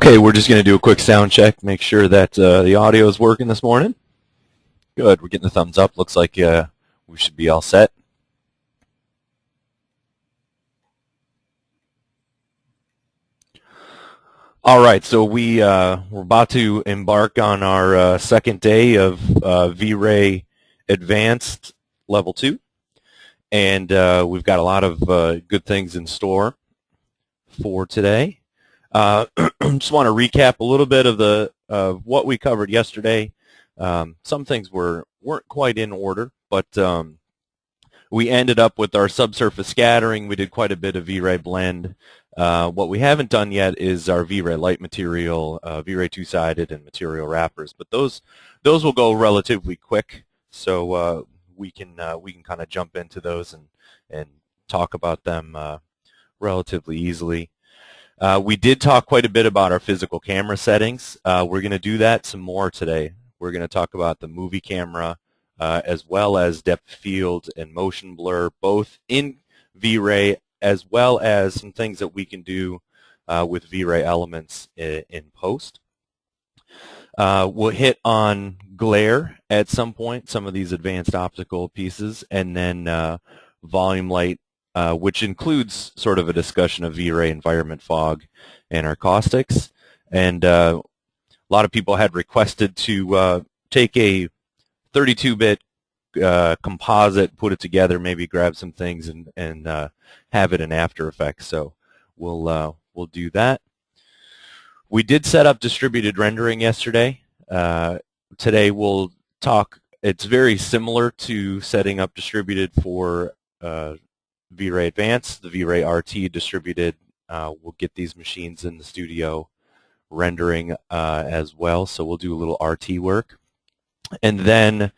Okay, we're just going to do a quick sound check, make sure that the audio is working this morning. Good, we're getting the thumbs up. Looks like we should be all set. All right, so we're about to embark on our second day of V-Ray Advanced Level 2, and we've got a lot of good things in store for today. Just want to recap a little bit of what we covered yesterday. Some things weren't quite in order, but we ended up with our subsurface scattering. We did quite a bit of V-Ray blend. What we haven't done yet is our V-Ray light material, V-Ray two-sided, and material wrappers. But those will go relatively quick, so we can kind of jump into those and talk about them relatively easily. We did talk quite a bit about our physical camera settings. We're going to do that some more today. We're going to talk about the movie camera as well as depth of field and motion blur, both in V-Ray as well as some things that we can do with V-Ray elements in post. We'll hit on glare at some point, some of these advanced optical pieces, and then volume light, which includes sort of a discussion of V-Ray environment fog and our caustics. And a lot of people had requested to take a 32-bit composite, put it together, maybe grab some things and have it in After Effects. So we'll do that. We did set up distributed rendering yesterday. Today we'll talk. It's very similar to setting up distributed for V-Ray Advanced, the V-Ray RT distributed. We'll get these machines in the studio rendering as well, so we'll do a little RT work. And then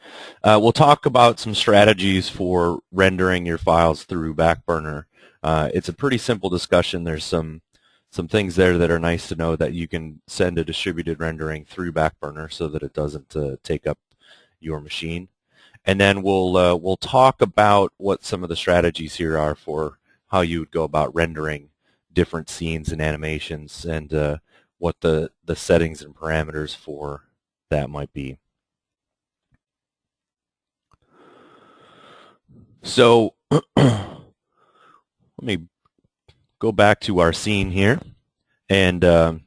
we'll talk about some strategies for rendering your files through Backburner. It's a pretty simple discussion. There's some things there that are nice to know, that you can send a distributed rendering through Backburner so that it doesn't take up your machine. And then we'll talk about what some of the strategies here are for how you would go about rendering different scenes and animations, and what the settings and parameters for that might be. So let me go back to our scene here, and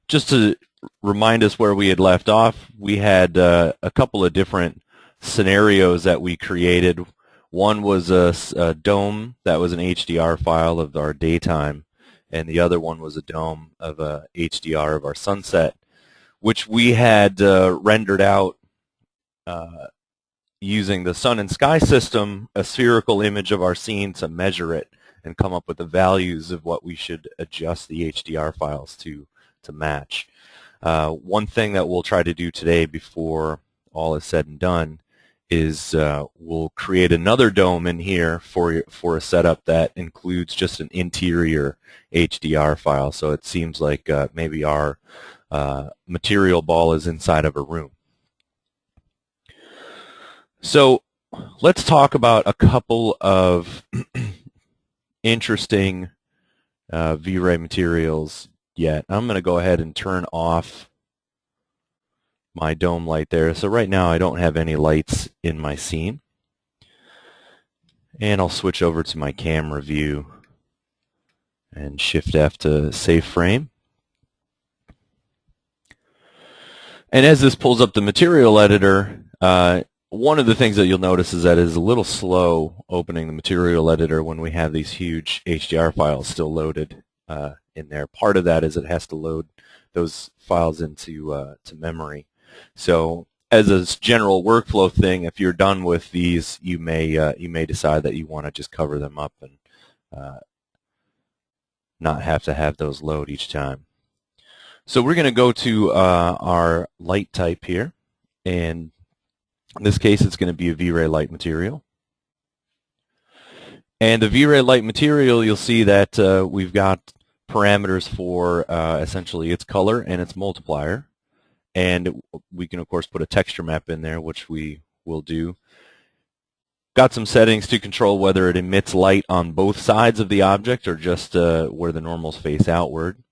just to remind us where we had left off, we had a couple of different scenarios that we created. One was a dome that was an HDR file of our daytime, and the other one was a dome of a HDR of our sunset, which we had rendered out using the sun and sky system, a spherical image of our scene, to measure it and come up with the values of what we should adjust the HDR files to match. One thing that we'll try to do today before all is said and done is we'll create another dome in here for a setup that includes just an interior HDR file, so it seems like maybe our material ball is inside of a room. So let's talk about a couple of interesting V-Ray materials yet. I'm going to go ahead and turn off my dome light there. So right now I don't have any lights in my scene. And I'll switch over to my camera view and Shift F to save frame. And as this pulls up the material editor, one of the things that you'll notice is that it is a little slow opening the material editor when we have these huge HDR files still loaded in there. Part of that is it has to load those files into to memory. So as a general workflow thing, if you're done with these, you may decide that you want to just cover them up and not have to have those load each time. So we're going to go to our light type here, and in this case it's going to be a V-Ray light material. And the V-Ray light material, you'll see that we've got parameters for essentially its color and its multiplier. And we can, of course, put a texture map in there, which we will do. Got some settings to control whether it emits light on both sides of the object or just where the normals face outward.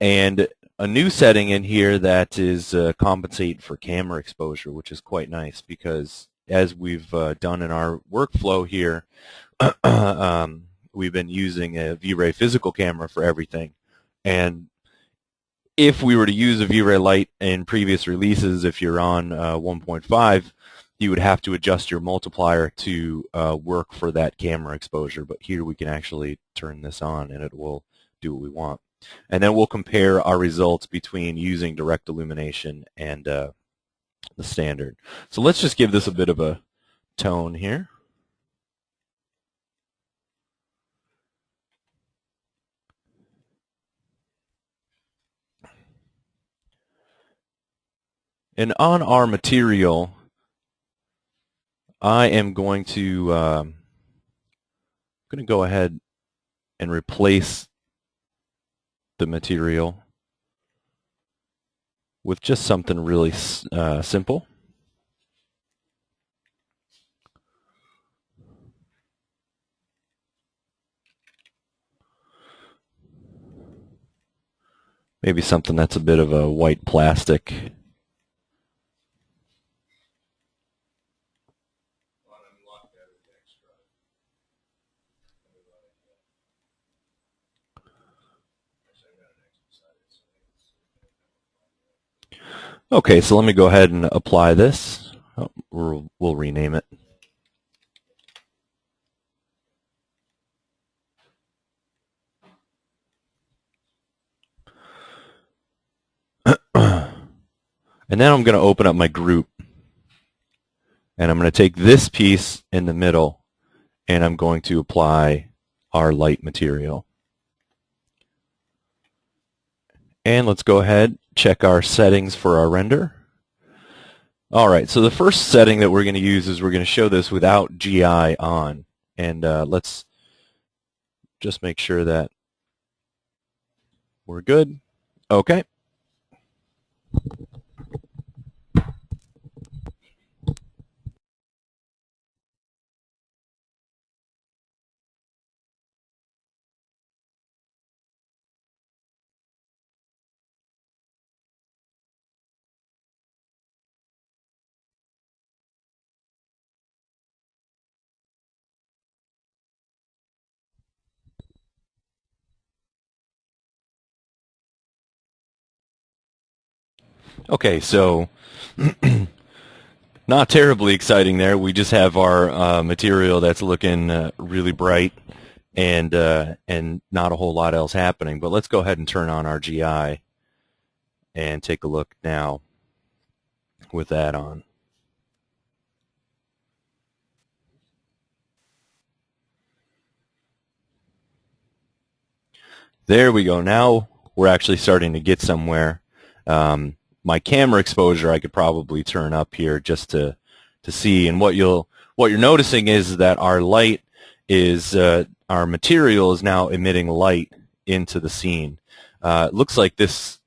And a new setting in here that is compensate for camera exposure, which is quite nice because as we've done in our workflow here, we've been using a V-Ray physical camera for everything. And if we were to use a V-Ray light in previous releases, if you're on 1.5, you would have to adjust your multiplier to work for that camera exposure. But here we can actually turn this on and it will do what we want. And then we'll compare our results between using direct illumination and the standard. So let's just give this a bit of a tone here. And on our material, I am going to go ahead and replace the material with just something really simple. Maybe something that's a bit of a white plastic. Okay, so let me go ahead and apply this. Oh, we'll rename it. And then I'm going to open up my group. And I'm going to take this piece in the middle and I'm going to apply our light material. And let's go ahead, check our settings for our render. All right, so the first setting that we're going to use is we're going to show this without GI on. And let's just make sure that we're good. Okay. Okay, so not terribly exciting there. We just have our material that's looking really bright and not a whole lot else happening. But let's go ahead and turn on our GI and take a look now with that on. There we go. Now we're actually starting to get somewhere. My camera exposure I could probably turn up here just to see. And what you're noticing is that our light is our material is now emitting light into the scene. It looks like this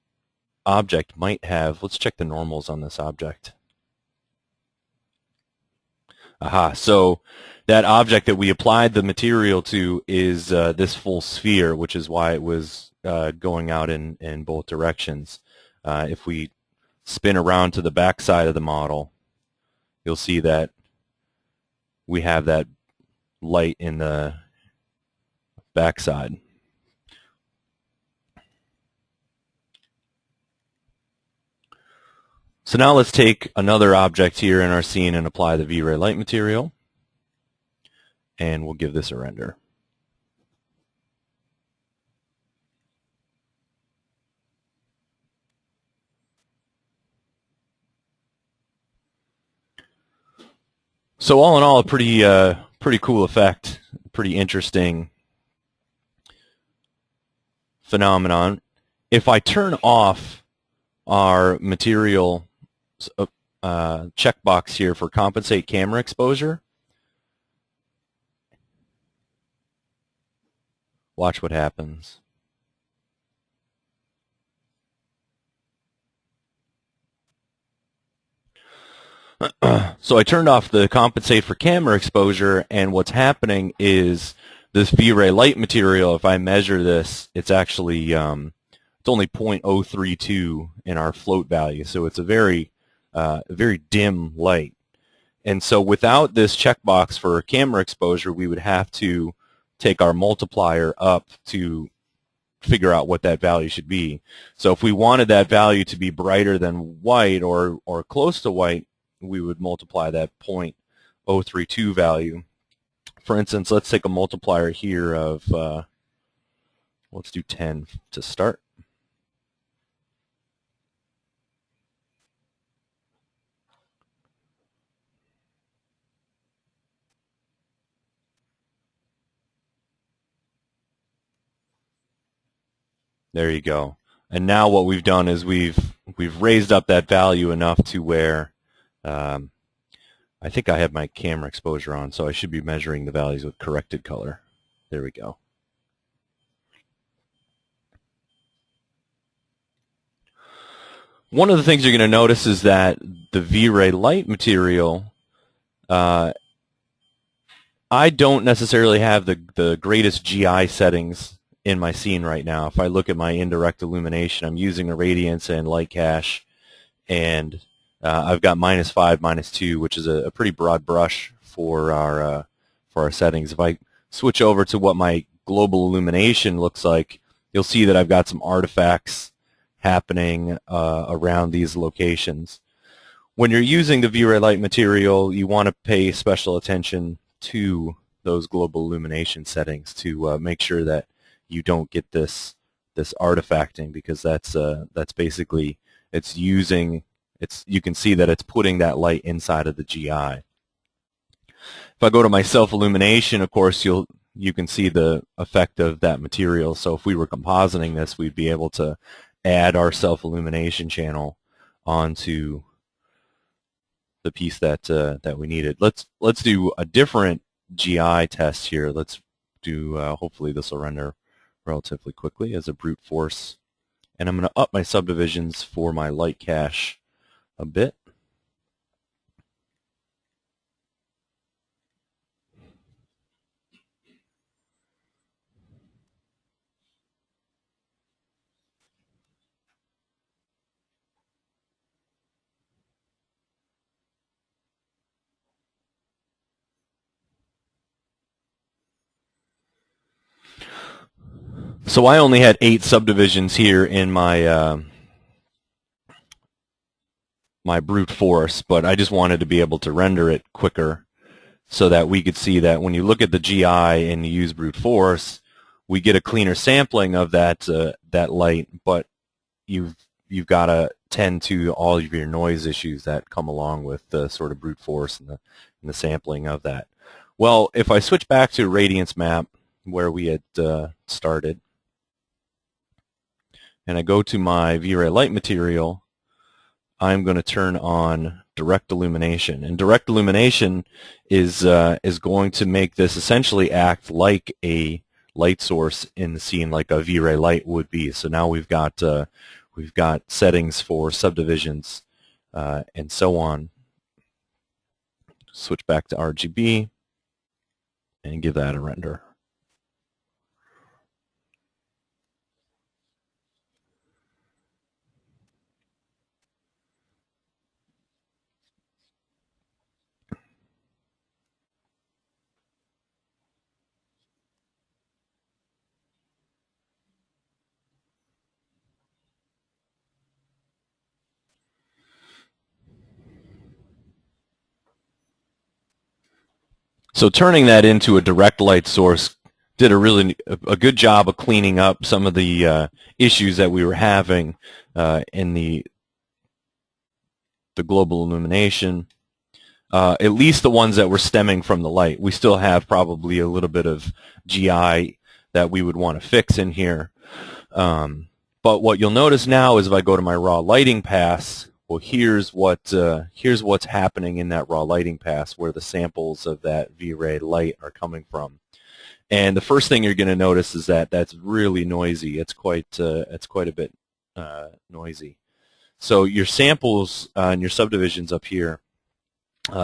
object might have. Let's check the normals on this object. Aha. So that object that we applied the material to is this full sphere, which is why it was going out in both directions. If we spin around to the back side of the model, you'll see that we have that light in the back side. So now let's take another object here in our scene and apply the V-Ray light material, and we'll give this a render. So all in all, a pretty cool effect, pretty interesting phenomenon. If I turn off our material checkbox here for compensate camera exposure, watch what happens. So I turned off the compensate for camera exposure, and what's happening is this V-Ray light material, if I measure this, it's actually it's only 0.032 in our float value, so it's a very dim light. And so without this checkbox for camera exposure, we would have to take our multiplier up to figure out what that value should be. So if we wanted that value to be brighter than white or close to white, we would multiply that 0.032 value. For instance, let's take a multiplier here of, let's do 10 to start. There you go. And now what we've done is we've raised up that value enough to where I think I have my camera exposure on, so I should be measuring the values with corrected color. There we go. One of the things you're going to notice is that the V-Ray light material, I don't necessarily have the greatest GI settings in my scene right now. If I look at my indirect illumination, I'm using Irradiance and light cache, and I've got -5, -2, which is a pretty broad brush for our settings. If I switch over to what my global illumination looks like, you'll see that I've got some artifacts happening around these locations. When you're using the V-Ray light material, you want to pay special attention to those global illumination settings to make sure that you don't get this artifacting, because that's basically you can see that it's putting that light inside of the GI. If I go to my self-illumination, of course, you can see the effect of that material. So if we were compositing this, we'd be able to add our self-illumination channel onto the piece that we needed. Let's do a different GI test here. Let's do, hopefully this will render relatively quickly as a brute force. And I'm going to up my subdivisions for my light cache a bit. So I only had 8 subdivisions here in my my brute force, but I just wanted to be able to render it quicker so that we could see that when you look at the GI and you use brute force, we get a cleaner sampling of that that light, but you've got to tend to all of your noise issues that come along with the sort of brute force and the sampling of that. Well, if I switch back to Radiance Map where we had started, and I go to my V-Ray light material, I'm going to turn on direct illumination. And direct illumination is going to make this essentially act like a light source in the scene, like a V-Ray light would be. So now we've got settings for subdivisions and so on. Switch back to RGB and give that a render. So turning that into a direct light source did a good job of cleaning up some of the issues that we were having in the global illumination, at least the ones that were stemming from the light. We still have probably a little bit of GI that we would want to fix in here. But what you'll notice now is if I go to my raw lighting pass, well, here's what's happening in that raw lighting pass where the samples of that V-Ray light are coming from. And the first thing you're going to notice is that that's really noisy. It's quite a bit noisy. So your samples and your subdivisions up here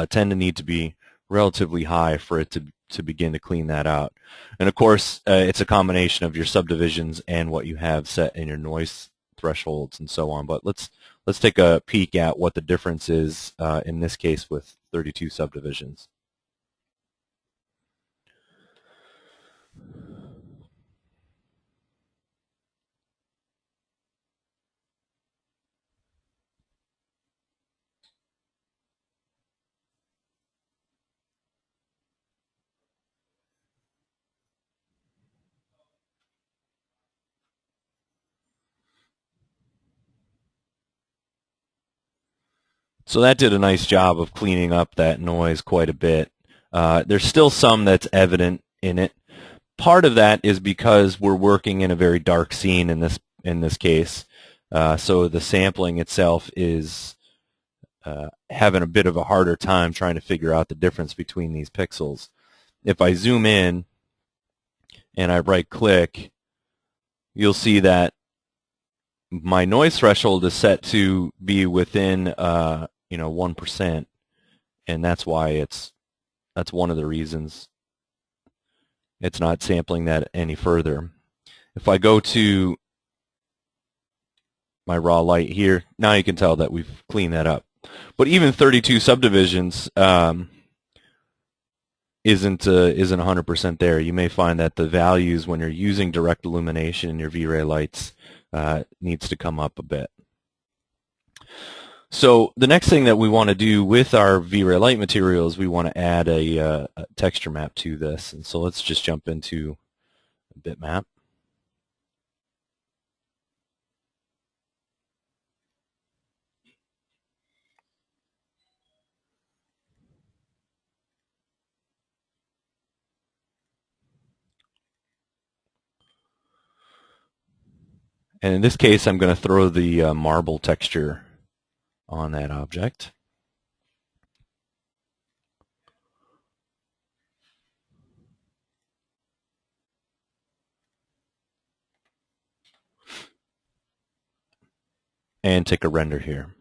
tend to need to be relatively high for it to begin to clean that out. And of course, it's a combination of your subdivisions and what you have set in your noise thresholds and so on. But let's take a peek at what the difference is in this case with 32 subdivisions. So that did a nice job of cleaning up that noise quite a bit. There's still some that's evident in it. Part of that is because we're working in a very dark scene in this case. So the sampling itself is having a bit of a harder time trying to figure out the difference between these pixels. If I zoom in and I right-click, you'll see that my noise threshold is set to be within 1%, and that's why that's one of the reasons it's not sampling that any further. If I go to my raw light here, now you can tell that we've cleaned that up. But even 32 subdivisions isn't 100% there. You may find that the values when you're using direct illumination in your V-Ray lights needs to come up a bit. So the next thing that we want to do with our V-Ray light material is we want to add a texture map to this. And so let's just jump into a bitmap. And in this case, I'm going to throw the marble texture on that object. And take a render here.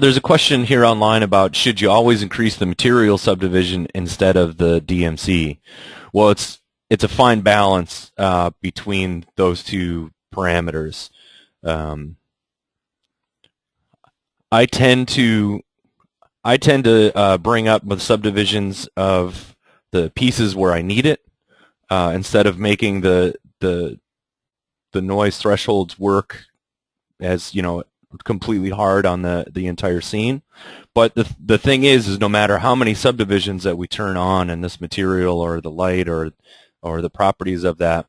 There's a question here online about should you always increase the material subdivision instead of the DMC? Well, it's a fine balance between those two parameters. I tend to bring up the subdivisions of the pieces where I need it instead of making the noise thresholds work as completely hard on the entire scene. But the thing is no matter how many subdivisions that we turn on in this material or the light or the properties of that,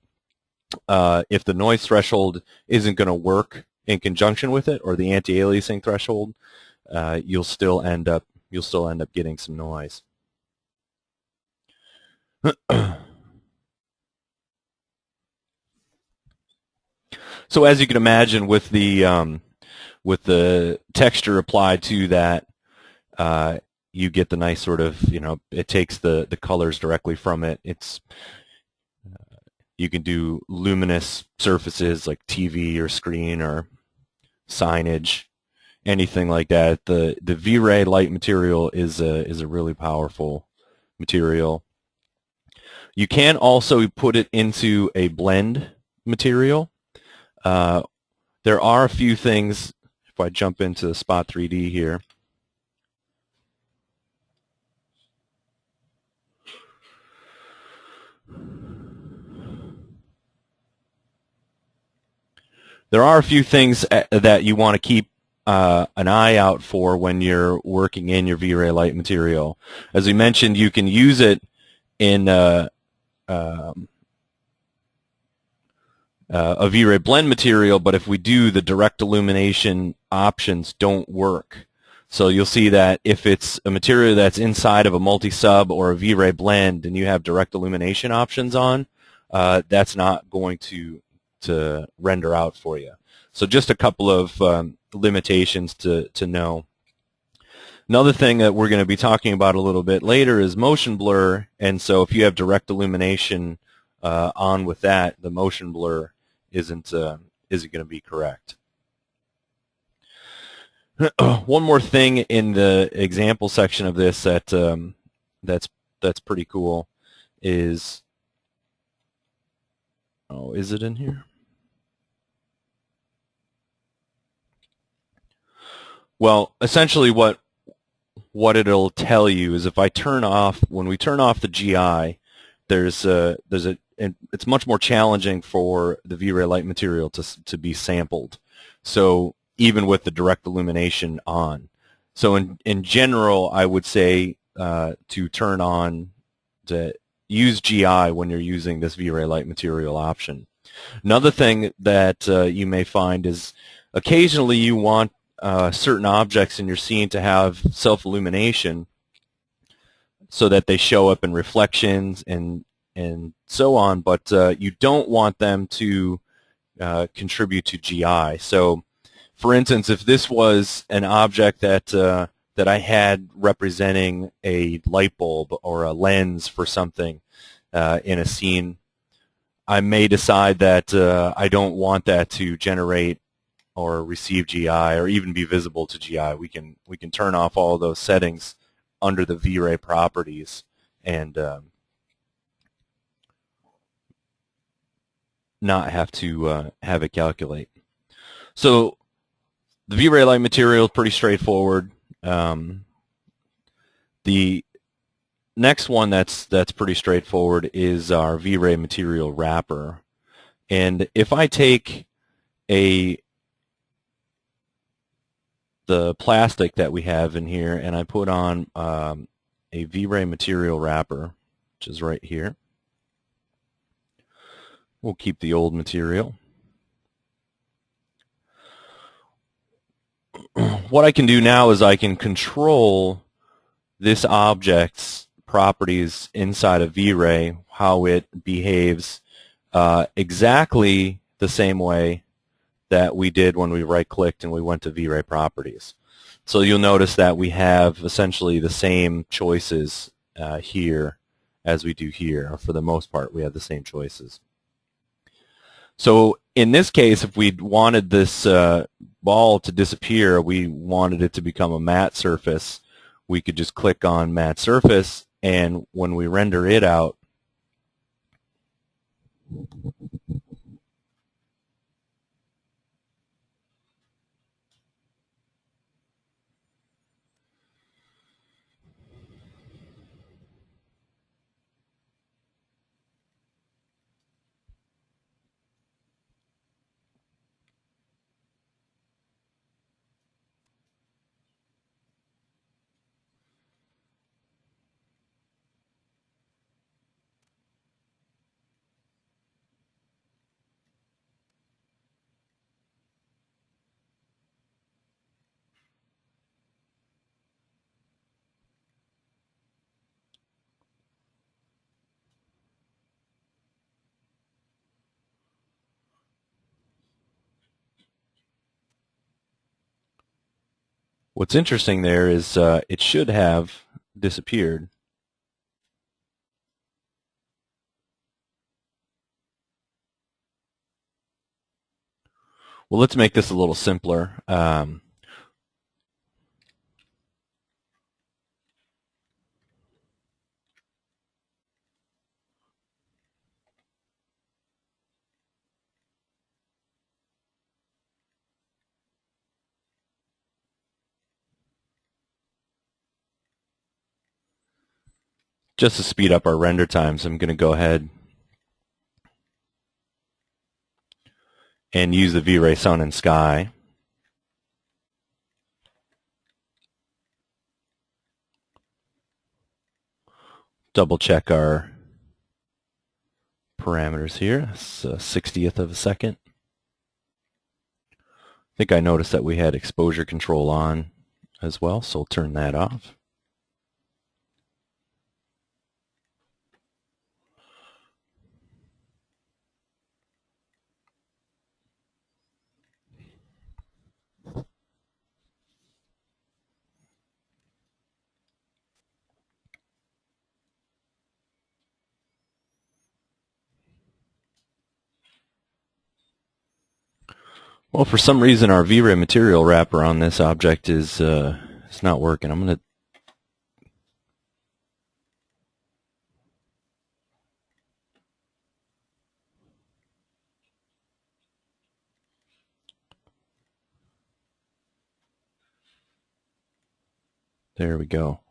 if the noise threshold isn't going to work in conjunction with it, or the anti-aliasing threshold, you'll still end up getting some noise. So as you can imagine, with the texture applied to that, you get the nice sort of, it takes the colors directly from it. You can do luminous surfaces like TV or screen or signage, anything like that. The V-Ray light material is a really powerful material. You can also put it into a blend material. There are a few things. If I jump into Spot 3D here, there are a few things that you want to keep an eye out for when you're working in your V-Ray light material. As we mentioned, you can use it in a V-Ray blend material, but if we do, the direct illumination options don't work. So you'll see that if it's a material that's inside of a multi-sub or a V-Ray blend and you have direct illumination options on, that's not going to render out for you. So just a couple of limitations to know. Another thing that we're going to be talking about a little bit later is motion blur, and so if you have direct illumination on with that, the motion blur isn't going to be correct. One more thing in the example section of this that's pretty cool is, oh, is it in here? Well, essentially what it'll tell you is if I turn off, when we turn off the GI, and it's much more challenging for the V-Ray light material to be sampled. So even with the direct illumination on. So in general, I would say to turn on, to use GI when you're using this V-Ray light material option. Another thing that you may find is occasionally you want certain objects in your scene to have self-illumination so that they show up in reflections and so on, but you don't want them to contribute to GI. So, for instance, if this was an object that I had representing a light bulb or a lens for something in a scene, I may decide that I don't want that to generate or receive GI or even be visible to GI. We can turn off all those settings under the V-Ray properties and not have to have it calculate. So the V-Ray light material is pretty straightforward. The next one that's pretty straightforward is our V-Ray material wrapper. And if I take the plastic that we have in here and I put on a V-Ray material wrapper, which is right here, we'll keep the old material. What I can do now is I can control this object's properties inside of V-Ray, how it behaves exactly the same way that we did when we right-clicked and we went to V-Ray properties. So you'll notice that we have essentially the same choices here as we do here. For the most part, we have the same choices. So in this case, if we wanted this ball to disappear, we wanted it to become a matte surface, we could just click on matte surface, and when we render it out, what's interesting there is it should have disappeared. Well, let's make this a little simpler. Just to speed up our render times, I'm going to go ahead and use the V-Ray Sun and Sky. Double check our parameters here. It's a 60th of a second. I think I noticed that we had exposure control on as well, so I'll turn that off. Well, for some reason our V-Ray material wrapper on this object is it's not working. I'm going to there we go.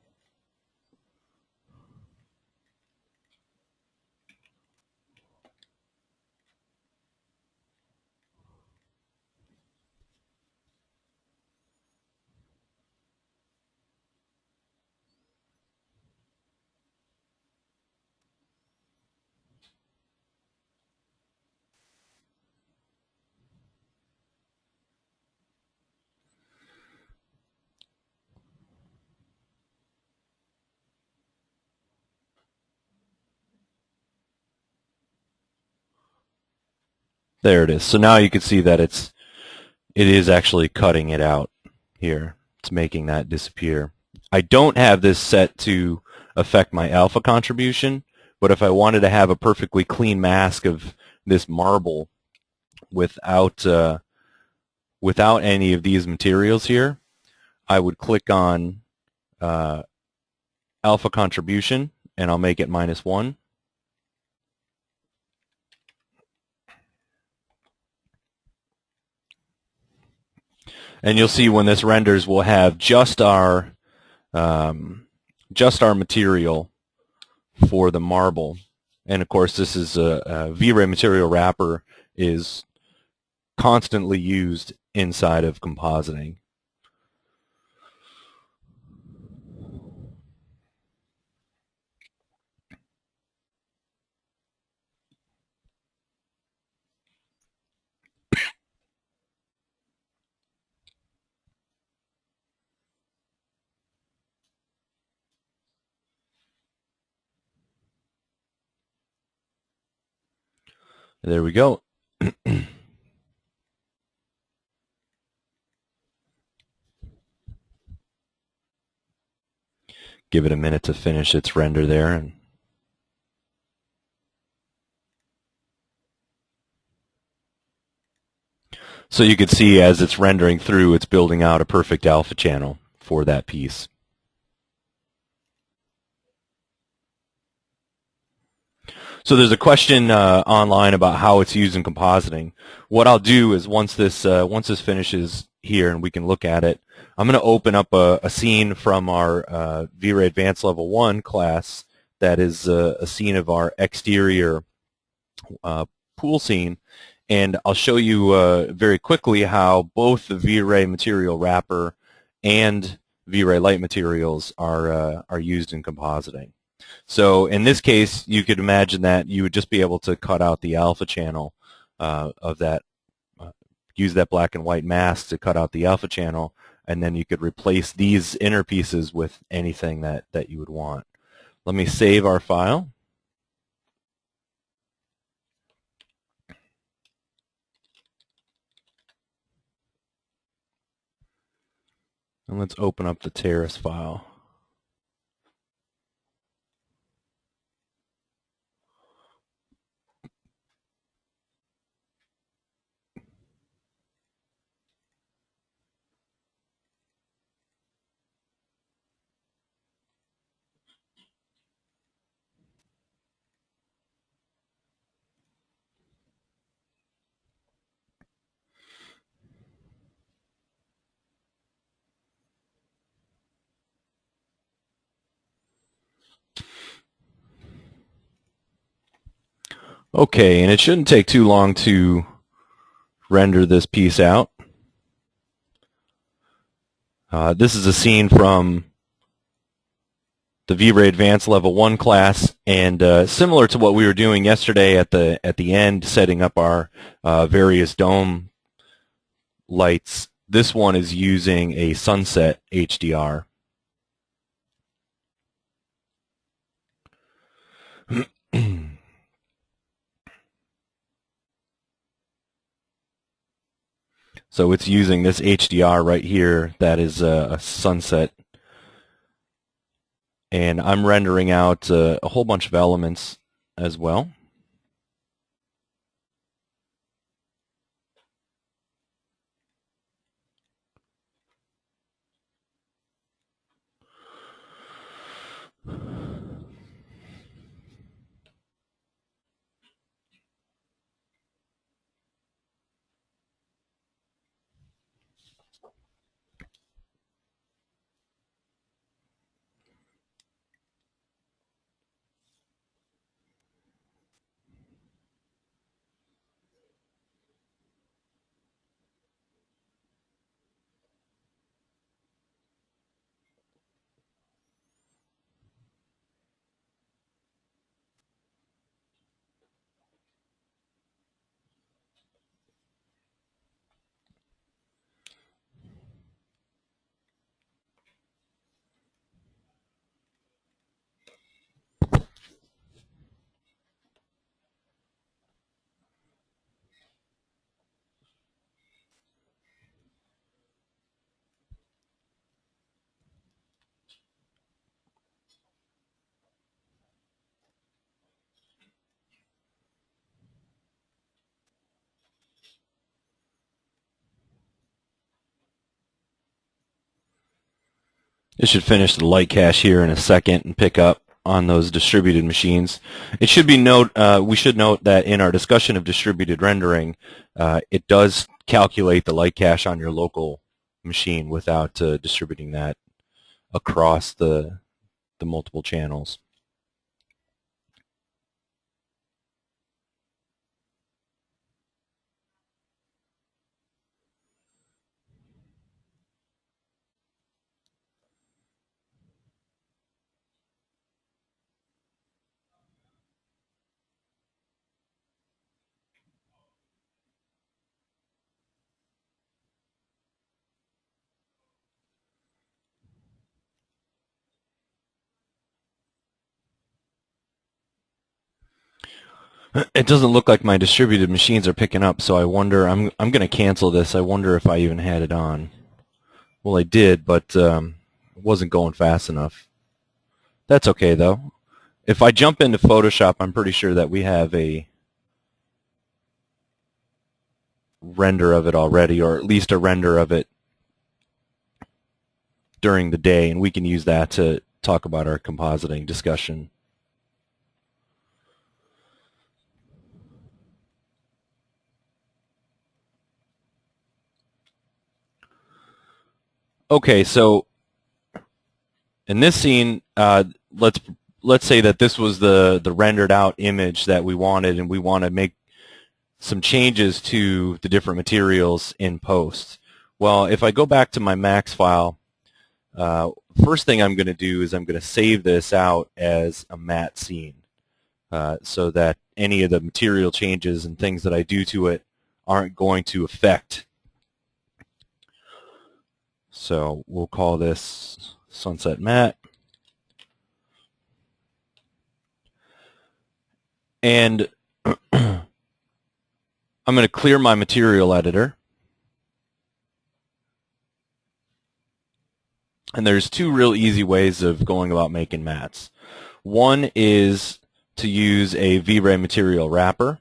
There it is. So now you can see that it is actually cutting it out here. It's making that disappear. I don't have this set to affect my alpha contribution, but if I wanted to have a perfectly clean mask of this marble without any of these materials here, I would click on alpha contribution and I'll make it -1. And you'll see when this renders, we'll have just our material for the marble. And of course, this is a V-Ray material wrapper is constantly used inside of compositing. There we go. Give it a minute to finish its render there. And so you can see as it's rendering through, it's building out a perfect alpha channel for that piece. So there's a question online about how it's used in compositing. What I'll do is once this finishes here and we can look at it, I'm going to open up a scene from our V-Ray Advanced Level 1 class that is a scene of our exterior pool scene, and I'll show you very quickly how both the V-Ray material wrapper and V-Ray light materials are used in compositing. So in this case, you could imagine that you would just be able to cut out the alpha channel of that, use that black and white mask to cut out the alpha channel, and then you could replace these inner pieces with anything that you would want. Let me save our file. And let's open up the Terrace file. Okay, and it shouldn't take too long to render this piece out. This is a scene from the V-Ray Advanced Level 1 class, and similar to what we were doing yesterday at the end, setting up our various dome lights, this one is using a sunset HDR. So it's using this HDR right here that is a sunset. And I'm rendering out a whole bunch of elements as well. It should finish the light cache here in a second and pick up on those distributed machines. It should be we should note that in our discussion of distributed rendering, it does calculate the light cache on your local machine without distributing that across the multiple channels. It doesn't look like my distributed machines are picking up, so I wonder, I'm going to cancel this. I wonder if I even had it on. Well, I did, but it wasn't going fast enough. That's okay, though. If I jump into Photoshop, I'm pretty sure that we have a render of it already, or at least a render of it during the day, and we can use that to talk about our compositing discussion. Okay, so in this scene, let's say that this was the rendered out image that we wanted, and we want to make some changes to the different materials in post. Well, if I go back to my max file, first thing I'm going to do is I'm going to save this out as a matte scene so that any of the material changes and things that I do to it aren't going to affect. So we'll call this Sunset Matte. And I'm going to clear my material editor. And there's two real easy ways of going about making mattes. One is to use a V-Ray material wrapper.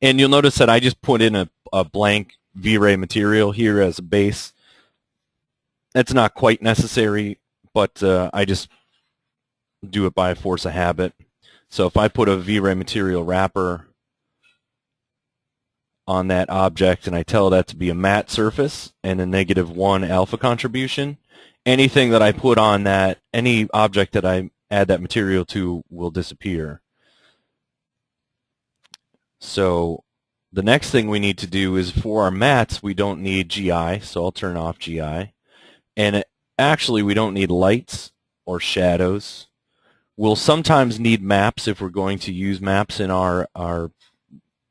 And you'll notice that I just put in a blank V-Ray material here as a base. That's not quite necessary, but I just do it by force of habit. So if I put a V-Ray material wrapper on that object and I tell that to be a matte surface and a -1 alpha contribution, anything that I put on that, any object that I add that material to will disappear. So the next thing we need to do is for our mattes, we don't need GI, so I'll turn off GI. And actually, we don't need lights or shadows. We'll sometimes need maps if we're going to use maps in our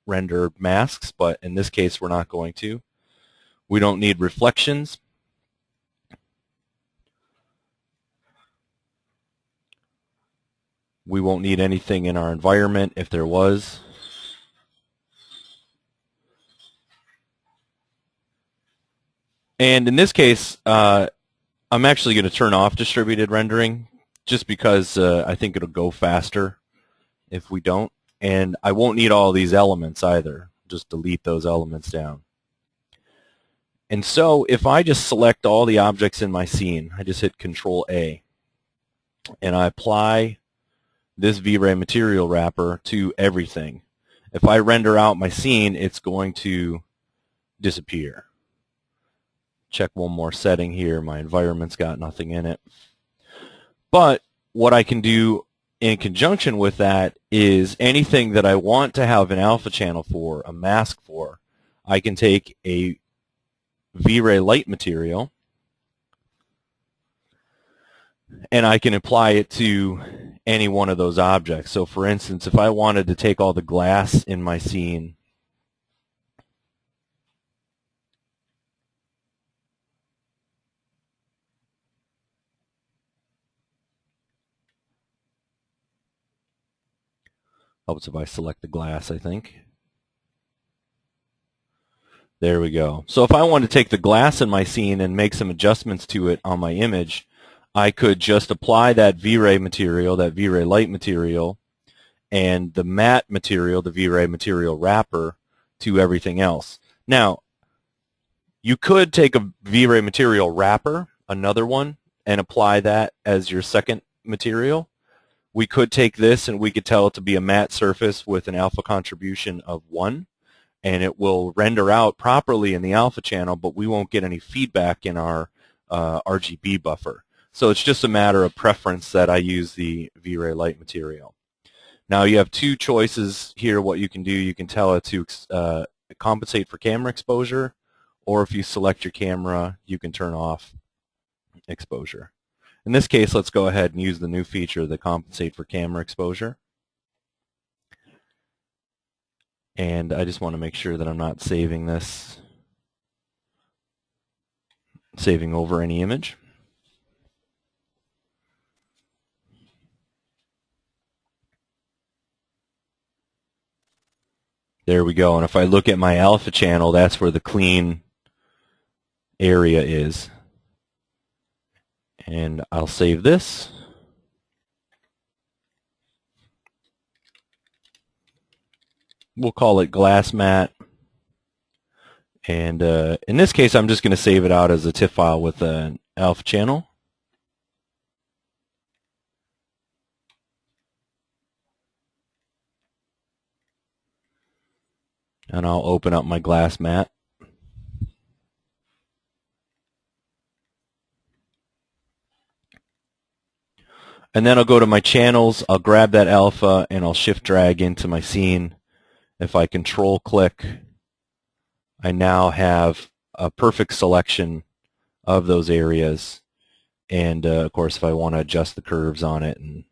render masks, but in this case, we're not going to. We don't need reflections. We won't need anything in our environment if there was. And in this case, I'm actually going to turn off distributed rendering just because I think it'll go faster if we don't. And I won't need all these elements either. Just delete those elements down. And so if I just select all the objects in my scene, I just hit Control-A, and I apply this V-Ray material wrapper to everything. If I render out my scene, it's going to disappear. Check one more setting here. My environment's got nothing in it. But what I can do in conjunction with that is anything that I want to have an alpha channel for, a mask for, I can take a V-Ray light material and I can apply it to any one of those objects. So for instance, if I wanted to take all the glass in my scene helps if I select the glass, I think. There we go. So if I want to take the glass in my scene and make some adjustments to it on my image, I could just apply that V-Ray material, that V-Ray light material, and the matte material, the V-Ray material wrapper, to everything else. Now, you could take a V-Ray material wrapper, another one, and apply that as your second material. We could take this and we could tell it to be a matte surface with an alpha contribution of 1, and it will render out properly in the alpha channel, but we won't get any feedback in our RGB buffer. So it's just a matter of preference that I use the V-Ray light material. Now you have two choices here what you can do. You can tell it to compensate for camera exposure, or if you select your camera, you can turn off exposure. In this case, let's go ahead and use the new feature, the compensate for camera exposure. And I just want to make sure that I'm not saving this, saving over any image. There we go. And if I look at my alpha channel, that's where the clean area is. And I'll save this. We'll call it glass matte. And in this case, I'm just going to save it out as a TIFF file with an alpha channel. And I'll open up my glass matte. And then I'll go to my channels, I'll grab that alpha, and I'll shift drag into my scene. If I control click, I now have a perfect selection of those areas. And of course, if I want to adjust the curves on it and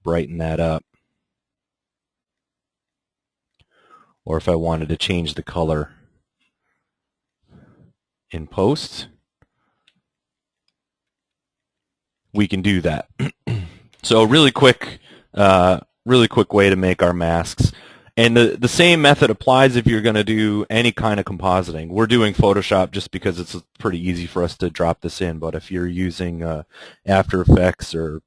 brighten that up, or if I wanted to change the color in post, we can do that. So really quick way to make our masks. And the same method applies if you're going to do any kind of compositing. We're doing Photoshop just because it's pretty easy for us to drop this in, but if you're using After Effects or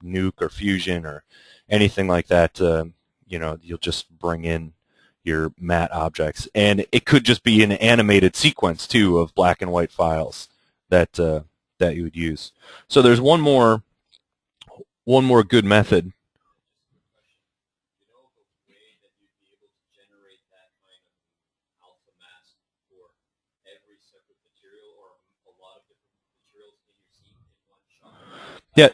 Nuke or Fusion or anything like that, you know, you'll just bring in your matte objects. And it could just be an animated sequence, too, of black and white files that that you would use. So there's one more good method. Yeah.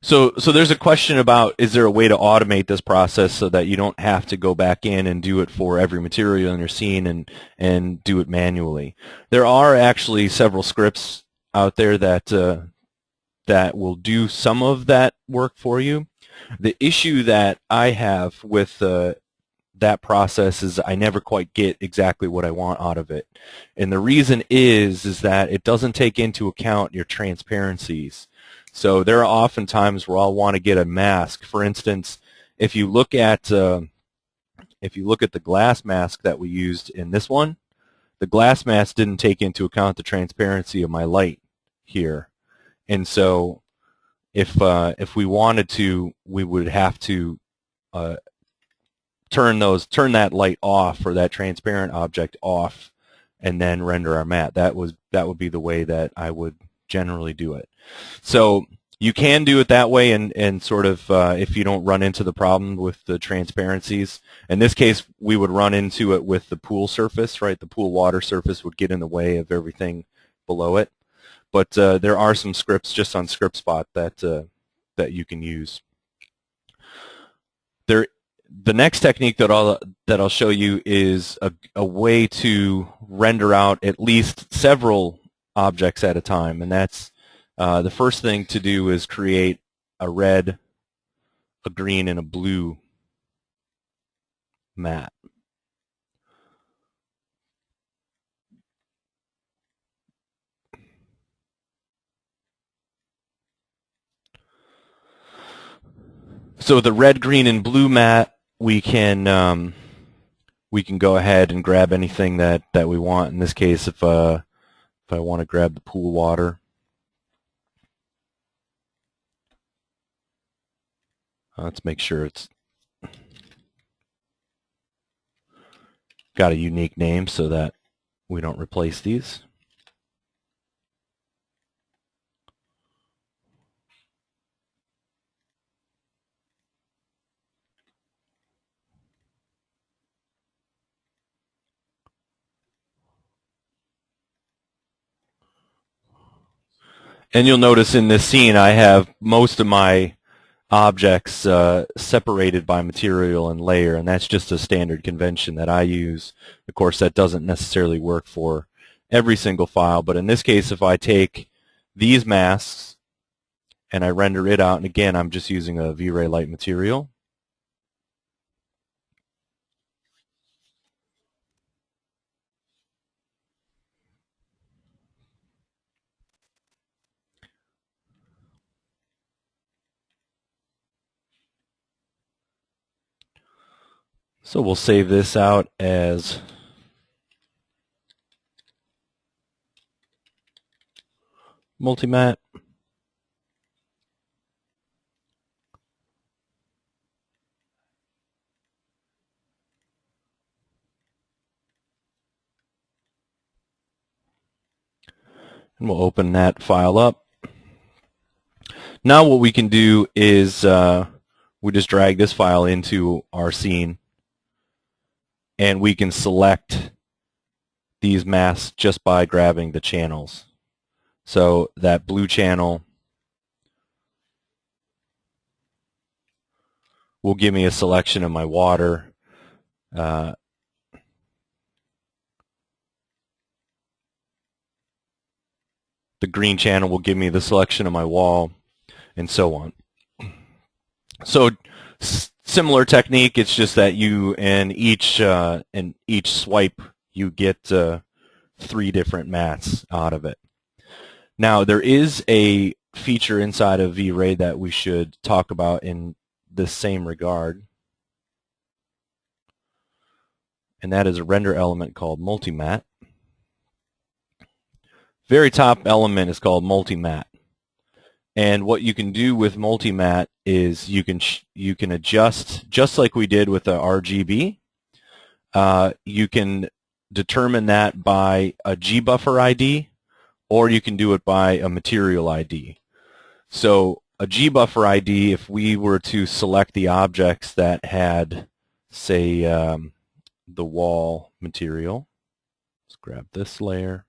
So there's a question about, is there a way to automate this process so that you don't have to go back in and do it for every material in your scene and do it manually? There are actually several scripts out there that that will do some of that work for you. The issue that I have with that process is I never quite get exactly what I want out of it. And the reason is that it doesn't take into account your transparencies. So there are often times where I'll want to get a mask. For instance, if you look at the glass mask that we used in this one, the glass mask didn't take into account the transparency of my light here. And so if we wanted to, we would have to turn that light off, or that transparent object off, and then render our matte. That would be the way that I would generally do it. So you can do it that way, and sort of if you don't run into the problem with the transparencies. In this case, we would run into it with the pool surface, right? The pool water surface would get in the way of everything below it. But there are some scripts just on ScriptSpot that you can use. The next technique that I'll show you is a way to render out at least several objects at a time, and that's the first thing to do is create a red, a green, and a blue matte. So the red, green, and blue matte, we can go ahead and grab anything that we want. In this case, if I want to grab the pool water, let's make sure it's got a unique name so that we don't replace these. And you'll notice in this scene I have most of my objects separated by material and layer, and that's just a standard convention that I use. Of course, that doesn't necessarily work for every single file, but in this case, if I take these masks and I render it out, and again, I'm just using a V-Ray light material, so we'll save this out as multimatte. And we'll open that file up. Now what we can do is we just drag this file into our scene, and we can select these masks just by grabbing the channels. So that blue channel will give me a selection of my water. The green channel will give me the selection of my wall, and so on. So similar technique, it's just that you in each swipe you get 3 different mats out of it. Now there is a feature inside of V-Ray that we should talk about in the same regard, and that is a render element called multimatte. Very top element is called multimatte, and what you can do with multimatte is you can adjust, just like we did with the RGB. You can determine that by a G-buffer ID, or you can do it by a material ID. So a G-buffer ID, if we were to select the objects that had, say, the wall material, let's grab this layer.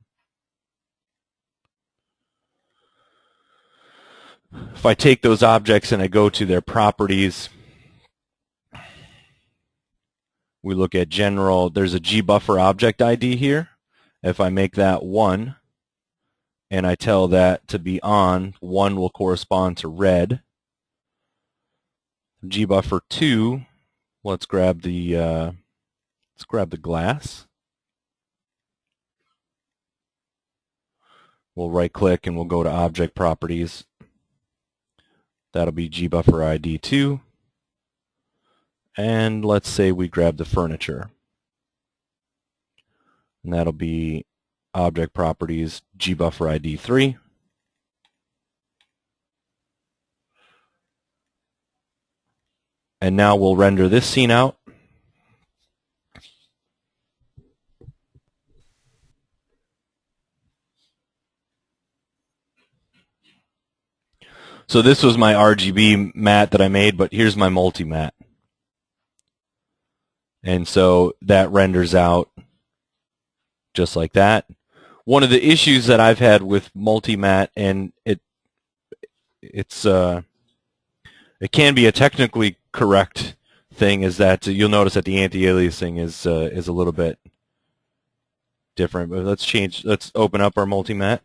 If I take those objects and I go to their properties, we look at general, there's a G-buffer object ID here. If I make that 1, and I tell that to be on, 1 will correspond to red. G-buffer 2, let's grab the glass. We'll right-click and we'll go to Object Properties. That'll be G-buffer ID 2. And let's say we grab the furniture. And that'll be Object Properties G-buffer ID 3. And now we'll render this scene out. So this was my RGB matte that I made, but here's my multi-matte. And so that renders out just like that. One of the issues that I've had with multi-matte, and it can be a technically correct thing, is that you'll notice that the anti-aliasing is a little bit different. But let's open up our multi-matte.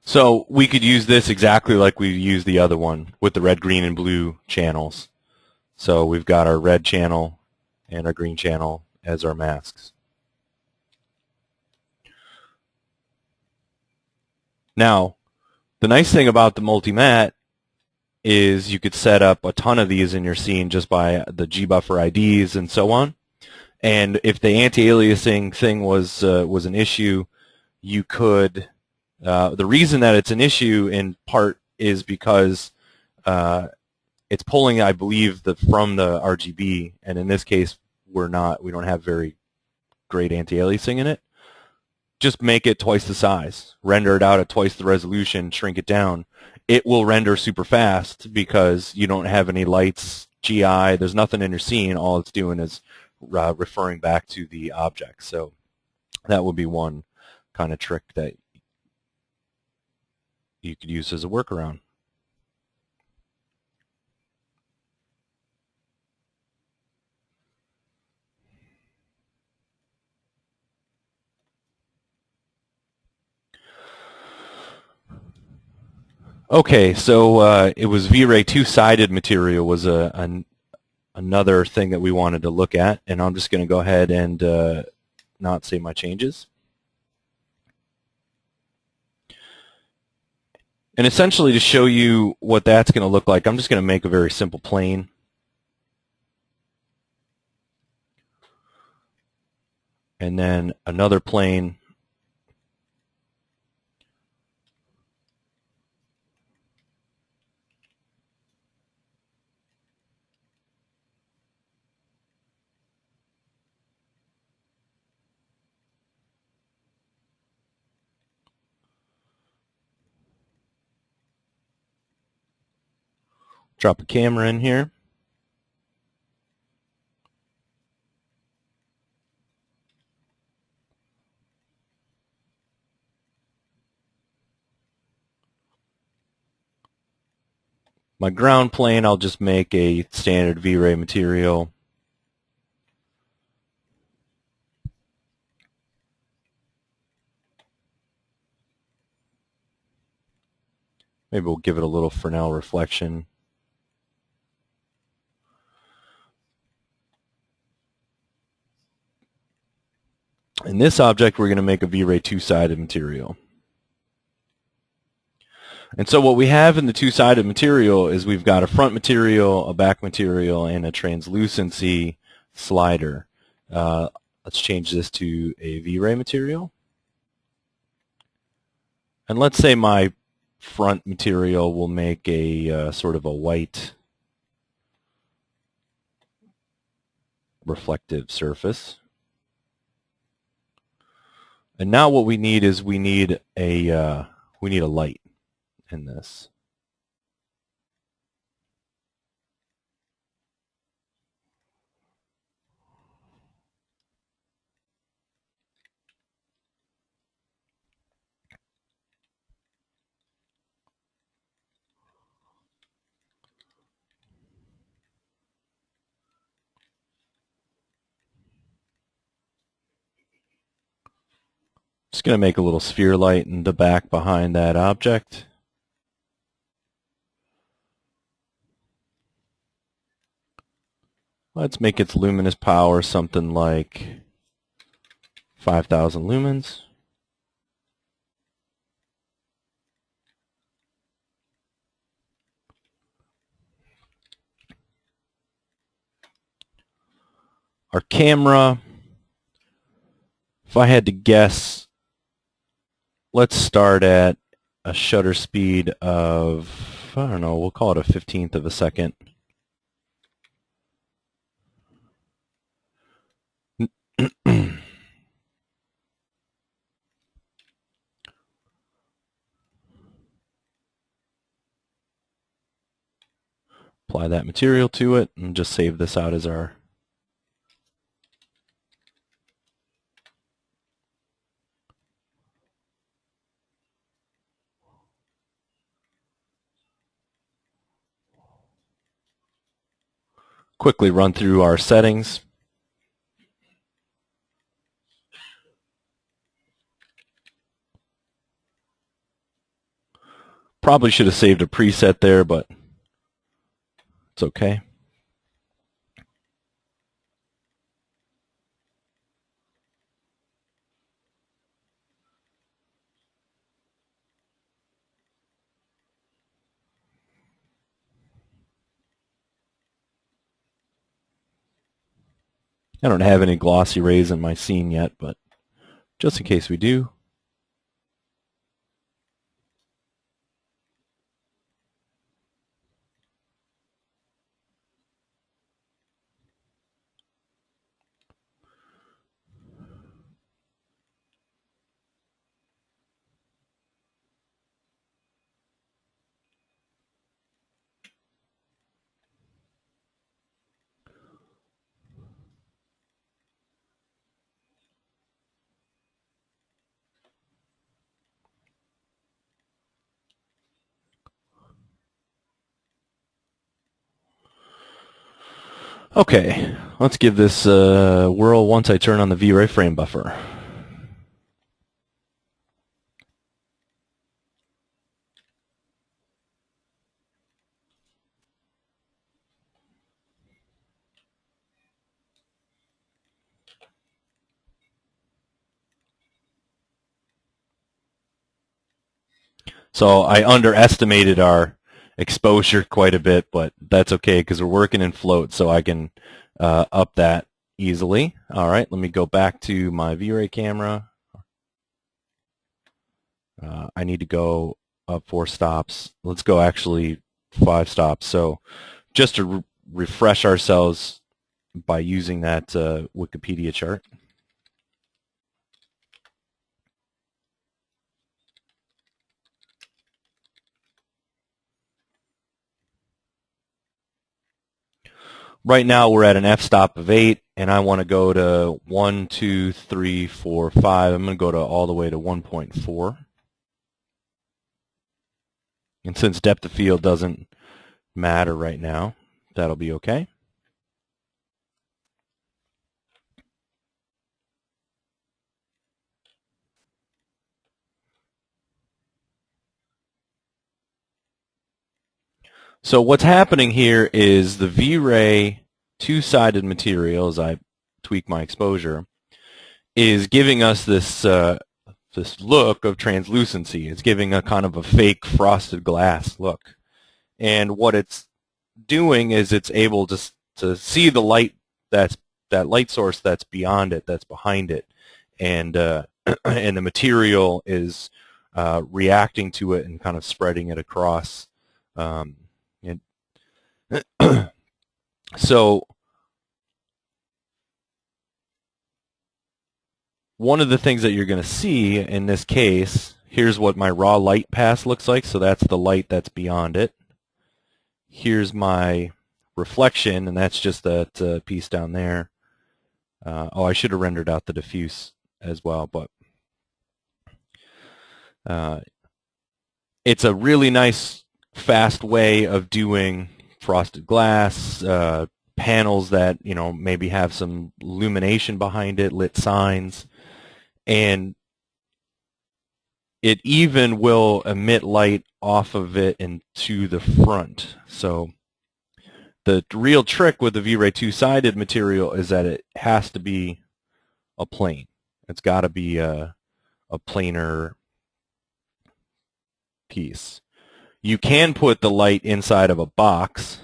So we could use this exactly like we used the other one with the red, green, and blue channels. So we've got our red channel and our green channel as our masks. Now, The nice thing about the multi-matte is you could set up a ton of these in your scene just by the G-buffer IDs and so on. And if the anti-aliasing thing was an issue, you could. The reason that it's an issue in part is because it's pulling, I believe, from the RGB, and in this case, we don't have very great anti-aliasing in it. Just make it twice the size, render it out at twice the resolution, shrink it down. It will render super fast because you don't have any lights, GI, there's nothing in your scene. All it's doing is referring back to the object. So that would be one kind of trick that you could use as a workaround. Okay, so it was V-Ray two-sided material was another thing that we wanted to look at, and I'm just going to go ahead and not save my changes. And essentially to show you what that's going to look like, I'm just going to make a very simple plane. And then another plane. Drop a camera in here. My ground plane, I'll just make a standard V-Ray material. Maybe we'll give it a little Fresnel reflection. In this object, we're going to make a V-Ray two-sided material. And so what we have in the two-sided material is we've got a front material, a back material, and a translucency slider. Let's change this to a V-Ray material. And let's say my front material will make a sort of a white reflective surface. And now what we need is we need a light in this. Just going to make a little sphere light in the back behind that object. Let's make its luminous power something like 5,000 lumens. Our camera, if I had to guess, let's start at a shutter speed of, I don't know, we'll call it a 1/15 of a second. Apply that material to it and just save this out as our quickly run through our settings. Probably should have saved a preset there, but it's okay. I don't have any glossy rays in my scene yet, but just in case we do. Okay, let's give this a whirl once I turn on the V-Ray frame buffer. So I underestimated our exposure quite a bit, but that's okay because we're working in float, so I can up that easily. All right, let me go back to my V-Ray camera. I need to go up 4 stops. Let's go actually 5 stops. So just to refresh ourselves by using that Wikipedia chart. Right now we're at an f-stop of 8, and I want to go to 1, 2, 3, 4, 5. I'm going to go to all the way to 1.4. And since depth of field doesn't matter right now, that'll be okay. So what's happening here is the V-Ray two-sided material, as I tweak my exposure, is giving us this this look of translucency. It's giving a kind of a fake frosted glass look. And what it's doing is it's able to see the light that light source that's beyond it, that's behind it, and and the material is reacting to it and kind of spreading it across. And so one of the things that you're going to see in this case, here's what my raw light pass looks like. So that's the light that's beyond it. Here's my reflection, and that's just that piece down there. Oh, I should have rendered out the diffuse as well, but it's a really nice, fast way of doing frosted glass, panels that maybe have some illumination behind it, lit signs, and it even will emit light off of it into the front. So the real trick with the V-Ray two-sided material is that it has to be a plane. It's got to be a planar piece. You can put the light inside of a box.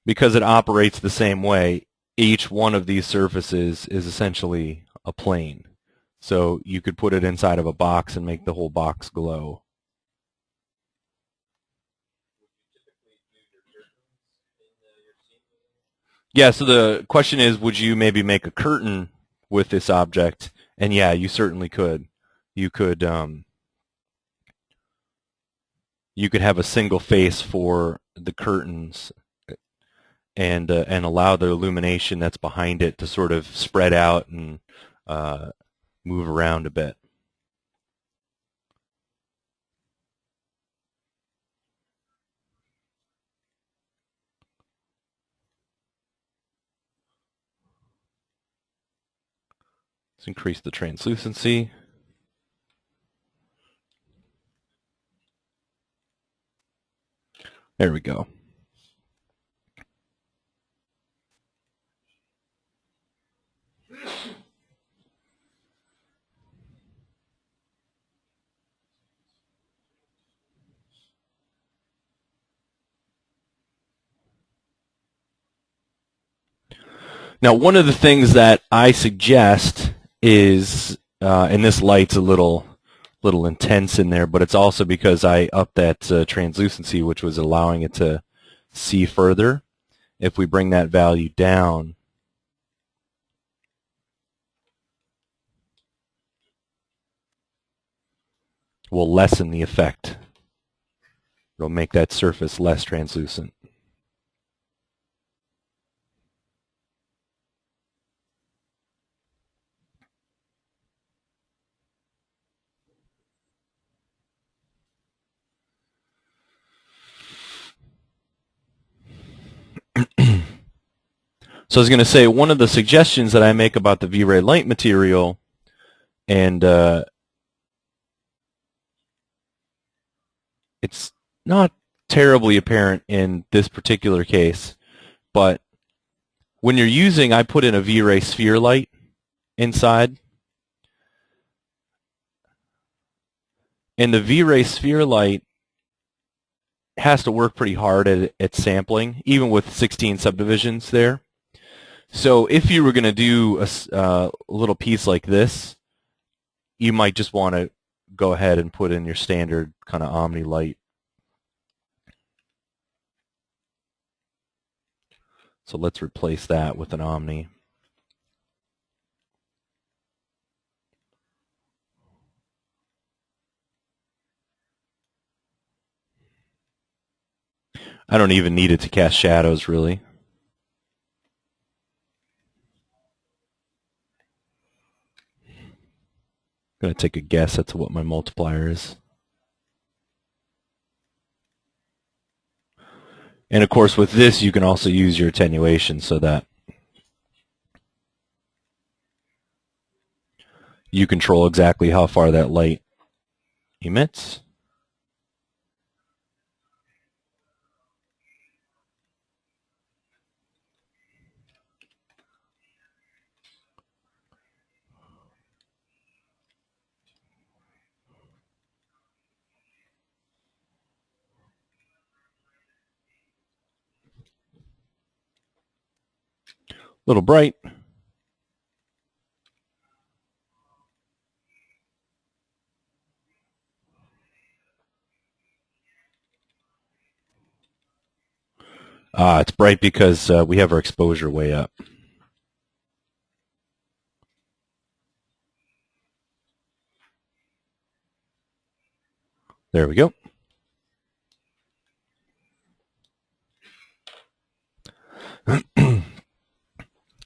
Because it operates the same way, each one of these surfaces is essentially a plane. So you could put it inside of a box and make the whole box glow. Yeah, so the question is, would you maybe make a curtain with this object? And yeah, you certainly could. You could have a single face for the curtains and allow the illumination that's behind it to sort of spread out and move around a bit. Let's increase the translucency. There we go. Now, one of the things that I suggest is, and this light's a little intense in there, but it's also because I upped that translucency, which was allowing it to see further. If we bring that value down, we'll lessen the effect. It'll make that surface less translucent. So I was going to say, one of the suggestions that I make about the V-Ray light material, and it's not terribly apparent in this particular case, but when you're using, I put in a V-Ray sphere light inside, and the V-Ray sphere light has to work pretty hard at sampling, even with 16 subdivisions there. So if you were going to do a little piece like this, you might just want to go ahead and put in your standard kind of Omni light. So let's replace that with an Omni. I don't even need it to cast shadows, really. I'm going to take a guess as to what my multiplier is. And of course, with this, you can also use your attenuation so that you control exactly how far that light emits. A little bright. It's bright because we have our exposure way up. There we go.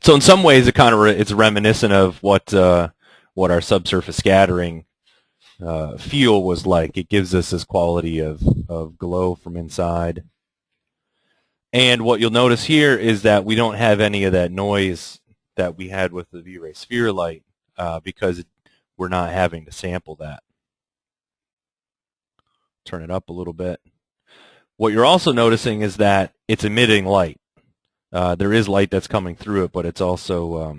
So in some ways, it kind of it's reminiscent of what our subsurface scattering feel was like. It gives us this quality of glow from inside. And what you'll notice here is that we don't have any of that noise that we had with the V-Ray sphere light because we're not having to sample that. Turn it up a little bit. What you're also noticing is that it's emitting light. There is light that's coming through it, but it's also,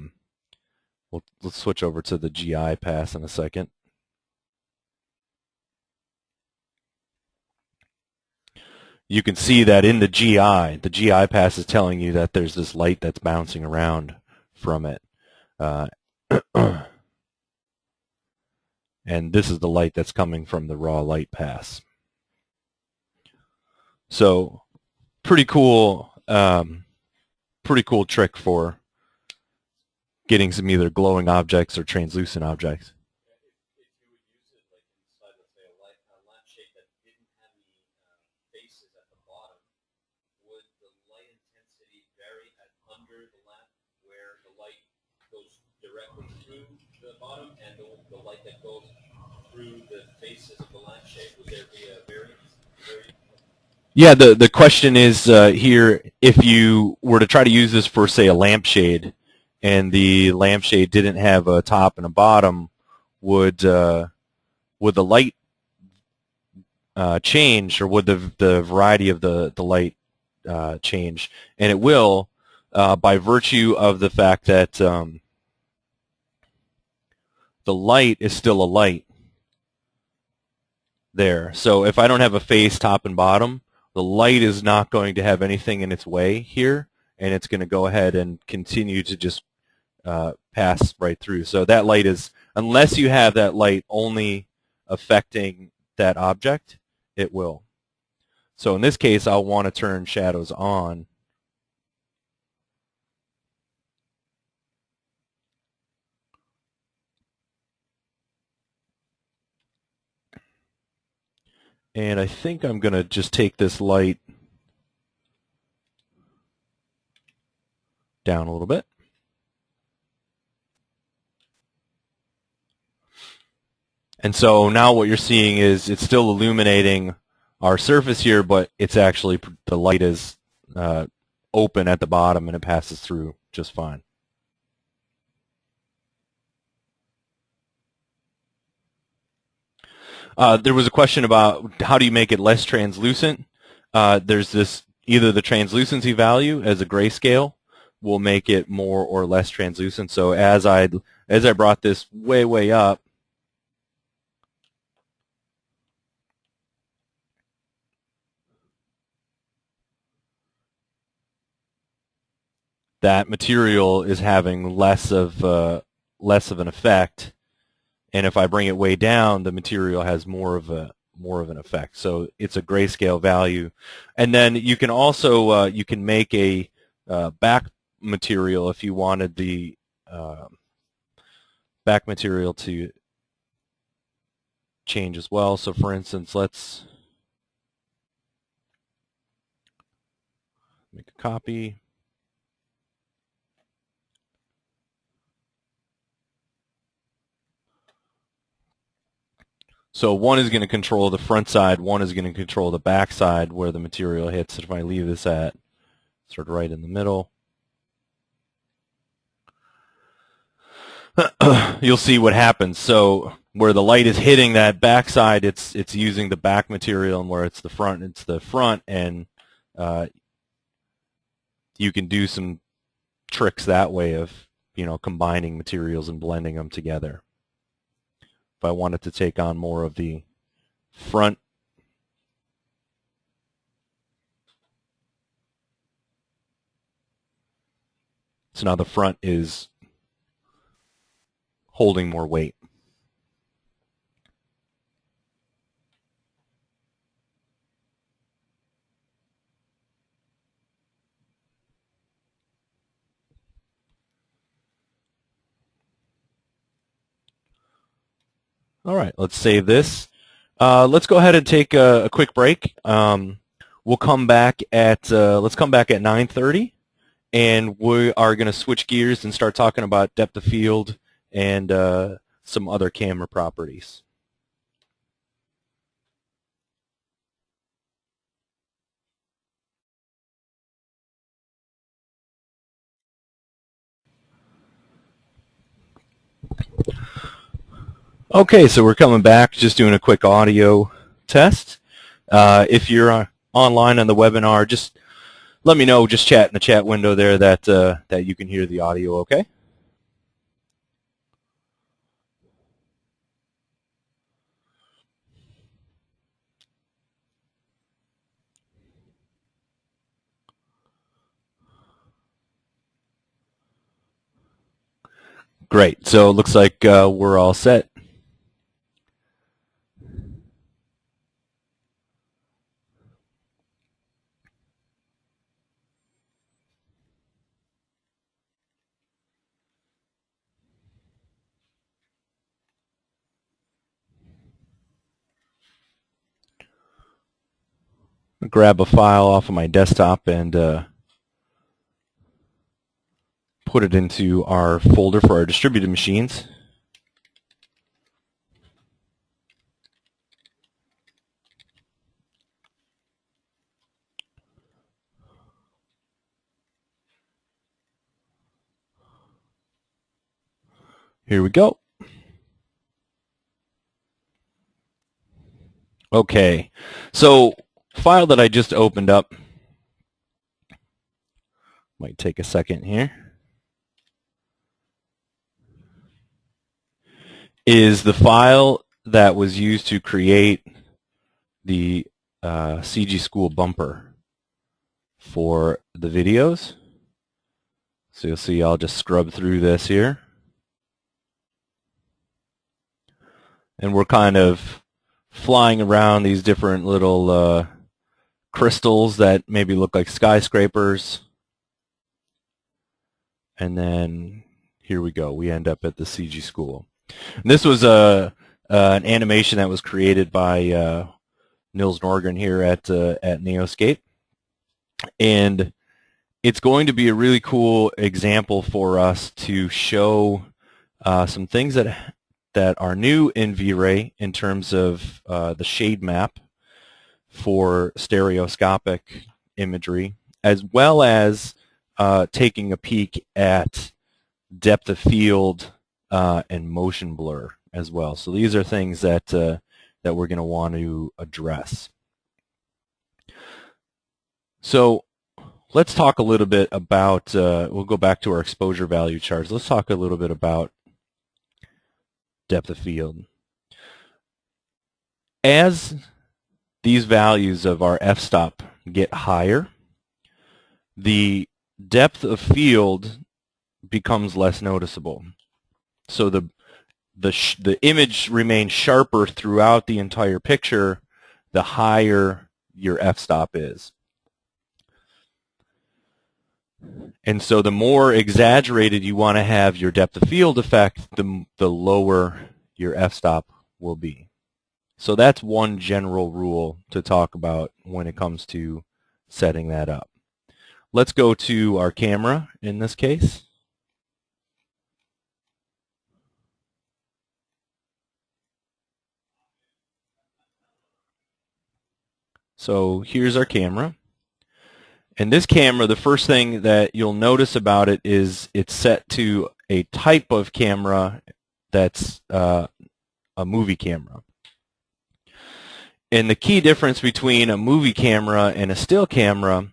let's switch over to the GI pass in a second. You can see that in the GI pass is telling you that there's this light that's bouncing around from it. And this is the light that's coming from the raw light pass. So pretty cool trick for getting some either glowing objects or translucent objects. Yeah, the question is here, if you were to try to use this for, say, a lampshade, and the lampshade didn't have a top and a bottom, would the light change, or would the variety of the light change? And it will, by virtue of the fact that the light is still a light there. So if I don't have a face, top and bottom, the light is not going to have anything in its way here. and it's going to go ahead and continue to just pass right through. So that light is, unless you have that light only affecting that object, it will. So in this case, I'll want to turn shadows on. And I think I'm going to just take this light down a little bit. And so now what you're seeing is it's still illuminating our surface here, but it's actually, the light is open at the bottom and it passes through just fine. There was a question about how do you make it less translucent. There's this, either the translucency value as a grayscale will make it more or less translucent. So as I brought this way up, that material is having less of an effect, and if I bring it way down, the material has more of an effect. So it's a grayscale value, and then you can also you can make a back material if you wanted the back material to change as well. So for instance, let's make a copy. So one is going to control the front side, one is going to control the back side where the material hits. If I leave this at sort of right in the middle, you'll see what happens. So where the light is hitting that back side, it's using the back material, and where it's the front, and you can do some tricks that way of, combining materials and blending them together. If I wanted to take on more of the front, so now the front is holding more weight. All right, let's save this. Let's go ahead and take a quick break. We'll come back at let's come back at 9:30, and we are going to switch gears and start talking about depth of field and some other camera properties. Okay, so we're coming back, just doing a quick audio test. If you're online on the webinar, just let me know, just chat in the chat window there that you can hear the audio okay. Great, so it looks like we're all set. Grab a file off of my desktop and put it into our folder for our distributed machines. Here we go. Okay, so file that I just opened up, might take a second here, is the file that was used to create the CG School bumper for the videos. So you'll see I'll just scrub through this here. And we're kind of flying around these different little crystals that maybe look like skyscrapers. And then here we go. We end up at the CG school. And this was an animation that was created by Nils Norgren here at Neoscape. And it's going to be a really cool example for us to show some things that are new in V-Ray in terms of the shade map for stereoscopic imagery, as well as taking a peek at depth of field and motion blur as well. So these are things that that we're going to want to address. So let's talk a little bit about, we'll go back to our exposure value charts. Let's talk a little bit about depth of field. As these values of our f-stop get higher, the depth of field becomes less noticeable. So the image remains sharper throughout the entire picture the higher your f-stop is. And so the more exaggerated you want to have your depth of field effect, the lower your f-stop will be. So that's one general rule to talk about when it comes to setting that up. Let's go to our camera in this case. So here's our camera. And this camera, the first thing that you'll notice about it is it's set to a type of camera that's a movie camera. And the key difference between a movie camera and a still camera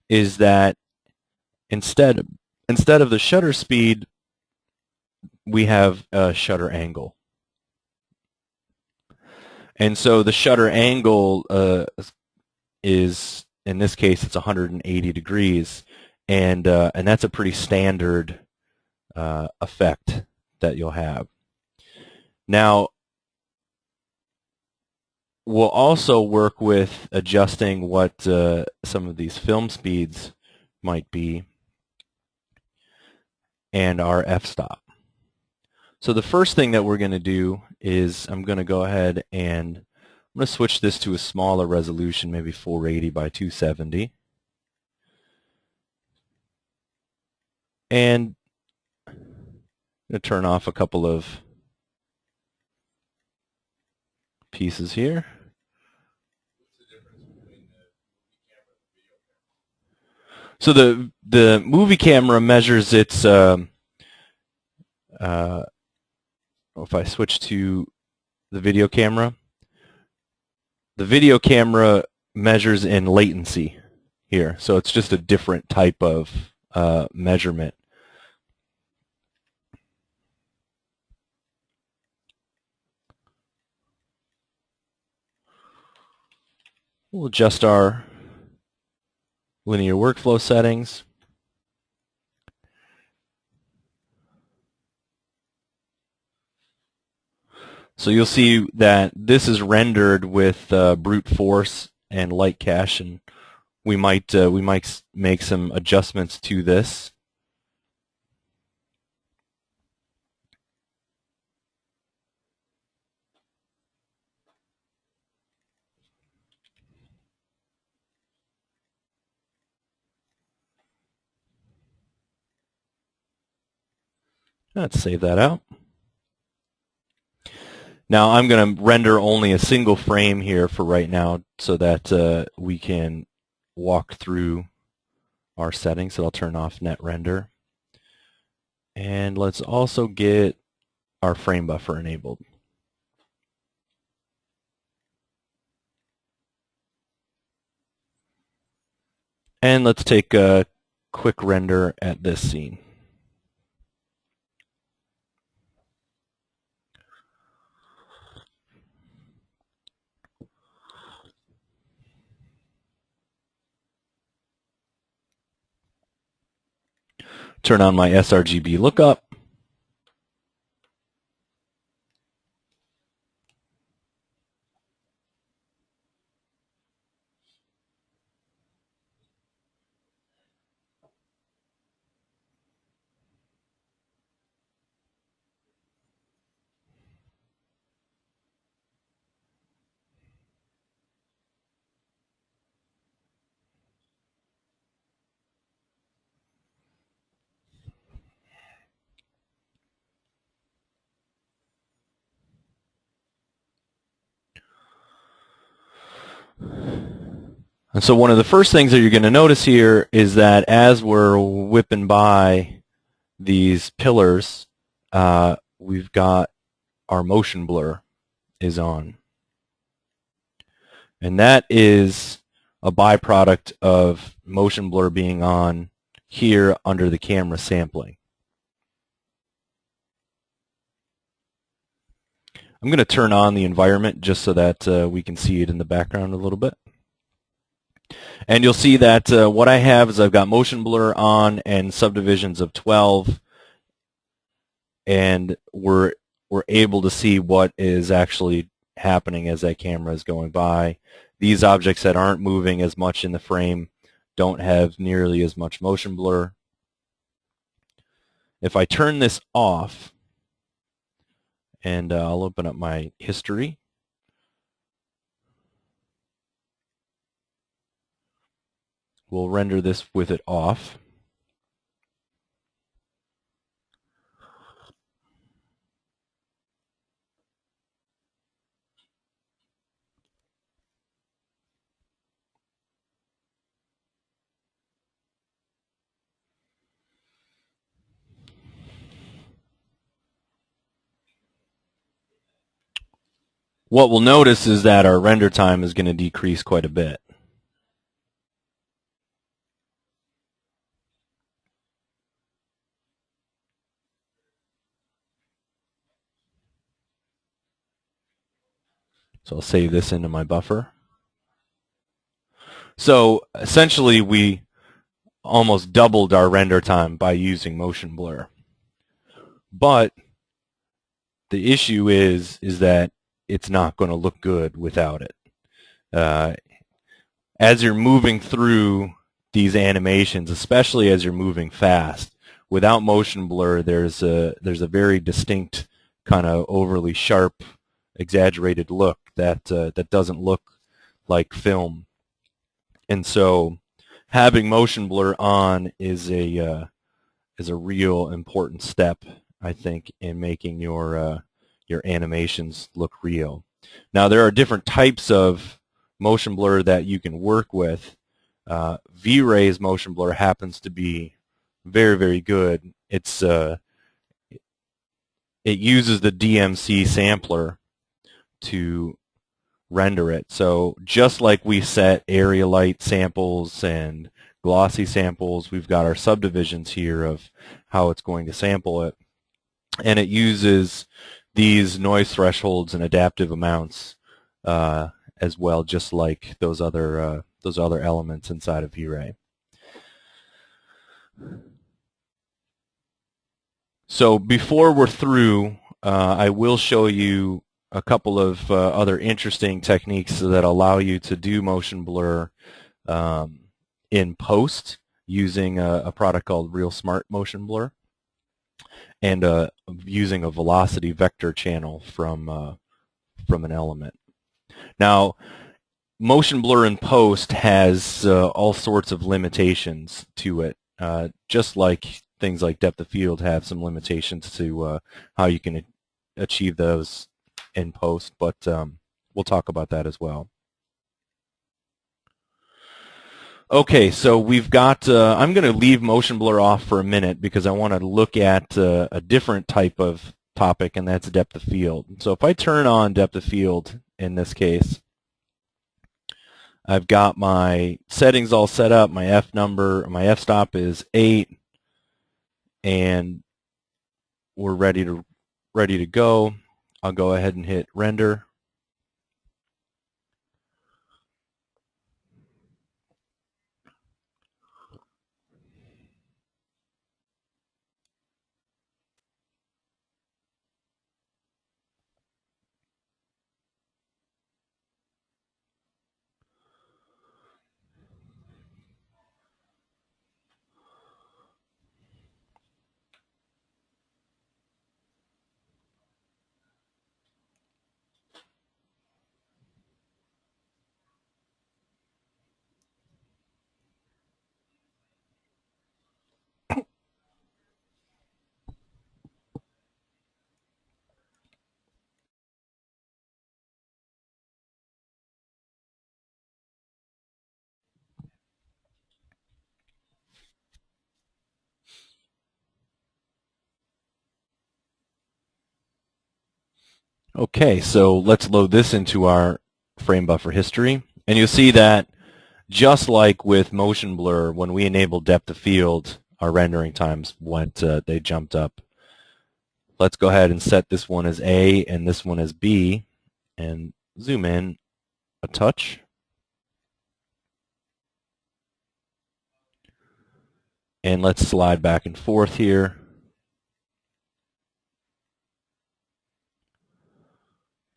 is that instead of the shutter speed, we have a shutter angle. And so the shutter angle is, in this case, it's 180 degrees, and that's a pretty standard effect that you'll have. Now, we'll also work with adjusting what some of these film speeds might be and our f-stop. So the first thing that we're going to do is I'm going to go ahead and I'm going to switch this to a smaller resolution, maybe 480 by 270. And I'm going to turn off a couple of pieces here. So the movie camera measures its, if I switch to the video camera measures in latency here. So it's just a different type of measurement. We'll adjust our linear workflow settings. So you'll see that this is rendered with brute force and light cache, and we might make some adjustments to this. Let's save that out. Now I'm going to render only a single frame here for right now so that we can walk through our settings. So I'll turn off net render. And let's also get our frame buffer enabled. And let's take a quick render at this scene. Turn on my sRGB lookup. And so one of the first things that you're going to notice here is that as we're whipping by these pillars, we've got our motion blur is on. And that is a byproduct of motion blur being on here under the camera sampling. I'm going to turn on the environment just so that we can see it in the background a little bit. And you'll see that what I have is I've got motion blur on and subdivisions of 12, and we're able to see what is actually happening as that camera is going by. These objects that aren't moving as much in the frame don't have nearly as much motion blur. If I turn this off, and I'll open up my history. We'll render this with it off. What we'll notice is that our render time is going to decrease quite a bit. So I'll save this into my buffer. So essentially we almost doubled our render time by using motion blur. But the issue is that it's not going to look good without it. As you're moving through these animations, especially as you're moving fast, without motion blur, there's a very distinct kind of overly sharp, exaggerated look that doesn't look like film. And so, having motion blur on is a real important step, I think, in making your animations look real. Now, there are different types of motion blur that you can work with. V-Ray's motion blur happens to be very, very good. It uses the DMC sampler to render it. So just like we set area light samples and glossy samples, we've got our subdivisions here of how it's going to sample it. And it uses these noise thresholds and adaptive amounts as well, just like those other elements inside of V-Ray. So before we're through, I will show you a couple of other interesting techniques that allow you to do motion blur in post using a product called Real Smart Motion Blur, and using a velocity vector channel from an element. Now, motion blur in post has all sorts of limitations to it, just like things like depth of field have some limitations to how you can achieve those in post, but we'll talk about that as well. Okay, so we've got, I'm going to leave motion blur off for a minute because I want to look at a different type of topic, and that's depth of field. So if I turn on depth of field in this case, I've got my settings all set up. My my f-stop is 8, and we're ready to go. I'll go ahead and hit render. Okay, so let's load this into our frame buffer history. And you'll see that just like with motion blur, when we enable depth of field, our rendering times they jumped up. Let's go ahead and set this one as A and this one as B and zoom in a touch. And let's slide back and forth here.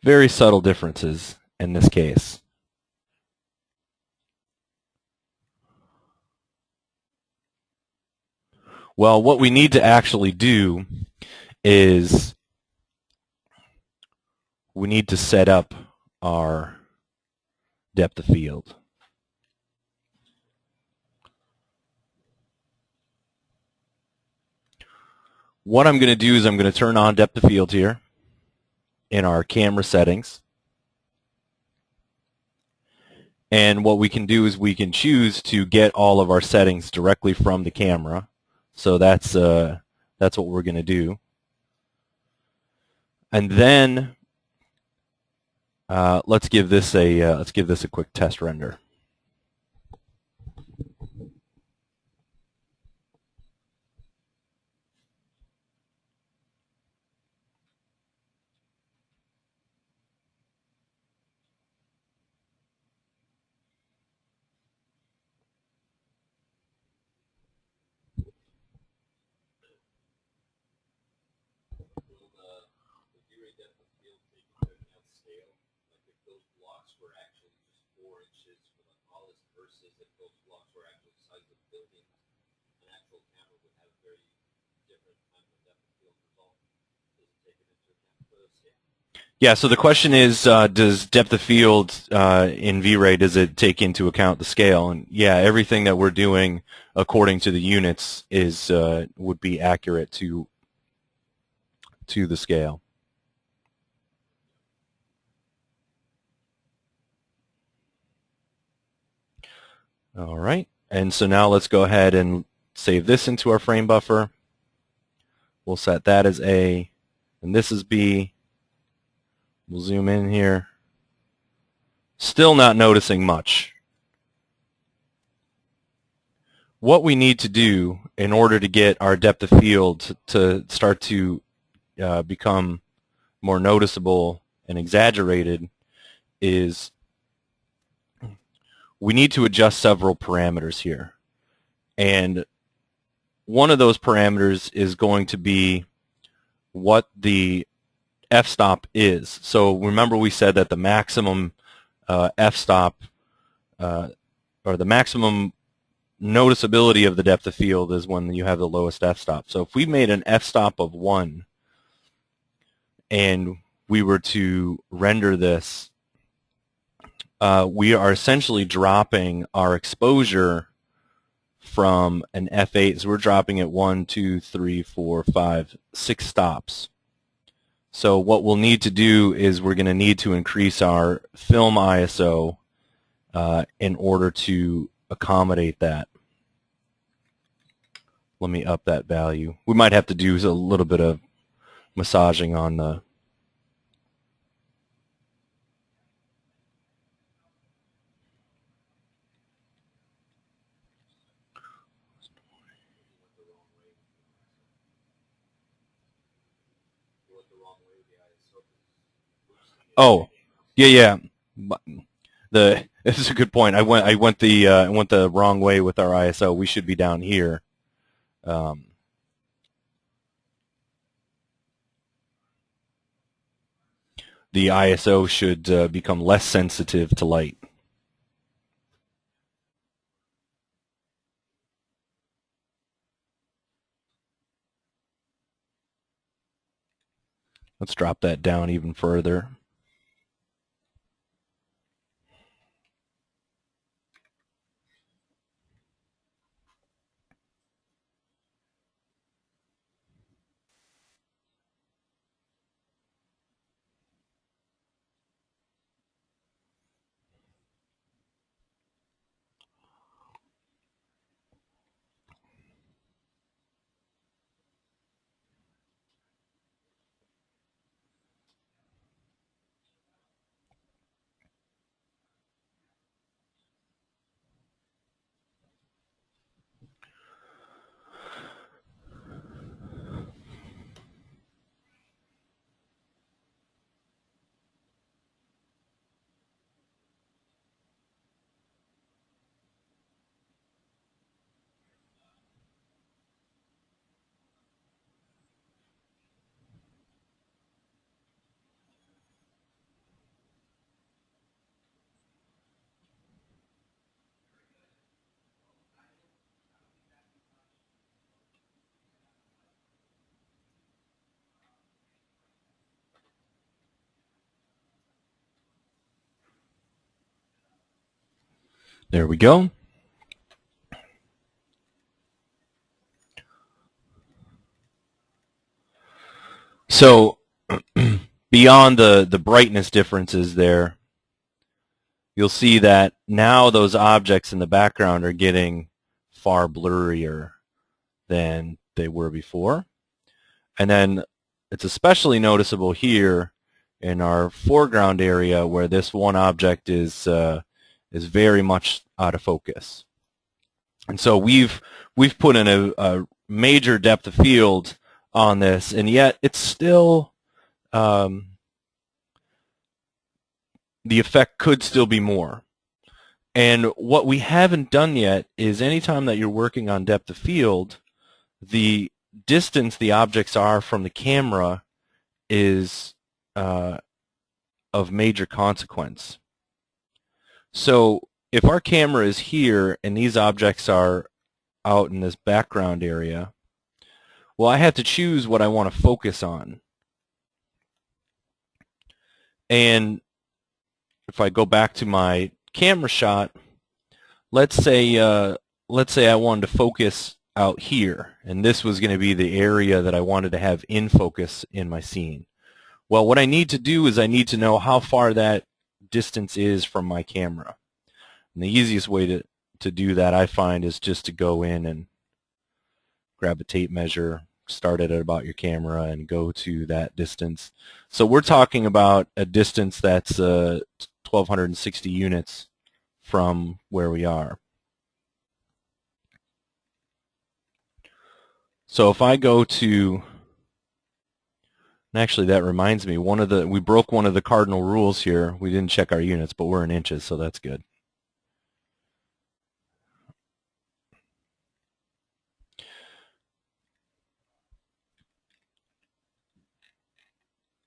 Very subtle differences in this case. Well, what we need to actually do is we need to set up our depth of field. What I'm going to do is I'm going to turn on depth of field here in our camera settings. And what we can do is we can choose to get all of our settings directly from the camera. So that's what we're going to do. And then let's give this a quick test render. Yeah, so the question is, does depth of field in V-Ray, does it take into account the scale? And yeah, everything that we're doing according to the units is would be accurate to the scale. All right, and so now let's go ahead and save this into our frame buffer. We'll set that as A, and this is B. We'll zoom in here. Still not noticing much. What we need to do in order to get our depth of field to start to become more noticeable and exaggerated is we need to adjust several parameters here. And one of those parameters is going to be what the f-stop is. So remember we said that the maximum f-stop or the maximum noticeability of the depth of field is when you have the lowest f-stop. So if we made an f-stop of 1 and we were to render this, we are essentially dropping our exposure from an f8. So we're dropping it 1, 2, 3, 4, 5, 6 stops. So what we'll need to do is we're going to need to increase our film ISO in order to accommodate that. Let me up that value. We might have to do a little bit of massaging on the Oh, yeah. This is a good point. I went the wrong way with our ISO. We should be down here. The ISO should become less sensitive to light. Let's drop that down even further. There we go. So beyond the brightness differences there, you'll see that now those objects in the background are getting far blurrier than they were before. And then it's especially noticeable here in our foreground area where this one object is very much out of focus. And so we've put in a major depth of field on this, and yet it's still the effect could still be more. And what we haven't done yet is anytime that you're working on depth of field, the distance the objects are from the camera is of major consequence. So if our camera is here and these objects are out in this background area, well, I have to choose what I want to focus on. And if I go back to my camera shot, let's say I wanted to focus out here, and this was going to be the area that I wanted to have in focus in my scene. Well, what I need to do is I need to know how far that distance is from my camera. And the easiest way to do that, I find, is just to go in and grab a tape measure, start it at about your camera, and go to that distance. So we're talking about a distance that's 1,260 units from where we are. So if I go to, and actually that reminds me, we broke one of the cardinal rules here. We didn't check our units, but we're in inches, so that's good.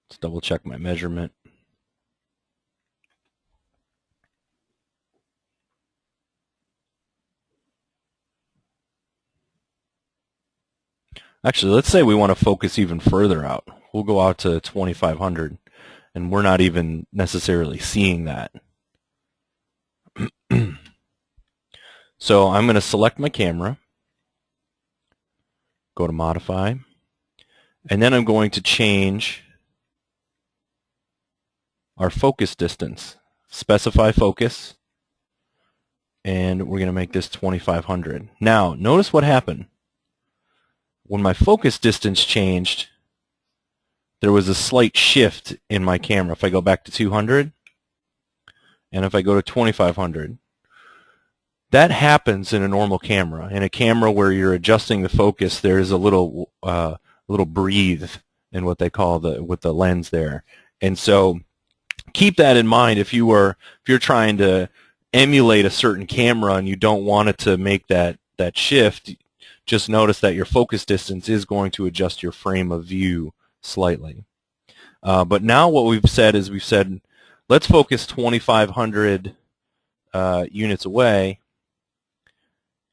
Let's double check my measurement. Actually, let's say we want to focus even further out. We'll go out to 2,500, and we're not even necessarily seeing that. So I'm going to select my camera, go to Modify, and then I'm going to change our focus distance. Specify focus, and we're going to make this 2,500. Now, notice what happened. When my focus distance changed, there was a slight shift in my camera. If I go back to 200, and if I go to 2,500, that happens in a normal camera. In a camera where you're adjusting the focus, there's a little breathe in what they call with the lens there. And so keep that in mind if you're trying to emulate a certain camera and you don't want it to make that shift. Just notice that your focus distance is going to adjust your frame of view slightly. But now what we've said is let's focus 2,500 units away,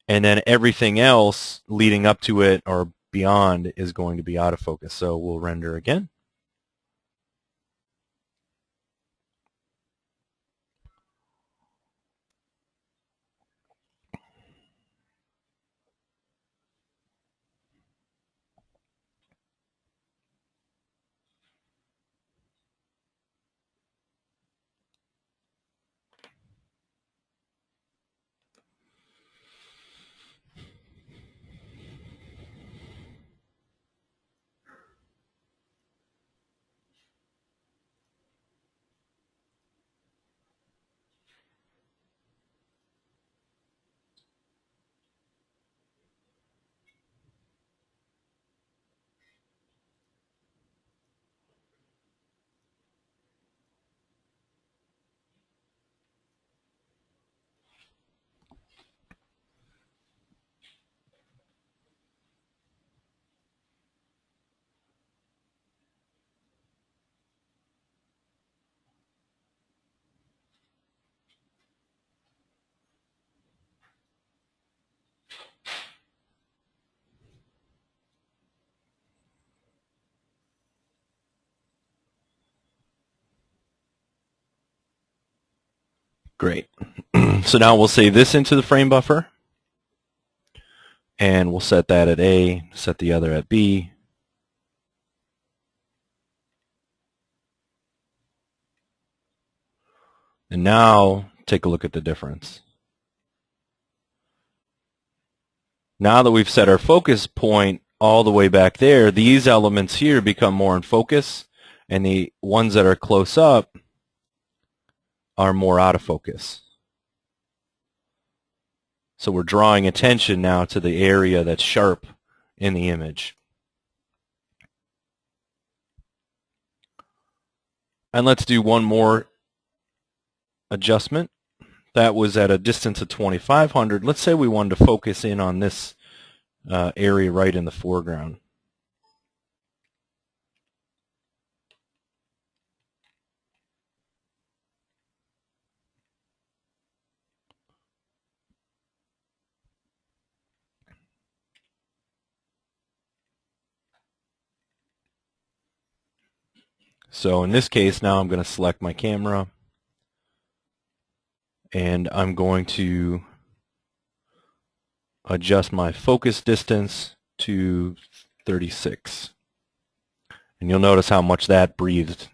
and then everything else leading up to it or beyond is going to be out of focus. So we'll render again. Great. So now we'll save this into the frame buffer, and we'll set that at A, set the other at B. And now take a look at the difference. Now that we've set our focus point all the way back there, these elements here become more in focus, and the ones that are close up are more out of focus. So we're drawing attention now to the area that's sharp in the image. And let's do one more adjustment. That was at a distance of 2500. Let's say we wanted to focus in on this area right in the foreground. So in this case, now I'm going to select my camera, and I'm going to adjust my focus distance to 36. And you'll notice how much that breathed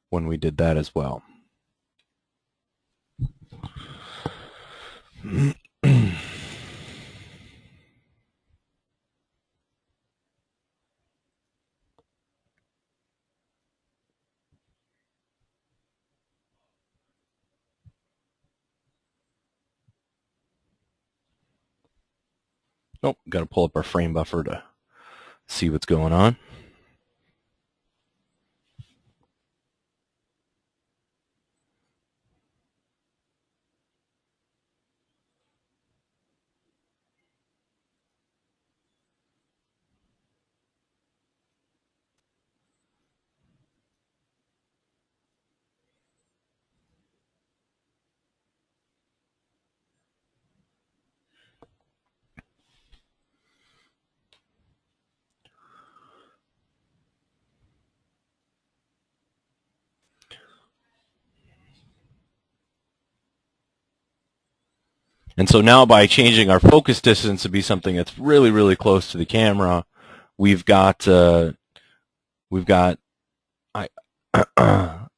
when we did that as well. Oh, got to pull up our frame buffer to see what's going on. And so now by changing our focus distance to be something that's really, really close to the camera, we've got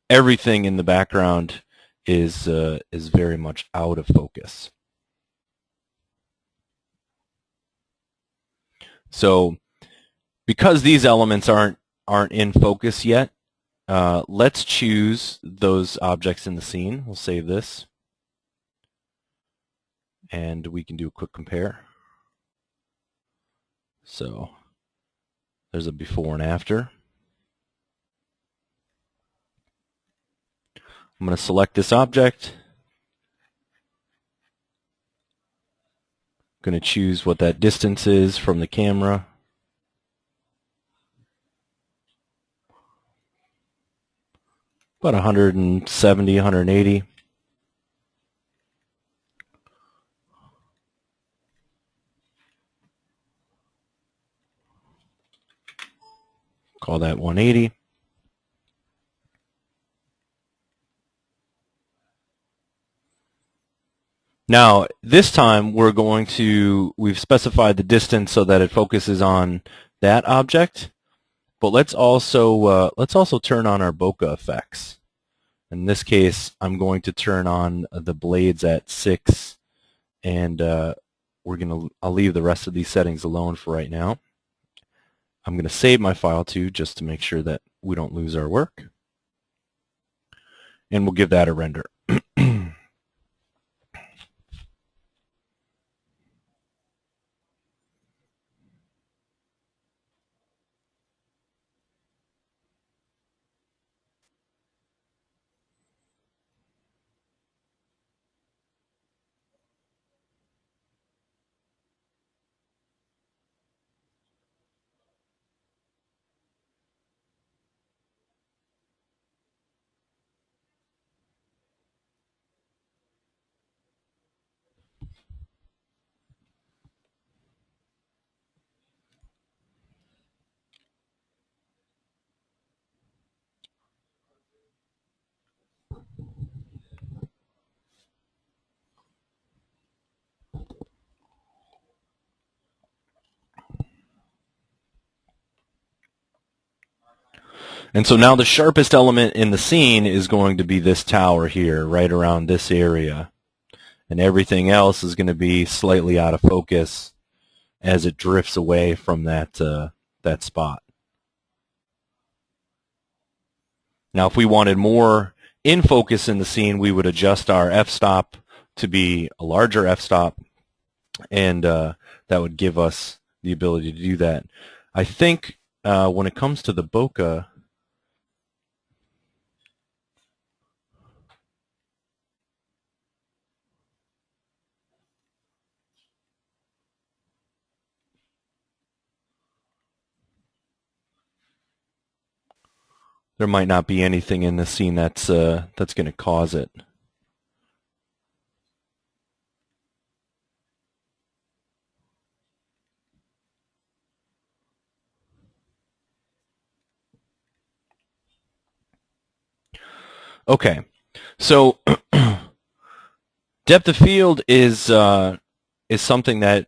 everything in the background is very much out of focus. So because these elements aren't in focus yet, let's choose those objects in the scene. We'll save this, and we can do a quick compare. So there's a before and after. I'm going to select this object. I'm going to choose what that distance is from the camera. About 170, 180. Call that 180. Now, this time we've specified the distance so that it focuses on that object, but let's also turn on our bokeh effects. In this case, I'm going to turn on the blades at 6, and I'll leave the rest of these settings alone for right now. I'm going to save my file too, just to make sure that we don't lose our work, and we'll give that a render. And so now the sharpest element in the scene is going to be this tower here, right around this area. And everything else is going to be slightly out of focus as it drifts away from that spot. Now, if we wanted more in focus in the scene, we would adjust our f-stop to be a larger f-stop, and that would give us the ability to do that. I think when it comes to the bokeh, there might not be anything in the scene that's going to cause it. Okay, so depth of field is something that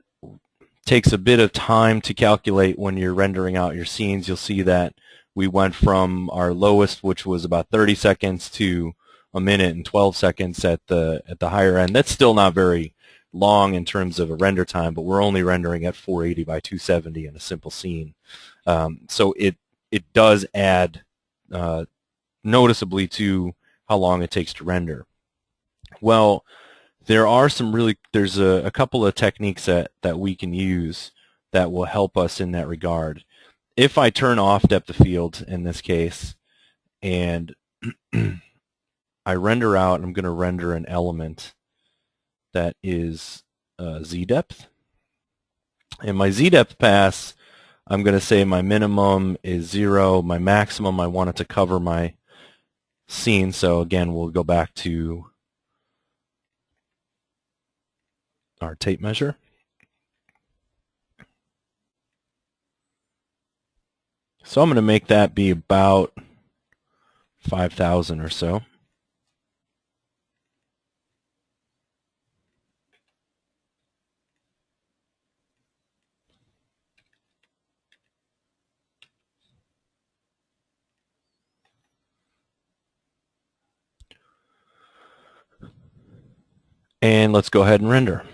takes a bit of time to calculate when you're rendering out your scenes. You'll see that we went from our lowest, which was about 30 seconds, to a minute and 12 seconds at the higher end. That's still not very long in terms of a render time, but we're only rendering at 480 by 270 in a simple scene. So it does add noticeably to how long it takes to render. Well, there's a couple of techniques that we can use that will help us in that regard. If I turn off depth of field in this case, and I render out, I'm going to render an element that is z-depth. And my z-depth pass, I'm going to say my minimum is 0. My maximum, I want it to cover my scene. So again, we'll go back to our tape measure. So I'm going to make that be about 5,000 or so. And let's go ahead and render.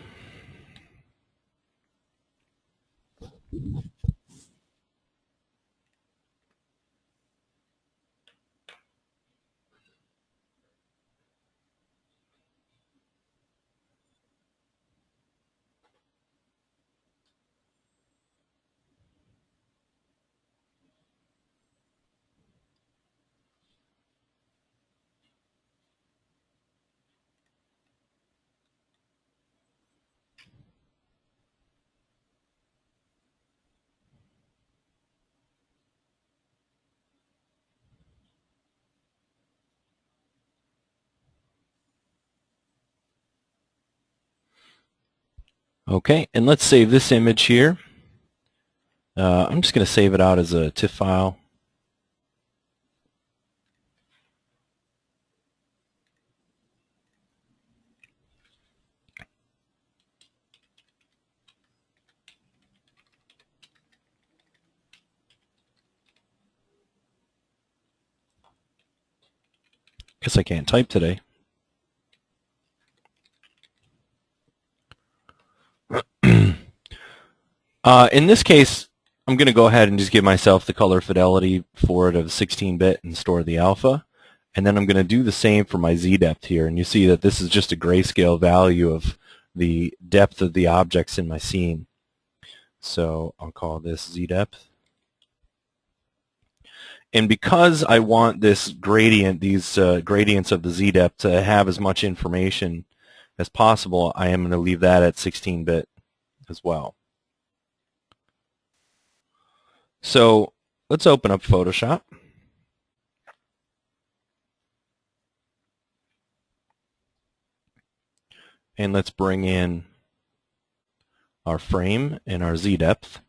Okay, and let's save this image here. I'm just going to save it out as a TIFF file. Guess I can't type today. In this case, I'm going to go ahead and just give myself the color fidelity for it of 16-bit and store the alpha. And then I'm going to do the same for my z-depth here. And you see that this is just a grayscale value of the depth of the objects in my scene. So I'll call this z-depth. And because I want this gradient, these gradients of the z-depth to have as much information as possible, I am going to leave that at 16-bit as well. So let's open up Photoshop. And let's bring in our frame and our z-depth.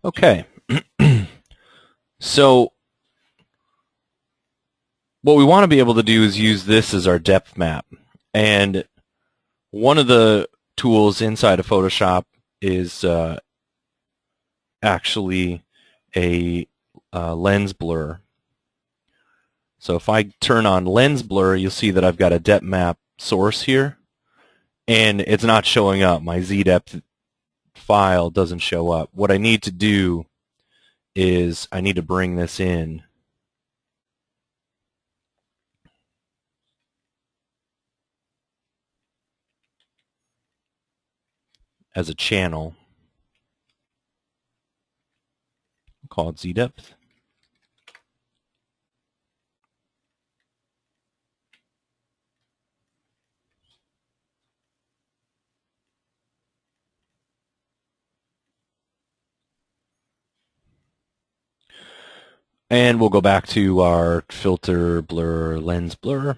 Okay. So what we want to be able to do is use this as our depth map. And one of the tools inside of Photoshop is actually a lens blur. So if I turn on lens blur, you'll see that I've got a depth map source here, and it's not showing up. My z-depth file doesn't show up. What I need to do is I need to bring this in as a channel. I'll call it z-depth. And we'll go back to our filter, blur, lens blur.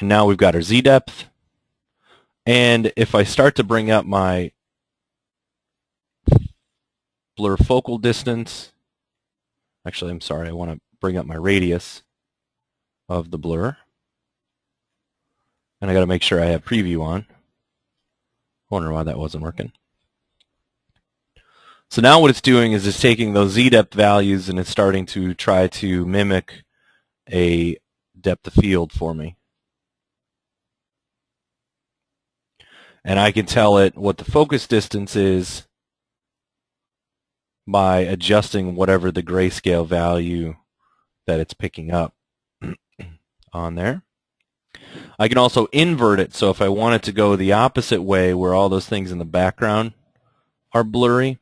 And now we've got our z-depth. And if I start to bring up my blur focal distance, actually, I'm sorry, I want to bring up my radius of the blur. And I got to make sure I have preview on. I wonder why that wasn't working. So now what it's doing is it's taking those z-depth values and it's starting to try to mimic a depth of field for me. And I can tell it what the focus distance is by adjusting whatever the grayscale value that it's picking up on there. I can also invert it, so if I want it to go the opposite way where all those things in the background are blurry,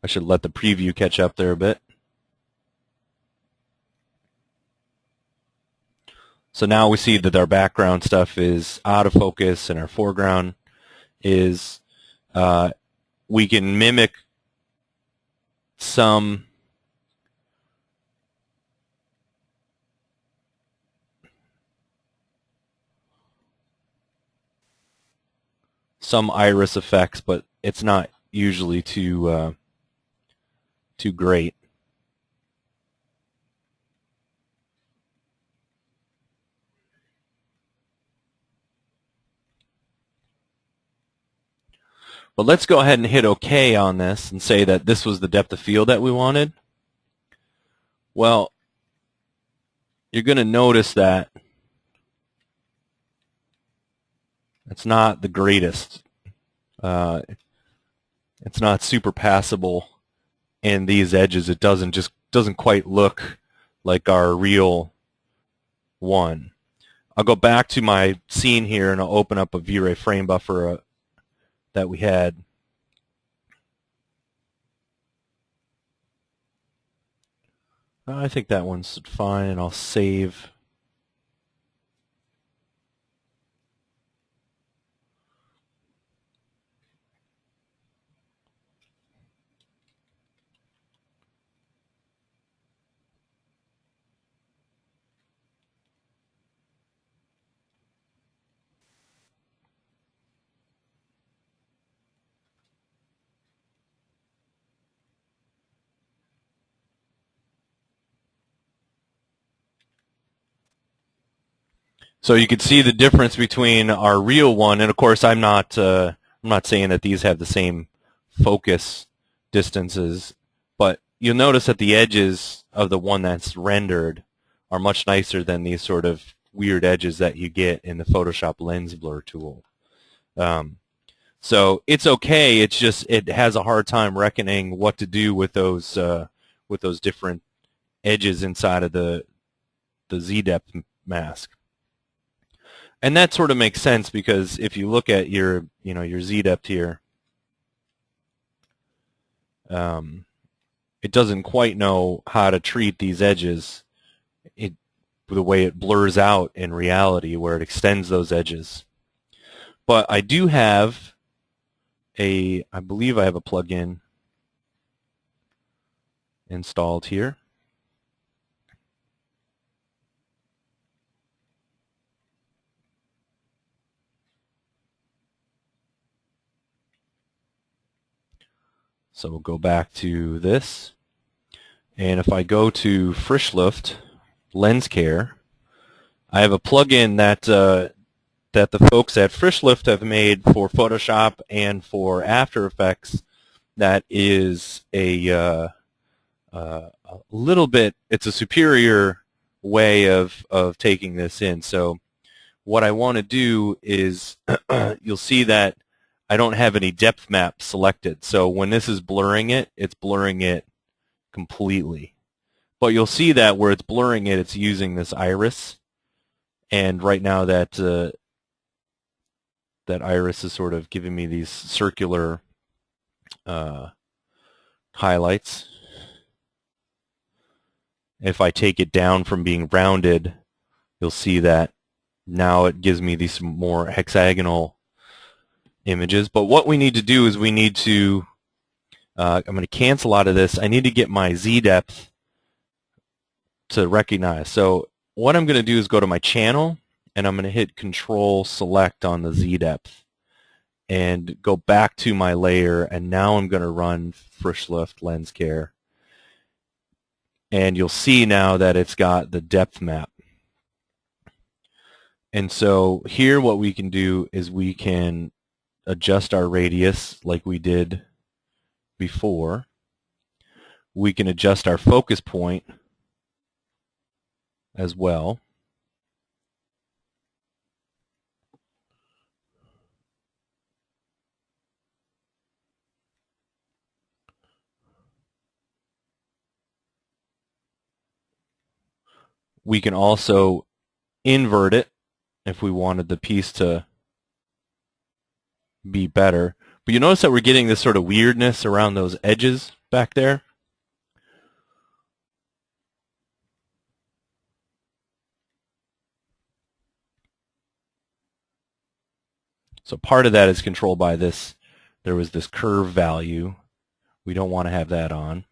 I should let the preview catch up there a bit. So now we see that our background stuff is out of focus and our foreground is, we can mimic some iris effects, but it's not usually too great. But let's go ahead and hit OK on this and say that this was the depth of field that we wanted. Well, you're going to notice that it's not the greatest. It's not super passable in these edges. It doesn't quite look like our real one. I'll go back to my scene here and I'll open up a V-Ray frame buffer that we had. I think that one's fine, and I'll save. So you can see the difference between our real one, and of course I'm not saying that these have the same focus distances, but you'll notice that the edges of the one that's rendered are much nicer than these sort of weird edges that you get in the Photoshop lens blur tool. So it's okay. It's just it has a hard time reckoning what to do with those different edges inside of the z-depth mask. And that sort of makes sense because if you look at your z-depth here, it doesn't quite know how to treat these edges the way it blurs out in reality, where it extends those edges. But I do have I believe I have a plugin installed here. So we'll go back to this, and if I go to Frischluft Lens Care, I have a plugin that that the folks at Frischlift have made for Photoshop and for After Effects that is a little bit, it's a superior way of taking this in. So what I want to do is you'll see that I don't have any depth map selected. So when this is blurring it, it's blurring it completely. But you'll see that where it's blurring it, it's using this iris. And right now that that iris is sort of giving me these circular highlights. If I take it down from being rounded, you'll see that now it gives me these more hexagonal images. But what we need to do is we need to, I'm going to cancel out of this. I need to get my Z depth to recognize. So what I'm going to do is go to my channel, and I'm going to hit Control Select on the Z depth and go back to my layer, and now I'm going to run Frischlift Lens Care. And you'll see now that it's got the depth map. And so here what we can do is we can adjust our radius like we did before. We can adjust our focus point as well. We can also invert it if we wanted the piece to be better. But you notice that we're getting this sort of weirdness around those edges back there. So part of that is controlled by this. There was this curve value. We don't want to have that on.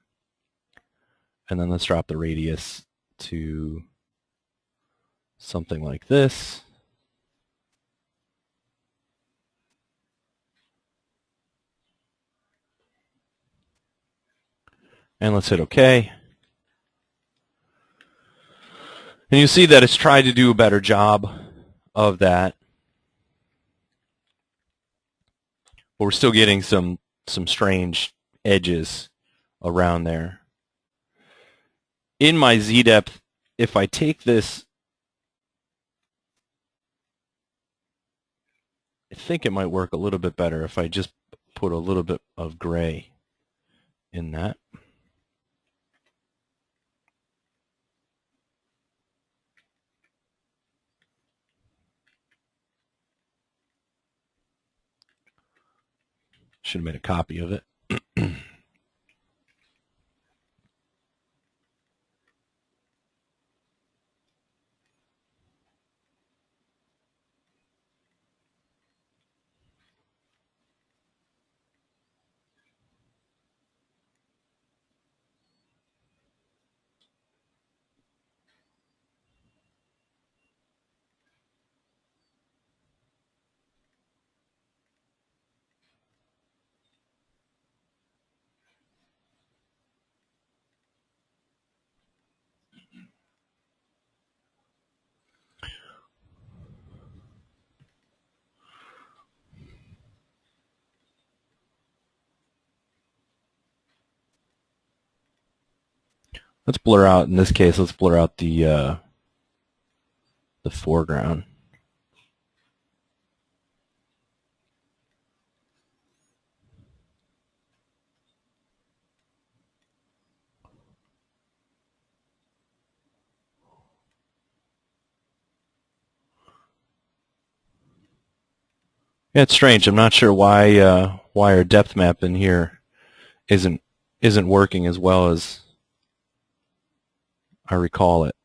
And then let's drop the radius to something like this. And let's hit OK. And you see that it's tried to do a better job of that. But we're still getting some strange edges around there. In my Z depth, if I take this, I think it might work a little bit better if I just put a little bit of gray in that. Should have made a copy of it. Let's blur out, in this case, let's blur out the foreground. Yeah, it's strange. I'm not sure why our depth map in here isn't working as well as I recall it.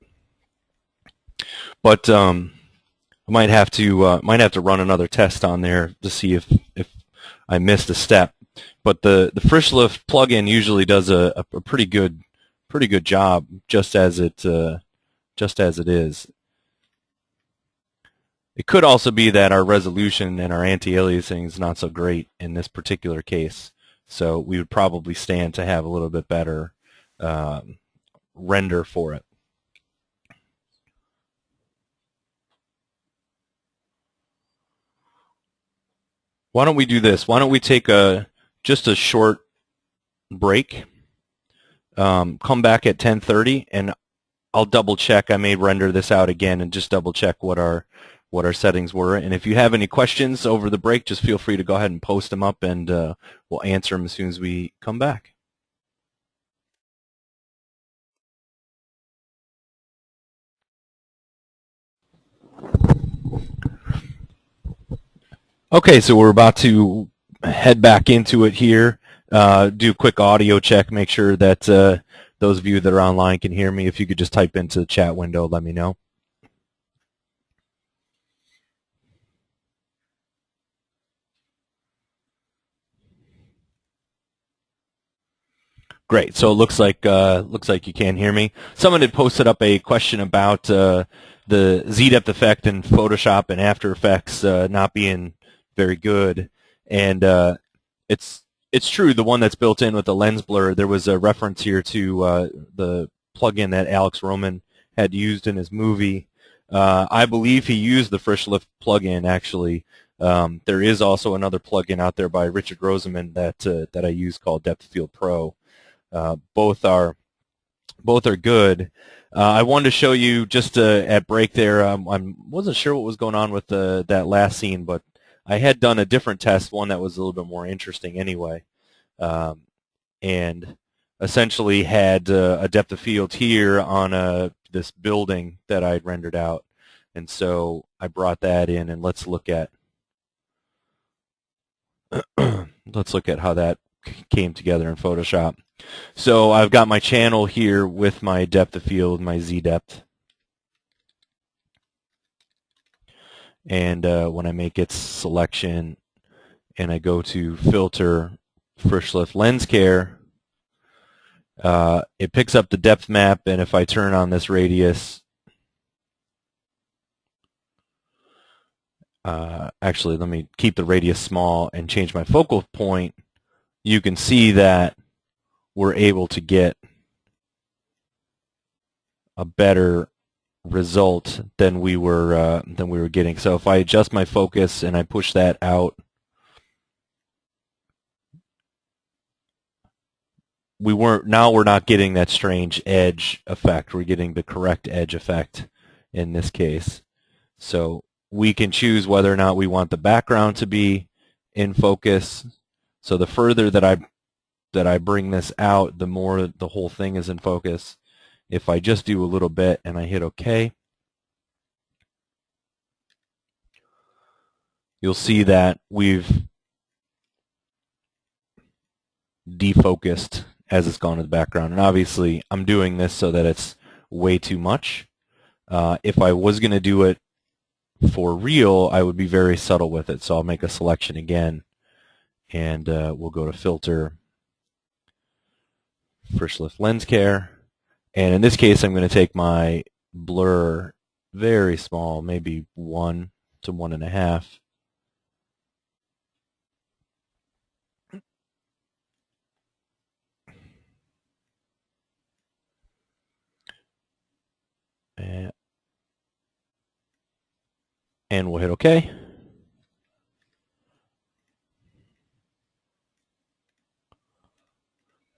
But I might have to run another test on there to see if I missed a step. But the Frischlift plugin usually does a pretty good job just as it is. It could also be that our resolution and our anti-aliasing is not so great in this particular case. So we would probably stand to have a little bit better render for it. Why don't we do this? Why don't we take just a short break, come back at 10:30, and I'll double check. I may render this out again and just double check what our settings were. And if you have any questions over the break, just feel free to go ahead and post them up, and we'll answer them as soon as we come back. Okay, so we're about to head back into it here. Do a quick audio check, make sure that those of you that are online can hear me. If you could just type into the chat window, let me know. Great. So it looks like you can hear me. Someone had posted up a question about the Z-depth effect in Photoshop and After Effects not being very good, and it's true. The one that's built in with the lens blur. There was a reference here to the plugin that Alex Roman had used in his movie. I believe he used the Frischlift plugin. Actually, there is also another plugin out there by Richard Roseman that I use called Depth of Field Pro. Both are good. I wanted to show you just at break there. I wasn't sure what was going on with that last scene, but I had done a different test, one that was a little bit more interesting anyway, and essentially had a depth of field here on this building that I had rendered out, and so I brought that in, and let's look at how that came together in Photoshop. So I've got my channel here with my depth of field, my Z depth. And when I make its selection and I go to Filter, Frischlift Lens Care, it picks up the depth map, and if I turn on this radius, actually let me keep the radius small and change my focal point, you can see that we're able to get a better result than we were getting. So if I adjust my focus and I push that out, now we're not getting that strange edge effect. We're getting the correct edge effect in this case. So we can choose whether or not we want the background to be in focus. So the further that I bring this out, the more the whole thing is in focus. If I just do a little bit and I hit OK, you'll see that we've defocused as it's gone to the background. And obviously, I'm doing this so that it's way too much. If I was going to do it for real, I would be very subtle with it. So I'll make a selection again, and we'll go to Filter, Frischlift Lens Care. And in this case, I'm going to take my blur very small, maybe 1 to 1.5. And we'll hit OK.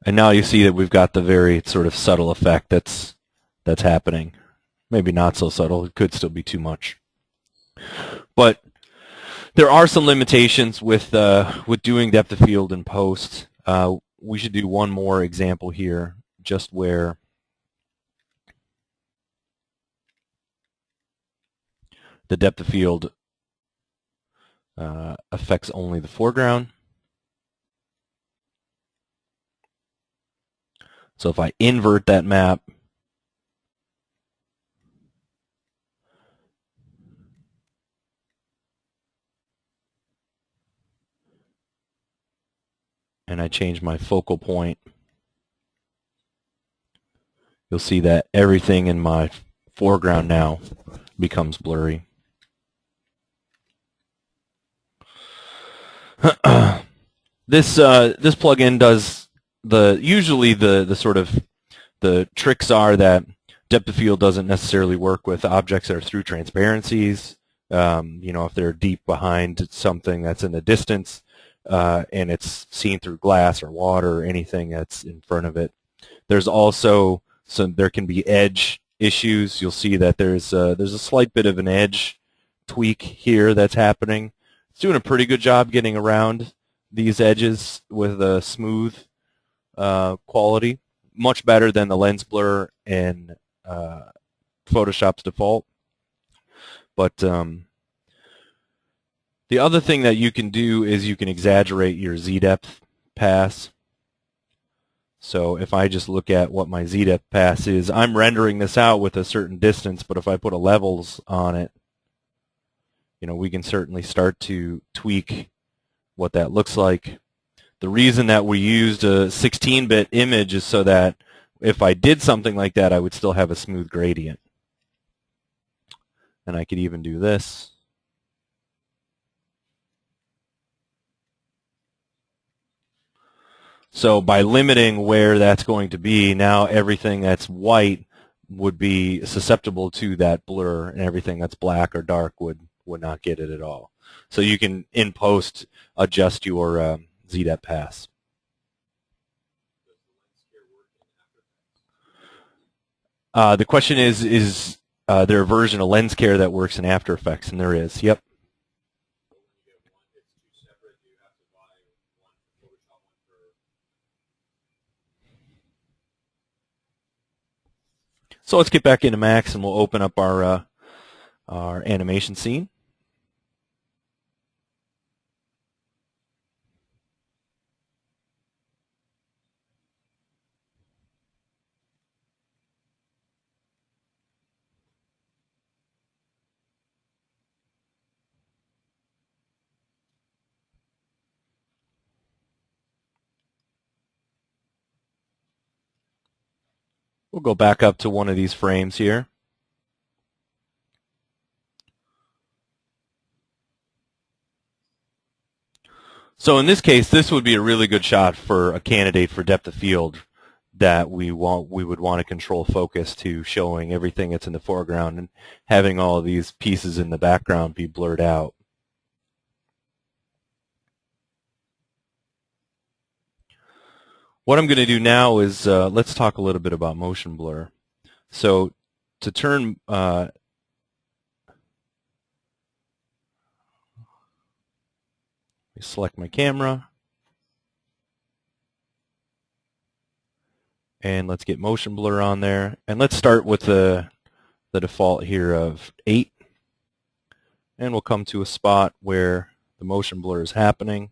And now you see that we've got the very sort of subtle effect that's happening. Maybe not so subtle. It could still be too much. But there are some limitations with doing depth of field in post. We should do one more example here, just where the depth of field affects only the foreground. So if I invert that map, and I change my focal point, you'll see that everything in my foreground now becomes blurry. This plugin does usually the sort of the tricks are that depth of field doesn't necessarily work with objects that are through transparencies. You know, if they're deep behind something that's in the distance and it's seen through glass or water or anything that's in front of it. There's also there can be edge issues. You'll see that there's a slight bit of an edge tweak here that's happening. It's doing a pretty good job getting around these edges with a smooth quality, much better than the lens blur in Photoshop's default. But the other thing that you can do is you can exaggerate your Z-depth pass. So if I just look at what my Z-depth pass is, I'm rendering this out with a certain distance, but if I put a levels on it, you know, we can certainly start to tweak what that looks like. The reason that we used a 16-bit image is so that if I did something like that, I would still have a smooth gradient. And I could even do this. So by limiting where that's going to be, now everything that's white would be susceptible to that blur, and everything that's black or dark would not get it at all. So you can, in post, adjust your Z-depth pass. The question is there a version of LensCare that works in After Effects? And there is. Yep. So let's get back into Max, and we'll open up our animation scene. We'll go back up to one of these frames here. So in this case, this would be a really good shot for a candidate for depth of field that we would want to control focus to showing everything that's in the foreground and having all of these pieces in the background be blurred out. What I'm going to do now is let's talk a little bit about motion blur. So to turn select my camera, and let's get motion blur on there, and let's start with the default here of 8, and we'll come to a spot where the motion blur is happening.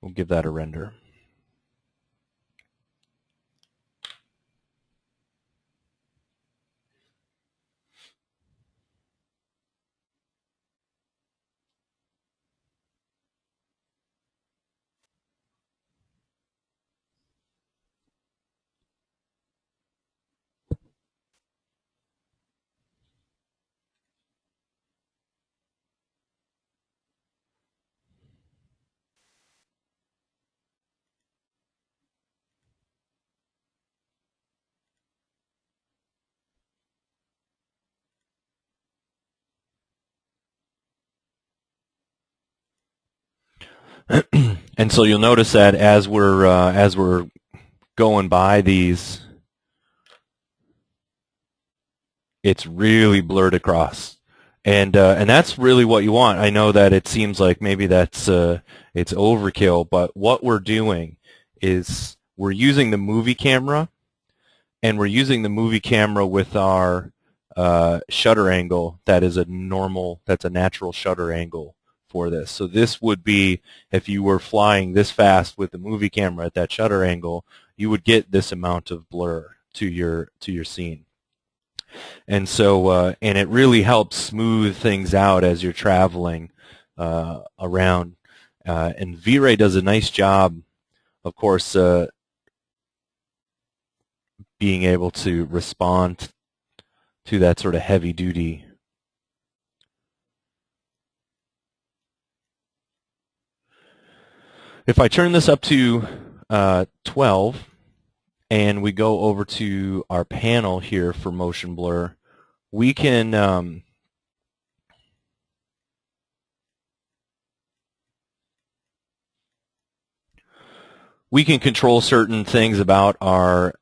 We'll give that a render. And so you'll notice that as we're going by these, it's really blurred across, and that's really what you want. I know that it seems like maybe that's it's overkill, but what we're doing is we're using the movie camera, and we're using the movie camera with our shutter angle that's a natural shutter angle for this. So this would be, if you were flying this fast with the movie camera at that shutter angle, you would get this amount of blur to your scene. And so, and it really helps smooth things out as you're traveling around. And V-Ray does a nice job, of course, being able to respond to that sort of heavy-duty. If I turn this up to 12, and we go over to our panel here for motion blur, we can control certain things about our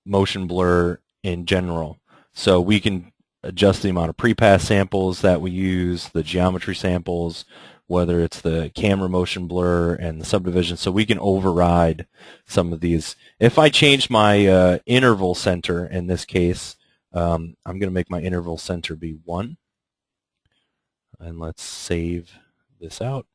motion blur in general. So we can adjust the amount of pre-pass samples that we use, the geometry samples, whether it's the camera motion blur and the subdivision. So we can override some of these. If I change my interval center in this case, I'm going to make my interval center be 1. And let's save this out.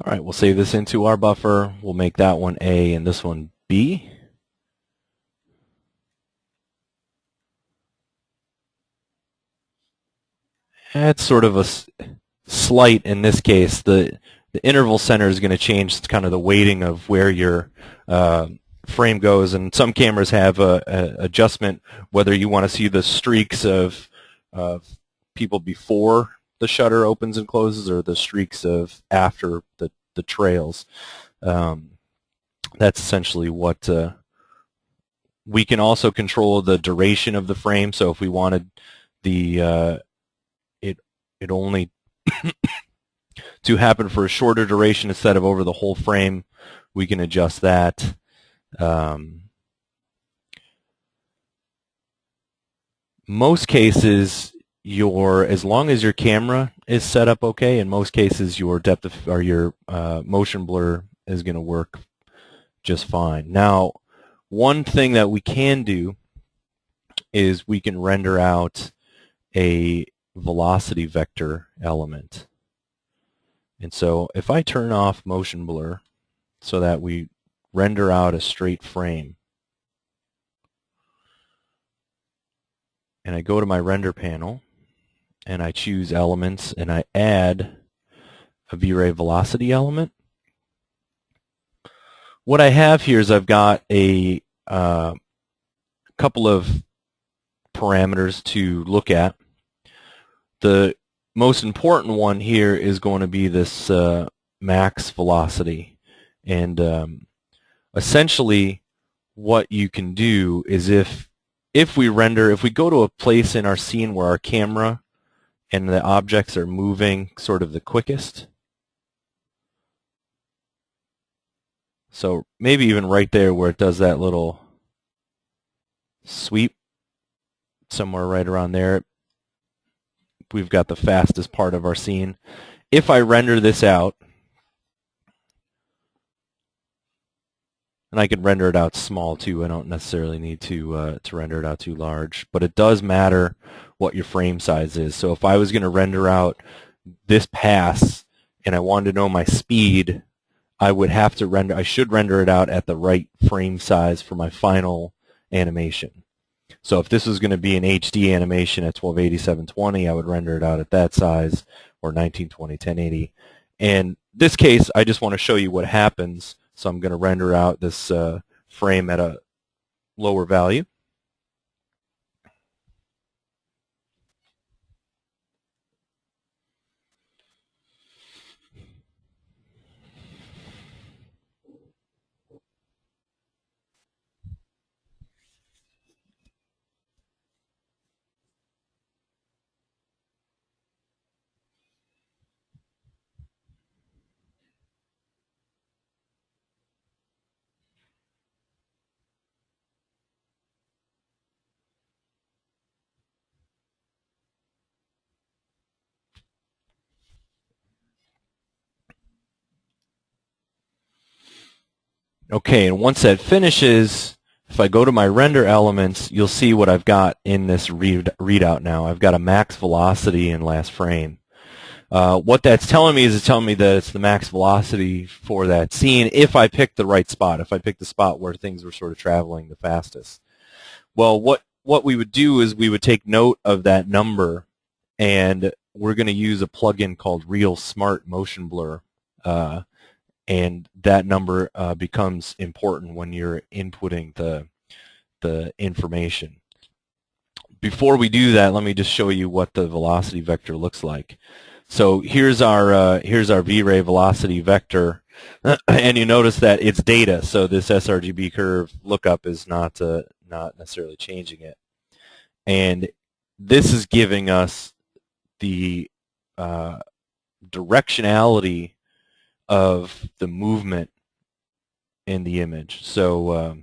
All right, we'll save this into our buffer. We'll make that one A and this one B. That's sort of a slight in this case. The interval center is going to change kind of the weighting of where your frame goes, and some cameras have a adjustment whether you want to see the streaks of people before the shutter opens and closes or the streaks of after the trails. That's essentially what we can also control the duration of the frame. So if we wanted the it only to happen for a shorter duration instead of over the whole frame, we can adjust that. Most cases, as long as your camera is set up okay, in most cases your depth of, or your motion blur is going to work just fine. Now, one thing that we can do is we can render out a velocity vector element. And so if I turn off motion blur so that we render out a straight frame, and I go to my render panel and I choose elements and I add a V-Ray velocity element, what I have here is I've got a couple of parameters to look at. The most important one here is going to be this max velocity, and essentially what you can do is if we go to a place in our scene where our camera and the objects are moving sort of the quickest, so maybe even right there where it does that little sweep, somewhere right around there, we've got the fastest part of our scene. If I render this out, and I can render it out small too, I don't necessarily need to render it out too large, but it does matter what your frame size is. So if I was going to render out this pass and I wanted to know my speed, I should render it out at the right frame size for my final animation. So if this was going to be an HD animation at 1280/720, I would render it out at that size, or 1920/1080. In this case, I just want to show you what happens. So I'm going to render out this frame at a lower value. Okay, and once that finishes, if I go to my render elements, you'll see what I've got in this readout now. I've got a max velocity in last frame. What that's telling me is it's telling me that it's the max velocity for that scene if I pick the right spot, if I pick the spot where things were sort of traveling the fastest. Well, what we would do is we would take note of that number, and we're going to use a plugin called Real Smart Motion Blur. And that number becomes important when you're inputting the information. Before we do that, let me just show you what the velocity vector looks like. So here's our V-Ray velocity vector, and you notice that it's data. So this sRGB curve lookup is not necessarily changing it, and this is giving us the directionality of the movement in the image. So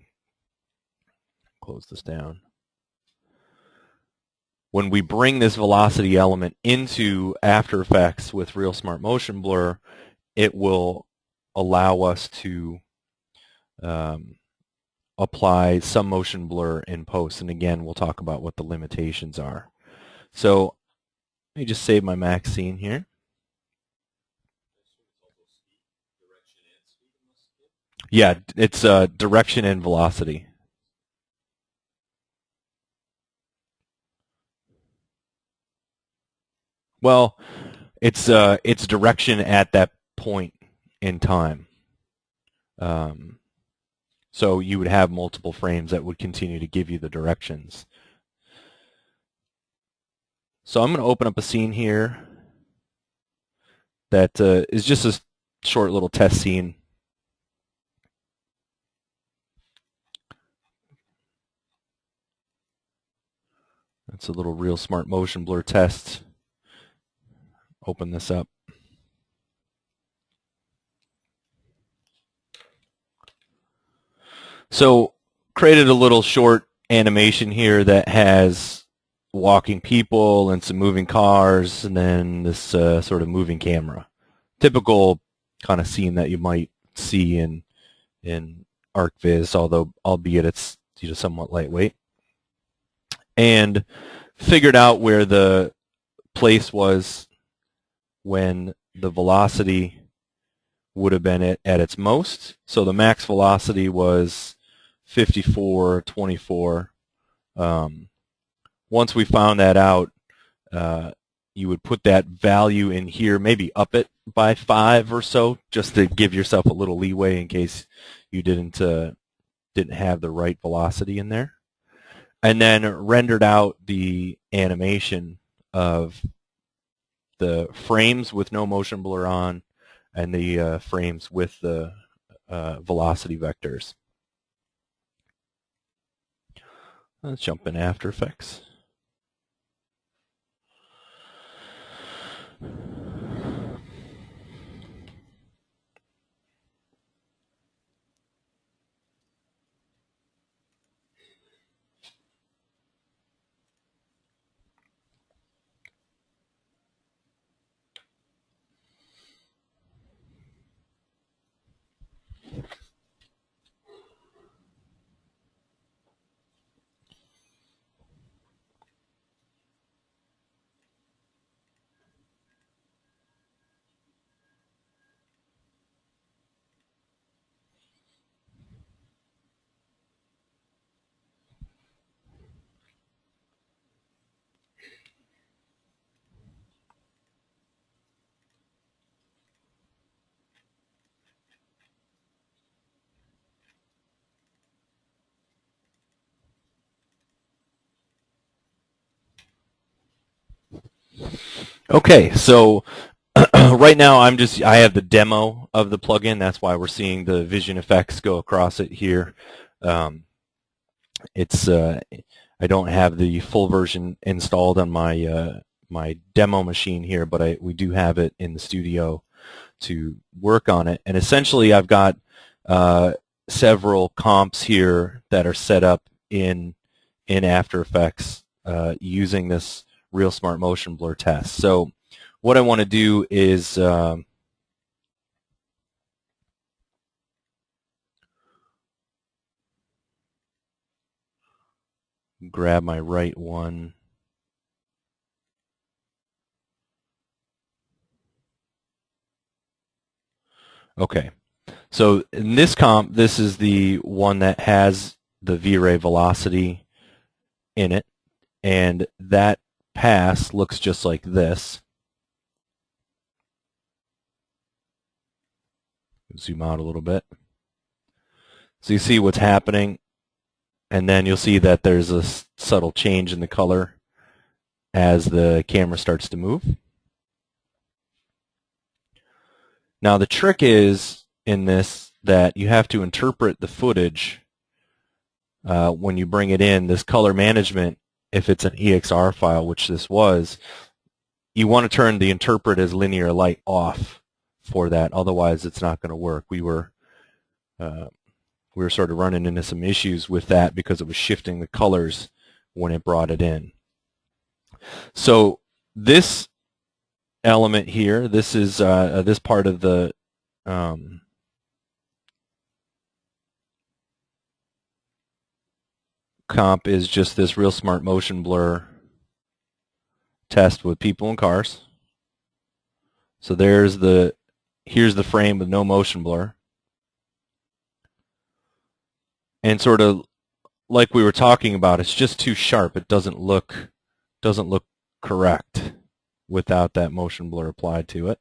close this down. When we bring this velocity element into After Effects with Real Smart Motion Blur, it will allow us to apply some motion blur in post. And again, we'll talk about what the limitations are. So let me just save my max scene here. Yeah, it's direction and velocity. Well, it's direction at that point in time. So you would have multiple frames that would continue to give you the directions. So I'm going to open up a scene here that is just a short little test scene. That's a little Real Smart Motion Blur test. Open this up. So created a little short animation here that has walking people and some moving cars and then this sort of moving camera. Typical kind of scene that you might see in ArcViz, although albeit it's somewhat lightweight. And figured out where the place was when the velocity would have been at its most. So the max velocity was 54.24. Once we found that out, you would put that value in here, maybe up it by 5 or so, just to give yourself a little leeway in case you didn't have the right velocity in there. And then rendered out the animation of the frames with no motion blur on and the frames with the velocity vectors. Let's jump in After Effects. Okay, so right now I have the demo of the plugin. That's why we're seeing the vision effects go across it here. Um, it's I don't have the full version installed on my my demo machine here, but we do have it in the studio to work on it. And essentially, I've got several comps here that are set up in After Effects using this Real Smart Motion Blur test. So what I want to do is grab my right one. Okay, so in this comp, this is the one that has the V-Ray velocity in it, and that pass looks just like this. Zoom out a little bit. So you see what's happening, and then you'll see that there's a subtle change in the color as the camera starts to move. Now the trick is in this that you have to interpret the footage when you bring it in. This color management, if it's an EXR file, which this was, you want to turn the interpret as linear light off for that, otherwise it's not going to work. We were sort of running into some issues with that because it was shifting the colors when it brought it in. So this element here, this is this part of the comp is just this Real Smart Motion Blur test with people and cars. So here's the frame with no motion blur. And sort of like we were talking about, it's just too sharp. It doesn't look correct without that motion blur applied to it.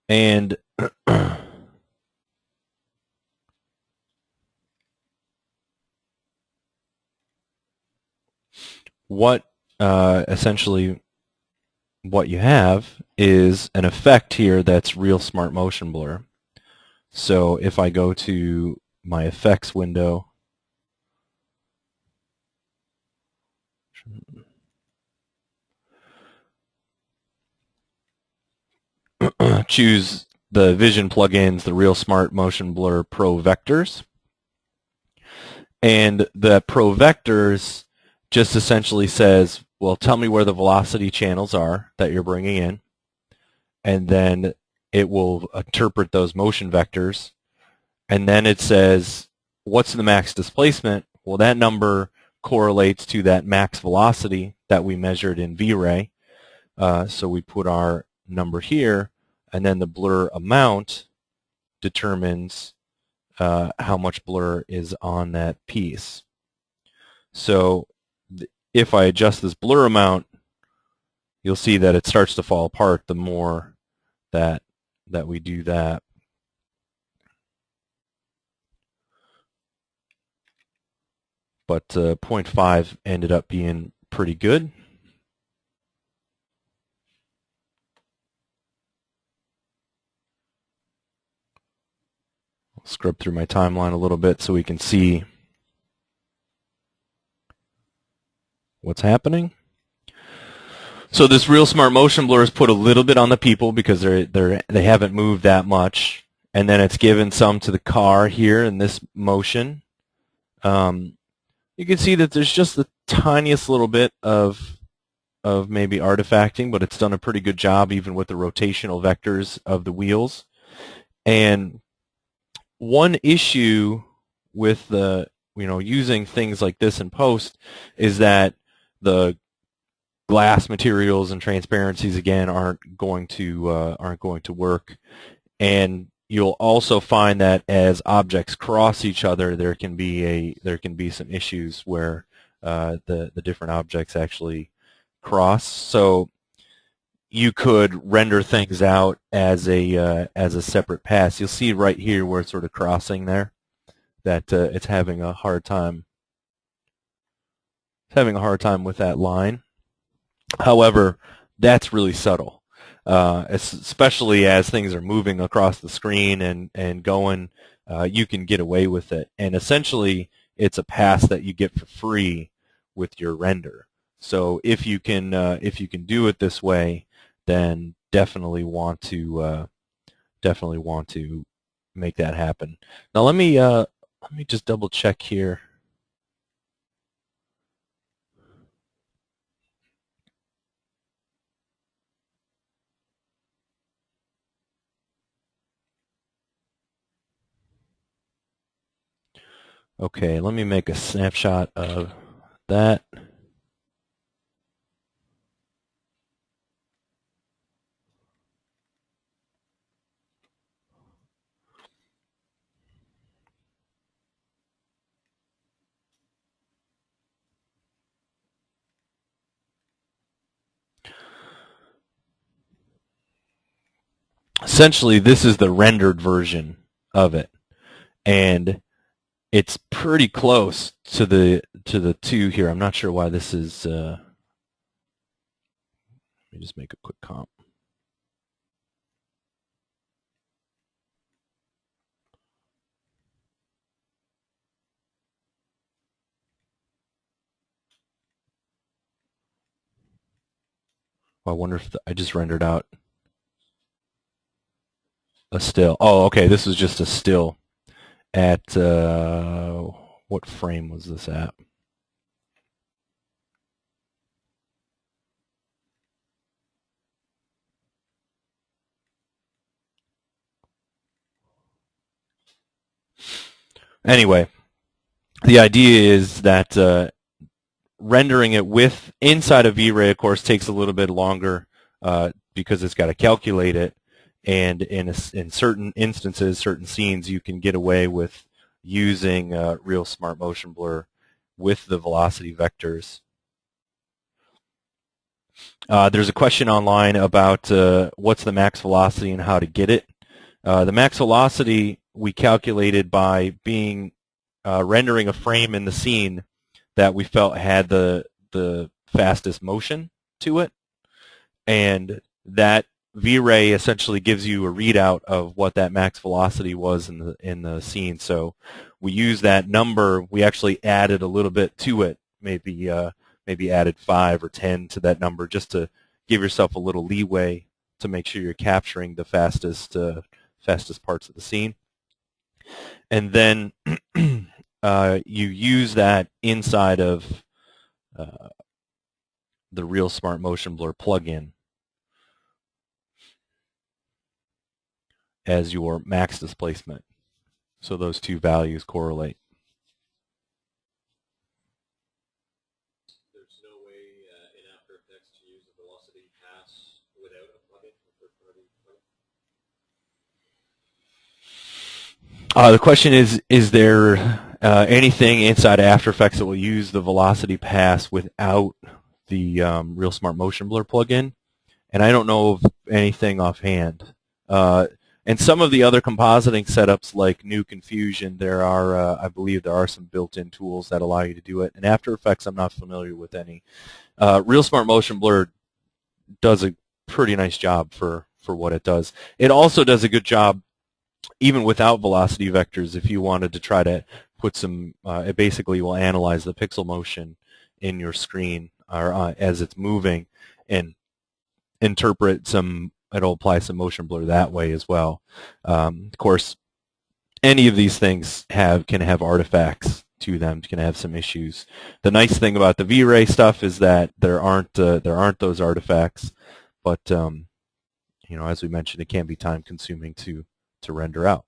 And what essentially what you have is an effect here that's Real Smart Motion Blur. So if I go to my effects window, choose the Vision plugins, the Real Smart Motion Blur Pro Vectors. And the Pro Vectors just essentially says, well, tell me where the velocity channels are that you're bringing in, and then it will interpret those motion vectors, and then it says, what's the max displacement? Well, that number correlates to that max velocity that we measured in V-Ray. So we put our number here, and then the blur amount determines how much blur is on that piece. So if I adjust this blur amount, you'll see that it starts to fall apart the more that we do that. But 0.5 ended up being pretty good. I'll scrub through my timeline a little bit so we can see what's happening. So this Real Smart Motion Blur is put a little bit on the people because they haven't moved that much, and then it's given some to the car here in this motion. You can see that there's just the tiniest little bit of maybe artifacting, but it's done a pretty good job even with the rotational vectors of the wheels. And one issue with the using things like this in post is that the glass materials and transparencies again aren't going to work, and you'll also find that as objects cross each other, there can be some issues where the different objects actually cross. So you could render things out as a separate pass. You'll see right here where it's sort of crossing there. that it's having a hard time. It's having a hard time with that line. However, that's really subtle, especially as things are moving across the screen and going. You can get away with it, and essentially, it's a pass that you get for free with your render. So if you can do it this way, then definitely want to make that happen. Now let me just double check here. Okay, let me make a snapshot of that. Essentially, this is the rendered version of it, and it's pretty close to the two here. I'm not sure why this is. Let me just make a quick comp. I wonder if I just rendered out a still. Oh, okay. This was just a still at what frame was this at? Anyway, the idea is that rendering it with inside of V-Ray, of course, takes a little bit longer because it's got to calculate it. And in certain instances, certain scenes, you can get away with using real smart motion blur with the velocity vectors. There's a question online about what's the max velocity and how to get it. The max velocity we calculated by rendering a frame in the scene that we felt had the fastest motion to it, and that V-Ray essentially gives you a readout of what that max velocity was in the scene. So we use that number. We actually added a little bit to it, maybe added 5 or 10 to that number, just to give yourself a little leeway to make sure you're capturing the fastest parts of the scene. And then you use that inside of the Real Smart Motion Blur plugin as your max displacement. So those two values correlate. There's no way in After Effects to use a velocity pass without a plugin for third-party plugin? The question is there anything inside After Effects that will use the velocity pass without the Real Smart Motion Blur plugin? And I don't know of anything offhand. And some of the other compositing setups, like New Confusion, I believe there are some built-in tools that allow you to do it. In After Effects, I'm not familiar with any. Real Smart Motion Blur does a pretty nice job for what it does. It also does a good job even without velocity vectors. If you wanted to try to put some, it basically will analyze the pixel motion in your screen or as it's moving and interpret some. It'll apply some motion blur that way as well. Of course, any of these things can have artifacts to them, can have some issues. The nice thing about the V-Ray stuff is that there aren't those artifacts, but as we mentioned, it can be time consuming to render out.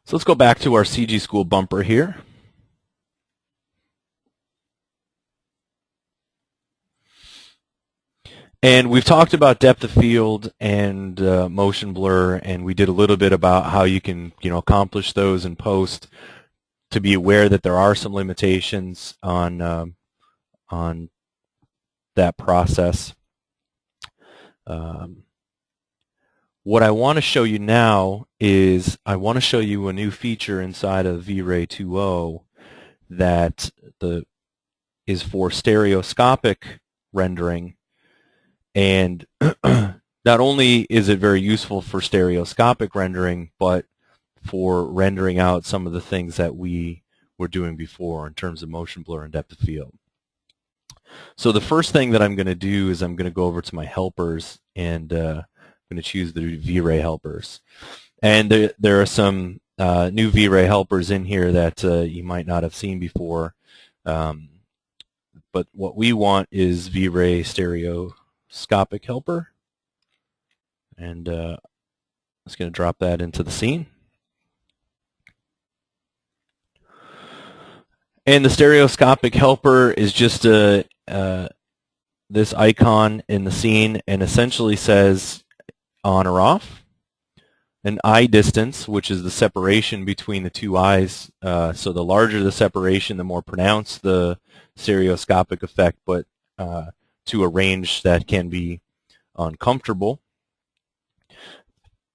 So let's go back to our CG School bumper here. And we've talked about depth of field and motion blur, and we did a little bit about how you can accomplish those in post. to be aware that there are some limitations on that process. What I want to show you now is I want to show you a new feature inside of V-Ray 2.0 that is for stereoscopic rendering. And not only is it very useful for stereoscopic rendering, but for rendering out some of the things that we were doing before in terms of motion blur and depth of field. So the first thing that I'm going to do is I'm going to go over to my helpers, and I'm going to choose the V-Ray helpers. And there are some new V-Ray helpers in here that you might not have seen before. But what we want is V-Ray Stereoscopic Helper. And I'm just going to drop that into the scene. And the stereoscopic helper is just this icon in the scene, and essentially says on or off. An eye distance, which is the separation between the two eyes. So the larger the separation, the more pronounced the stereoscopic effect, but to a range that can be uncomfortable.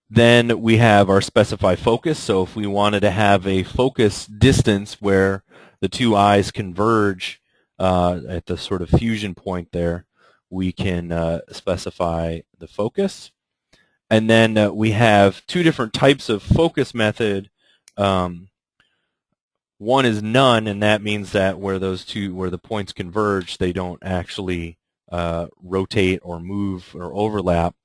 Then we have our specify focus. So if we wanted to have a focus distance where the two eyes converge at the sort of fusion point there, we can specify the focus. And then we have two different types of focus method. One is none, and that means that where the points converge, they don't actually rotate or move or overlap.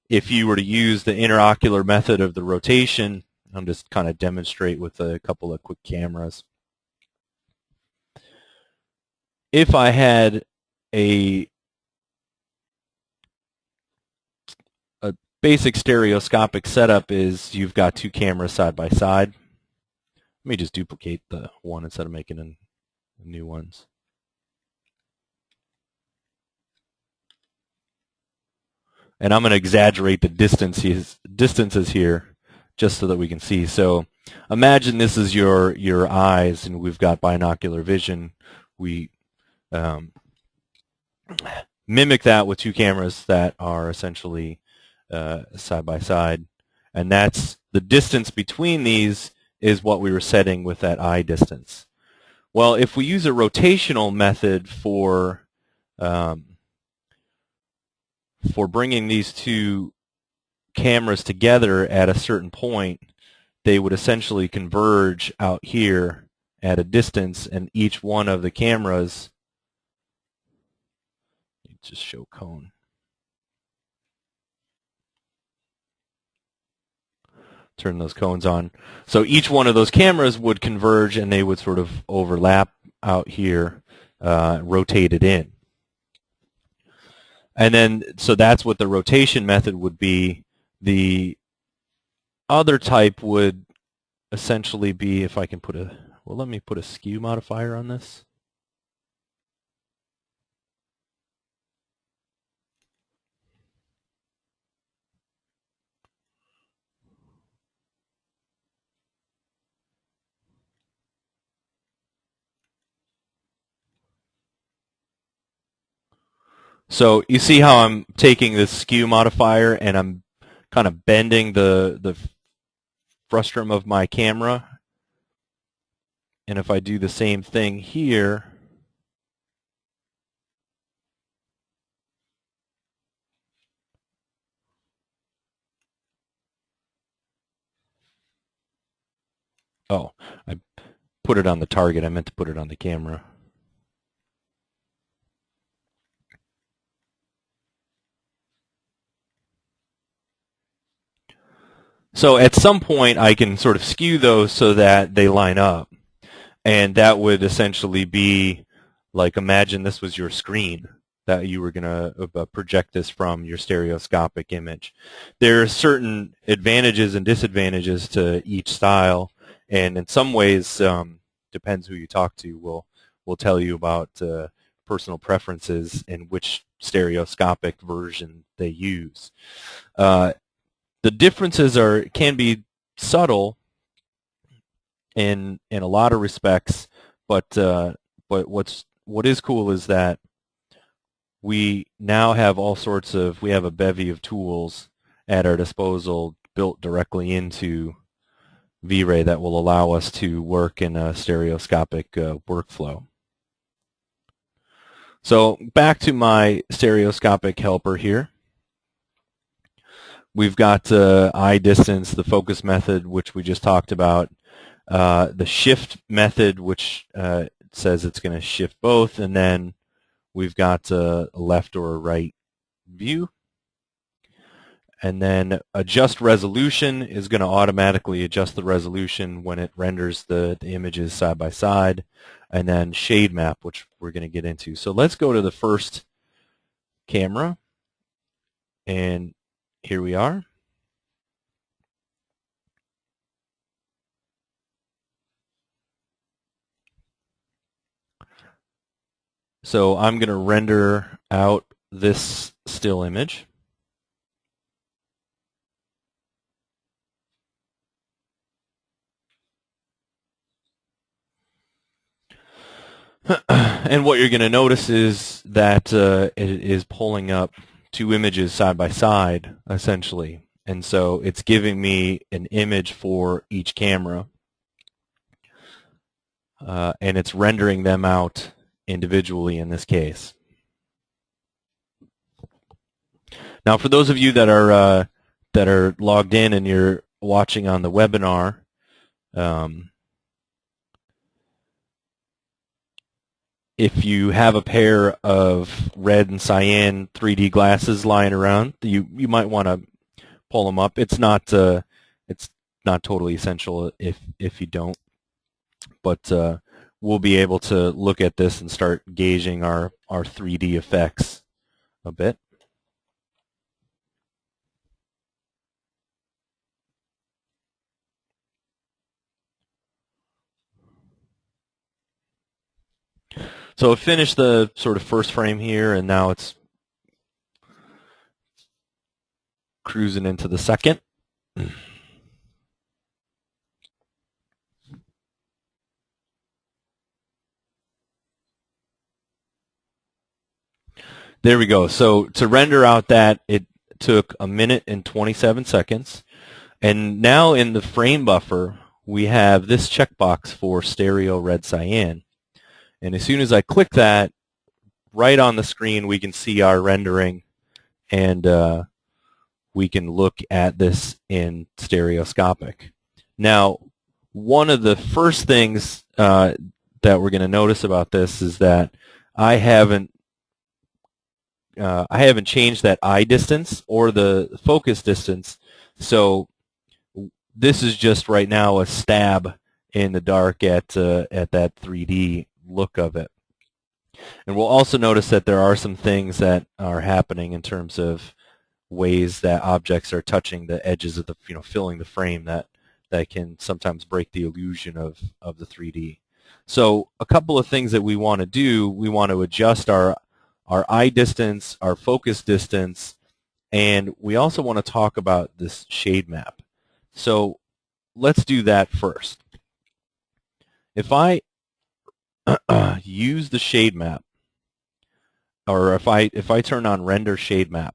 If you were to use the interocular method of the rotation, I'll just kind of demonstrate with a couple of quick cameras. If I had a basic stereoscopic setup, is you've got two cameras side by side. Let me just duplicate the one instead of making new ones. And I'm going to exaggerate the distances here just so that we can see. So imagine this is your eyes, and we've got binocular vision. We mimic that with two cameras that are essentially side by side, and that's the distance between these is what we were setting with that eye distance. Well, if we use a rotational method for bringing these two cameras together at a certain point, they would essentially converge out here at a distance, and each one of the cameras, just show cone. Turn those cones on. So each one of those cameras would converge, and they would sort of overlap out here, rotated in. And then, so that's what the rotation method would be. The other type would essentially be, if I can put a, well, let me put a skew modifier on this. So you see how I'm taking this skew modifier and I'm kind of bending the frustum of my camera. And if I do the same thing here, oh, I put it on the target. I meant to put it on the camera. So at some point I can sort of skew those so that they line up. And that would essentially be like, imagine this was your screen that you were going to project this from, your stereoscopic image. There are certain advantages and disadvantages to each style, and in some ways, depends who you talk to, will tell you about personal preferences and which stereoscopic version they use. The differences can be subtle, in a lot of respects, but what is cool is that we now have we have a bevy of tools at our disposal built directly into V-Ray that will allow us to work in a stereoscopic workflow. So back to my stereoscopic helper here. We've got eye distance, the focus method, which we just talked about, the shift method, which says it's going to shift both, and then we've got a left or a right view. And then adjust resolution is going to automatically adjust the resolution when it renders the images side by side. And then shade map, which we're going to get into. So let's go to the first camera. And here we are. So I'm going to render out this still image. And what you're going to notice is that it is pulling up two images side by side, essentially. And so it's giving me an image for each camera. And it's rendering them out individually in this case. Now, for those of you that are logged in and you're watching on the webinar, if you have a pair of red and cyan 3D glasses lying around, you might want to pull them up. It's not totally essential if you don't, but we'll be able to look at this and start gauging our 3D effects a bit. So I've finished the sort of first frame here, and now it's cruising into the second. There we go. So to render out that, it took 1 minute and 27 seconds. And now in the frame buffer, we have this checkbox for stereo red cyan. And as soon as I click that, right on the screen we can see our rendering, and we can look at this in stereoscopic. Now, one of the first things that we're going to notice about this is that I haven't changed that eye distance or the focus distance, so this is just right now a stab in the dark at that 3D look of it. And we'll also notice that there are some things that are happening in terms of ways that objects are touching the edges of the, filling the frame that can sometimes break the illusion of the 3D. So a couple of things that we want to do, we want to adjust our eye distance, our focus distance, and we also want to talk about this shade map. So let's do that first. If I use the shade map, or if I turn on render shade map,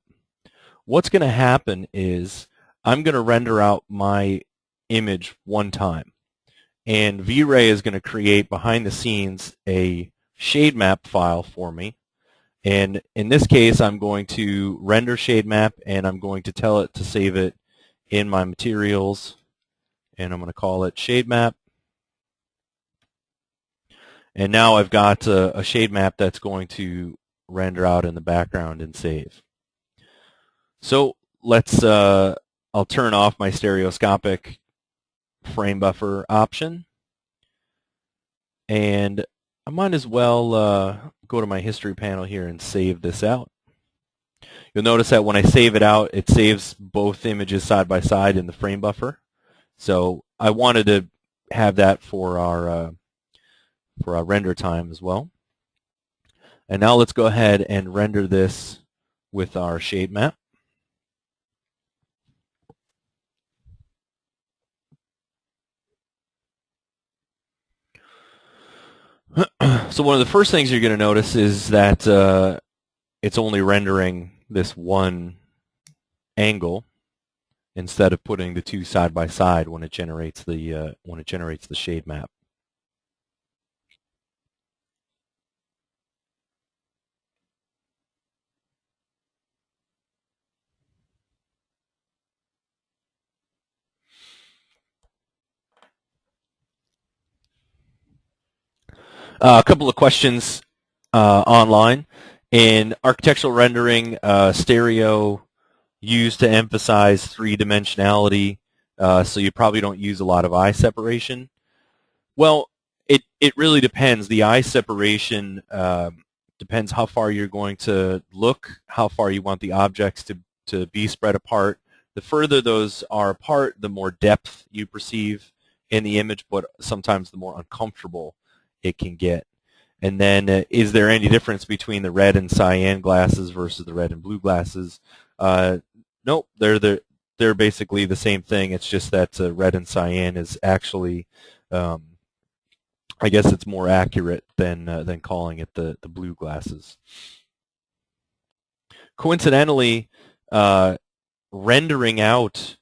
what's going to happen is I'm going to render out my image one time, and V-Ray is going to create behind the scenes a shade map file for me. And in this case, I'm going to render shade map, and I'm going to tell it to save it in my materials, and I'm going to call it shade map. And now I've got a shade map that's going to render out in the background and save. So let's, I'll turn off my stereoscopic frame buffer option, and I might as well go to my history panel here and save this out. You'll notice that when I save it out, it saves both images side by side in the frame buffer. So I wanted to have that for our render time as well. And now let's go ahead and render this with our shade map. So one of the first things you're going to notice is that it's only rendering this one angle instead of putting the two side by side when it generates the shade map. A couple of questions online. In architectural rendering, stereo used to emphasize three-dimensionality, so you probably don't use a lot of eye separation. Well, it really depends. The eye separation depends how far you're going to look, how far you want the objects to be spread apart. The further those are apart, the more depth you perceive in the image, but sometimes the more uncomfortable it can get. And then, is there any difference between the red and cyan glasses versus the red and blue glasses? Nope, they're basically the same thing. It's just that red and cyan is actually, I guess, it's more accurate than calling it the blue glasses. Coincidentally, rendering out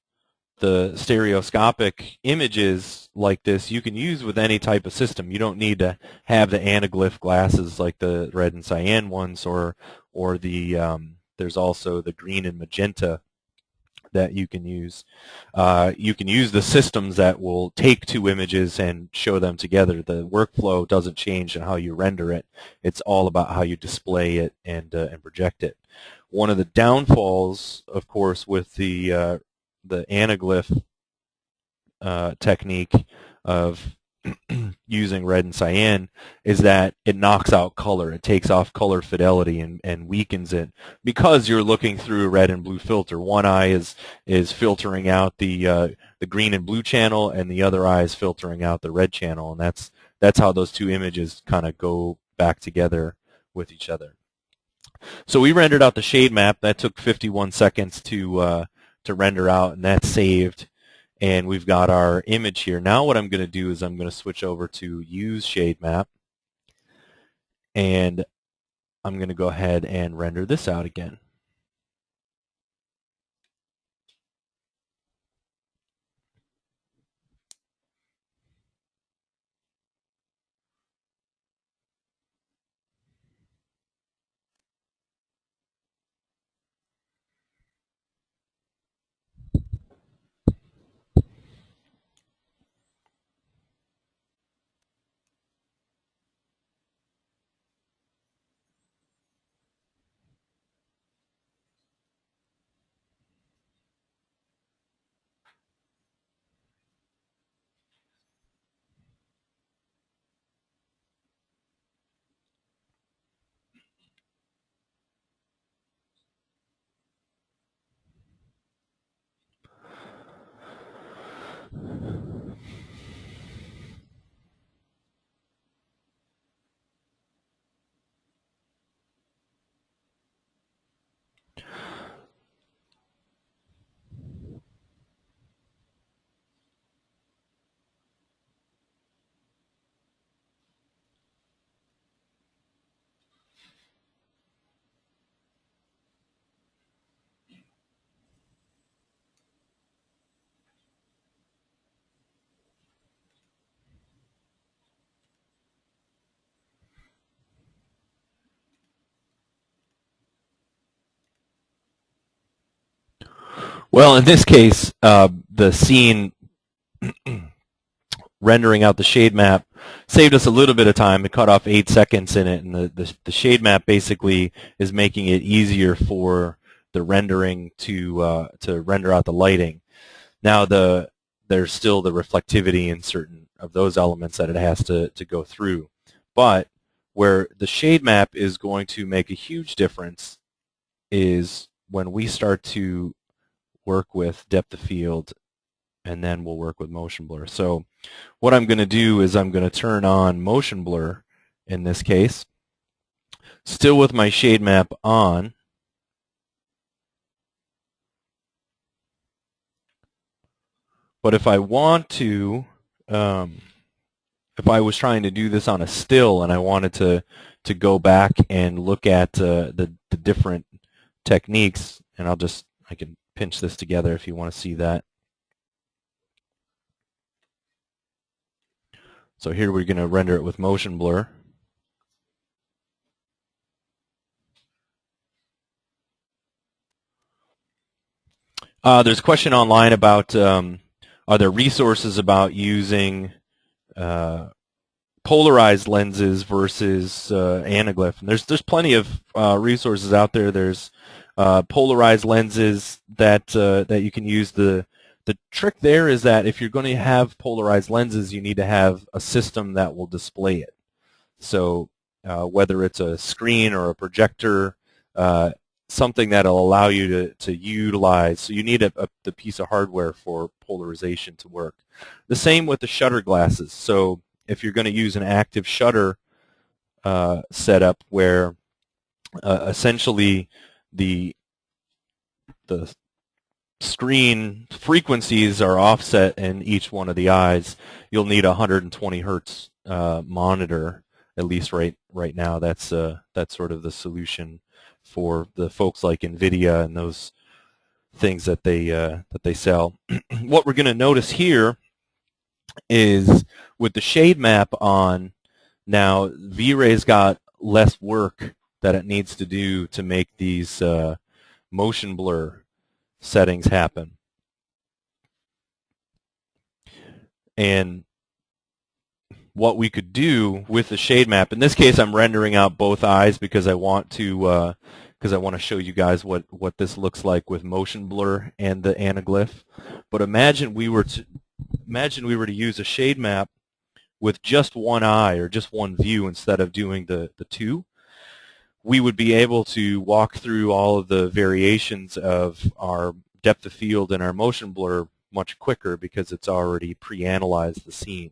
the stereoscopic images like this you can use with any type of system. You don't need to have the Anaglyph glasses like the red and cyan ones, or the there's also the green and magenta that you can use. You can use the systems that will take two images and show them together. The workflow doesn't change in how you render it. It's all about how you display it and project it. One of the downfalls, of course, with the Anaglyph technique of using red and cyan is that it knocks out color. It takes off color fidelity and weakens it because you're looking through a red and blue filter. One eye is filtering out the green and blue channel, and the other eye is filtering out the red channel, and that's how those two images kind of go back together with each other. So we rendered out the shade map. That took 51 seconds to render out, and that's saved. And we've got our image here. Now what I'm going to do is I'm going to switch over to Use Shade Map, and I'm going to go ahead and render this out again. Well, in this case, the scene rendering out the shade map saved us a little bit of time. It cut off 8 seconds in it, and the shade map basically is making it easier for the rendering to render out the lighting. Now there's still the reflectivity in certain of those elements that it has to go through. But where the shade map is going to make a huge difference is when we start to work with depth of field, and then we'll work with motion blur. So what I'm going to do is I'm going to turn on motion blur in this case, still with my shade map on. But if I want to if I was trying to do this on a still and I wanted to go back and look at the different techniques, and I can pinch this together if you want to see that. So here we're going to render it with motion blur. There's a question online about are there resources about using polarized lenses versus Anaglyph? And there's plenty of resources out there. There's polarized lenses that you can use. The trick there is that if you're going to have polarized lenses, you need to have a system that will display it. So whether it's a screen or a projector, something that will allow you to utilize. So you need the piece of hardware for polarization to work. The same with the shutter glasses. So if you're going to use an active shutter setup where essentially the screen frequencies are offset in each one of the eyes, you'll need a 120 hertz monitor. At least right now, that's sort of the solution for the folks like NVIDIA and those things that they sell. What we're going to notice here is with the shade map on now, V-Ray's got less work that it needs to do to make these motion blur settings happen. And what we could do with the shade map, in this case I'm rendering out both eyes because I want to show you guys what this looks like with motion blur and the Anaglyph. But imagine we were to use a shade map with just one eye or just one view instead of doing the two. We would be able to walk through all of the variations of our depth of field and our motion blur much quicker because it's already pre-analyzed the scene.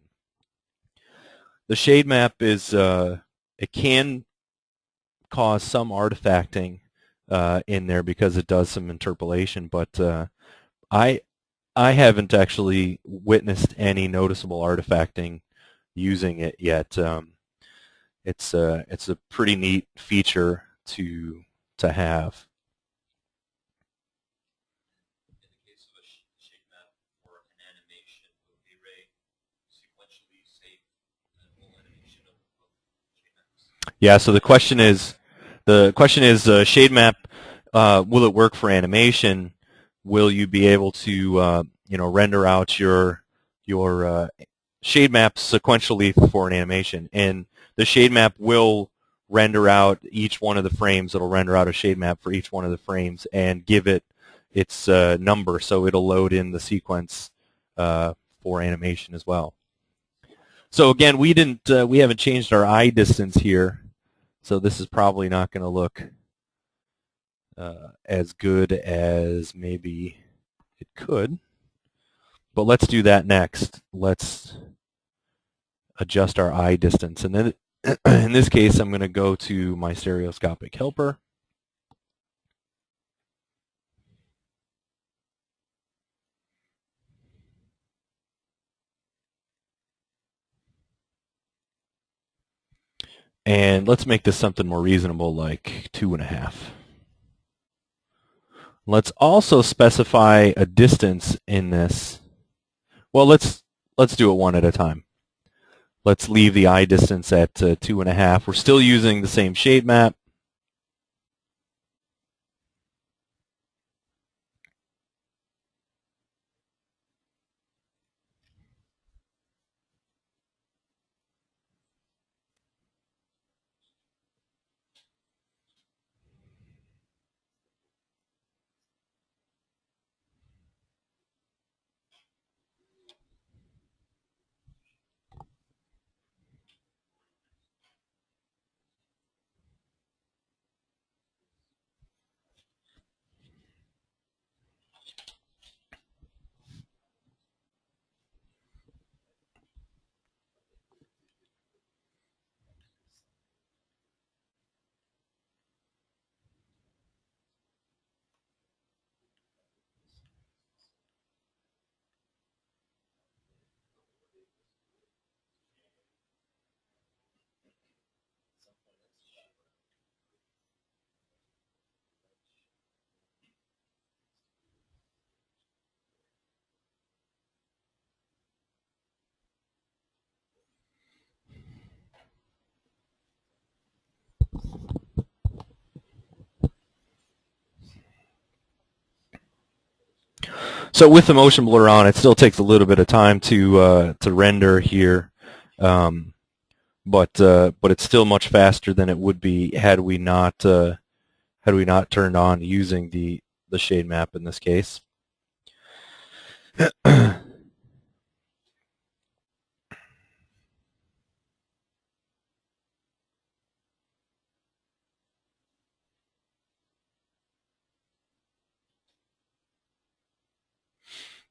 The shade map is it can cause some artifacting in there because it does some interpolation, but I haven't actually witnessed any noticeable artifacting using it yet. It's a pretty neat feature to have. In the case of a shade map for an animation, will V-Ray sequentially save the whole animation of shade maps? Yeah. So the question is shade map. Will it work for animation? Will you be able to render out your shade map sequentially for an animation? And the shade map will render out each one of the frames. It'll render out a shade map for each one of the frames and give it its number, so it'll load in the sequence for animation as well. So again, we haven't changed our eye distance here, so this is probably not going to look as good as maybe it could. But let's do that next. Let's adjust our eye distance. And then in this case, I'm going to go to my stereoscopic helper. And let's make this something more reasonable, like 2.5. Let's also specify a distance in this. Well, let's do it one at a time. Let's leave the eye distance at 2.5. We're still using the same shade map. So with the motion blur on, it still takes a little bit of time to render here, but it's still much faster than it would be had we not turned on using the shade map in this case.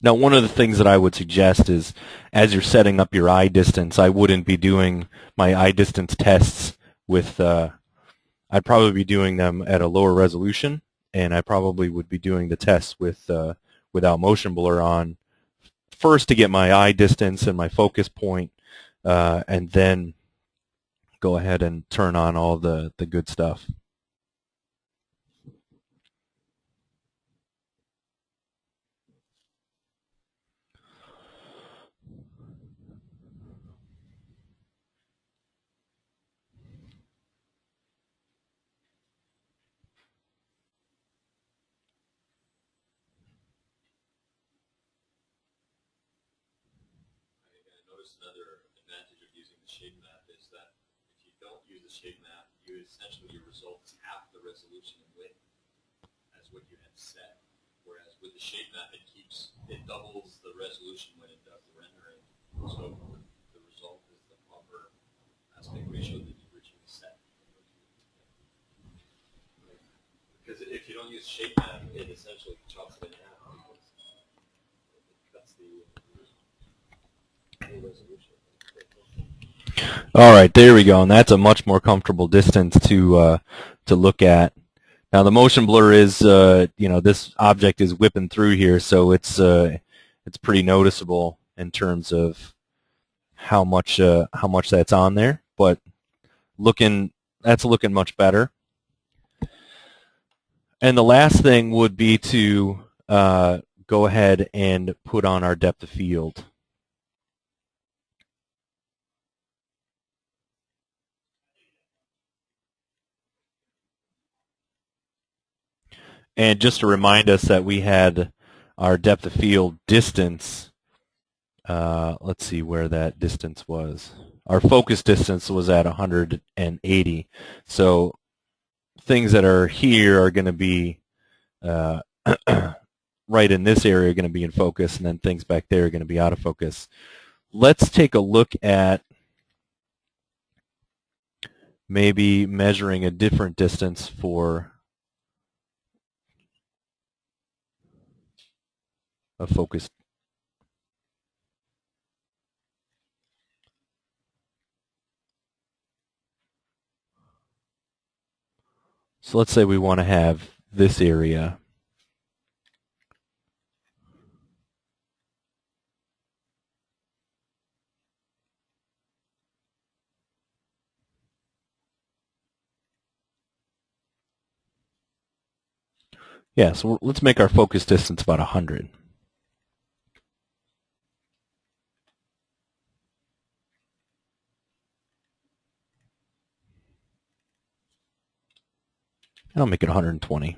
Now, one of the things that I would suggest is, as you're setting up your eye distance, I wouldn't be doing my eye distance tests with, I'd probably be doing them at a lower resolution, and I probably would be doing the tests with without motion blur on, first to get my eye distance and my focus point, and then go ahead and turn on all the good stuff. Another advantage of using the shade map is that if you don't use the shade map, your result is half the resolution and width as what you had set. Whereas with the shade map, it doubles the resolution when it does the rendering. So the result is the proper aspect ratio that you originally set. Because if you don't use shade map, it essentially chops it in half because it cuts the resolution. All right, there we go, and that's a much more comfortable distance to look at. Now the motion blur is, this object is whipping through here, so it's pretty noticeable in terms of how much that's on there. But that's looking much better. And the last thing would be to go ahead and put on our depth of field. And just to remind us that we had our depth of field distance, let's see where that distance was. Our focus distance was at 180. So things that are here are going to be right in this area are going to be in focus, and then things back there are going to be out of focus. Let's take a look at maybe measuring a different distance for a focus. So let's say we want to have this area. Yeah, so let's make our focus distance about 100. I'll make it 120.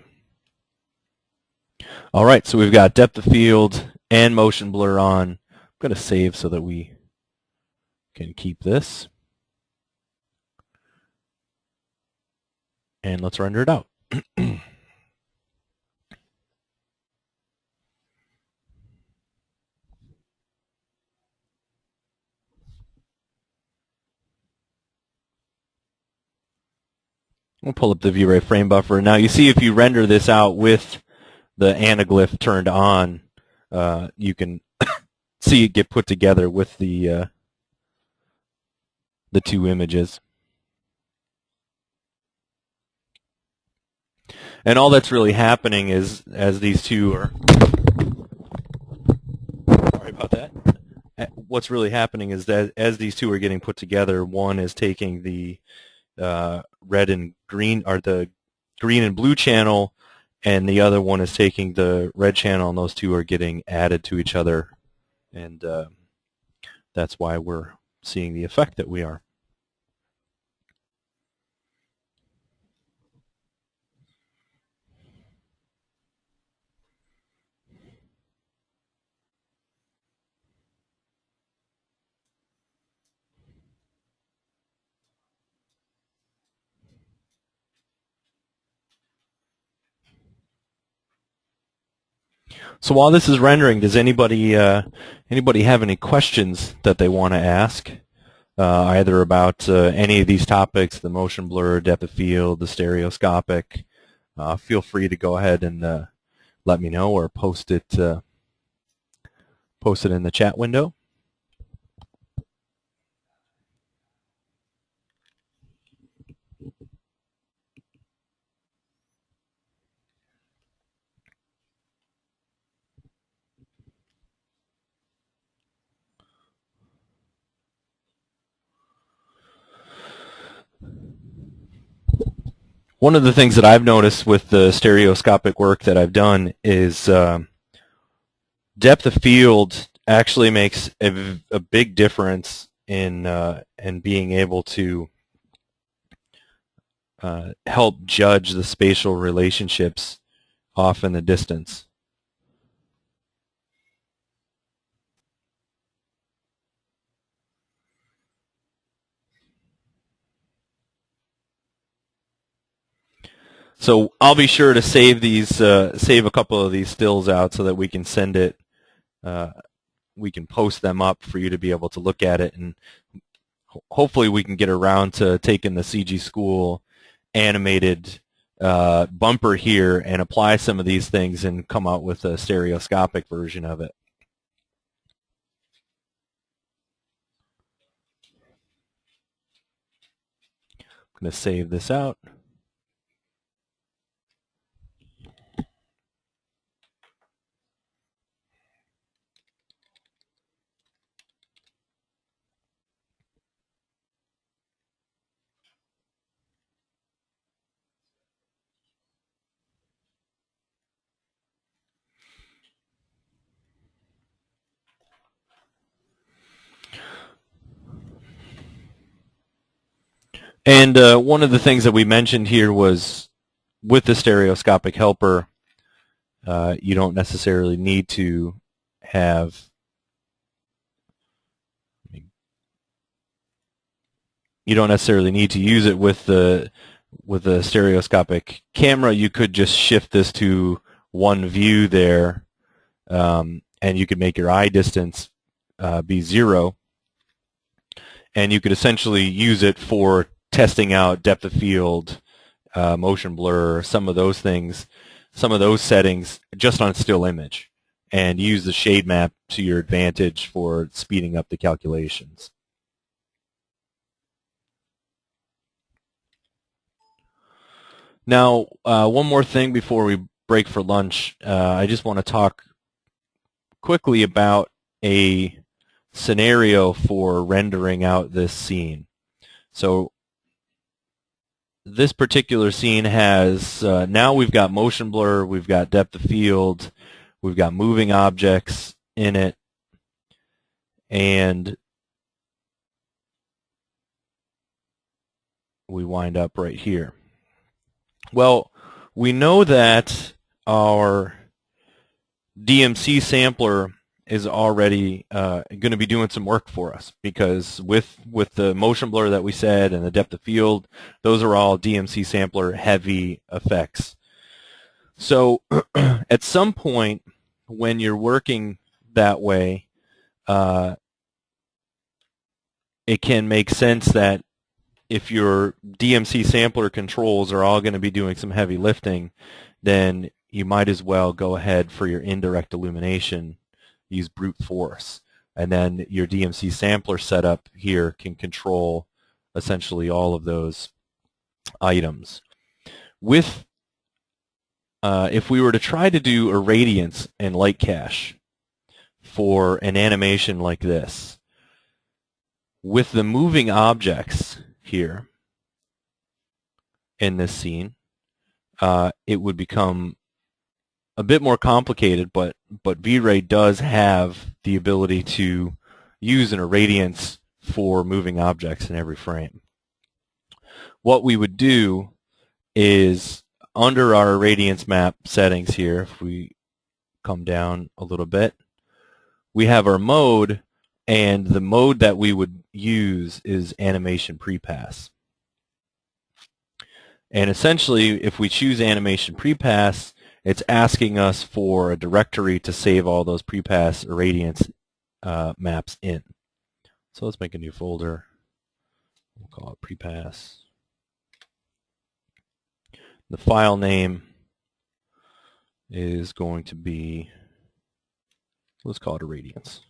All right, so we've got depth of field and motion blur on. I'm going to save so that we can keep this. And let's render it out. We'll pull up the V-Ray frame buffer. Now you see if you render this out with the Anaglyph turned on, you can see it get put together with the two images. And all that's really happening is, as these two are, sorry about that. What's really happening is that as these two are getting put together, one is taking the red and green, or the green and blue channel, and the other one is taking the red channel, and those two are getting added to each other. And that's why we're seeing the effect that we are. So while this is rendering, does anybody have any questions that they want to ask, either about any of these topics, the motion blur, depth of field, the stereoscopic? Feel free to go ahead and let me know, or post it in the chat window. One of the things that I've noticed with the stereoscopic work that I've done is depth of field actually makes a big difference in being able to help judge the spatial relationships off in the distance. So I'll be sure to save a couple of these stills out so that we can send it. We can post them up for you to be able to look at it, and hopefully we can get around to taking the CG School animated bumper here and apply some of these things and come out with a stereoscopic version of it. I'm going to save this out. And one of the things that we mentioned here was with the stereoscopic helper, you don't necessarily need to have use it with the stereoscopic camera. You could just shift this to one view there, and you could make your eye distance be 0, and you could essentially use it for testing out depth of field, motion blur, some of those things, some of those settings just on still image, and use the shade map to your advantage for speeding up the calculations. Now, one more thing before we break for lunch. I just want to talk quickly about a scenario for rendering out this scene. So this particular scene has, now we've got motion blur, we've got depth of field, we've got moving objects in it, and we wind up right here. Well, we know that our DMC sampler is already going to be doing some work for us, because with the motion blur that we said and the depth of field, those are all DMC sampler heavy effects. So at some point when you're working that way, it can make sense that if your DMC sampler controls are all going to be doing some heavy lifting, then you might as well go ahead for your indirect illumination, use brute force, and then your DMC sampler setup here can control essentially all of those items. With if we were to try to do irradiance and light cache for an animation like this, with the moving objects here in this scene, it would become a bit more complicated, but V-Ray does have the ability to use an irradiance for moving objects in every frame. What we would do is, under our Irradiance Map settings here, if we come down a little bit, we have our mode, and the mode that we would use is animation prepass. And essentially, if we choose animation prepass, it's asking us for a directory to save all those prepass irradiance maps in. So let's make a new folder. We'll call it prepass. The file name is going to be, let's call it irradiance.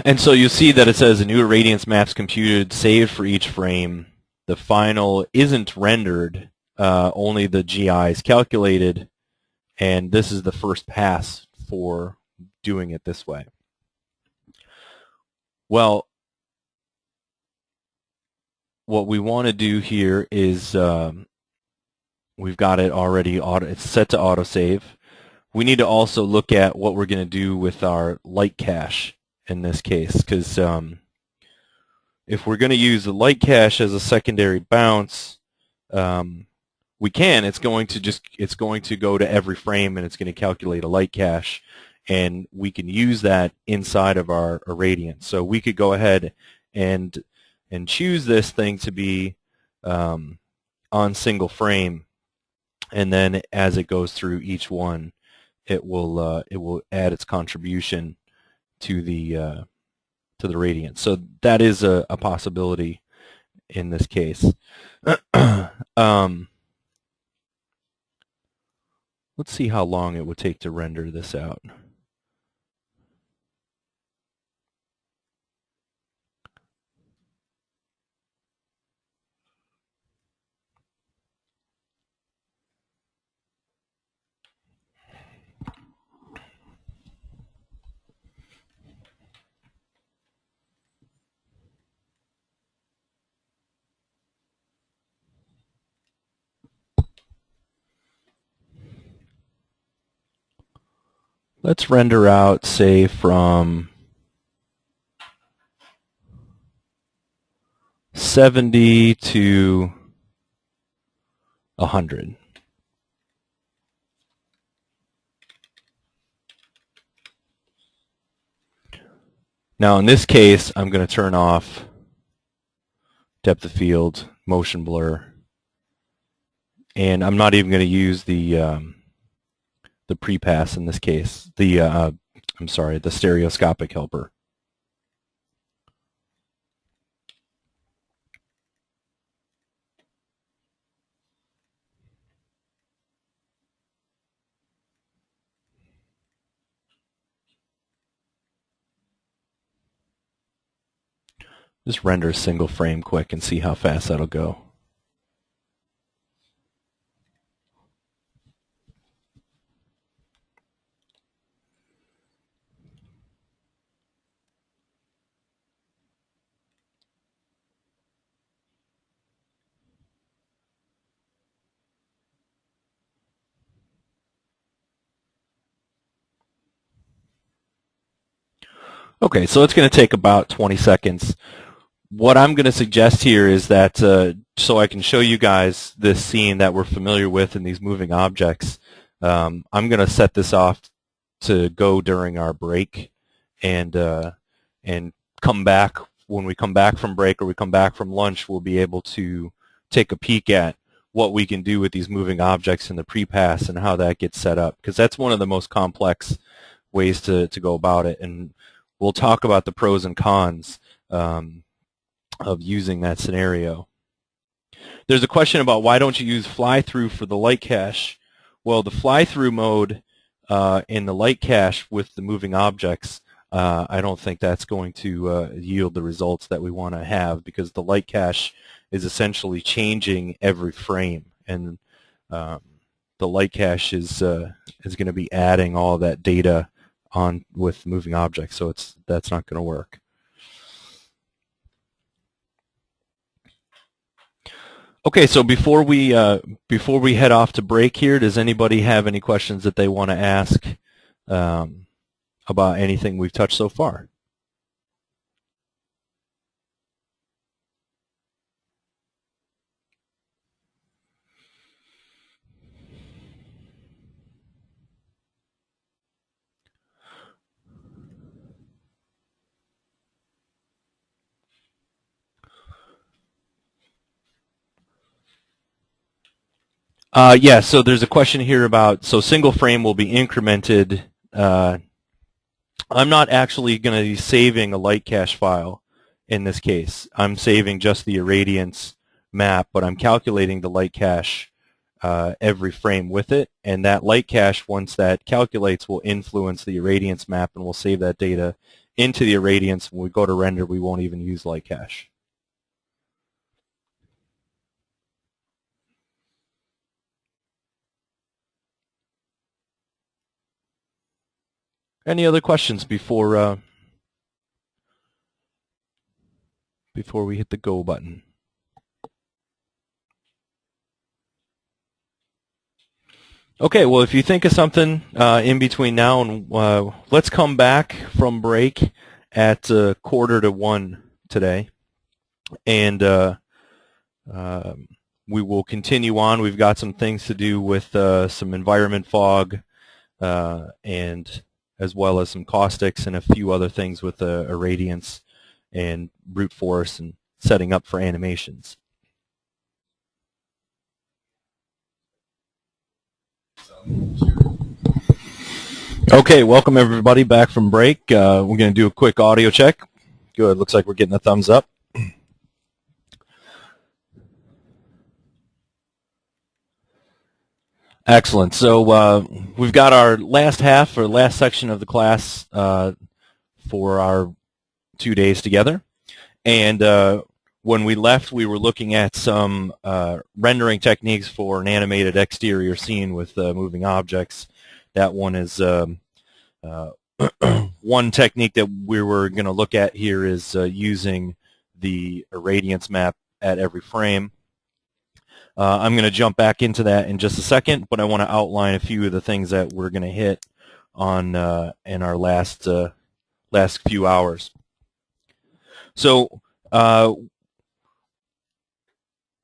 And so you see that it says a new irradiance maps computed, saved for each frame. The final isn't rendered, only the GI is calculated, and this is the first pass for doing it this way. Well, what we want to do here is we've got it already, it's set to autosave. We need to also look at what we're going to do with our light cache in this case, because if we're going to use the light cache as a secondary bounce, we can. It's going to go to every frame and it's going to calculate a light cache, and we can use that inside of our irradiance. So we could go ahead and choose this thing to be on single frame, and then as it goes through each one, it will add its contribution to the radiance. So that is a possibility in this case. Let's see how long it would take to render this out. Let's render out, say, from 70 to 100. Now in this case, I'm going to turn off depth of field, motion blur, and I'm not even going to use the prepass in this case. I'm sorry, the stereoscopic helper. Just render a single frame quick and see how fast that'll go. Okay, so it's going to take about 20 seconds. What I'm going to suggest here is that so I can show you guys this scene that we're familiar with in these moving objects, I'm going to set this off to go during our break, and come back. When we come back from break or we come back from lunch, we'll be able to take a peek at what we can do with these moving objects in the prepass and how that gets set up, because that's one of the most complex ways to go about it, and we'll talk about the pros and cons of using that scenario. There's a question about why don't you use fly-through for the light cache. Well, the fly-through mode in the light cache with the moving objects, I don't think that's going to yield the results that we want to have, because the light cache is essentially changing every frame, and the light cache is going to be adding all that data on with moving objects, so that's not going to work. Okay, so before we head off to break here, does anybody have any questions that they want to ask about anything we've touched so far? Yeah, so there's a question here about, so single frame will be incremented. I'm not actually going to be saving a light cache file in this case. I'm saving just the irradiance map, but I'm calculating the light cache every frame with it, and that light cache, once that calculates, will influence the irradiance map, and we'll save that data into the irradiance. When we go to render, we won't even use light cache. Any other questions before we hit the go button? Okay, well, if you think of something in between now and let's come back from break at 1:45 today, and we will continue on. We've got some things to do with some environment fog, and as well as some caustics and a few other things with irradiance and brute force and setting up for animations. Okay, welcome everybody back from break. We're going to do a quick audio check. Good, looks like we're getting a thumbs up. Excellent. So we've got our last half or last section of the class for our 2 days together. And when we left, we were looking at some rendering techniques for an animated exterior scene with moving objects. That one is one technique that we were going to look at here is using the Irradiance Map at every frame. I'm going to jump back into that in just a second, but I want to outline a few of the things that we're going to hit on in our last few hours. So we're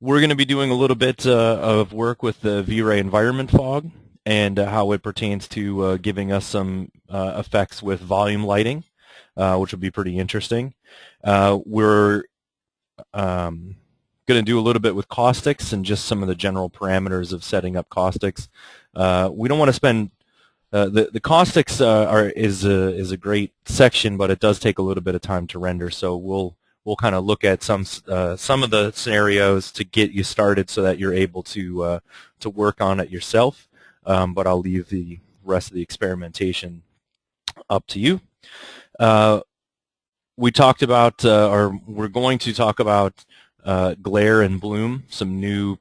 going to be doing a little bit of work with the V-Ray environment fog and how it pertains to giving us some effects with volume lighting, which will be pretty interesting. We're going to do a little bit with caustics and just some of the general parameters of setting up caustics. We don't want to spend the caustics is a great section, but it does take a little bit of time to render. So we'll kind of look at some of the scenarios to get you started so that you're able to work on it yourself. But I'll leave the rest of the experimentation up to you. We talked about, or we're going to talk about glare and bloom, some new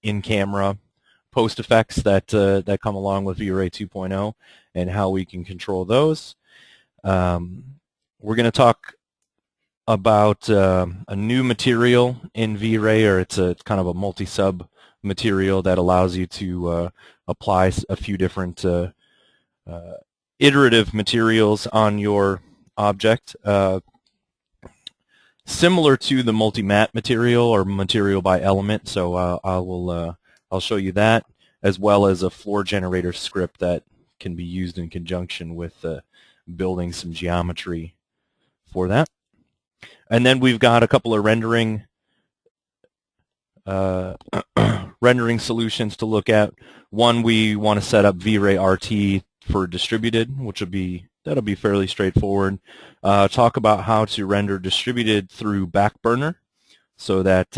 in-camera post effects that come along with V-Ray 2.0 and how we can control those. We're going to talk about a new material in V-Ray, or it's kind of a multi-sub material that allows you to apply a few different iterative materials on your object. Similar to the multi-matte material or material by element, so I'll show you that, as well as a floor generator script that can be used in conjunction with building some geometry for that. And then we've got a couple of rendering solutions to look at. One, we want to set up V-Ray RT for distributed, that'll be fairly straightforward. Talk about how to render distributed through Backburner, so that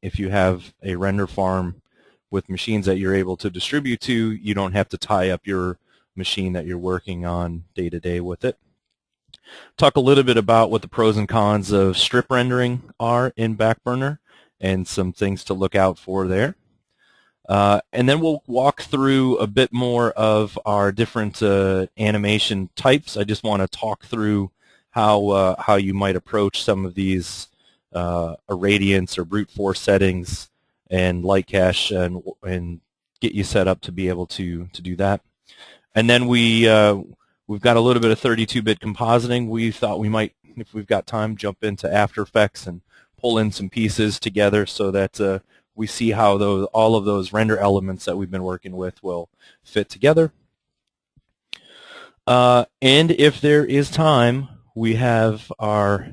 if you have a render farm with machines that you're able to distribute to, you don't have to tie up your machine that you're working on day to day with it. Talk a little bit about what the pros and cons of strip rendering are in Backburner and some things to look out for there. And then we'll walk through a bit more of our different animation types. I just want to talk through how you might approach some of these irradiance or brute force settings and light cache and get you set up to be able to do that. And then we've got a little bit of 32-bit compositing. We thought we might, if we've got time, jump into After Effects and pull in some pieces together so that we see how all of those render elements that we've been working with will fit together. And if there is time, we have our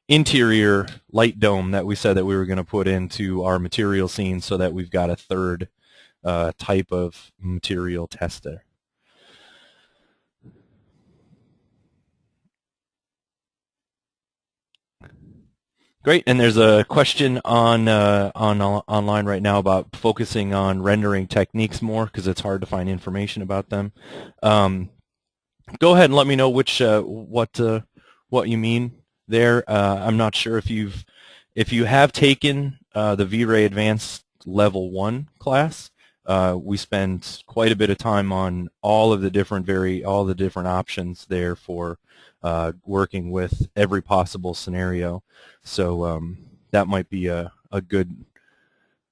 interior light dome that we said that we were going to put into our material scene so that we've got a third type of material tester. Great, and there's a question on online right now about focusing on rendering techniques more because it's hard to find information about them. Go ahead and let me know which what you mean there. I'm not sure if you have taken the V-Ray Advanced Level 1 class. We spend quite a bit of time on all the different options there for working with every possible scenario. So that might be a good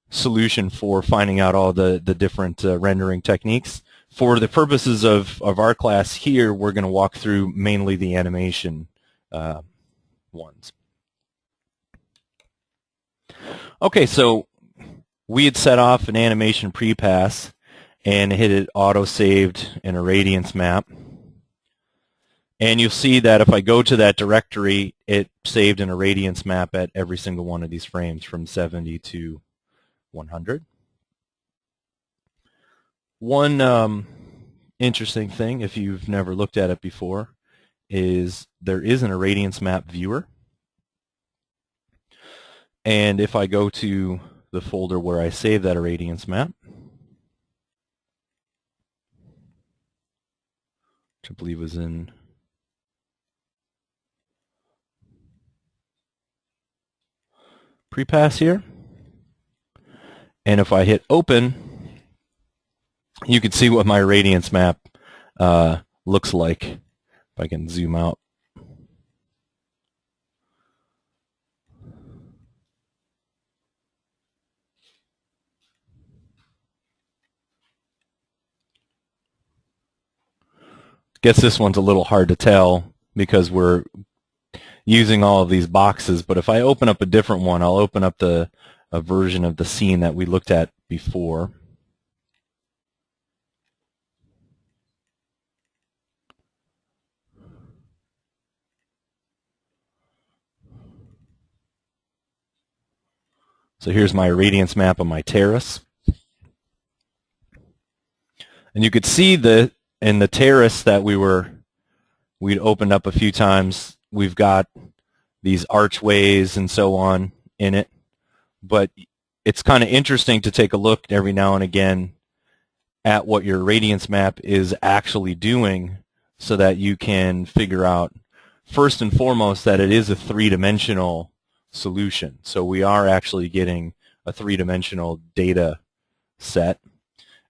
solution for finding out all the different rendering techniques. For the purposes of our class here, we're going to walk through mainly the animation ones. Okay, so we had set off an animation pre-pass and hit it auto-saved in a Radiance Map. And you'll see that if I go to that directory, it saved in a Radiance Map at every single one of these frames from 70 to 100. One interesting thing, if you've never looked at it before, is there is an Irradiance Map Viewer. And if I go to the folder where I save that Irradiance Map, which I believe was in pre-pass here, and if I hit open, you can see what my Radiance Map looks like. If I can zoom out. Guess this one's a little hard to tell because we're using all of these boxes, but if I open up a different one, I'll open up a version of the scene that we looked at before. So here's my Irradiance Map of my terrace. And you could see that in the terrace that we'd opened up a few times, we've got these archways and so on in it. But it's kind of interesting to take a look every now and again at what your Radiance Map is actually doing so that you can figure out, first and foremost, that it is a three-dimensional solution. So we are actually getting a three-dimensional data set.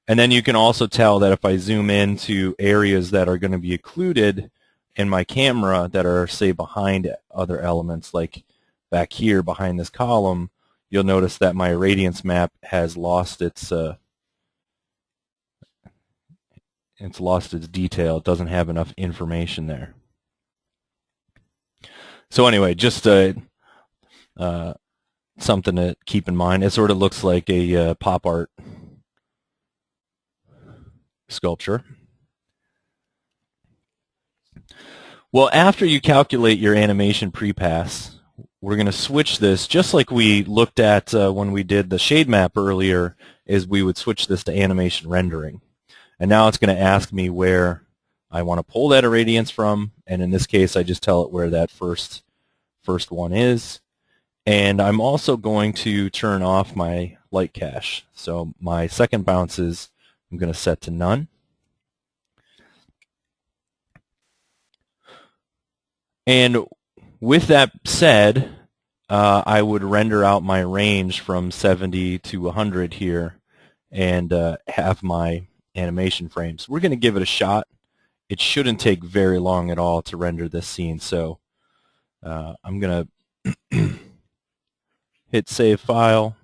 And then you can also tell that if I zoom into areas that are going to be occluded in my camera that are, say, behind other elements, like back here behind this column, you'll notice that my Irradiance Map has lost its detail. It doesn't have enough information there. So anyway, just something to keep in mind. It sort of looks like a pop art sculpture. Well, after you calculate your animation pre-pass, we're going to switch this, just like we looked at when we did the shade map earlier, is we would switch this to animation rendering. And now it's going to ask me where I want to pull that irradiance from, and in this case I just tell it where that first one is. And I'm also going to turn off my light cache. So my second bounces I'm going to set to none. And with that said, I would render out my range from 70 to 100 here and have my animation frames. We're going to give it a shot. It shouldn't take very long at all to render this scene, so I'm going to hit Save File.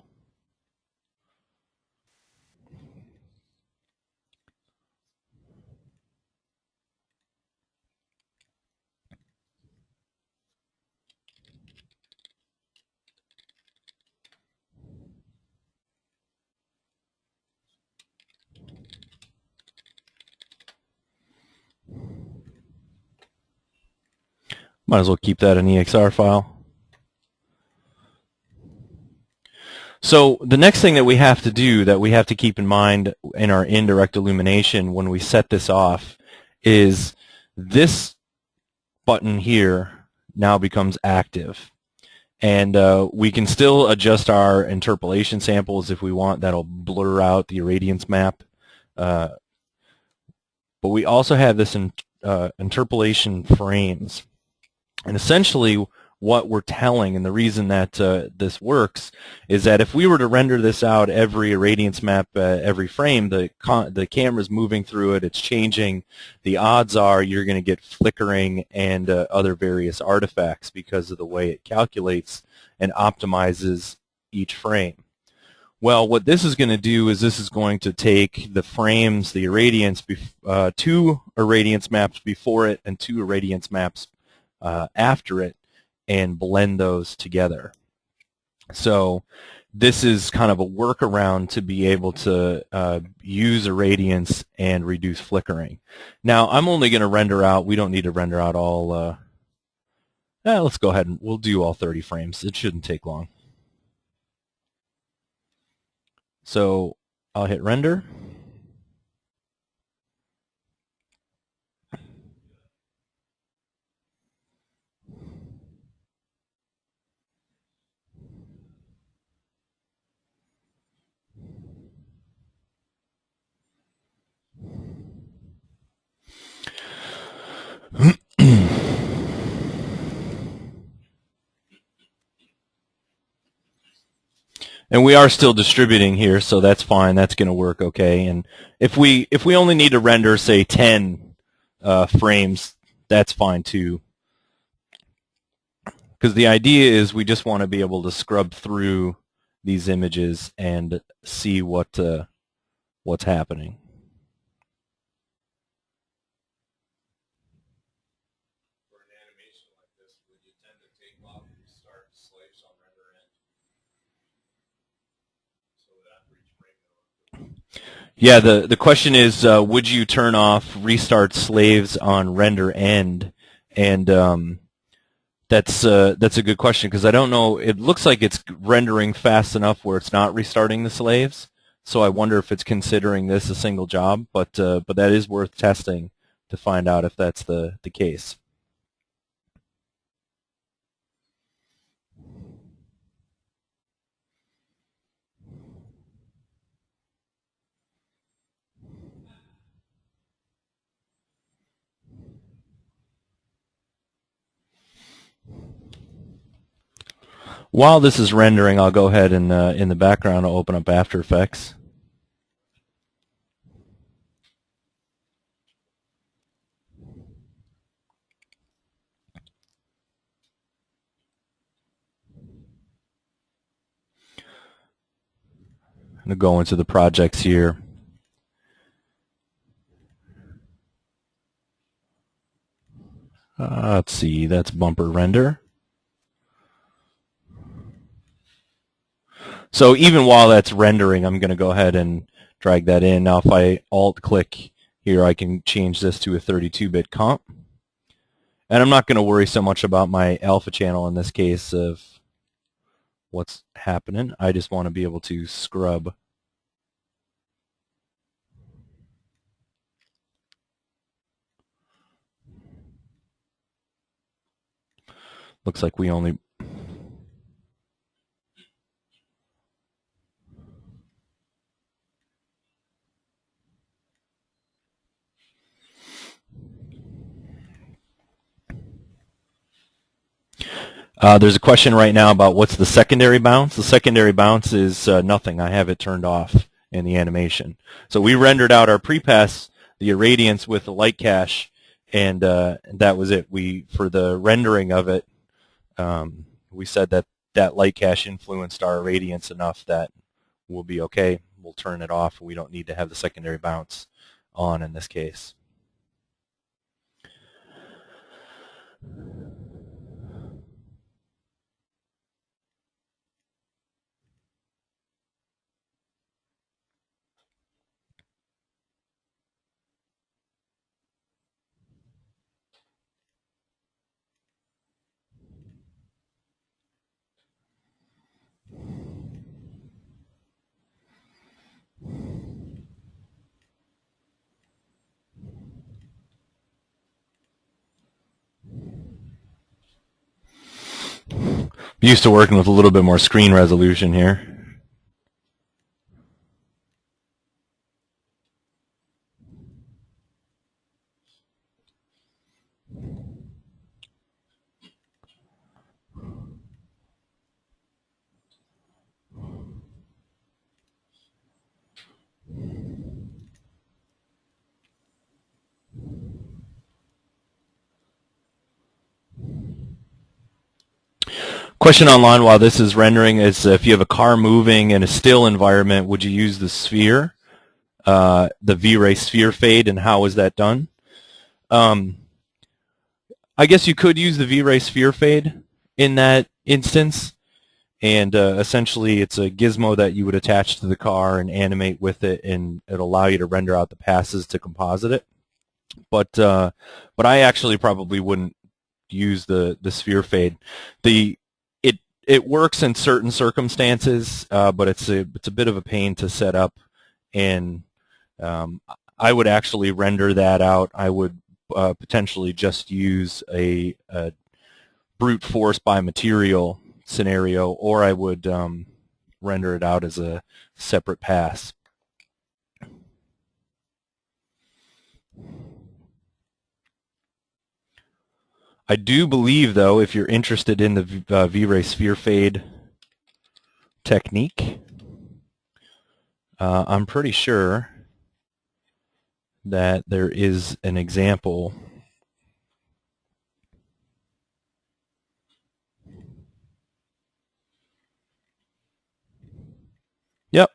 Might as well keep that an EXR file. So the next thing that we have to do, that we have to keep in mind in our indirect illumination when we set this off, is this button here now becomes active. And we can still adjust our interpolation samples if we want. That'll blur out the irradiance map. But we also have this interpolation frames. And essentially what we're telling, and the reason that this works, is that if we were to render this out every irradiance map, every frame, the camera's moving through it, it's changing, the odds are you're going to get flickering and other various artifacts because of the way it calculates and optimizes each frame. Well, what this is going to do is this is going to take the frames, the irradiance, two irradiance maps before it and two irradiance maps after it, and blend those together. So this is kind of a workaround to be able to use irradiance and reduce flickering. Now, I'm only going to render out, we don't need to render out all, let's go ahead and we'll do all 30 frames. It shouldn't take long. So I'll hit render. And we are still distributing here, so that's fine. That's going to work okay. And if we only need to render, say, 10 frames, that's fine too. Because the idea is we just want to be able to scrub through these images and see what's happening. For an animation like this, would you tend to take off and start slaves on render end? So that for each frame. Yeah, the question is, would you turn off restart slaves on render end? And that's a good question, because I don't know. It looks like it's rendering fast enough where it's not restarting the slaves. So I wonder if it's considering this a single job. But that is worth testing to find out if that's the case. While this is rendering, I'll go ahead and in the background I'll open up After Effects. I'm going to go into the projects here. Let's see, that's bumper render. So even while that's rendering, I'm going to go ahead and drag that in. Now if I alt-click here, I can change this to a 32-bit comp. And I'm not going to worry so much about my alpha channel in this case of what's happening. I just want to be able to scrub. Looks like we only... there's a question right now about what's the secondary bounce. The secondary bounce is nothing. I have it turned off in the animation. So we rendered out our prepass, the irradiance with the light cache, and that was it. For the rendering of it, we said that that light cache influenced our irradiance enough that we'll be okay. We'll turn it off. We don't need to have the secondary bounce on in this case. Used to working with a little bit more screen resolution here. Question online while this is rendering is if you have a car moving in a still environment, would you use the sphere, the V-Ray sphere fade, and how is that done? I guess you could use the V-Ray sphere fade in that instance, and essentially it's a gizmo that you would attach to the car and animate with it, and it'll allow you to render out the passes to composite it. But I actually probably wouldn't use the sphere fade. It works in certain circumstances, but it's a bit of a pain to set up, and I would actually render that out. I would potentially just use a brute force by material scenario, or I would render it out as a separate pass. I do believe, though, if you're interested in the V-Ray sphere fade technique, I'm pretty sure that there is an example. Yep.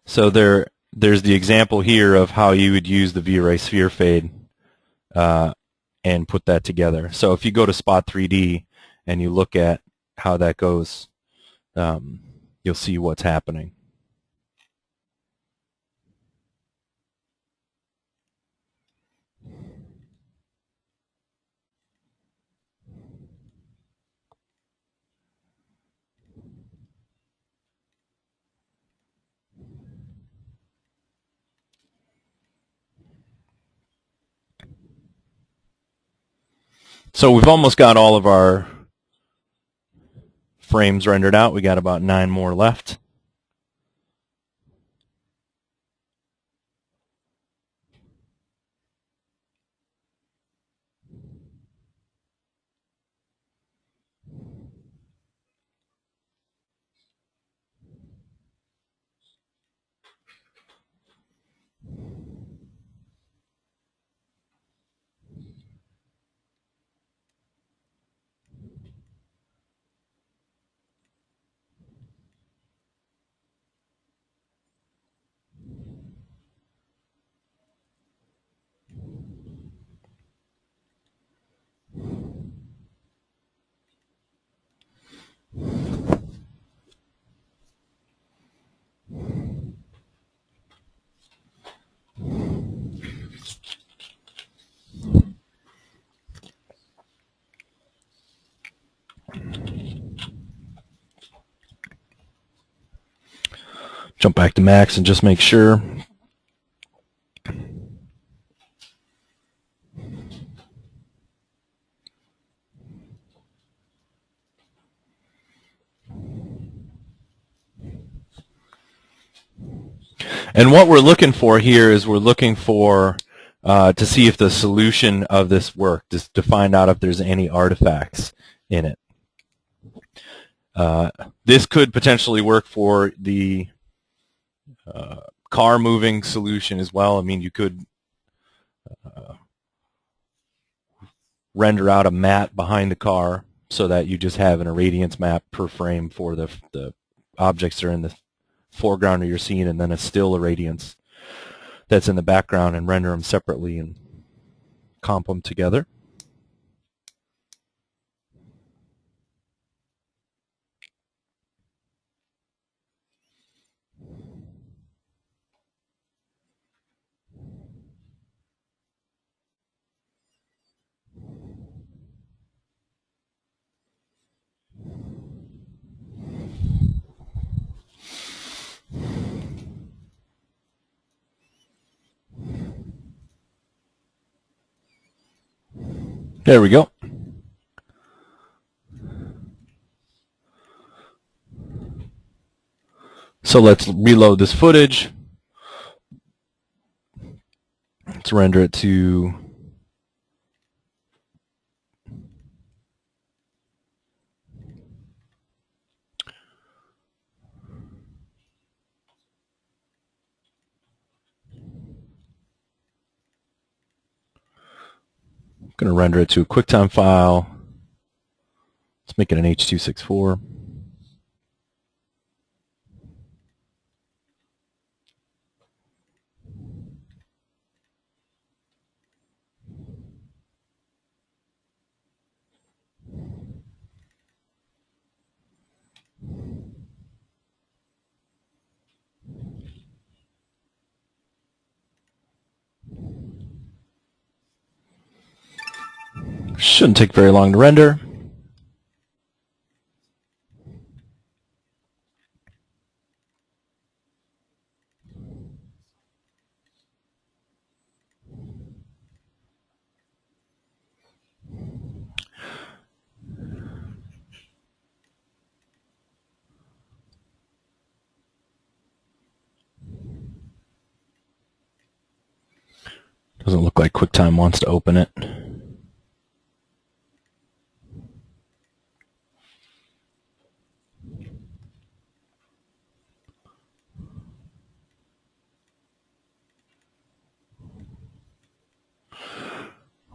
So there's the example here of how you would use the V-Ray sphere fade and put that together. So if you go to Spot 3D and you look at how that goes, you'll see what's happening. So we've almost got all of our frames rendered out. We got about 9 more left. Jump back to max and just make sure. And what we're looking for here is we're looking for to see if the solution of this worked, just to find out if there's any artifacts in it. This could potentially work for the car moving solution as well. I mean, you could render out a matte behind the car so that you just have an irradiance map per frame for the objects that are in the foreground of your scene, and then a still irradiance that's in the background, and render them separately and comp them together. There we go. So let's reload this footage. Let's render it to I'm going to render it to a QuickTime file. Let's make it an H.264. Shouldn't take very long to render. Doesn't look like QuickTime wants to open it.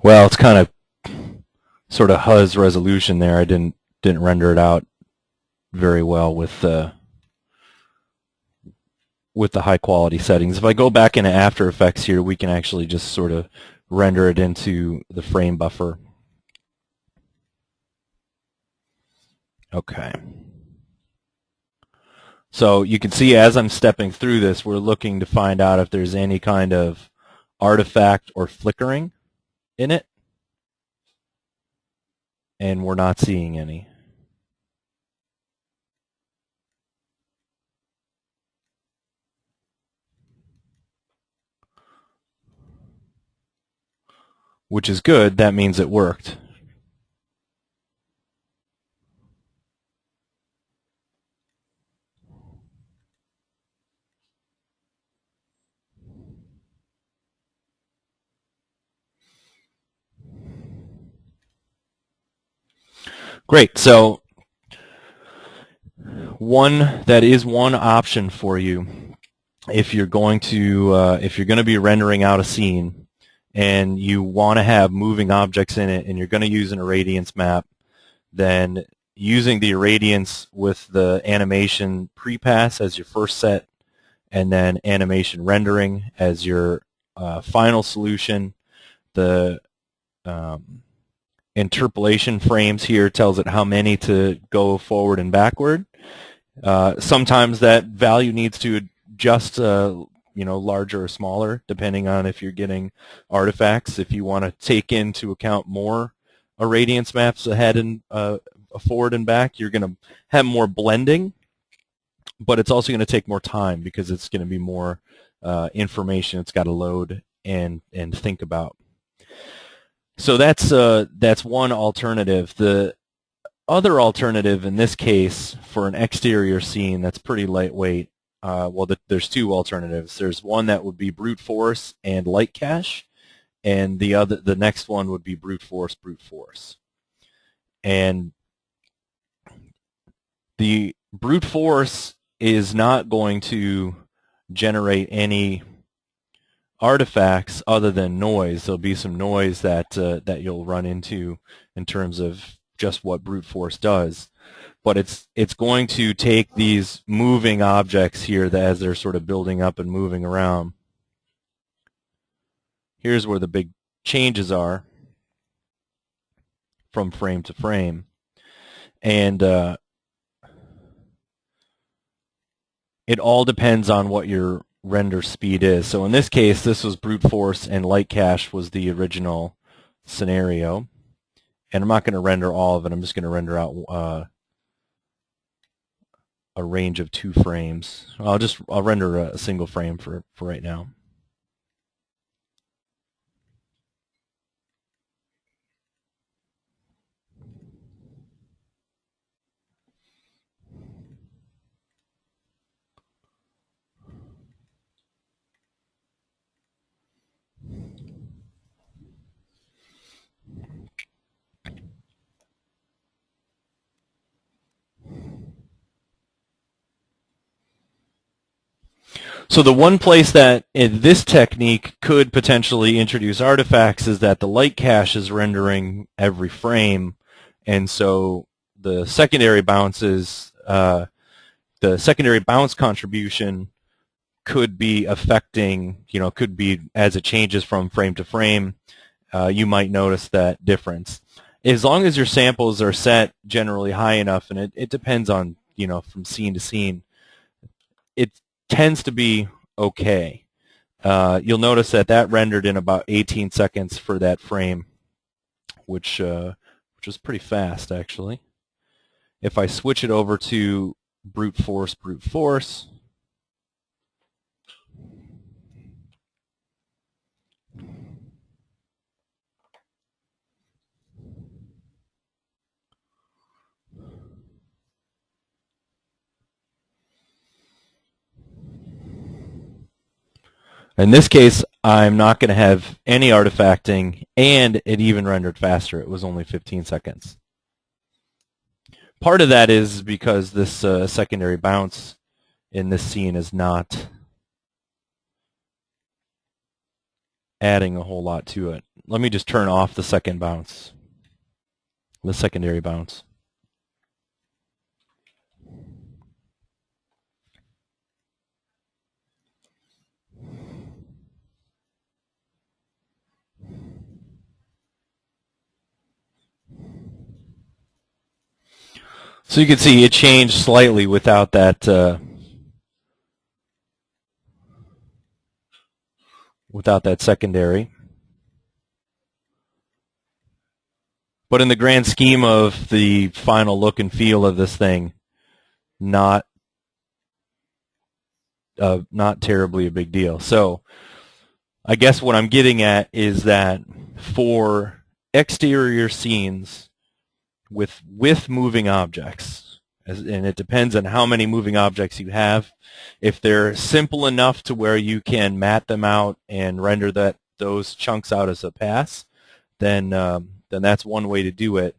Well, it's kind of sort of Huz resolution there. I didn't render it out very well with the high quality settings. If I go back into After Effects here, we can actually just sort of render it into the frame buffer. Okay. So you can see as I'm stepping through this, we're looking to find out if there's any kind of artifact or flickering in it, and we're not seeing any. Which is good. That means it worked. Great. So that is one option for you if you're going to be rendering out a scene and you want to have moving objects in it and you're going to use an Irradiance map, then using the Irradiance with the animation prepass as your first set and then animation rendering as your final solution. The Interpolation Frames here tells it how many to go forward and backward. Sometimes that value needs to adjust, larger or smaller, depending on if you're getting artifacts. If you want to take into account more Irradiance maps ahead and forward and back, you're going to have more blending, but it's also going to take more time because it's going to be more information it's got to load and think about. So that's one alternative. The other alternative in this case for an exterior scene that's pretty lightweight, there's two alternatives. There's one that would be brute force and light cache, and the next one would be brute force. And the brute force is not going to generate any artifacts other than noise. There'll be some noise that you'll run into in terms of just what brute force does, but it's going to take these moving objects here as they're sort of building up and moving around. Here's where the big changes are from frame to frame, and it all depends on what your render speed is. So in this case, this was brute force and light cache was the original scenario. And I'm not going to render all of it. I'm just going to render out a range of 2 frames. I'll render a single frame for right now. So the one place that in this technique could potentially introduce artifacts is that the light cache is rendering every frame, and so the secondary bounces, the secondary bounce contribution could be affecting, could be as it changes from frame to frame, you might notice that difference. As long as your samples are set generally high enough, and it depends on, from scene to scene, it tends to be okay. You'll notice that rendered in about 18 seconds for that frame, which is pretty fast, actually. If I switch it over to brute force, in this case, I'm not going to have any artifacting, and it even rendered faster. It was only 15 seconds. Part of that is because this secondary bounce in this scene is not adding a whole lot to it. Let me just turn off the secondary bounce. So you can see it changed slightly without that secondary. But in the grand scheme of the final look and feel of this thing, not terribly a big deal. So I guess what I'm getting at is that for exterior scenes with moving objects, and it depends on how many moving objects you have. If they're simple enough to where you can mat them out and render those chunks out as a pass, then that's one way to do it.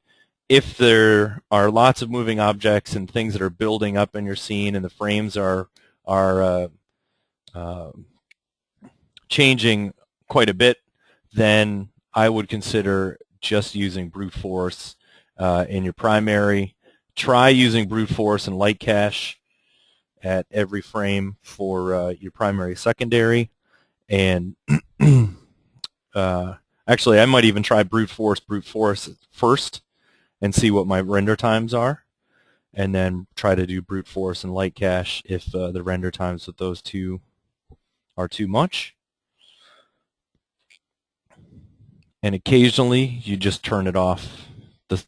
If there are lots of moving objects and things that are building up in your scene, and the frames are changing quite a bit, then I would consider just using brute force in your primary. Try using brute force and light cache at every frame for your primary, secondary, and actually I might even try brute force first and see what my render times are, and then try to do brute force and light cache if the render times with those two are too much. And occasionally you just turn it off.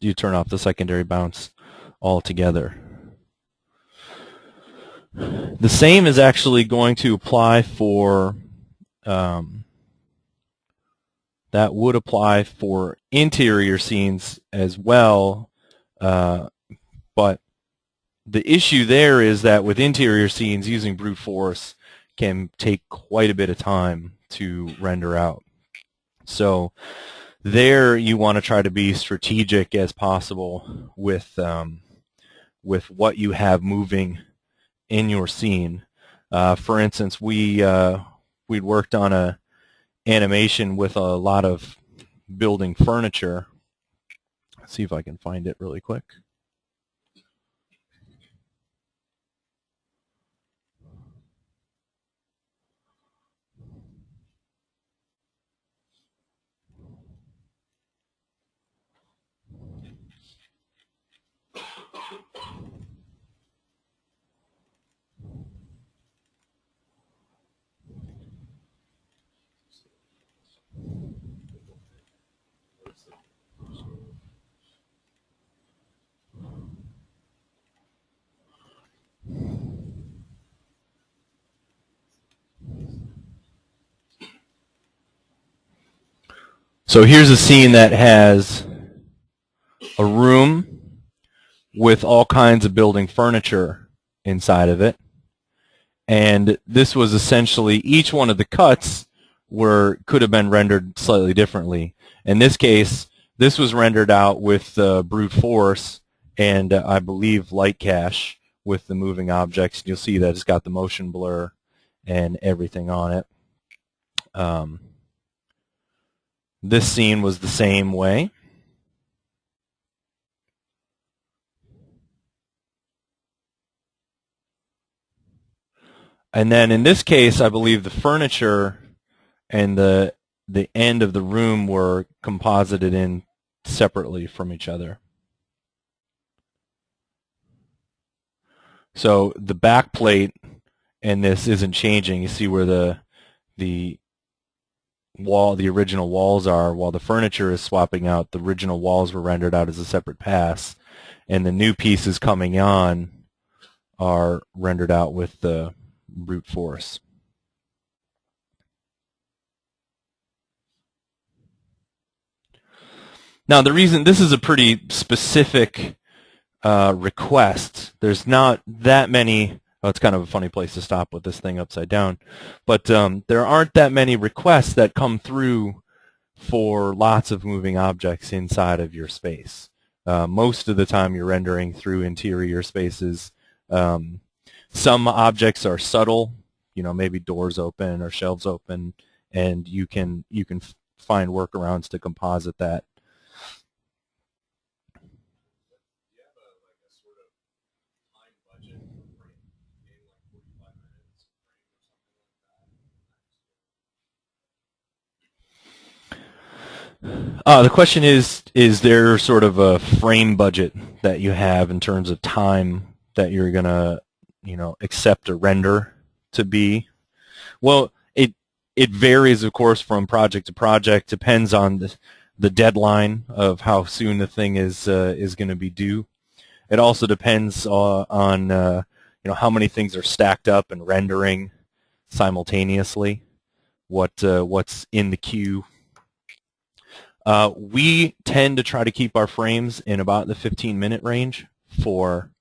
You turn off the secondary bounce altogether. The same is actually going to apply for that would apply for interior scenes as well, but the issue there is that with interior scenes, using brute force can take quite a bit of time to render out. So there you want to try to be strategic as possible with what you have moving in your scene. For instance, we'd worked on a animation with a lot of building furniture. Let's see if I can find it really quick. So here's a scene that has a room with all kinds of building furniture inside of it. And this was essentially, each one of the cuts could have been rendered slightly differently. In this case, this was rendered out with brute force and I believe light cache with the moving objects. You'll see that it's got the motion blur and everything on it. This scene was the same way. And then in this case, I believe the furniture and the end of the room were composited in separately from each other. So the back plate and this isn't changing. You see where the original walls are, while the furniture is swapping out. The original walls were rendered out as a separate pass, and the new pieces coming on are rendered out with the brute force. Now, the reason this is a pretty specific request, there's not that many. Oh, it's kind of a funny place to stop with this thing upside down. But there aren't that many requests that come through for lots of moving objects inside of your space. Most of the time you're rendering through interior spaces. Some objects are subtle, maybe doors open or shelves open, and you can find workarounds to composite that. The question is there sort of a frame budget that you have in terms of time that you're going to, accept a render to be? Well, it varies, of course, from project to project. Depends on the deadline of how soon the thing is going to be due. It also depends on how many things are stacked up and rendering simultaneously. What's in the queue. We tend to try to keep our frames in about the 15-minute range for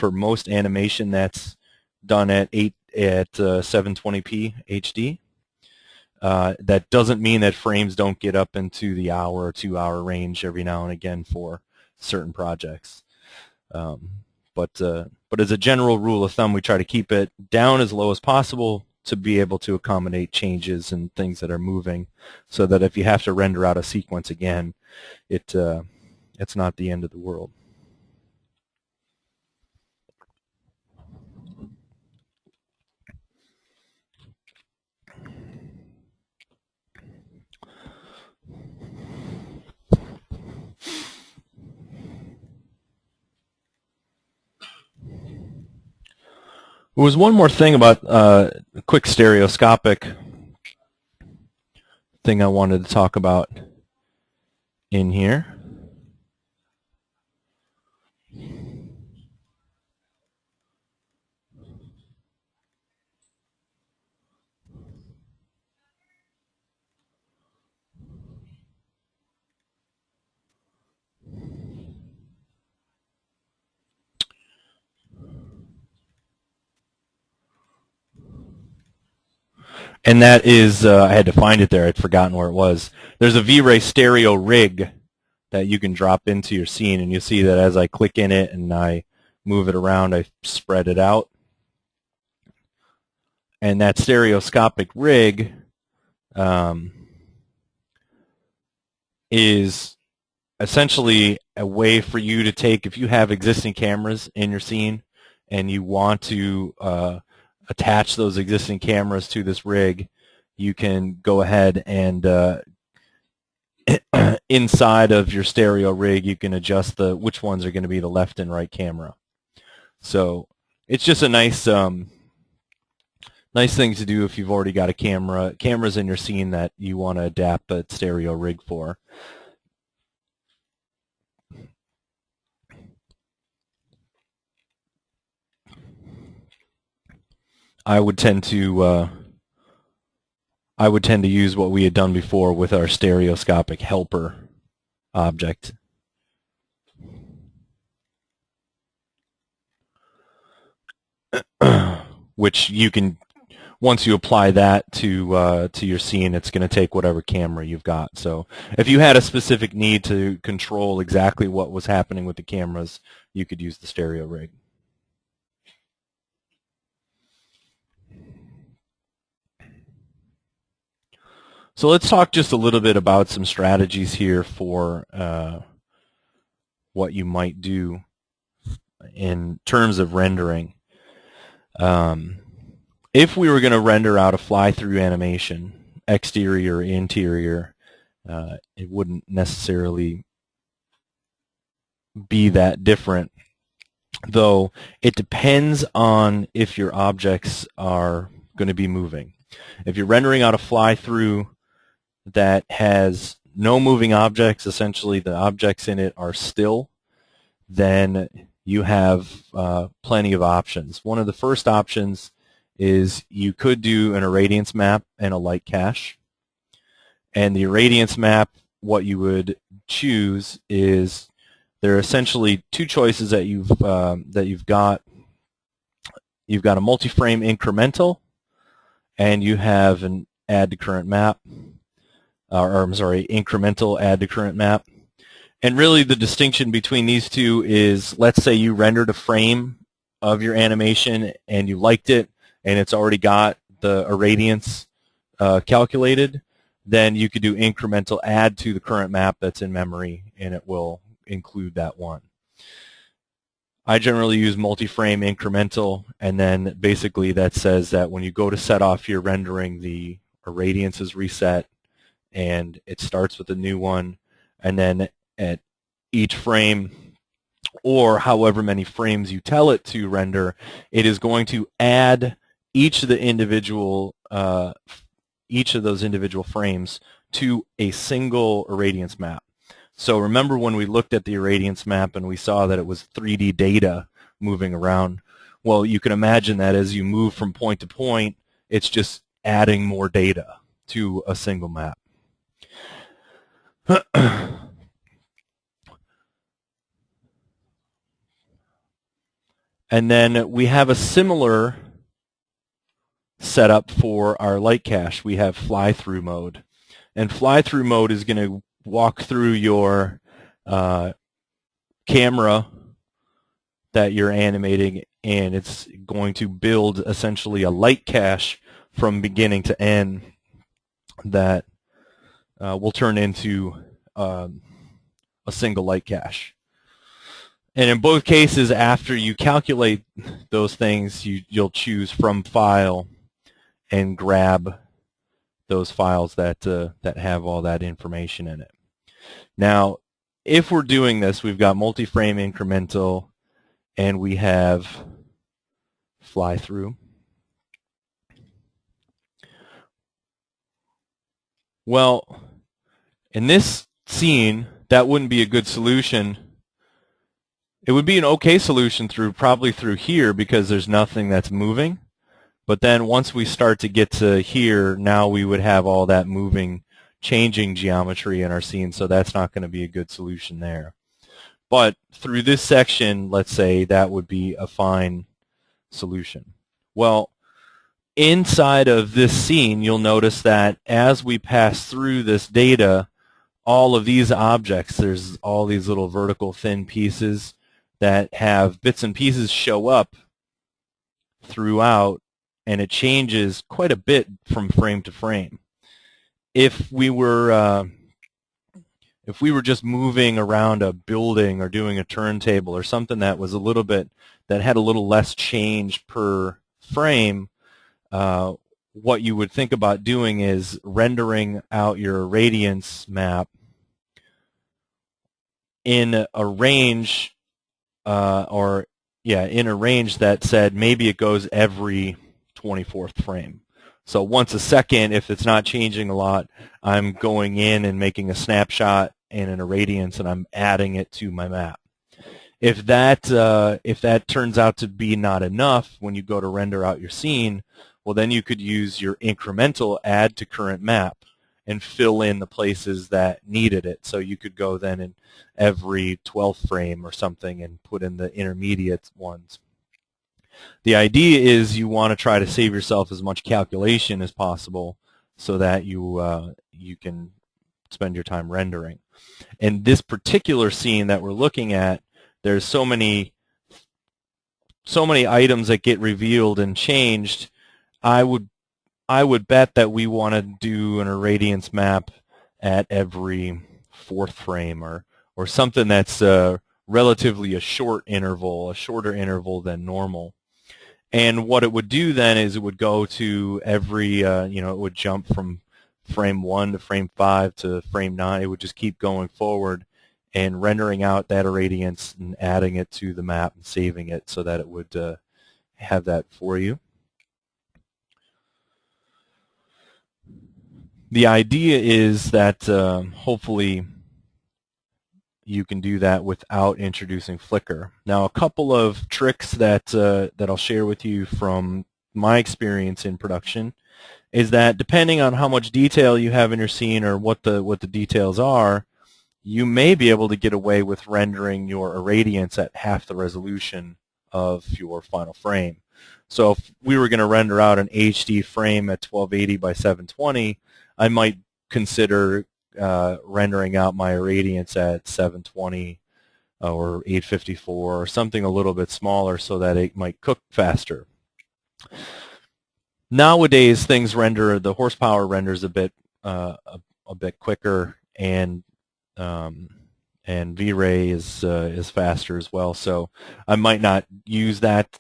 most animation that's done at 720p HD. That doesn't mean that frames don't get up into the hour or 2-hour range every now and again for certain projects. But as a general rule of thumb, we try to keep it down as low as possible to be able to accommodate changes and things that are moving, so that if you have to render out a sequence again, it's not the end of the world. There was one more thing about a quick stereoscopic thing I wanted to talk about in here. And that is, I had to find it there. I'd forgotten where it was. There's a V-Ray stereo rig that you can drop into your scene, and you'll see that as I click in it and I move it around, I spread it out. And that stereoscopic rig is essentially a way for you to take, if you have existing cameras in your scene and you want to attach those existing cameras to this rig, you can go ahead and inside of your stereo rig you can adjust which ones are going to be the left and right camera. So it's just a nice nice thing to do if you've already got cameras in your scene that you want to adapt a stereo rig for. I would tend to use what we had done before with our stereoscopic helper object. Which you can, once you apply that to your scene, it's going to take whatever camera you've got. So if you had a specific need to control exactly what was happening with the cameras, you could use the stereo rig. So let's talk just a little bit about some strategies here for what you might do in terms of rendering. If we were going to render out a fly-through animation, exterior or interior, it wouldn't necessarily be that different, though it depends on if your objects are going to be moving. If you're rendering out a fly-through that has no moving objects, essentially the objects in it are still, then you have plenty of options. One of the first options is you could do an Irradiance map and a light cache. And the Irradiance map, what you would choose is there are essentially two choices that you've got. You've got a multi-frame incremental, and you have an add to current map, or I'm sorry, incremental add to current map. And really the distinction between these two is, let's say you rendered a frame of your animation and you liked it and it's already got the irradiance calculated, then you could do incremental add to the current map that's in memory and it will include that one. I generally use multi-frame incremental, and then basically that says that when you go to set off your rendering, the irradiance is reset and it starts with a new one, and then at each frame, or however many frames you tell it to render, it is going to add each of those individual frames to a single irradiance map. So remember when we looked at the irradiance map and we saw that it was 3D data moving around? Well, you can imagine that as you move from point to point, it's just adding more data to a single map. And then we have a similar setup for our light cache. We have fly-through mode. And fly-through mode is going to walk through your camera that you're animating, and it's going to build essentially a light cache from beginning to end that will turn into a single light cache. And in both cases, after you calculate those things, you'll choose from file and grab those files that have all that information in it. Now, if we're doing this, we've got multi-frame incremental and we have fly-through. Well, in this scene, that wouldn't be a good solution. It would be an okay solution probably through here because there's nothing that's moving. But then once we start to get to here, now we would have all that moving, changing geometry in our scene, so that's not going to be a good solution there. But through this section, let's say that would be a fine solution. Well, inside of this scene, you'll notice that as we pass through this data, all of these objects, there's all these little vertical thin pieces that have bits and pieces show up throughout, and it changes quite a bit from frame to frame. If we were just moving around a building or doing a turntable or something that was that had a little less change per frame, what you would think about doing is rendering out your Radiance map in a range in a range that said maybe it goes every 24th frame. So once a second, if it's not changing a lot, I'm going in and making a snapshot and an irradiance, and I'm adding it to my map. If that turns out to be not enough when you go to render out your scene, well, then you could use your incremental add to current map and fill in the places that needed it. So you could go then in every 12th frame or something and put in the intermediate ones. The idea is you want to try to save yourself as much calculation as possible so that you can spend your time rendering. In this particular scene that we're looking at, there's so many items that get revealed and changed. I would I would bet that we want to do an irradiance map at every fourth frame, or something that's relatively a shorter interval than normal. And what it would do then is it would go to every, it would jump from frame 1 to frame 5 to frame 9. It would just keep going forward and rendering out that irradiance and adding it to the map and saving it so that it would have that for you. The idea is that hopefully you can do that without introducing flicker. Now, a couple of tricks that I'll share with you from my experience in production is that depending on how much detail you have in your scene or what the details are, you may be able to get away with rendering your irradiance at half the resolution of your final frame. So if we were going to render out an HD frame at 1280 by 720, I might consider rendering out my irradiance at 720 or 854 or something a little bit smaller so that it might cook faster. Nowadays, the horsepower renders a bit quicker, and V-Ray is faster as well. So I might not use that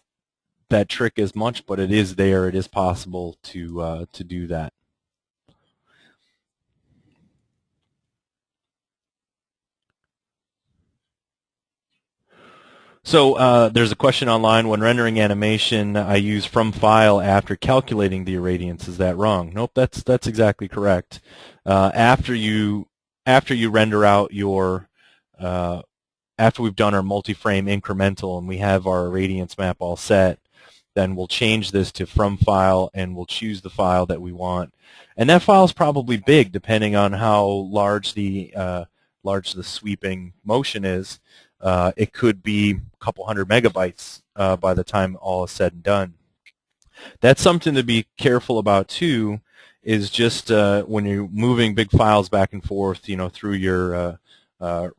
trick as much, but it is there. It is possible to do that. So there's a question online: when rendering animation, I use from file after calculating the irradiance. Is that wrong? Nope, that's exactly correct. After you render out your after we've done our multi-frame incremental and we have our irradiance map all set, then we'll change this to from file and we'll choose the file that we want. And that file is probably big depending on how large the sweeping motion is. It could be a couple hundred megabytes by the time all is said and done. That's something to be careful about too, is just when you're moving big files back and forth, through your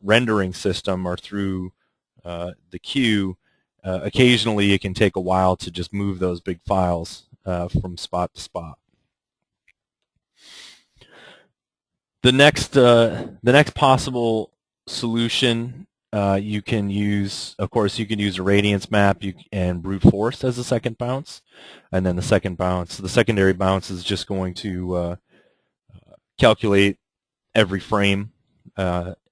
rendering system or through the queue, occasionally it can take a while to just move those big files from spot to spot. The next possible solution, you can use Radiance Map and brute force as a second bounce, and then the secondary bounce is just going to calculate every frame.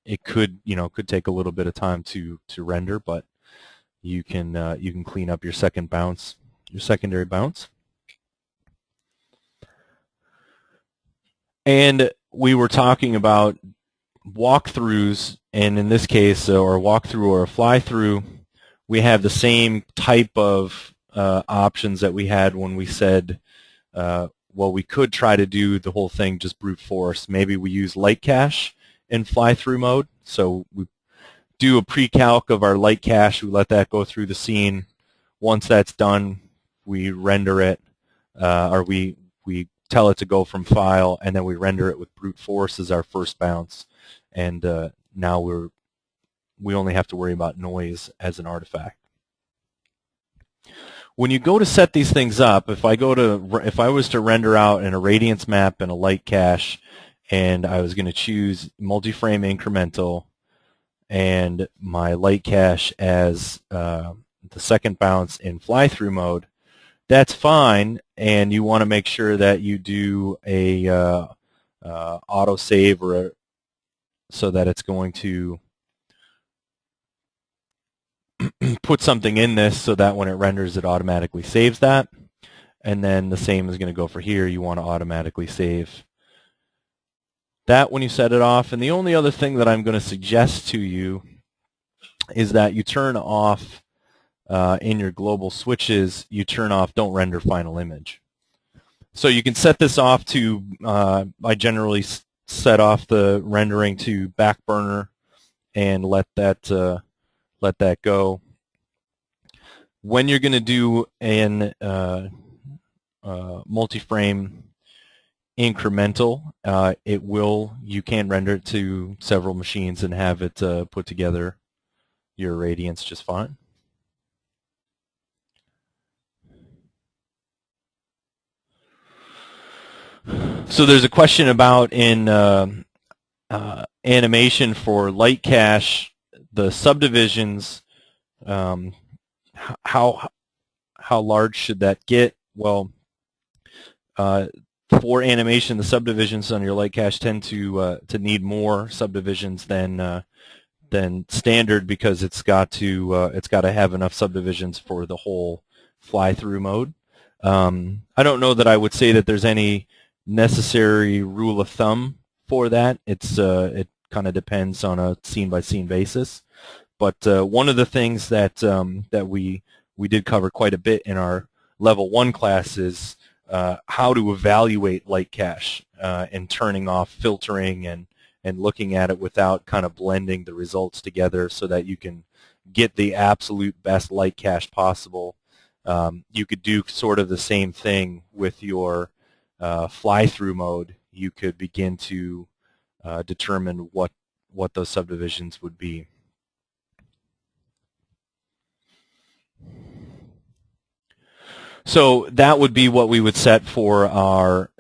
It could take a little bit of time to render, but you can clean up your secondary bounce. And we were talking about walkthroughs, and in this case, or a walkthrough or a fly-through, we have the same type of options that we had when we said, well, we could try to do the whole thing just brute force. Maybe we use light cache in fly-through mode. So we do a pre-calc of our light cache. We let that go through the scene. Once that's done, we render it, or we tell it to go from file, and then we render it with brute force as our first bounce. And now we only have to worry about noise as an artifact. When you go to set these things up, if I was to render out an irradiance map and a light cache, and I was going to choose multi-frame incremental and my light cache as the second bounce in fly-through mode, that's fine, and you want to make sure that you do a auto-save so that it's going to put something in this so that when it renders it automatically saves that. And then the same is going to go for here. You want to automatically save that when you set it off. And the only other thing that I'm going to suggest to you is that you turn off in your global switches, you turn off don't render final image. So you can set this off to, I generally set off the rendering to back burner and let that go. When you're going to do an multi-frame incremental, you can render it to several machines and have it put together your irradiance just fine. So there's a question about in animation for light cache, the subdivisions. How large should that get? Well, for animation, the subdivisions on your light cache tend to need more subdivisions than standard, because it's got to have enough subdivisions for the whole fly-through mode. I don't know that I would say that there's any necessary rule of thumb for that. It kind of depends on a scene-by-scene basis. But one of the things that that we did cover quite a bit in our level 1 class is how to evaluate light cache and turning off filtering and looking at it without kind of blending the results together so that you can get the absolute best light cache possible. You could do sort of the same thing with your fly-through mode. You could begin to determine what those subdivisions would be. So that would be what we would set for our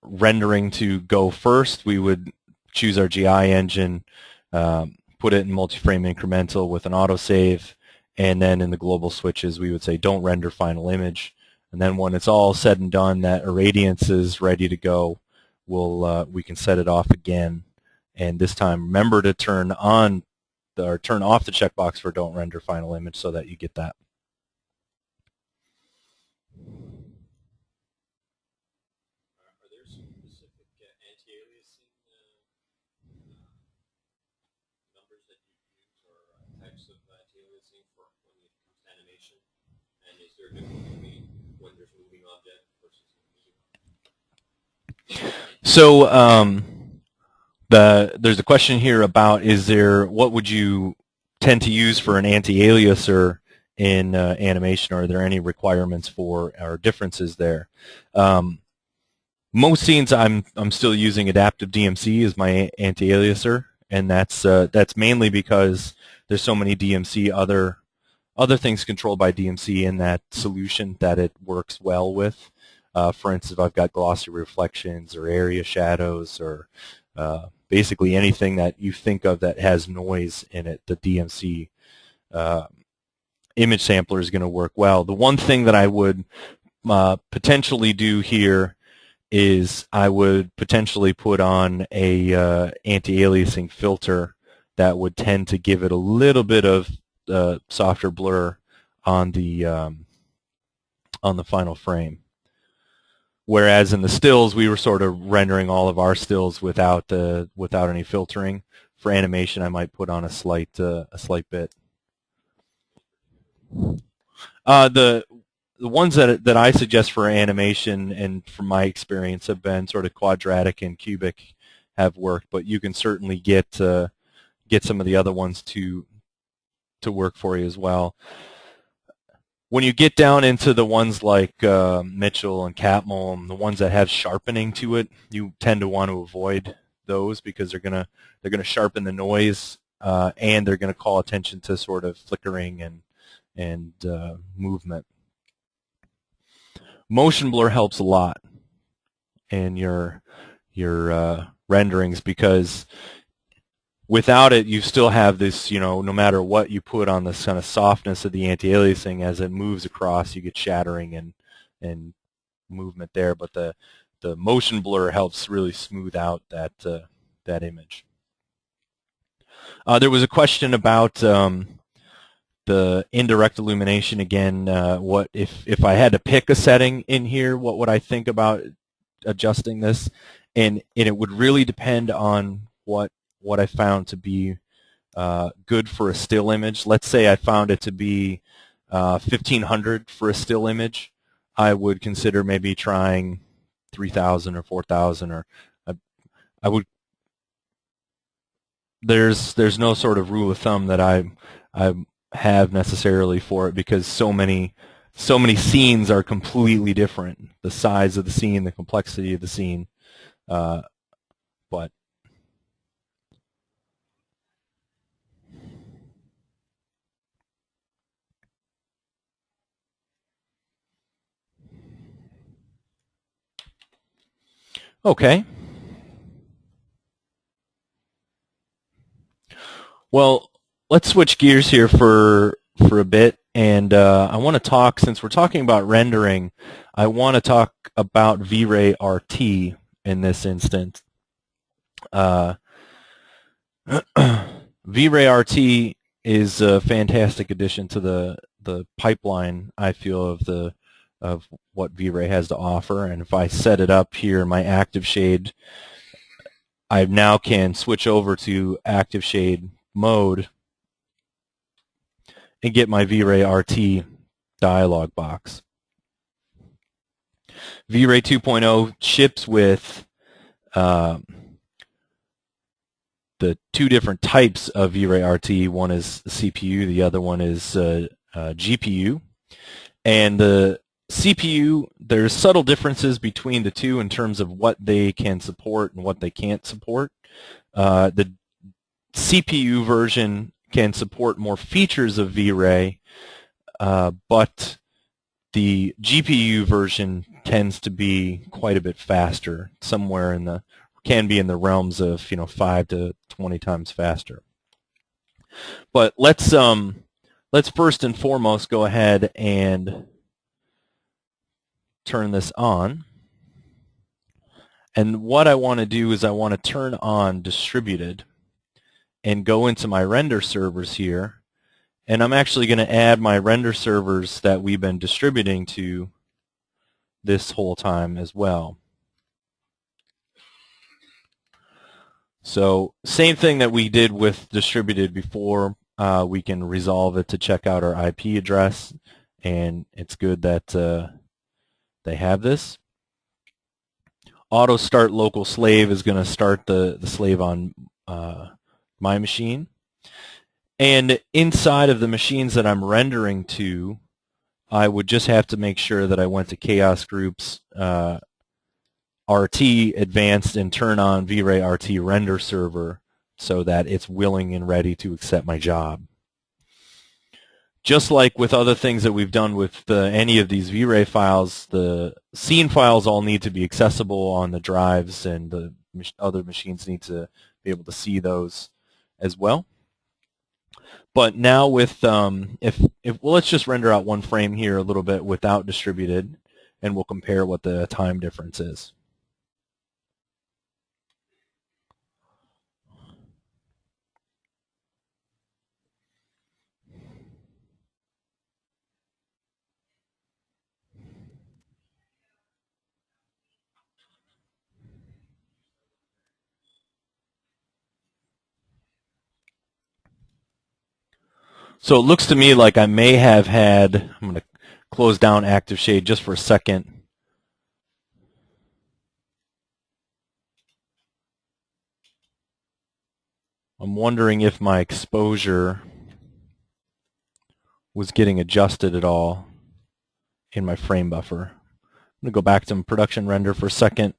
rendering to go first. We would choose our GI engine, put it in multi-frame incremental with an autosave, and then in the global switches we would say don't render final image. And then when it's all said and done, that Irradiance is ready to go, we can set it off again. And this time remember to turn off the checkbox for don't render final image so that you get that. Are there some specific anti-aliasing numbers that you use, or types of anti-aliasing for when it comes to animation? And is there a difference between when there's moving object versus moving object? So there's a question here about what would you tend to use for an anti-aliaser in animation? Are there any requirements for or differences there? Most scenes I'm still using adaptive DMC as my anti-aliaser, and that's mainly because there's so many DMC other things controlled by DMC in that solution that it works well with. For instance, if I've got glossy reflections or area shadows or basically anything that you think of that has noise in it, the DMC image sampler is going to work well. The one thing that I would potentially do here is I would potentially put on a anti-aliasing filter that would tend to give it a little bit of softer blur on the final frame. Whereas in the stills, we were sort of rendering all of our stills without any filtering. For animation, I might put on a slight bit. The ones that I suggest for animation, and from my experience, have been sort of quadratic and cubic have worked, but you can certainly get some of the other ones to work for you as well. When you get down into the ones like Mitchell and Catmull, the ones that have sharpening to it, you tend to want to avoid those because they're gonna sharpen the noise and they're gonna call attention to sort of flickering and movement. Motion blur helps a lot in your renderings because without it, you still have this, no matter what you put on this kind of softness of the anti-aliasing, as it moves across, you get shattering and movement there. But the motion blur helps really smooth out that image. There was a question about the indirect illumination again. What if I had to pick a setting in here? What would I think about adjusting this? And it would really depend on what I found to be good for a still image. Let's say I found it to be 1500 for a still image. I would consider maybe trying 3000 or 4000, or I would. There's no sort of rule of thumb that I have necessarily for it because so many scenes are completely different. The size of the scene, the complexity of the scene, but. Okay. Well, let's switch gears here for a bit, and I want to talk, since we're talking about rendering, I want to talk about V-Ray RT in this instance. V-Ray RT is a fantastic addition to the pipeline, I feel, of what V-Ray has to offer. And if I set it up here in my active shade, I now can switch over to active shade mode and get my V-Ray RT dialog box. V-Ray 2.0 ships with the two different types of V-Ray RT. One is CPU, the other one is GPU. And the CPU, there's subtle differences between the two in terms of what they can support and what they can't support. The CPU version can support more features of V-Ray, but the GPU version tends to be quite a bit faster, somewhere in the, can be in the realms of 5 to 20 times faster. But let's first and foremost go ahead and turn this on. And what I want to do is I want to turn on distributed and go into my render servers here. And I'm actually going to add my render servers that we've been distributing to this whole time as well. So same thing that we did with distributed before, we can resolve it to check out our IP address, and it's good that they have this. Auto start local slave is going to start the slave on my machine. And inside of the machines that I'm rendering to, I would just have to make sure that I went to Chaos Groups RT Advanced and turn on V-Ray RT Render Server so that it's willing and ready to accept my job. Just like with other things that we've done with any of these V-Ray files, the scene files all need to be accessible on the drives, and the other machines need to be able to see those as well. But now with, well, let's just render out one frame here a little bit without distributed, and we'll compare what the time difference is. So it looks to me like I may have had, I'm going to close down active shade just for a second. I'm wondering if my exposure was getting adjusted at all in my frame buffer. I'm going to go back to production render for a second.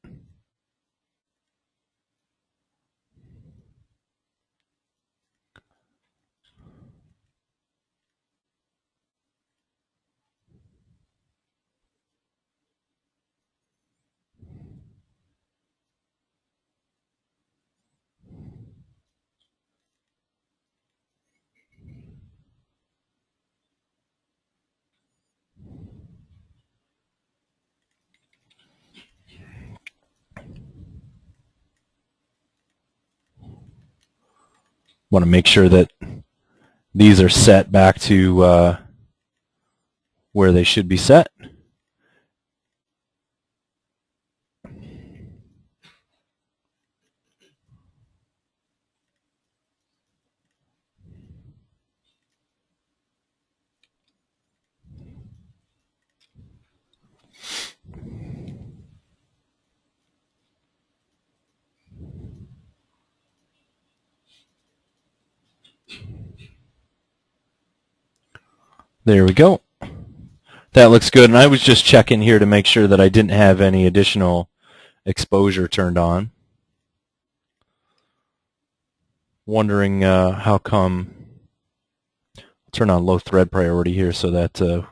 Want to make sure that these are set back to where they should be set. There we go. That looks good. And I was just checking here to make sure that I didn't have any additional exposure turned on. Wondering how come. I'll turn on low thread priority here so that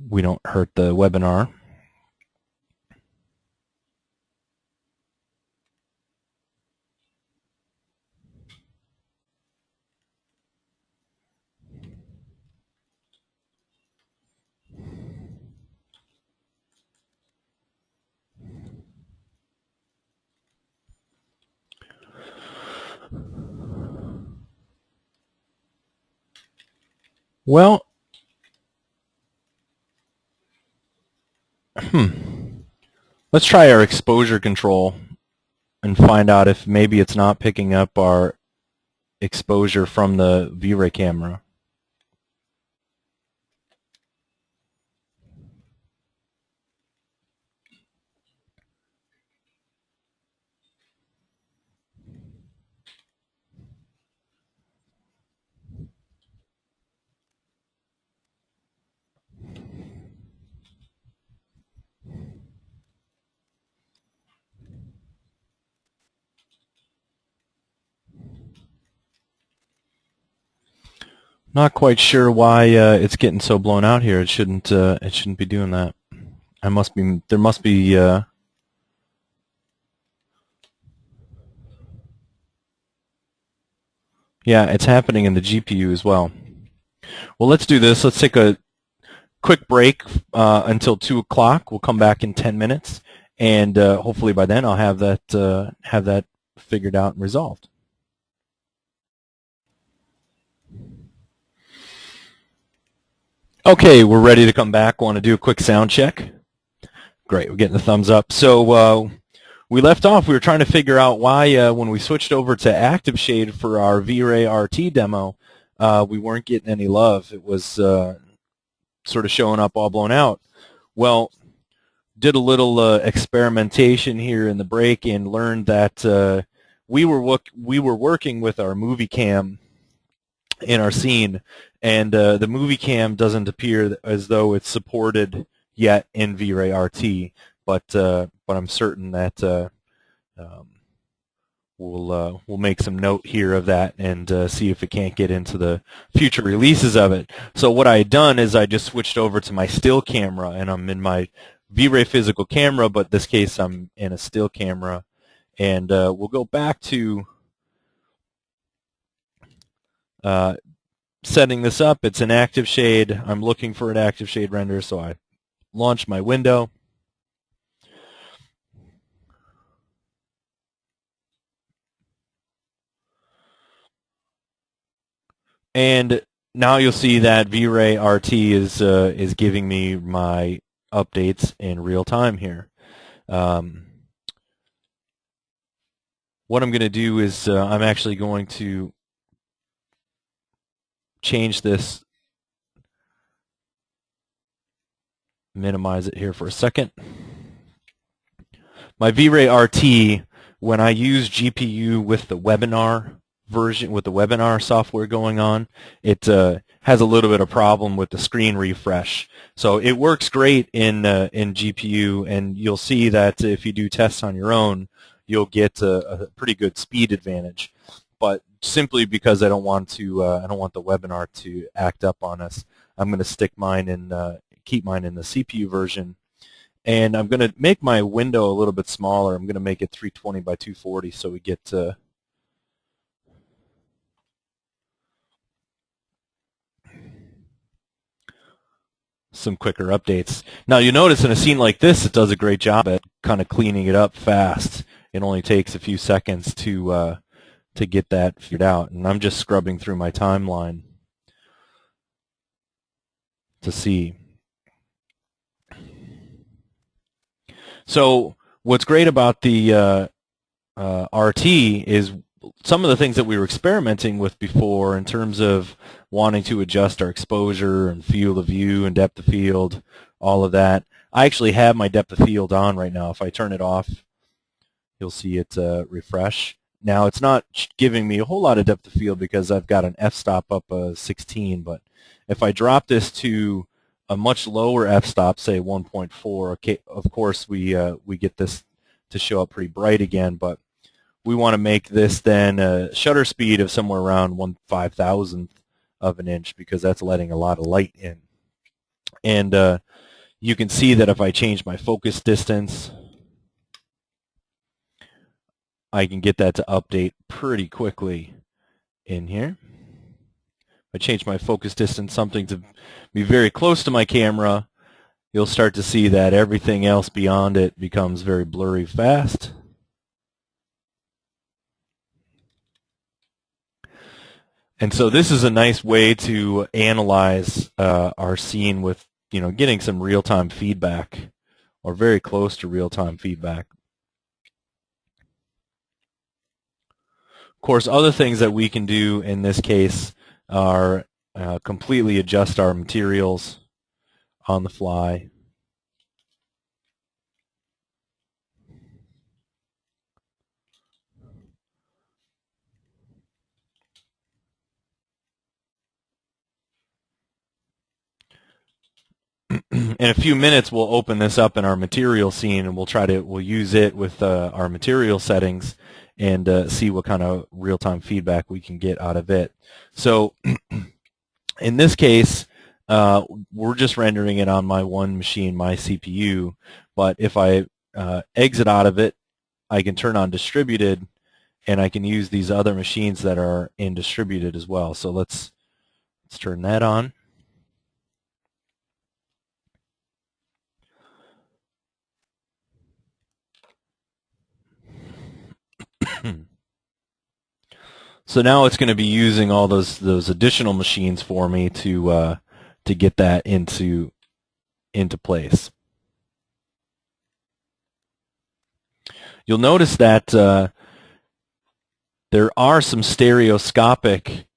we don't hurt the webinar. Well, let's try our exposure control and find out if maybe it's not picking up our exposure from the V-Ray camera. Not quite sure why it's getting so blown out here. It shouldn't be doing that. There must be yeah, it's happening in the GPU as well. Well, let's do this. Let's take a quick break until 2 o'clock. We'll come back in 10 minutes, and hopefully by then I'll have that figured out and resolved. Okay, we're ready to come back. Want to do a quick sound check? Great, we're getting the thumbs up. So we left off. We were trying to figure out why when we switched over to Active Shade for our V-Ray RT demo, we weren't getting any love. It was sort of showing up all blown out. Well, did a little experimentation here in the break and learned that we were working with our movie cam in our scene, and the movie cam doesn't appear as though it's supported yet in V-Ray RT, but I'm certain that we'll make some note here of that and see if it can't get into the future releases of it. So what I had done is I just switched over to my still camera, and I'm in my V-Ray physical camera, but this case I'm in a still camera, and we'll go back to setting this up. It's an active shade. I'm looking for an active shade render, so I launch my window. And now you'll see that V-Ray RT is giving me my updates in real time here. What I'm going to do is I'm actually going to change this, minimize it here for a second. My V-Ray RT, when I use GPU with the webinar version, with the webinar software going on, it has a little bit of problem with the screen refresh. So it works great in GPU, and you'll see that if you do tests on your own, you'll get a pretty good speed advantage. But simply because I don't want the webinar to act up on us, I'm going to stick mine in, keep mine in the CPU version, and I'm going to make my window a little bit smaller. I'm going to make it 320 by 240, so we get some quicker updates. Now you notice in a scene like this, it does a great job at kind of cleaning it up fast. It only takes a few seconds to get that figured out, and I'm just scrubbing through my timeline to see. So what's great about the RT is some of the things that we were experimenting with before in terms of wanting to adjust our exposure and field of view and depth of field, all of that. I actually have my depth of field on right now. If I turn it off, you'll see it refresh. Now it's not giving me a whole lot of depth of field because I've got an f-stop up 16, but if I drop this to a much lower f-stop, say 1.4, okay, of course we get this to show up pretty bright again, but we want to make this then a shutter speed of somewhere around 1/5000th of an inch, because that's letting a lot of light in. And you can see that if I change my focus distance, I can get that to update pretty quickly in here. If I change my focus distance something to be very close to my camera, you'll start to see that everything else beyond it becomes very blurry fast. And so this is a nice way to analyze our scene with, getting some real-time feedback, or very close to real-time feedback. Of course, other things that we can do in this case are completely adjust our materials on the fly. In a few minutes, we'll open this up in our material scene, and we'll use it with our material settings and see what kind of real-time feedback we can get out of it. So in this case, we're just rendering it on my one machine, my CPU. But if I exit out of it, I can turn on distributed, and I can use these other machines that are in distributed as well. So let's turn that on. So now it's going to be using all those additional machines for me to get that into place. You'll notice that there are some stereoscopic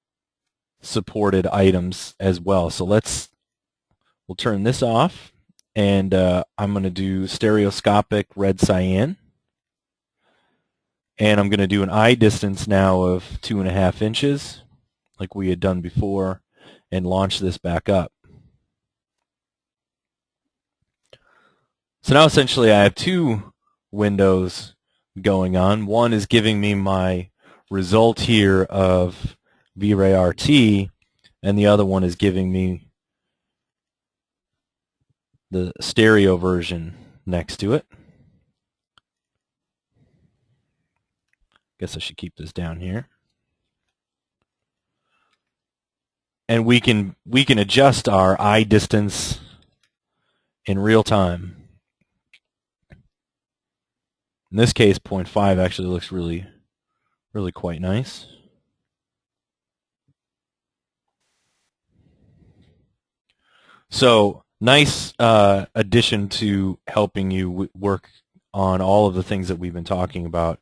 supported items as well. So we'll turn this off, and I'm going to do stereoscopic red cyan. And I'm going to do an eye distance now of 2.5 inches, like we had done before, and launch this back up. So now essentially I have two windows going on. One is giving me my result here of V-Ray RT, and the other one is giving me the stereo version next to it. Guess I should keep this down here. And we can adjust our eye distance in real time. In this case, 0.5 actually looks really quite nice. So nice addition to helping you work on all of the things that we've been talking about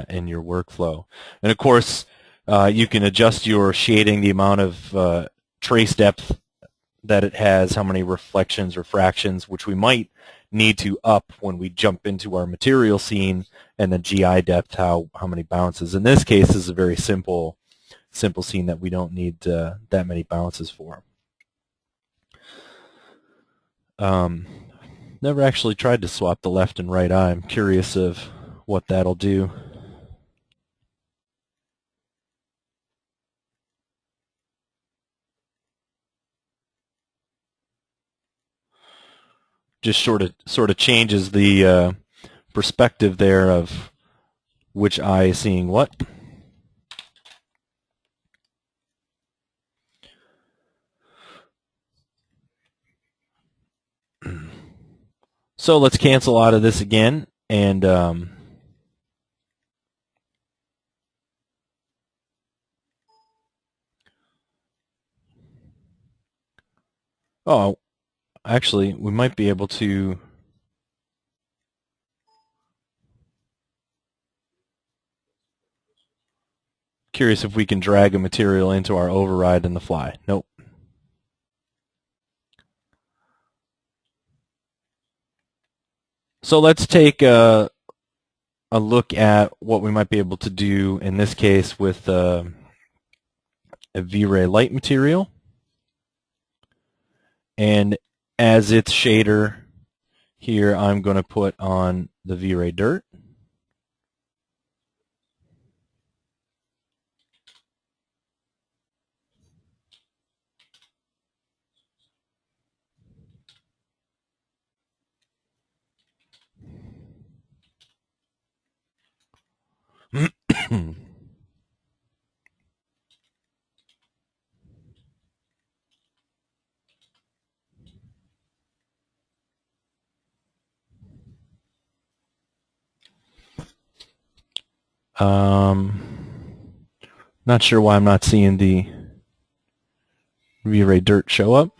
in your workflow. And of course, you can adjust your shading, the amount of trace depth that it has, how many reflections, refractions, which we might need to up when we jump into our material scene, and then GI depth, how many bounces. In this case, this is a very simple scene that we don't need that many bounces for. Never actually tried to swap the left and right eye. I'm curious of what that'll do. Just sort of changes the perspective there of which eye is seeing what. So let's cancel out of this again, and oh, actually, we might be able to. Curious if we can drag a material into our override in the fly. Nope. So let's take a look at what we might be able to do in this case with a V-Ray light material. And as its shader here, I'm going to put on the V-Ray dirt. Not sure why I'm not seeing the V-Ray dirt show up.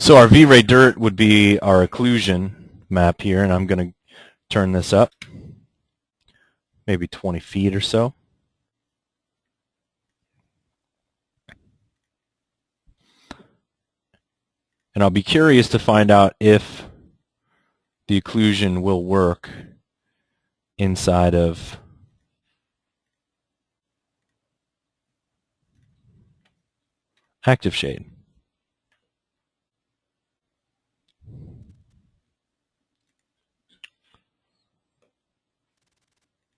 So our V-Ray dirt would be our occlusion map here, and I'm going to turn this up maybe 20 feet or so. And I'll be curious to find out if the occlusion will work inside of active shade.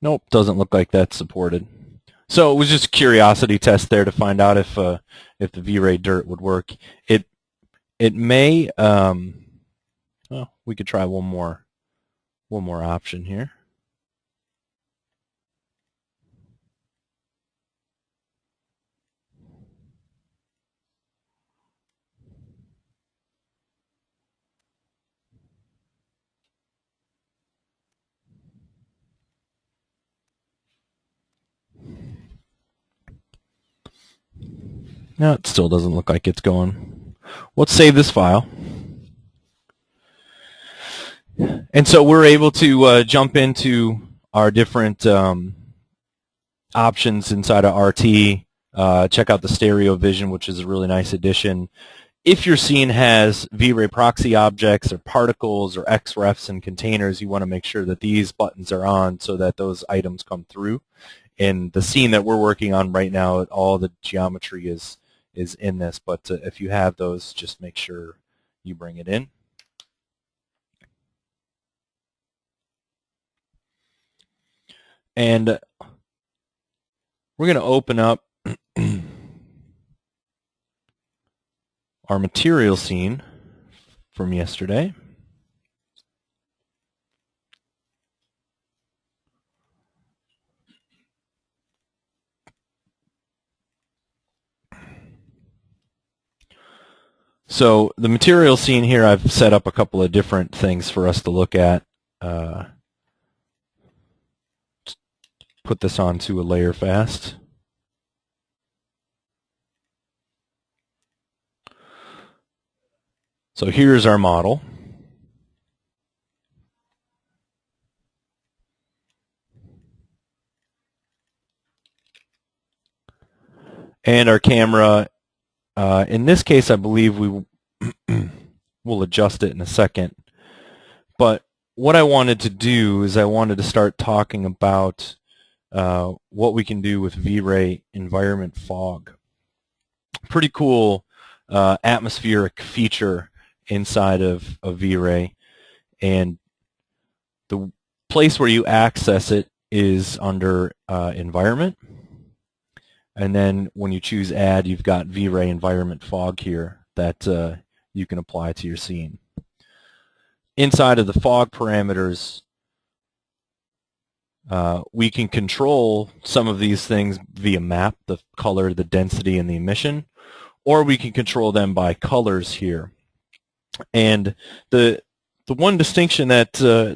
Nope, doesn't look like that's supported. So it was just a curiosity test there to find out if the V-Ray dirt would work. It may. Well, we could try one more option here. No, it still doesn't look like it's going. Let's save this file. And so we're able to jump into our different options inside of RT. Check out the stereo vision, which is a really nice addition. If your scene has V-Ray proxy objects or particles or XREFs and containers, you want to make sure that these buttons are on so that those items come through. In the scene that we're working on right now, all the geometry is in this, but if you have those, just make sure you bring it in. And we're going to open up our material scene from yesterday. So the material scene here, I've set up a couple of different things for us to look at. Put this onto a layer fast. So here's our model. And our camera, in this case, I believe we will adjust it in a second. But what I wanted to do is I wanted to start talking about what we can do with V-Ray environment fog. Pretty cool atmospheric feature inside of V-Ray, and the place where you access it is under environment, and then when you choose add, you've got V-Ray environment fog here that you can apply to your scene. Inside of the fog parameters, we can control some of these things via map, the color, the density, and the emission, or we can control them by colors here. And the one distinction that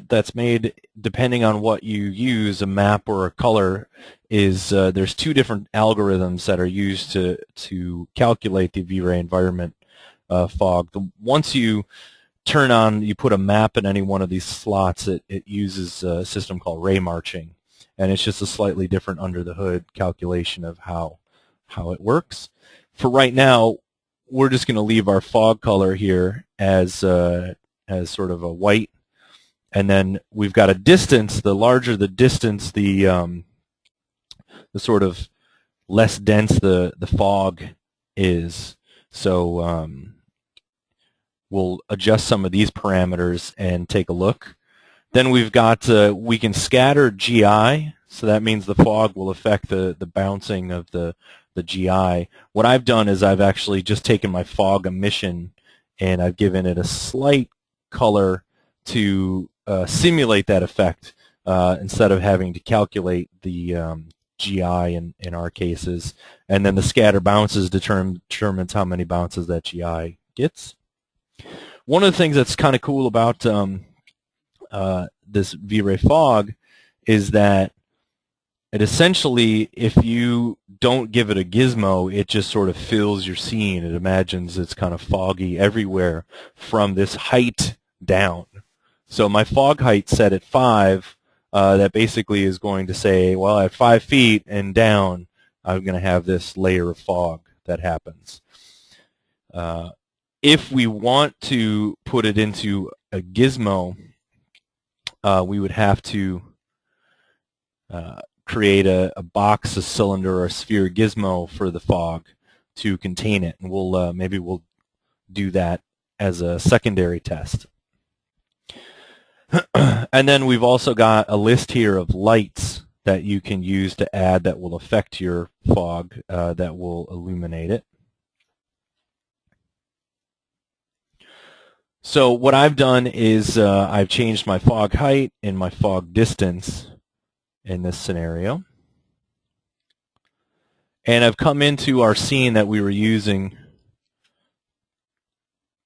that's made depending on what you use, a map or a color, is there's two different algorithms that are used to calculate the V-Ray environment fog. Once you turn on, you put a map in any one of these slots, it uses a system called ray marching, and it's just a slightly different under the hood calculation of how it works. For right now, we're just going to leave our fog color here as sort of a white, and then we've got a distance. The larger the distance, the sort of less dense the fog is. So we'll adjust some of these parameters and take a look. Then we've got we can scatter GI So that means the fog will affect the bouncing of the GI. What I've done is I've actually just taken my fog emission and I've given it a slight color to simulate that effect instead of having to calculate the GI in our cases. And then the scatter bounces determines how many bounces that GI gets. One of the things that's kind of cool about this V-Ray fog is that it essentially, if you don't give it a gizmo, it just sort of fills your scene. It imagines it's kind of foggy everywhere from this height down. So my fog height set at 5, that basically is going to say, well, at 5 feet and down, I'm going to have this layer of fog that happens. If we want to put it into a gizmo, we would have to create a box, a cylinder, or a sphere gizmo for the fog to contain it, and we'll maybe we'll do that as a secondary test. And then we've also got a list here of lights that you can use to add that will affect your fog, that will illuminate it. So what I've done is I've changed my fog height and my fog distance in this scenario. And I've come into our scene that we were using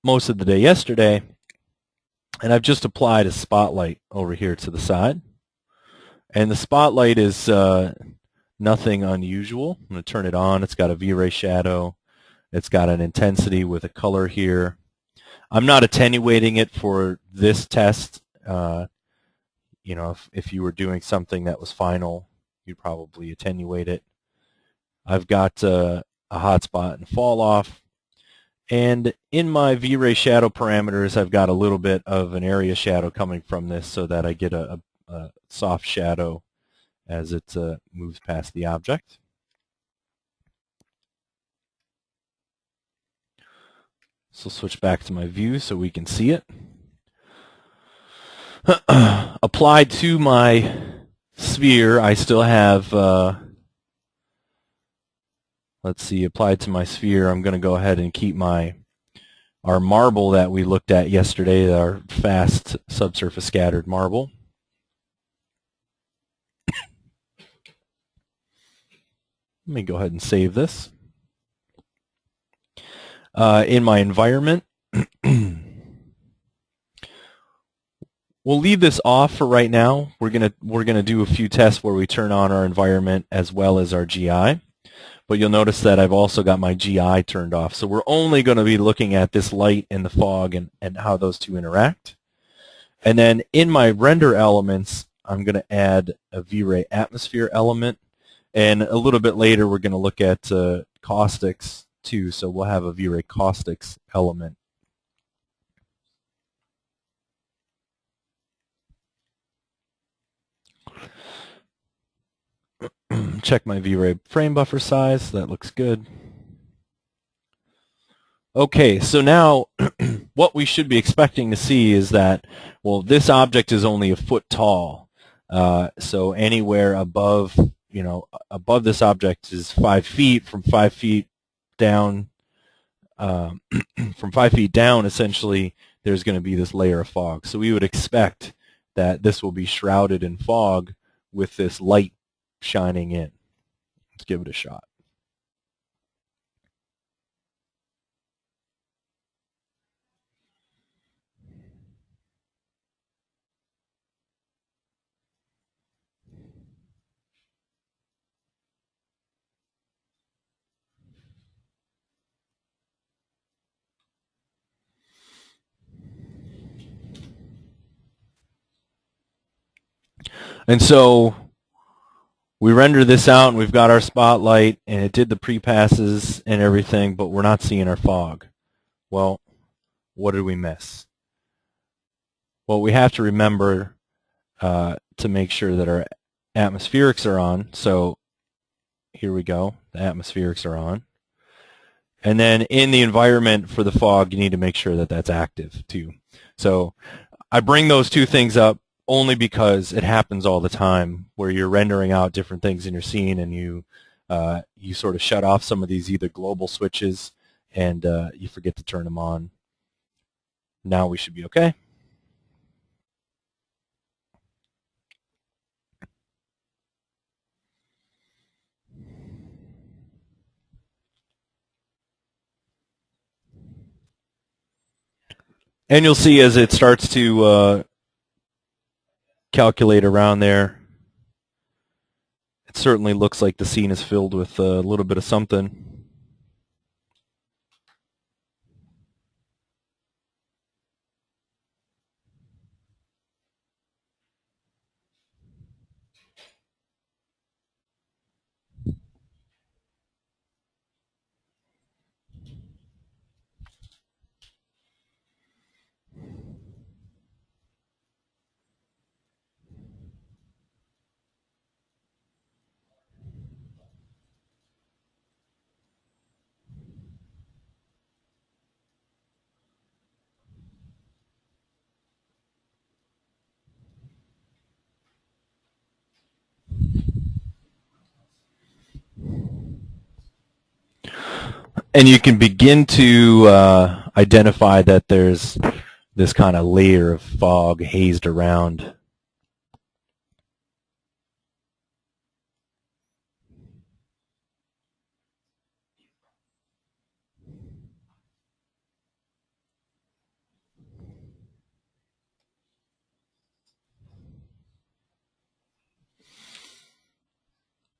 most of the day yesterday, and I've just applied a spotlight over here to the side. And the spotlight is nothing unusual. I'm going to turn it on. It's got a V-ray shadow. It's got an intensity with a color here. I'm not attenuating it for this test. You know, if you were doing something that was final, you'd probably attenuate it. I've got a hotspot and fall off. And in my V-ray shadow parameters, I've got a little bit of an area shadow coming from this so that I get a soft shadow as it moves past the object. So switch back to my view so we can see it. Applied to my sphere, I still have, let's see, applied to my sphere, I'm going to go ahead and keep our marble that we looked at yesterday, our fast subsurface scattered marble. Let me go ahead and save this. In my environment, we'll leave this off for right now. We're gonna do a few tests where we turn on our environment as well as our GI. But you'll notice that I've also got my GI turned off. So we're only going to be looking at this light and the fog and how those two interact. And then in my render elements, I'm going to add a V-ray atmosphere element. And a little bit later, we're going to look at caustics too. So we'll have a V-ray caustics element. Check my V-ray frame buffer size. That looks good. Okay, so now what we should be expecting to see is that, well, this object is only a foot tall. So anywhere above, above this object is 5 feet. From 5 feet down, from 5 feet down, essentially, there's going to be this layer of fog. So we would expect that this will be shrouded in fog with this light shining in. Let's give it a shot. And so we render this out, and we've got our spotlight, and it did the pre-passes and everything, but we're not seeing our fog. Well, what did we miss? Well, we have to remember to make sure that our atmospherics are on. So here we go. The atmospherics are on. And then in the environment for the fog, you need to make sure that that's active too. So I bring those two things up only because it happens all the time where you're rendering out different things in your scene and you sort of shut off some of these either global switches and you forget to turn them on. Now we should be okay. And you'll see as it starts to calculate around there, it certainly looks like the scene is filled with a little bit of something. And you can begin to identify that there's this kind of layer of fog hazed around.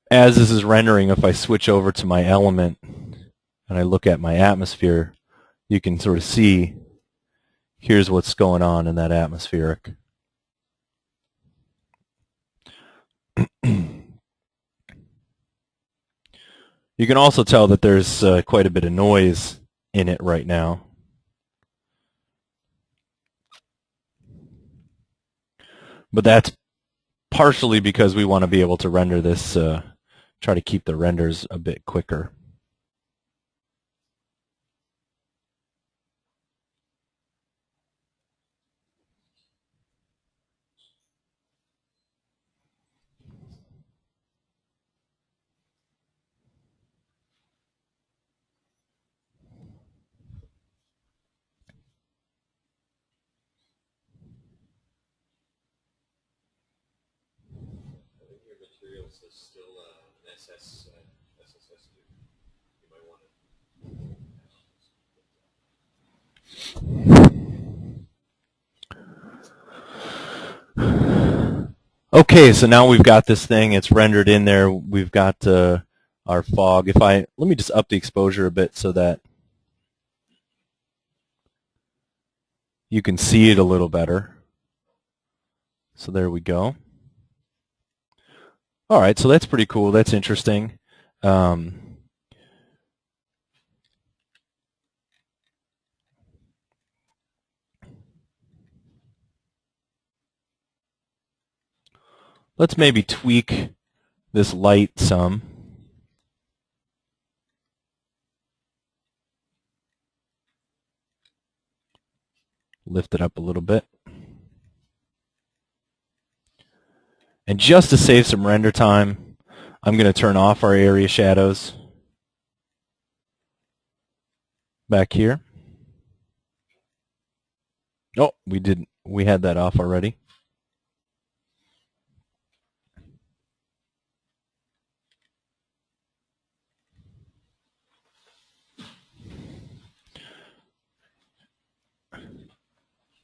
As this is rendering, if I switch over to my element and I look at my atmosphere, you can sort of see here's what's going on in that atmospheric. You can also tell that there's quite a bit of noise in it right now. But that's partially because we want to be able to render this, try to keep the renders a bit quicker. Says still an SSS2. You might want to. Okay, so now we've got this thing. It's rendered in there. We've got our fog. Let me just up the exposure a bit so that you can see it a little better. So there we go. All right, so that's pretty cool. That's interesting. Let's maybe tweak this light some. Lift it up a little bit. And just to save some render time, I'm going to turn off our area shadows back here. Oh, we had that off already.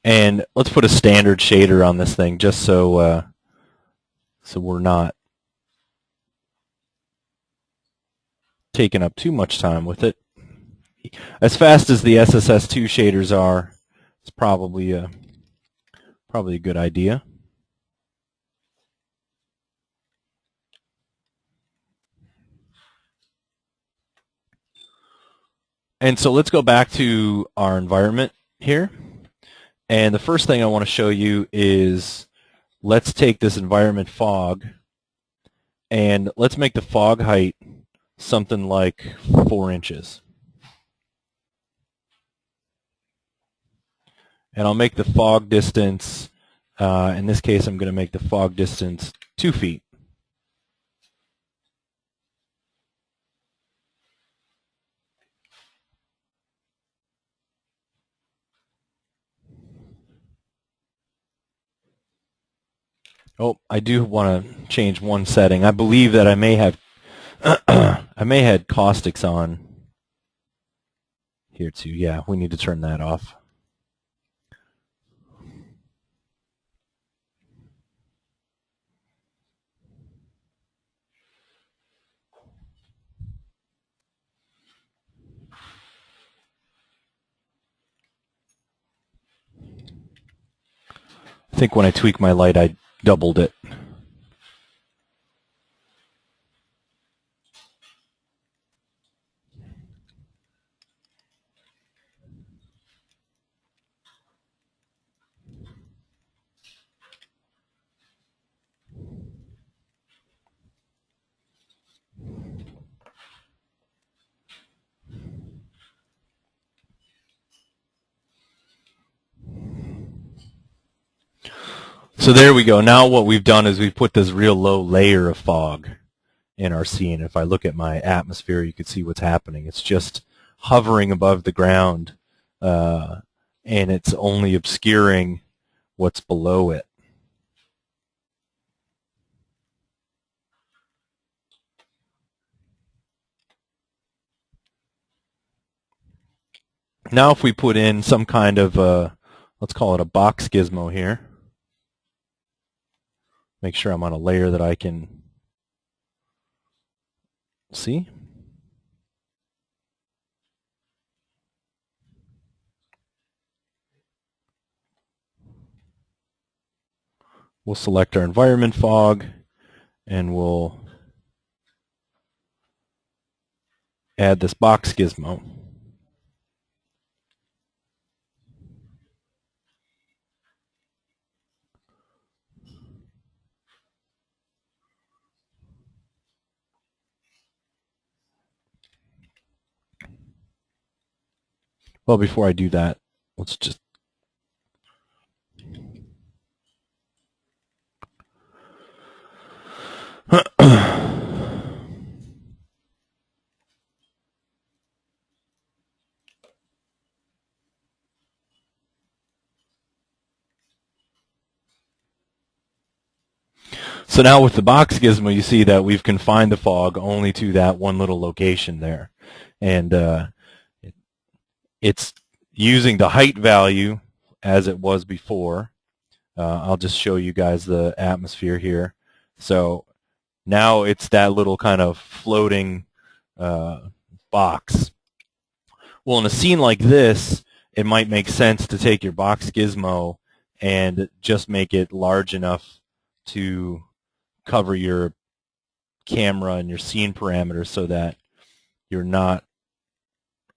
And let's put a standard shader on this thing just so so we're not taking up too much time with it. As fast as the SSS2 shaders are, it's probably a good idea. And so let's go back to our environment here. And the first thing I want to show you is let's take this environment fog and let's make the fog height something like 4 inches. And I'll make the fog distance In this case, I'm going to make the fog distance 2 feet. Oh, I do want to change one setting. I believe that I may have I may have caustics on here too. Yeah, we need to turn that off. I think when I tweak my light, I doubled it. So there we go. Now what we've done is we've put this real low layer of fog in our scene. If I look at my atmosphere, you can see what's happening. It's just hovering above the ground, and it's only obscuring what's below it. Now if we put in some kind of, let's call it a box gizmo here. Make sure I'm on a layer that I can see. We'll select our environment fog, and we'll add this box gizmo. Well, before I do that, let's just So now with the box gizmo, you see that we've confined the fog only to that one little location there. And it's using the height value as it was before. I'll just show you guys the atmosphere here. So now it's that little kind of floating box. Well, in a scene like this, it might make sense to take your box gizmo and just make it large enough to cover your camera and your scene parameters so that you're not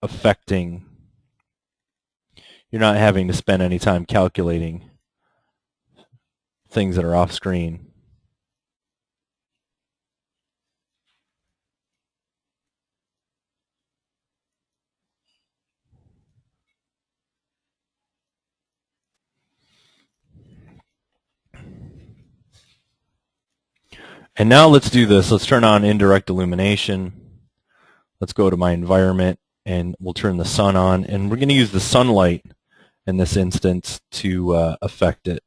affecting, you're not having to spend any time calculating things that are off screen. And now let's do this. Let's turn on Indirect Illumination. Let's go to my environment, and we'll turn the sun on. And we're going to use the sunlight in this instance to affect it.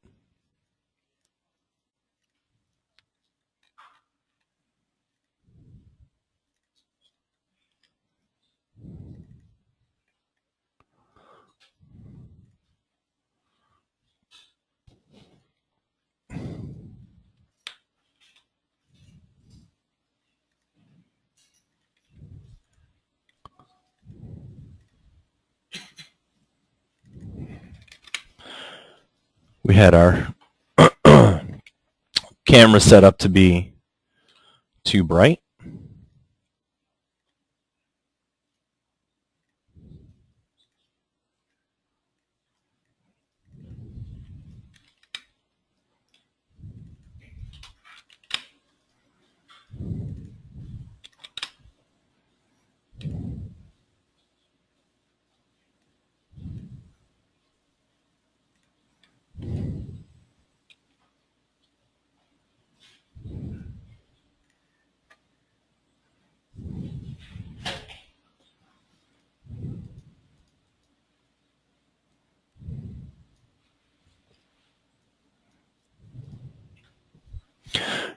We had our camera set up to be too bright.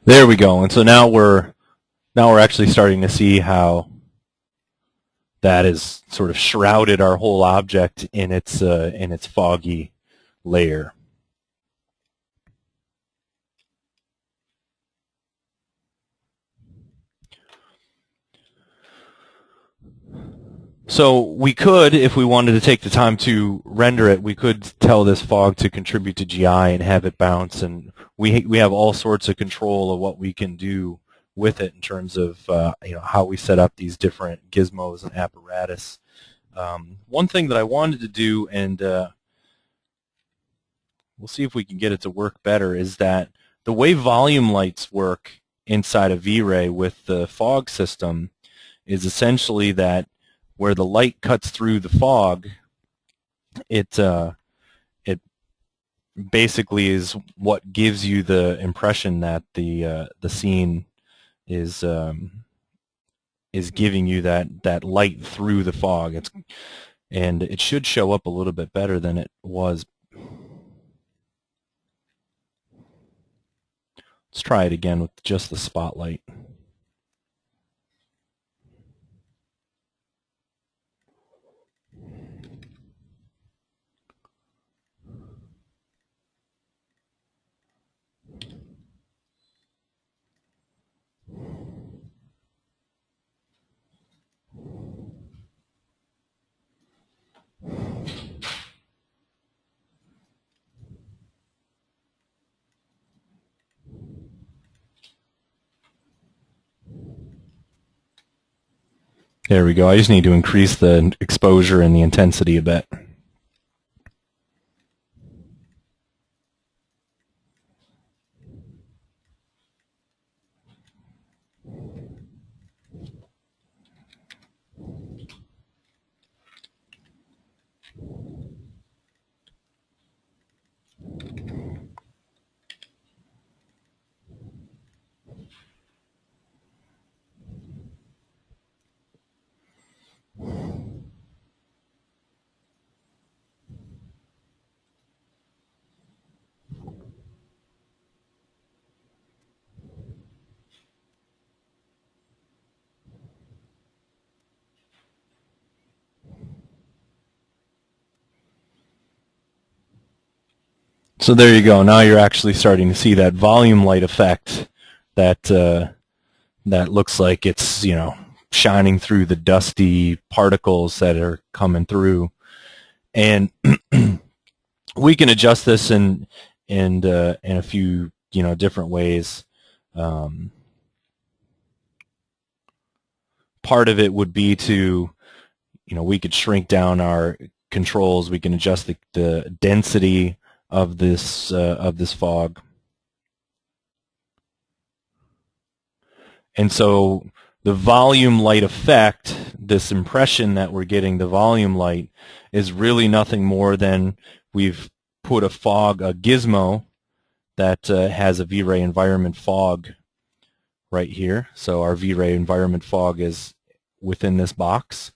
There we go. And so now we're actually starting to see how that has sort of shrouded our whole object in its foggy layer. So we could, if we wanted to take the time to render it, we could tell this fog to contribute to GI and have it bounce, and we have all sorts of control of what we can do with it in terms of how we set up these different gizmos and apparatus. One thing that I wanted to do, and we'll see if we can get it to work better, is that the way volume lights work inside of V-Ray with the fog system is essentially that where the light cuts through the fog, it basically is what gives you the impression that the scene is giving you that light through the fog. And it should show up a little bit better than it was. Let's try it again with just the spotlight. There we go. I just need to increase the exposure and the intensity a bit. So there you go. Now you're actually starting to see that volume light effect that that looks like it's shining through the dusty particles that are coming through, and we can adjust this in a few different ways. Part of it would be to we could shrink down our controls. We can adjust the density of this fog. And so the volume light effect, this impression that we're getting, the volume light, is really nothing more than we've put a gizmo that has a V-Ray environment fog right here. So our V-Ray environment fog is within this box,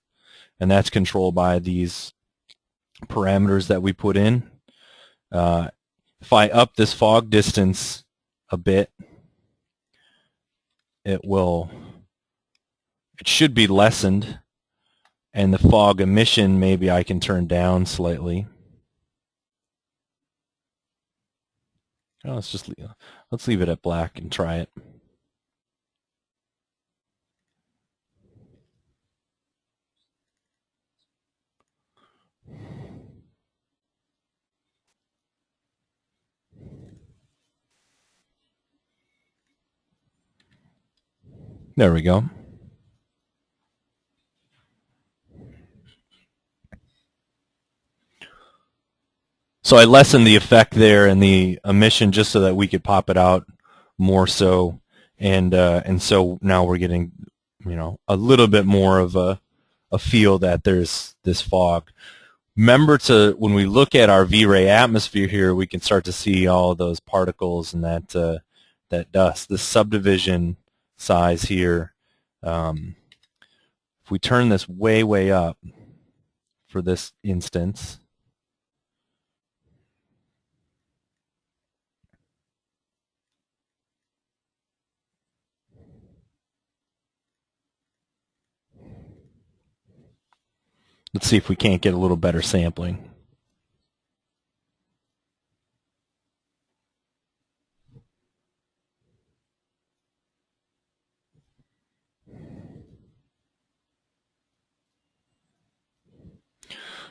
and that's controlled by these parameters that we put in. If I up this fog distance a bit, it should be lessened, and the fog emission maybe I can turn down slightly. Oh, let's leave it at black and try it. There we go. So I lessened the effect there and the emission just so that we could pop it out more so, and so now we're getting a little bit more of a feel that there's this fog. Remember when we look at our V-Ray atmosphere here, we can start to see all of those particles and that dust. The subdivision size here, if we turn this way up for this instance, Let's see if we can't get a little better sampling.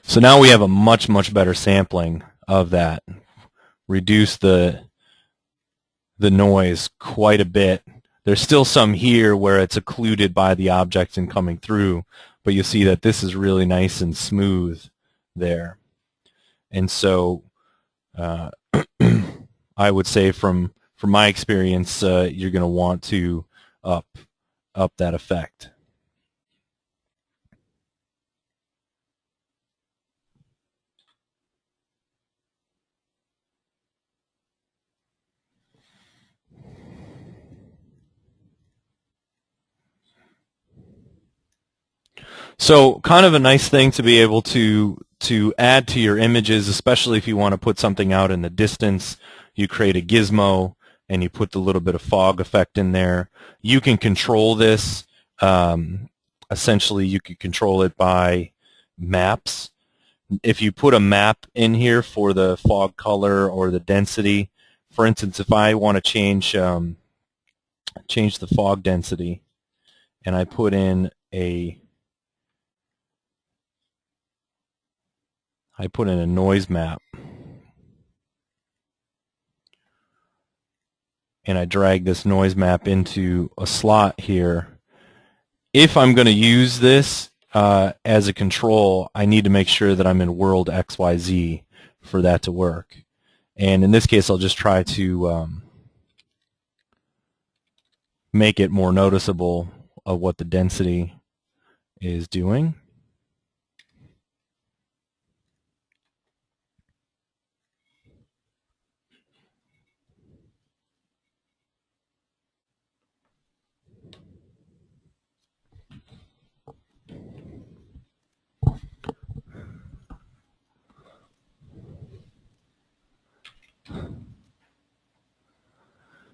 So now we have a much, much better sampling of that. Reduce the noise quite a bit. There's still some here where it's occluded by the objects and coming through, but you see that this is really nice and smooth there. And so I would say from my experience, you're going to want to up that effect. So kind of a nice thing to be able to add to your images, especially if you want to put something out in the distance. You create a gizmo and you put the little bit of fog effect in there. You can control this. Essentially, you can control it by maps. If you put a map in here for the fog color or the density, for instance, if I want to change the fog density and I put in a noise map, and I drag this noise map into a slot here. If I'm going to use this as a control, I need to make sure that I'm in world XYZ for that to work. And in this case, I'll just try to make it more noticeable of what the density is doing.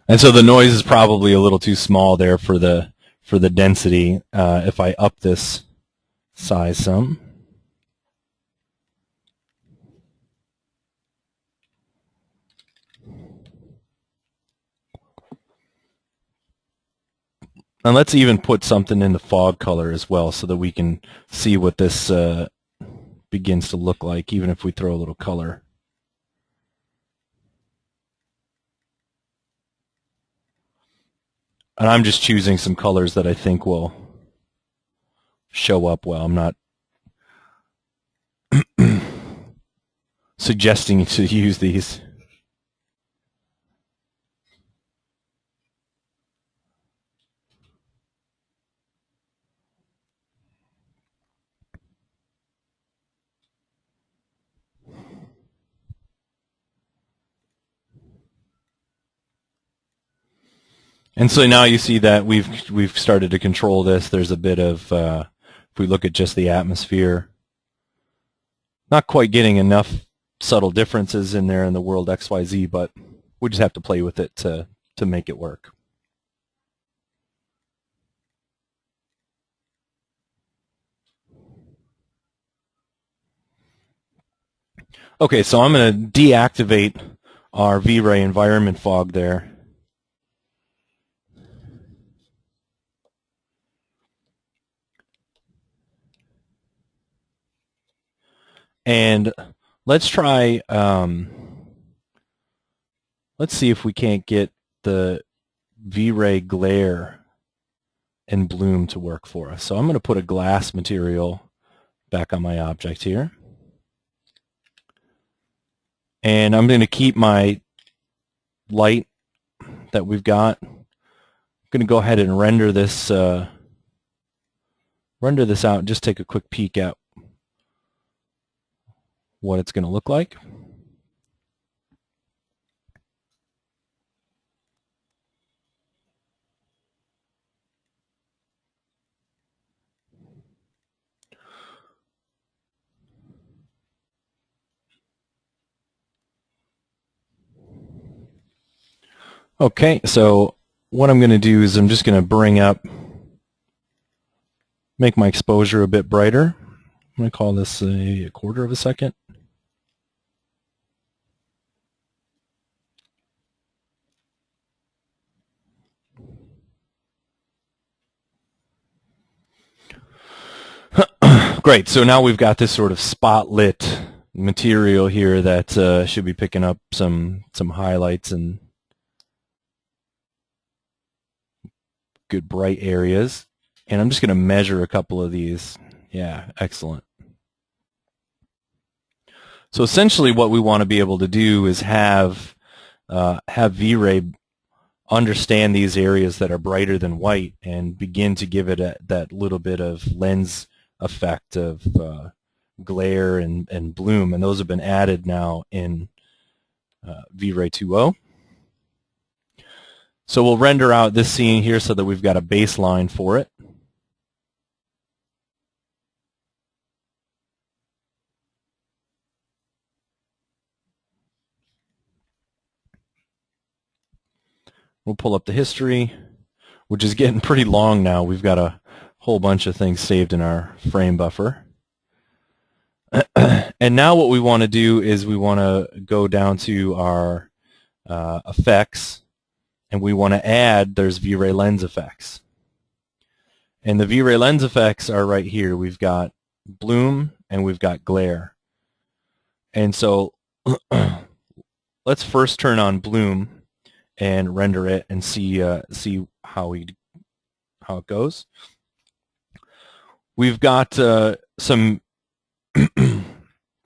And so the noise is probably a little too small there for the density. If I up this size some. And let's even put something in the fog color as well so that we can see what this begins to look like, even if we throw a little color. And I'm just choosing some colors that I think will show up well. I'm not suggesting to use these. And so now you see that we've started to control this. There's a bit of, if we look at just the atmosphere, not quite getting enough subtle differences in there in the world XYZ, but we just have to play with it to make it work. Okay, so I'm going to deactivate our V-Ray environment fog there. And let's try, let's see if we can't get the V-Ray glare and bloom to work for us. So I'm going to put a glass material back on my object here. And I'm going to keep my light that we've got. I'm going to go ahead and render this out and just take a quick peek at what it's going to look like. Okay, so what I'm going to do is I'm just going to make my exposure a bit brighter. going to call this a quarter of a second. Great, so now we've got this sort of spotlit material here that should be picking up some highlights and good bright areas. And I'm just going to measure a couple of these. Yeah, excellent. So essentially what we want to be able to do is have V-Ray understand these areas that are brighter than white and begin to give it that little bit of lens effect of glare and bloom, and those have been added now in V-Ray 2.0. So we'll render out this scene here so that we've got a baseline for it. We'll pull up the history, which is getting pretty long now. We've got a whole bunch of things saved in our frame buffer. And now what we want to do is we want to go down to our effects, and we want to add, there's V-Ray lens effects. And the V-Ray lens effects are right here. We've got bloom and we've got glare. And so let's first turn on bloom and render it and see how it goes. We've got some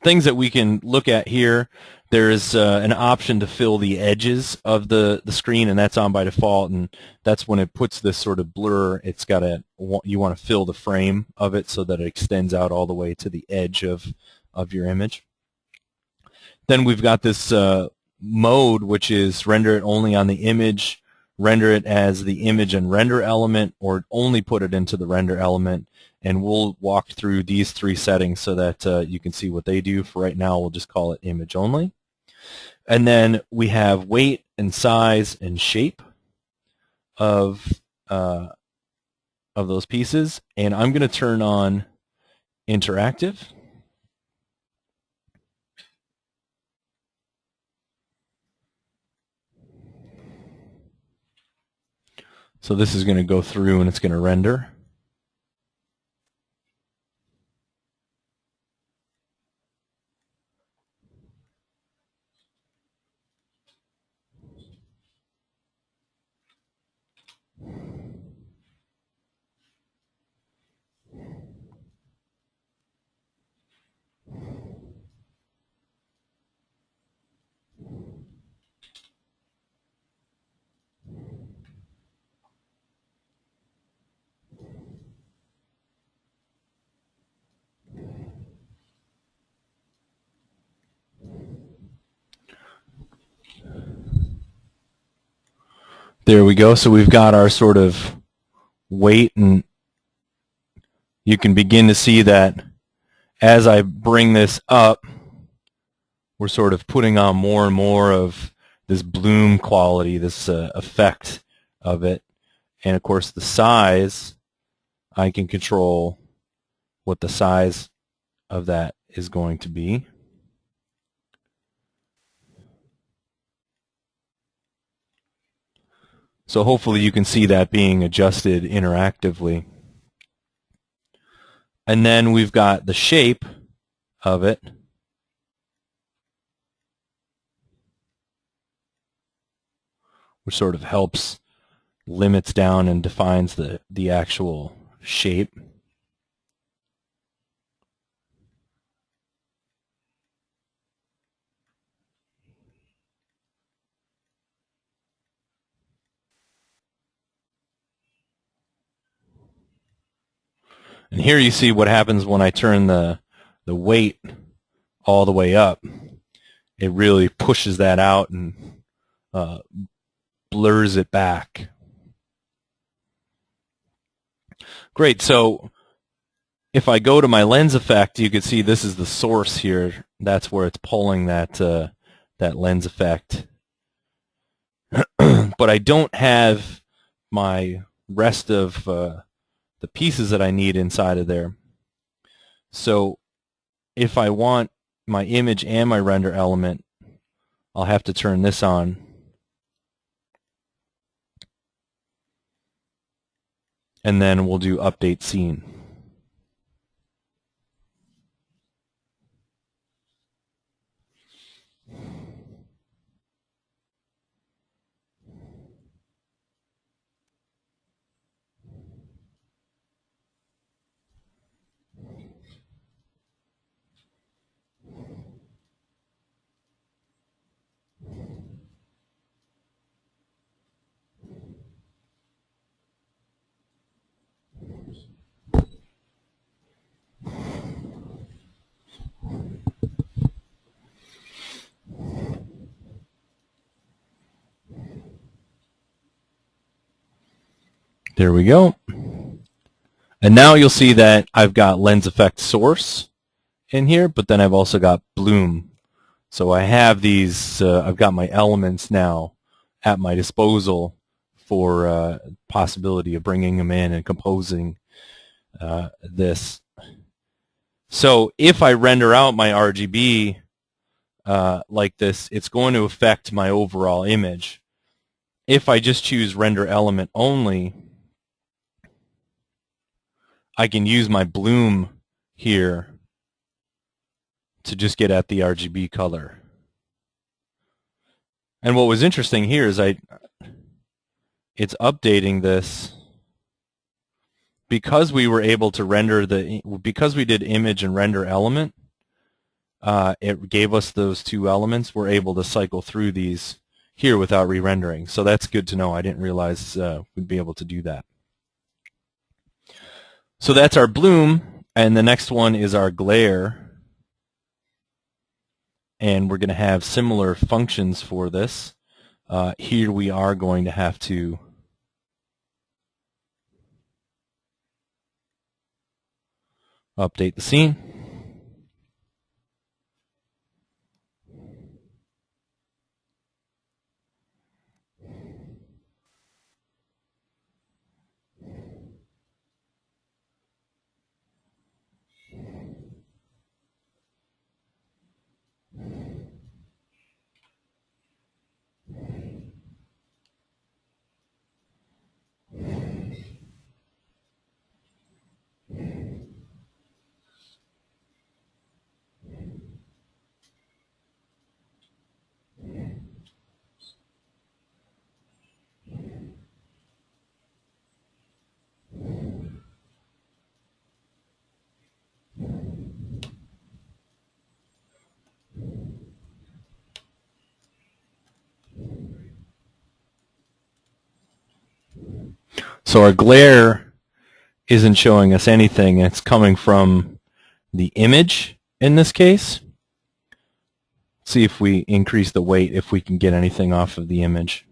things that we can look at here. There's an option to fill the edges of the screen, and that's on by default, and that's when it puts this sort of blur. It's got you want to fill the frame of it so that it extends out all the way to the edge of your image. Then we've got this mode, which is render it only on the image, render it as the image and render element, or only put it into the render element. And we'll walk through these three settings so that you can see what they do. For right now, we'll just call it image only. And then we have weight and size and shape of those pieces. And I'm going to turn on interactive. So this is going to go through and it's going to render. There we go. So we've got our sort of weight, and you can begin to see that as I bring this up, we're sort of putting on more and more of this bloom quality, this effect of it. And of course the size, I can control what the size of that is going to be. So hopefully you can see that being adjusted interactively. And then we've got the shape of it. Which sort of helps, limits down and defines the actual shape. And here you see what happens when I turn the weight all the way up. It really pushes that out and blurs it back. Great, so if I go to my lens effect, you can see this is the source here. That's where it's pulling that lens effect. But I don't have my rest of the pieces that I need inside of there. So if I want my image and my render element, I'll have to turn this on. And then we'll do update scene. There we go. And now you'll see that I've got lens effect source in here, but then I've also got bloom. So I have these, I've got my elements now at my disposal for possibility of bringing them in and composing this. So if I render out my RGB like this, it's going to affect my overall image. If I just choose render element only, I can use my bloom here to just get at the RGB color. And what was interesting here is it's updating this because we were able to render because we did image and render element, it gave us those two elements. We're able to cycle through these here without re-rendering. So that's good to know. I didn't realize we'd be able to do that. So that's our bloom, and the next one is our glare. And we're going to have similar functions for this. Here we are going to have to update the scene. So our glare isn't showing us anything. It's coming from the image in this case. See if we increase the weight, if we can get anything off of the image.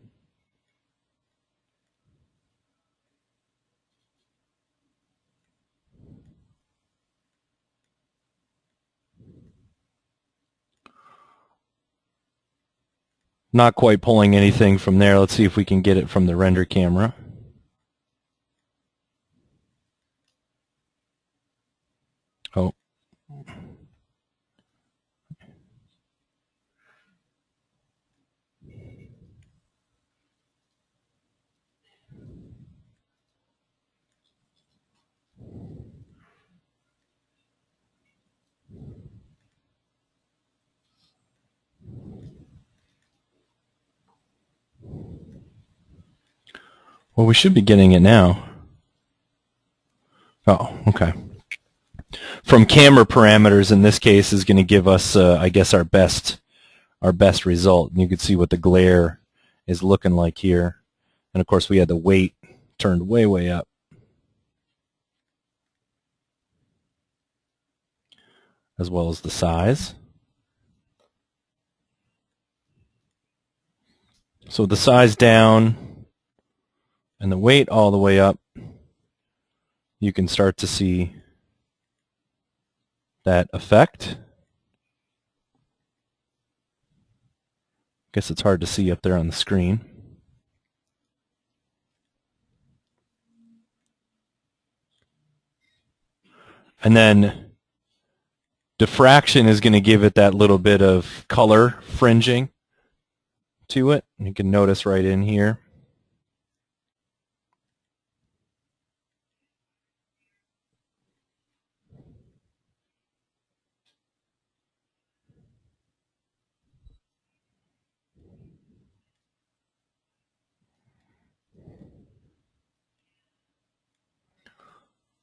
Not quite pulling anything from there. Let's see if we can get it from the render camera. Oh. Well, we should be getting it now. Oh, okay. From camera parameters, in this case, is going to give us, I guess, our best result. And you can see what the glare is looking like here. And of course, we had the weight turned way, way up. As well as the size. So the size down and the weight all the way up, you can start to see that effect. Guess it's hard to see up there on the screen. And then Diffraction is going to give it that little bit of color fringing to it. You can notice right in here.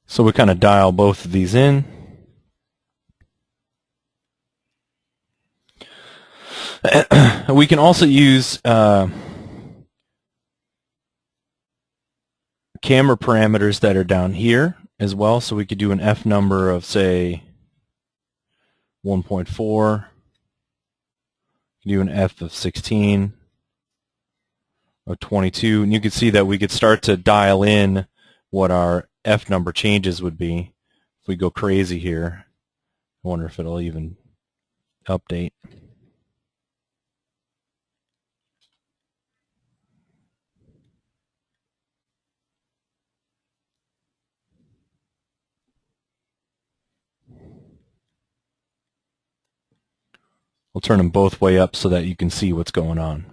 So we kind of dial both of these in. We can also use camera parameters that are down here as well. So we could do an F number of, say, 1.4. Do an F of 16 or 22. And you can see that we could start to dial in what our F number changes would be. If we go crazy here, I wonder if it'll even update. We'll turn them both way up so that you can see what's going on.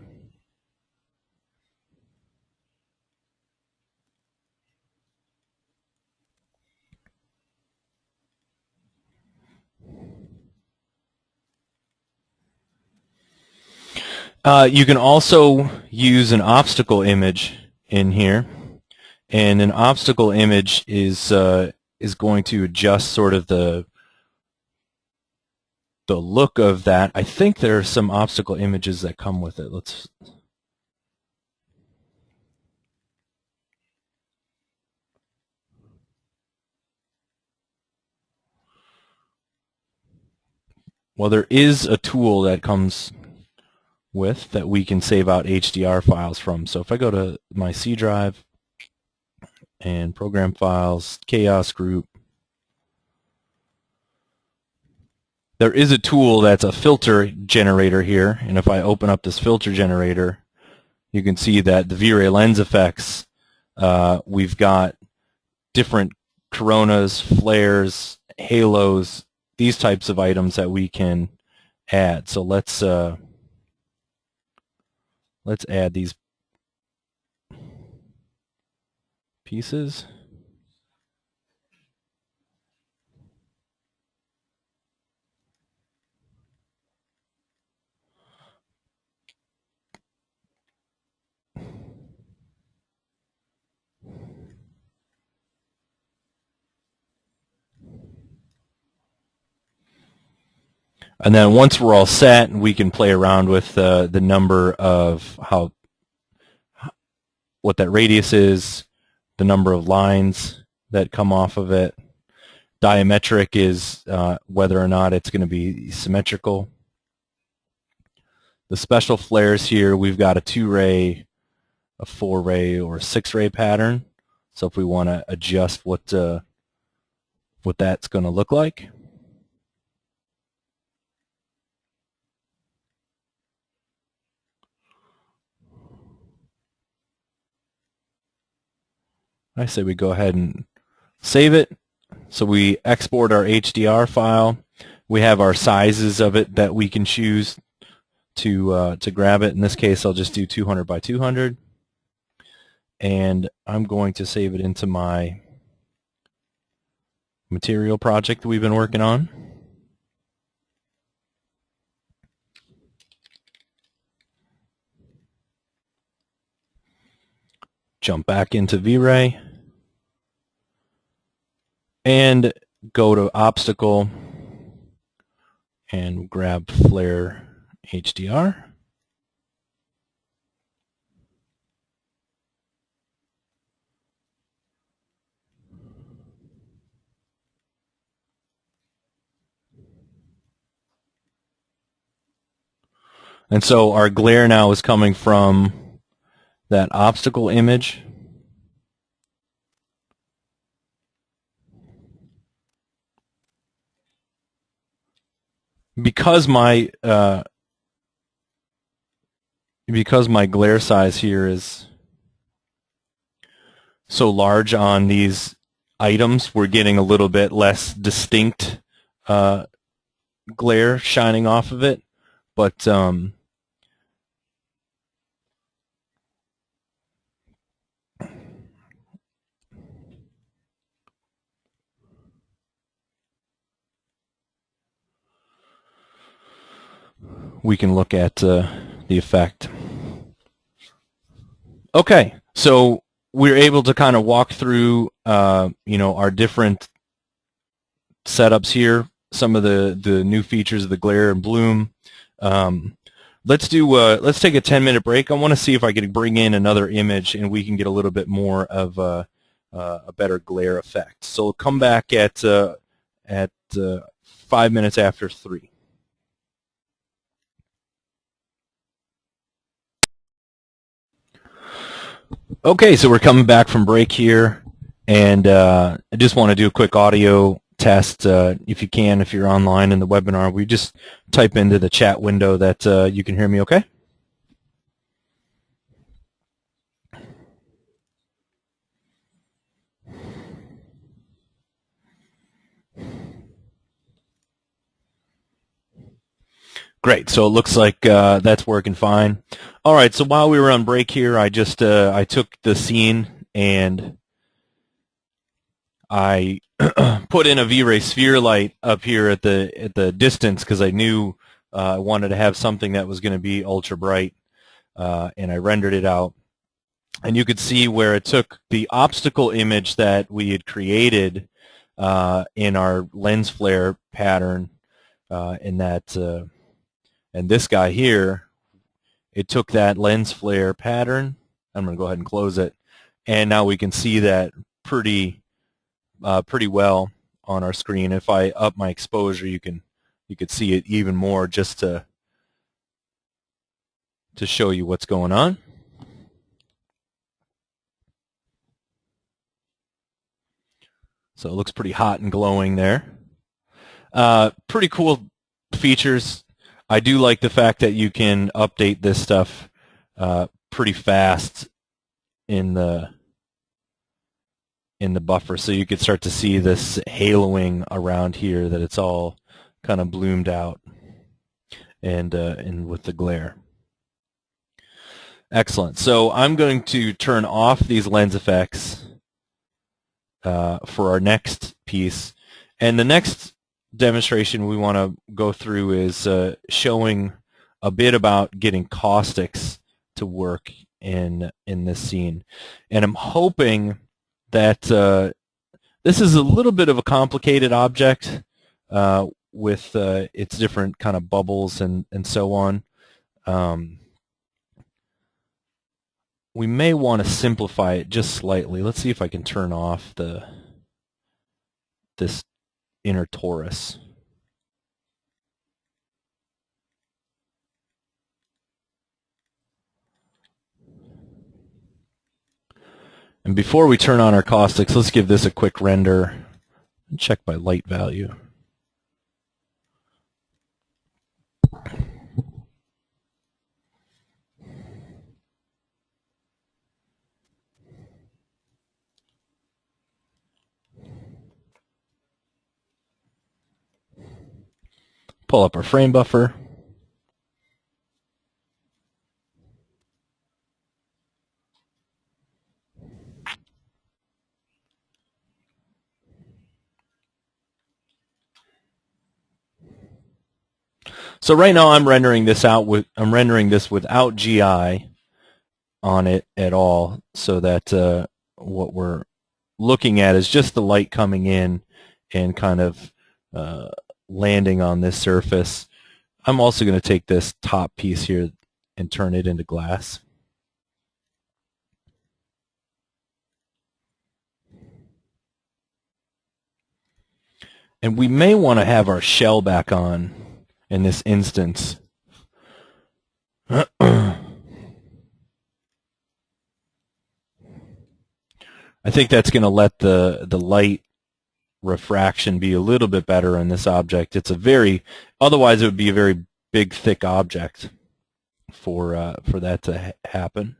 You can also use an obstacle image in here, and an obstacle image is going to adjust sort of the look of that. I think there are some obstacle images that come with it. Well, there is a tool that comes with that we can save out HDR files from. So if I go to my C drive and program files, chaos group, there is a tool that's a filter generator here, and if I open up this filter generator, you can see that the V-Ray lens effects, we've got different coronas, flares, halos, these types of items that we can add. So let's add these pieces. And then once we're all set, we can play around with the number of what that radius is, the number of lines that come off of it. Diametric is whether or not it's going to be symmetrical. The special flares here, we've got a 2-ray, a 4-ray, or a 6-ray pattern. So if we want to adjust what that's going to look like. I say we go ahead and save it. So we export our HDR file. We have our sizes of it that we can choose to grab it. In this case, I'll just do 200 by 200. And I'm going to save it into my material project that we've been working on. Jump back into V-Ray and go to Obstacle and grab Flare HDR. And so our glare now is coming from that obstacle image. Because my glare size here is so large on these items, we're getting a little bit less distinct glare shining off of it, but we can look at the effect. Okay, so we're able to kind of walk through, our different setups here, some of the new features of the glare and bloom. Let's take a 10-minute break. I want to see if I can bring in another image and we can get a little bit more of a better glare effect. So we'll come back at 5 minutes after 3. Okay, so we're coming back from break here, and I just want to do a quick audio test. If you can, if you're online in the webinar, we just type into the chat window that you can hear me okay? Great, so it looks like that's working fine. All right, so while we were on break here, I just I took the scene and I put in a V-Ray sphere light up here at the distance because I knew I wanted to have something that was going to be ultra bright, and I rendered it out. And you could see where it took the obstacle image that we had created in our lens flare pattern, in that, and this guy here, it took that lens flare pattern. I'm going to go ahead and close it, and now we can see that pretty well on our screen. If I up my exposure, you could see it even more, just to show you what's going on. So it looks pretty hot and glowing there. Pretty cool features. I do like the fact that you can update this stuff pretty fast in the buffer, so you could start to see this haloing around here, that it's all kind of bloomed out, and with the glare. Excellent. So I'm going to turn off these lens effects for our next piece, and the next demonstration we want to go through is showing a bit about getting caustics to work in this scene. And I'm hoping that this is a little bit of a complicated object with its different kind of bubbles and so on. We may want to simplify it just slightly. Let's see if I can turn off this inner torus. And before we turn on our caustics, let's give this a quick render and check by light value. Pull up our frame buffer. So right now I'm rendering this without GI on it at all, so that what we're looking at is just the light coming in and kind of landing on this surface. I'm also going to take this top piece here and turn it into glass. And we may want to have our shell back on in this instance. I think that's going to let the light refraction be a little bit better in this object. Otherwise it would be a very big, thick object for that to happen.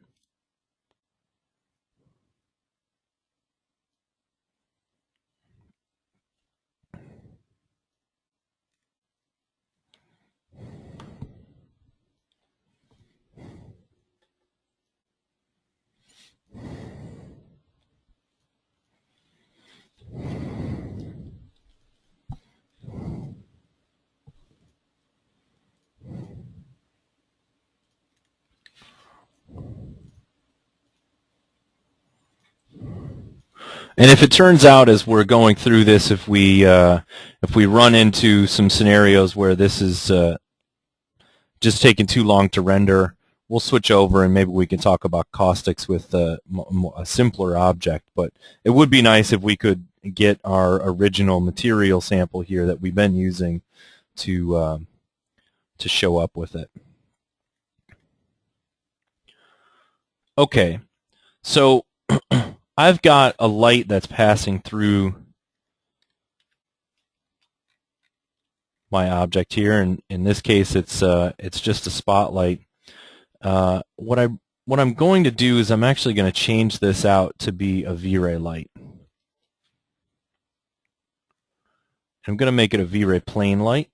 And if it turns out as we're going through this, if we run into some scenarios where this is just taking too long to render, we'll switch over and maybe we can talk about caustics with a simpler object. But it would be nice if we could get our original material sample here that we've been using to show up with it. Okay, so I've got a light that's passing through my object here, and in this case it's just a spotlight. What I'm going to do is I'm actually going to change this out to be a V-ray light. I'm going to make it a V-ray plane light.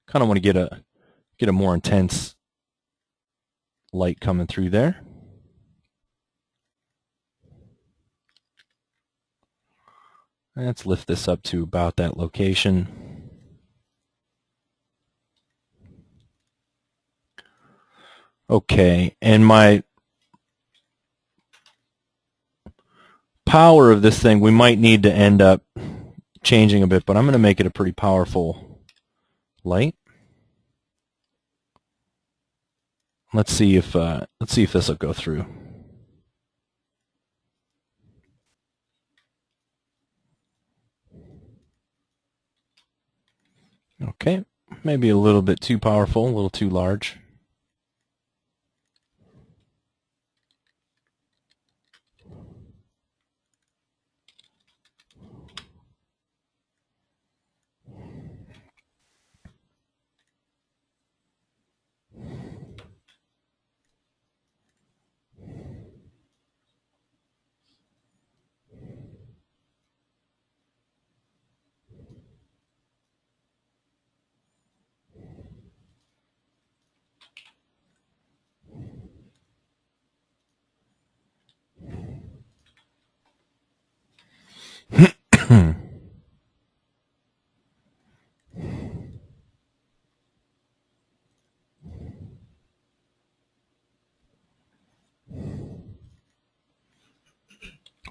Kind of want to get a more intense light coming through there. Let's lift this up to about that location. Okay, and my power of this thing, we might need to end up changing a bit, but I'm going to make it a pretty powerful light. Let's see if this will go through. Okay, maybe a little bit too powerful, a little too large.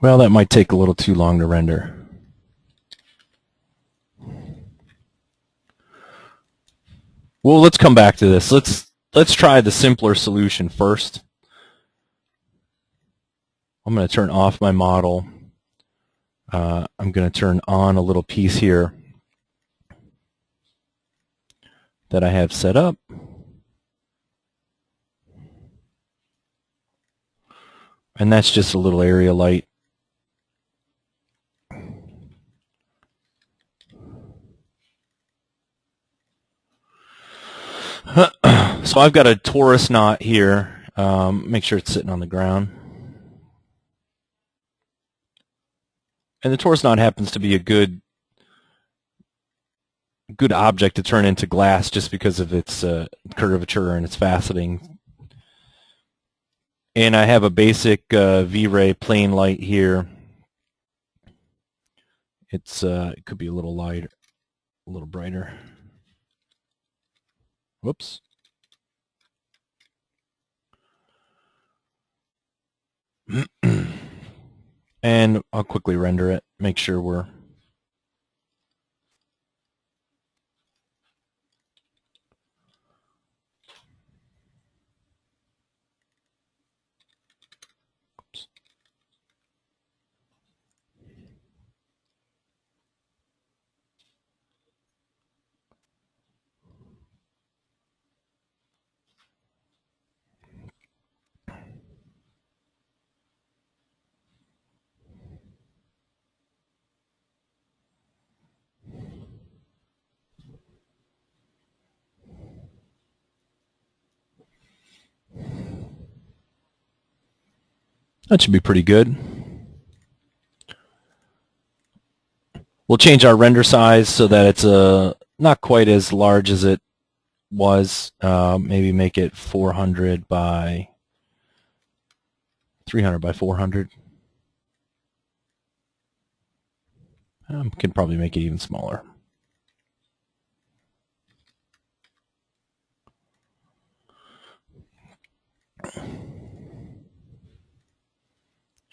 Well, that might take a little too long to render. Well, let's come back to this. Let's try the simpler solution first. I'm going to turn off my model. I'm going to turn on a little piece here that I have set up. And that's just a little area light. So I've got a torus knot here. Make sure it's sitting on the ground. And the torus knot happens to be a good object to turn into glass just because of its curvature and its faceting. And I have a basic V-ray plane light here. It could be a little lighter, a little brighter. Whoops. And I'll quickly render it, make sure we're that should be pretty good. We'll change our render size so that it's not quite as large as it was. Maybe make it 400 by 300 by 400. Can probably make it even smaller.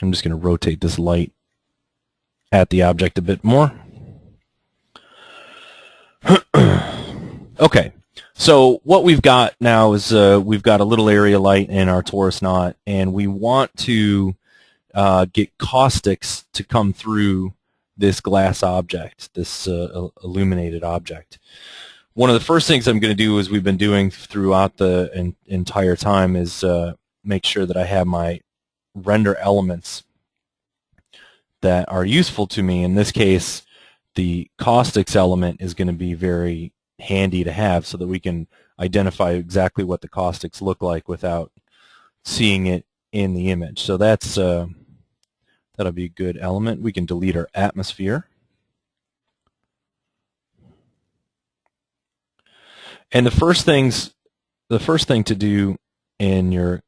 I'm just going to rotate this light at the object a bit more. Okay, so what we've got now is we've got a little area light in our torus knot, and we want to get caustics to come through this glass object, this illuminated object. One of the first things I'm going to do, as we've been doing throughout the entire time, is make sure that I have my render elements that are useful to me. In this case, the caustics element is going to be very handy to have so that we can identify exactly what the caustics look like without seeing it in the image. So that's that'll be a good element. We can delete our atmosphere. And the first thing to do in your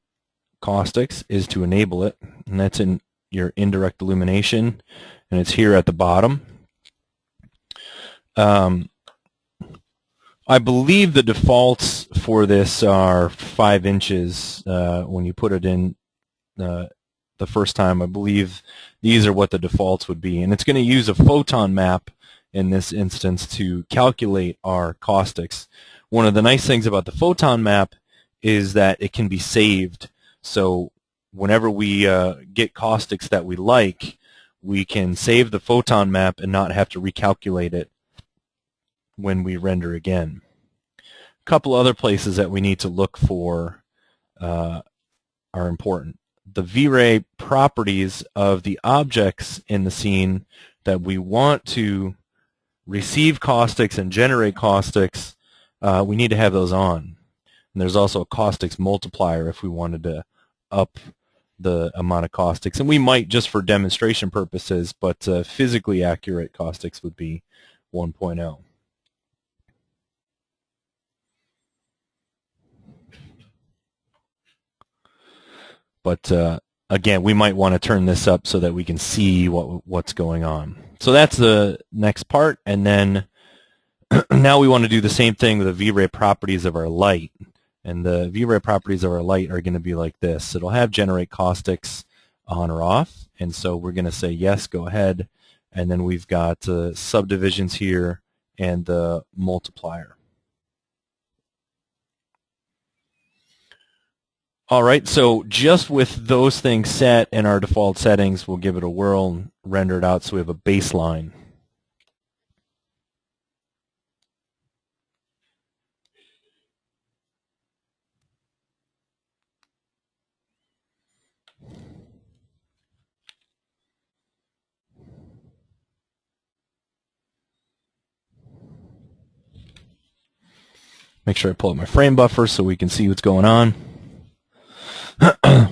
caustics is to enable it, and that's in your indirect illumination, and it's here at the bottom. I believe the defaults for this are 5 inches when you put it in the first time. I believe these are what the defaults would be, and it's going to use a photon map in this instance to calculate our caustics. One of the nice things about the photon map is that it can be saved, so whenever we get caustics that we like, we can save the photon map and not have to recalculate it when we render again. A couple other places that we need to look for are important. The V-Ray properties of the objects in the scene that we want to receive caustics and generate caustics, we need to have those on. And there's also a caustics multiplier if we wanted to up the amount of caustics. And we might, just for demonstration purposes, but physically accurate caustics would be 1.0. But again, we might want to turn this up so that we can see what's going on. So that's the next part, and then now we want to do the same thing with the V-Ray properties of our light. And the V-Ray properties of our light are going to be like this. It'll have generate caustics on or off, and so we're going to say yes, go ahead, and then we've got subdivisions here and the multiplier. All right, so just with those things set in our default settings, we'll give it a whirl and render it out so we have a baseline. Make sure I pull up my frame buffer so we can see what's going on.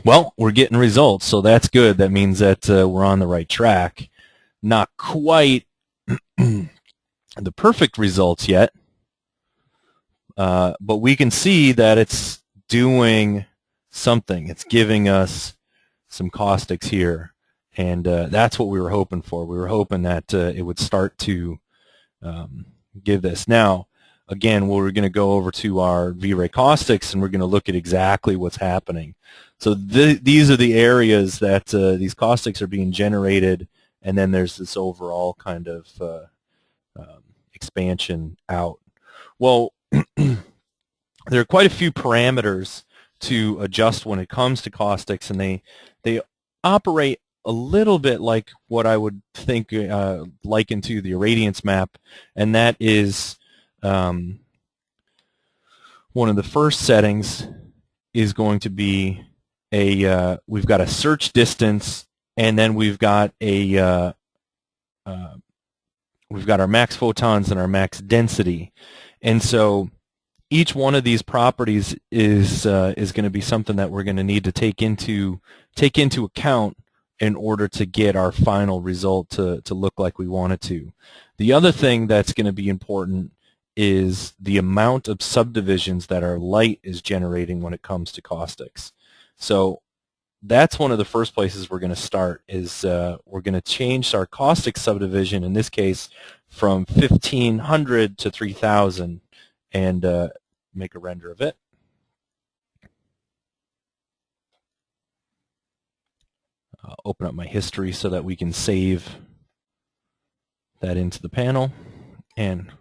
Well, we're getting results, so that's good. That means that we're on the right track. Not quite the perfect results yet, but we can see that it's doing something. It's giving us some caustics here, and that's what we were hoping for. We were hoping that it would start to give this. Now, again, we're going to go over to our V-Ray caustics, and we're going to look at exactly what's happening. So these are the areas that these caustics are being generated, and then there's this overall kind of expansion out. Well, there are quite a few parameters to adjust when it comes to caustics, and they operate a little bit like what I would think liken to the Irradiance Map, and that is one of the first settings is going to be we've got a search distance, and then we've got our max photons and our max density, and so each one of these properties is going to be something that we're going to need to take into account in order to get our final result to look like we want it to. The other thing that's going to be important is the amount of subdivisions that our light is generating when it comes to caustics. So that's one of the first places we're going to start, is we're going to change our caustic subdivision, in this case, from 1500 to 3000, and make a render of it. open up my history so that we can save that into the panel. And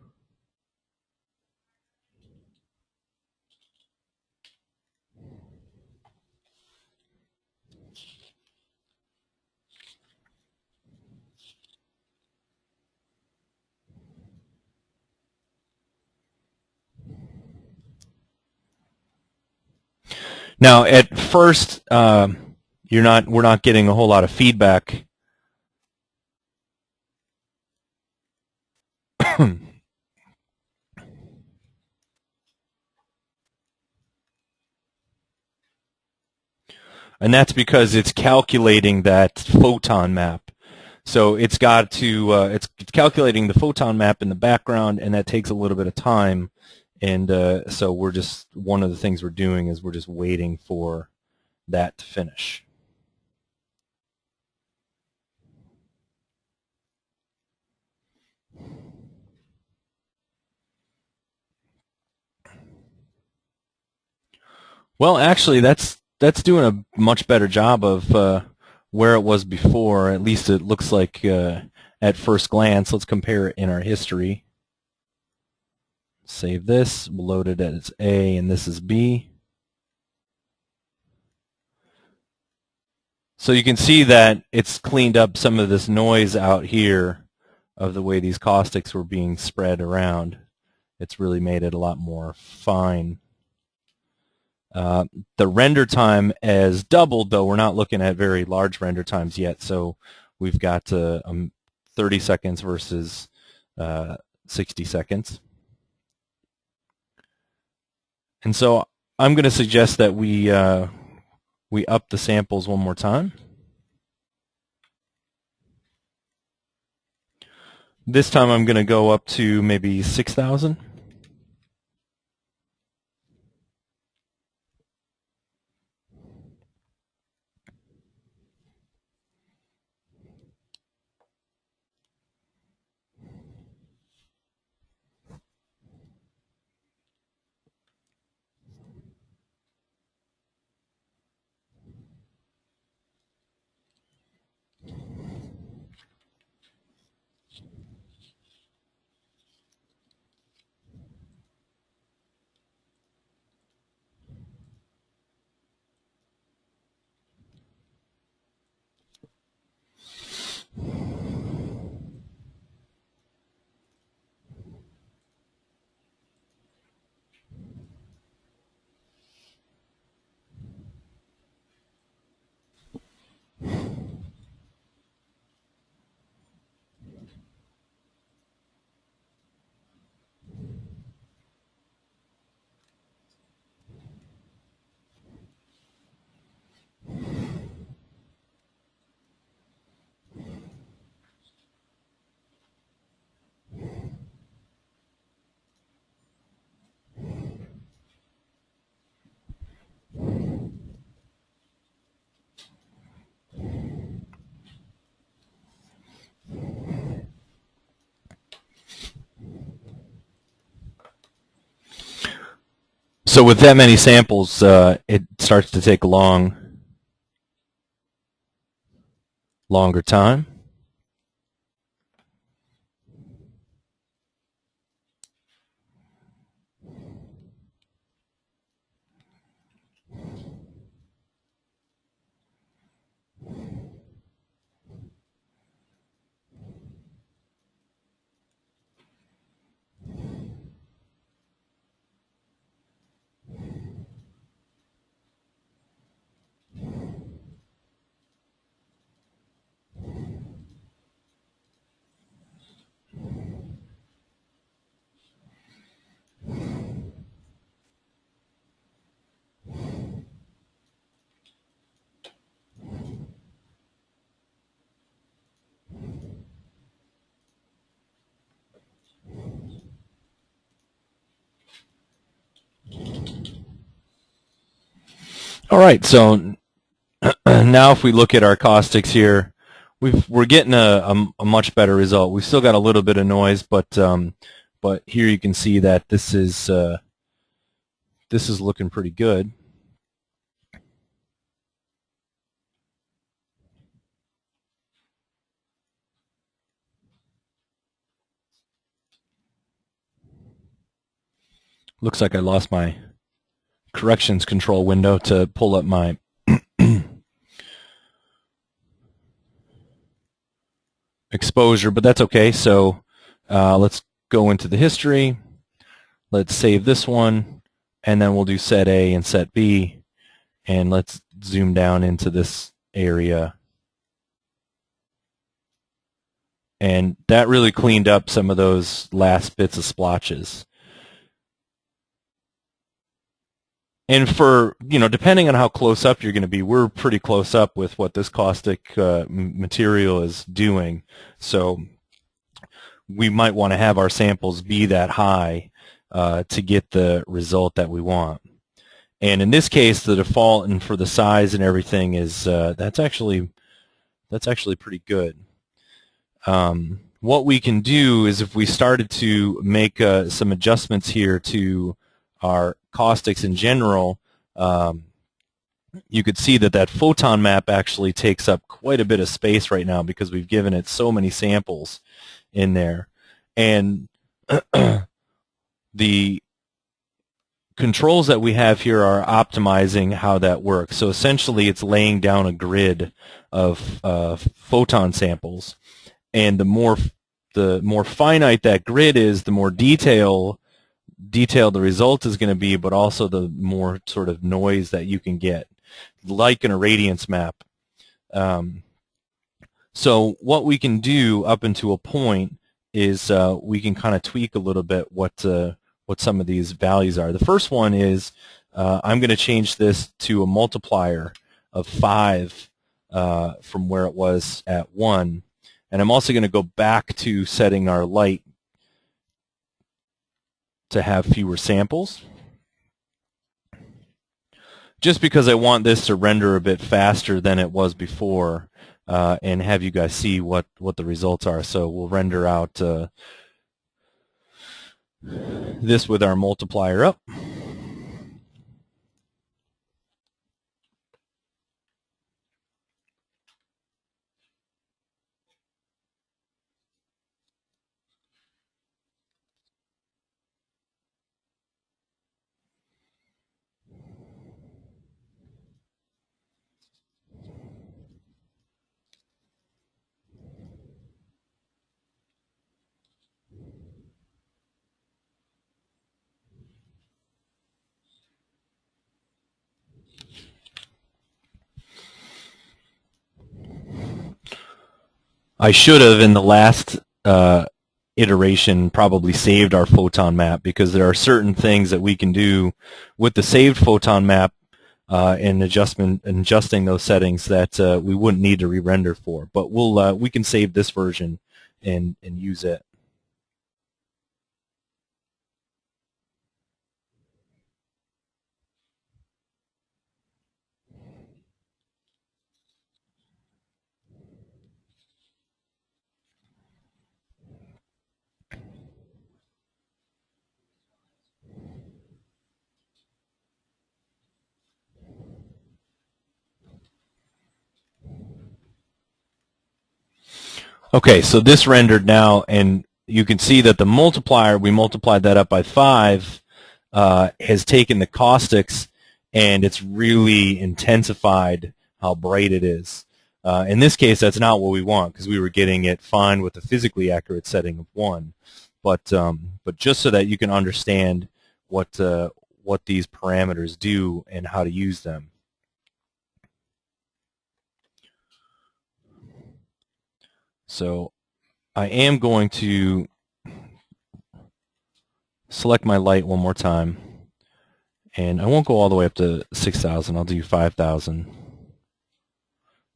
now at first we're not getting a whole lot of feedback. And that's because it's calculating that photon map. So it's got to it's calculating the photon map in the background, and that takes a little bit of time. And so we're just, one of the things we're doing is we're just waiting for that to finish. Well, actually, that's doing a much better job of where it was before. At least it looks like at first glance. Let's compare it in our history. Save this. We'll load it as A, and this is B. So you can see that it's cleaned up some of this noise out here of the way these caustics were being spread around. It's really made it a lot more fine. The render time has doubled, though we're not looking at very large render times yet. So we've got 30 seconds versus 60 seconds. And so I'm going to suggest that we up the samples one more time. This time I'm going to go up to maybe 6,000. So with that many samples, it starts to take a longer time. All right, so now if we look at our caustics here, we're getting a much better result. We've still got a little bit of noise, but here you can see that this is looking pretty good. Looks like I lost my corrections control window to pull up my exposure, but that's okay. So let's go into the history. Let's save this one, and then we'll do set A and set B, and let's zoom down into this area. And that really cleaned up some of those last bits of splotches. And for, depending on how close up you're going to be, we're pretty close up with what this caustic material is doing. So we might want to have our samples be that high to get the result that we want. And in this case, the default and for the size and everything is that's actually pretty good. What we can do is if we started to make some adjustments here to our caustics in general, you could see that photon map actually takes up quite a bit of space right now because we've given it so many samples in there. And the controls that we have here are optimizing how that works. So essentially it's laying down a grid of photon samples. And the more finite that grid is, the more detailed the result is going to be, but also the more sort of noise that you can get, like in a Radiance map. So what we can do up until a point is we can kind of tweak a little bit what some of these values are. The first one is I'm going to change this to a multiplier of 5 from where it was at 1. And I'm also going to go back to setting our light to have fewer samples, just because I want this to render a bit faster than it was before and have you guys see what the results are. So we'll render out this with our multiplier up. I should have, in the last iteration, probably saved our photon map, because there are certain things that we can do with the saved photon map and adjusting those settings that we wouldn't need to re-render for. But we can save this version and use it. Okay, so this rendered now, and you can see that the multiplier, we multiplied that up by 5, has taken the caustics, and it's really intensified how bright it is. In this case, that's not what we want, because we were getting it fine with a physically accurate setting of 1. But just so that you can understand what these parameters do and how to use them. So I am going to select my light one more time, and I won't go all the way up to 6,000. I'll do 5,000,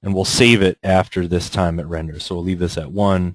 and we'll save it after this time it renders. So we'll leave this at 1.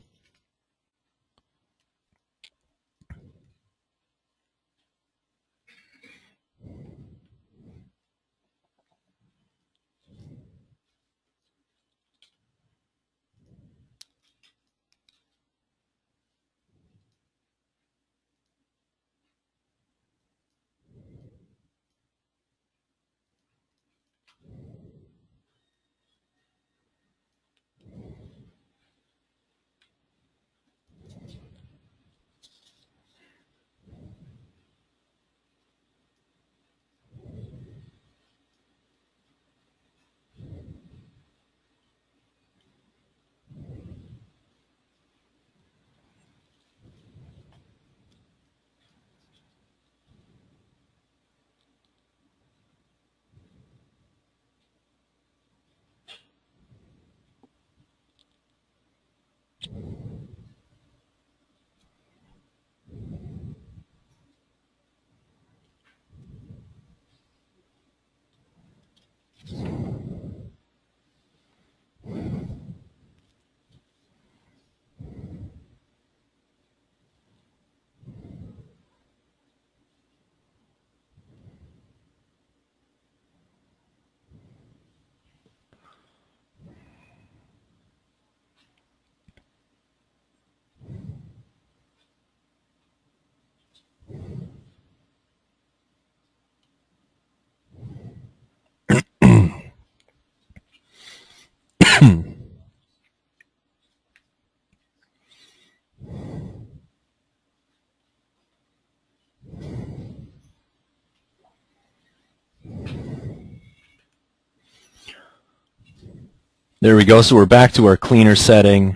There we go. So we're back to our cleaner setting.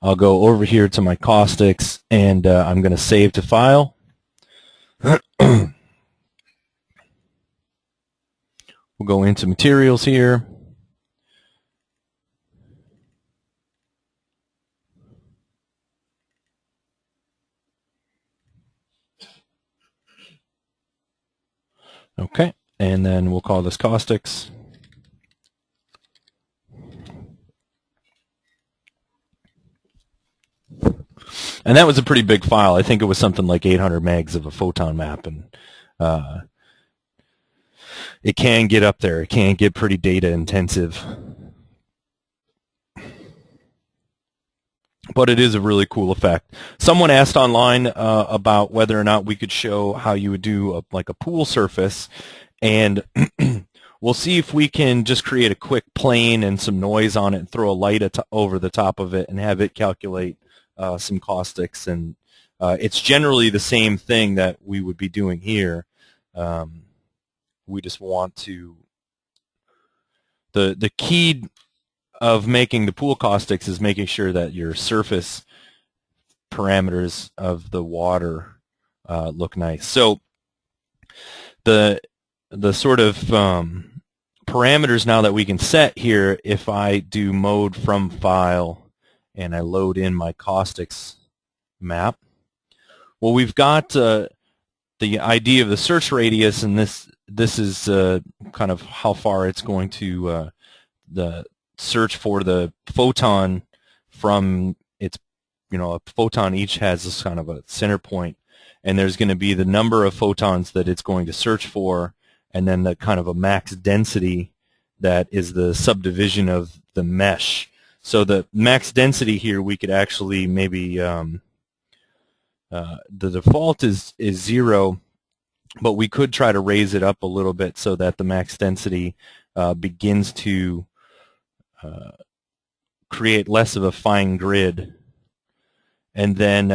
I'll go over here to my caustics, and I'm going to save to file. We'll go into materials here. Okay, and then we'll call this caustics. And that was a pretty big file. I think it was something like 800 megs of a photon map, and it can get up there. It can get pretty data intensive. But it is a really cool effect. Someone asked online about whether or not we could show how you would do like a pool surface, and we'll see if we can just create a quick plane and some noise on it and throw a light over the top of it and have it calculate some caustics. And it's generally the same thing that we would be doing here. We just want to, the key of making the pool caustics is making sure that your surface parameters of the water look nice. So the sort of parameters now that we can set here, if I do mode from file and I load in my caustics map, well, we've got the idea of the search radius, and this is kind of how far it's going to the search for the photon from its, a photon each has this kind of a center point, and there's going to be the number of photons that it's going to search for, and then the kind of a max density that is the subdivision of the mesh. So the max density here, we could actually maybe, the default is 0, but we could try to raise it up a little bit so that the max density begins to create less of a fine grid. And then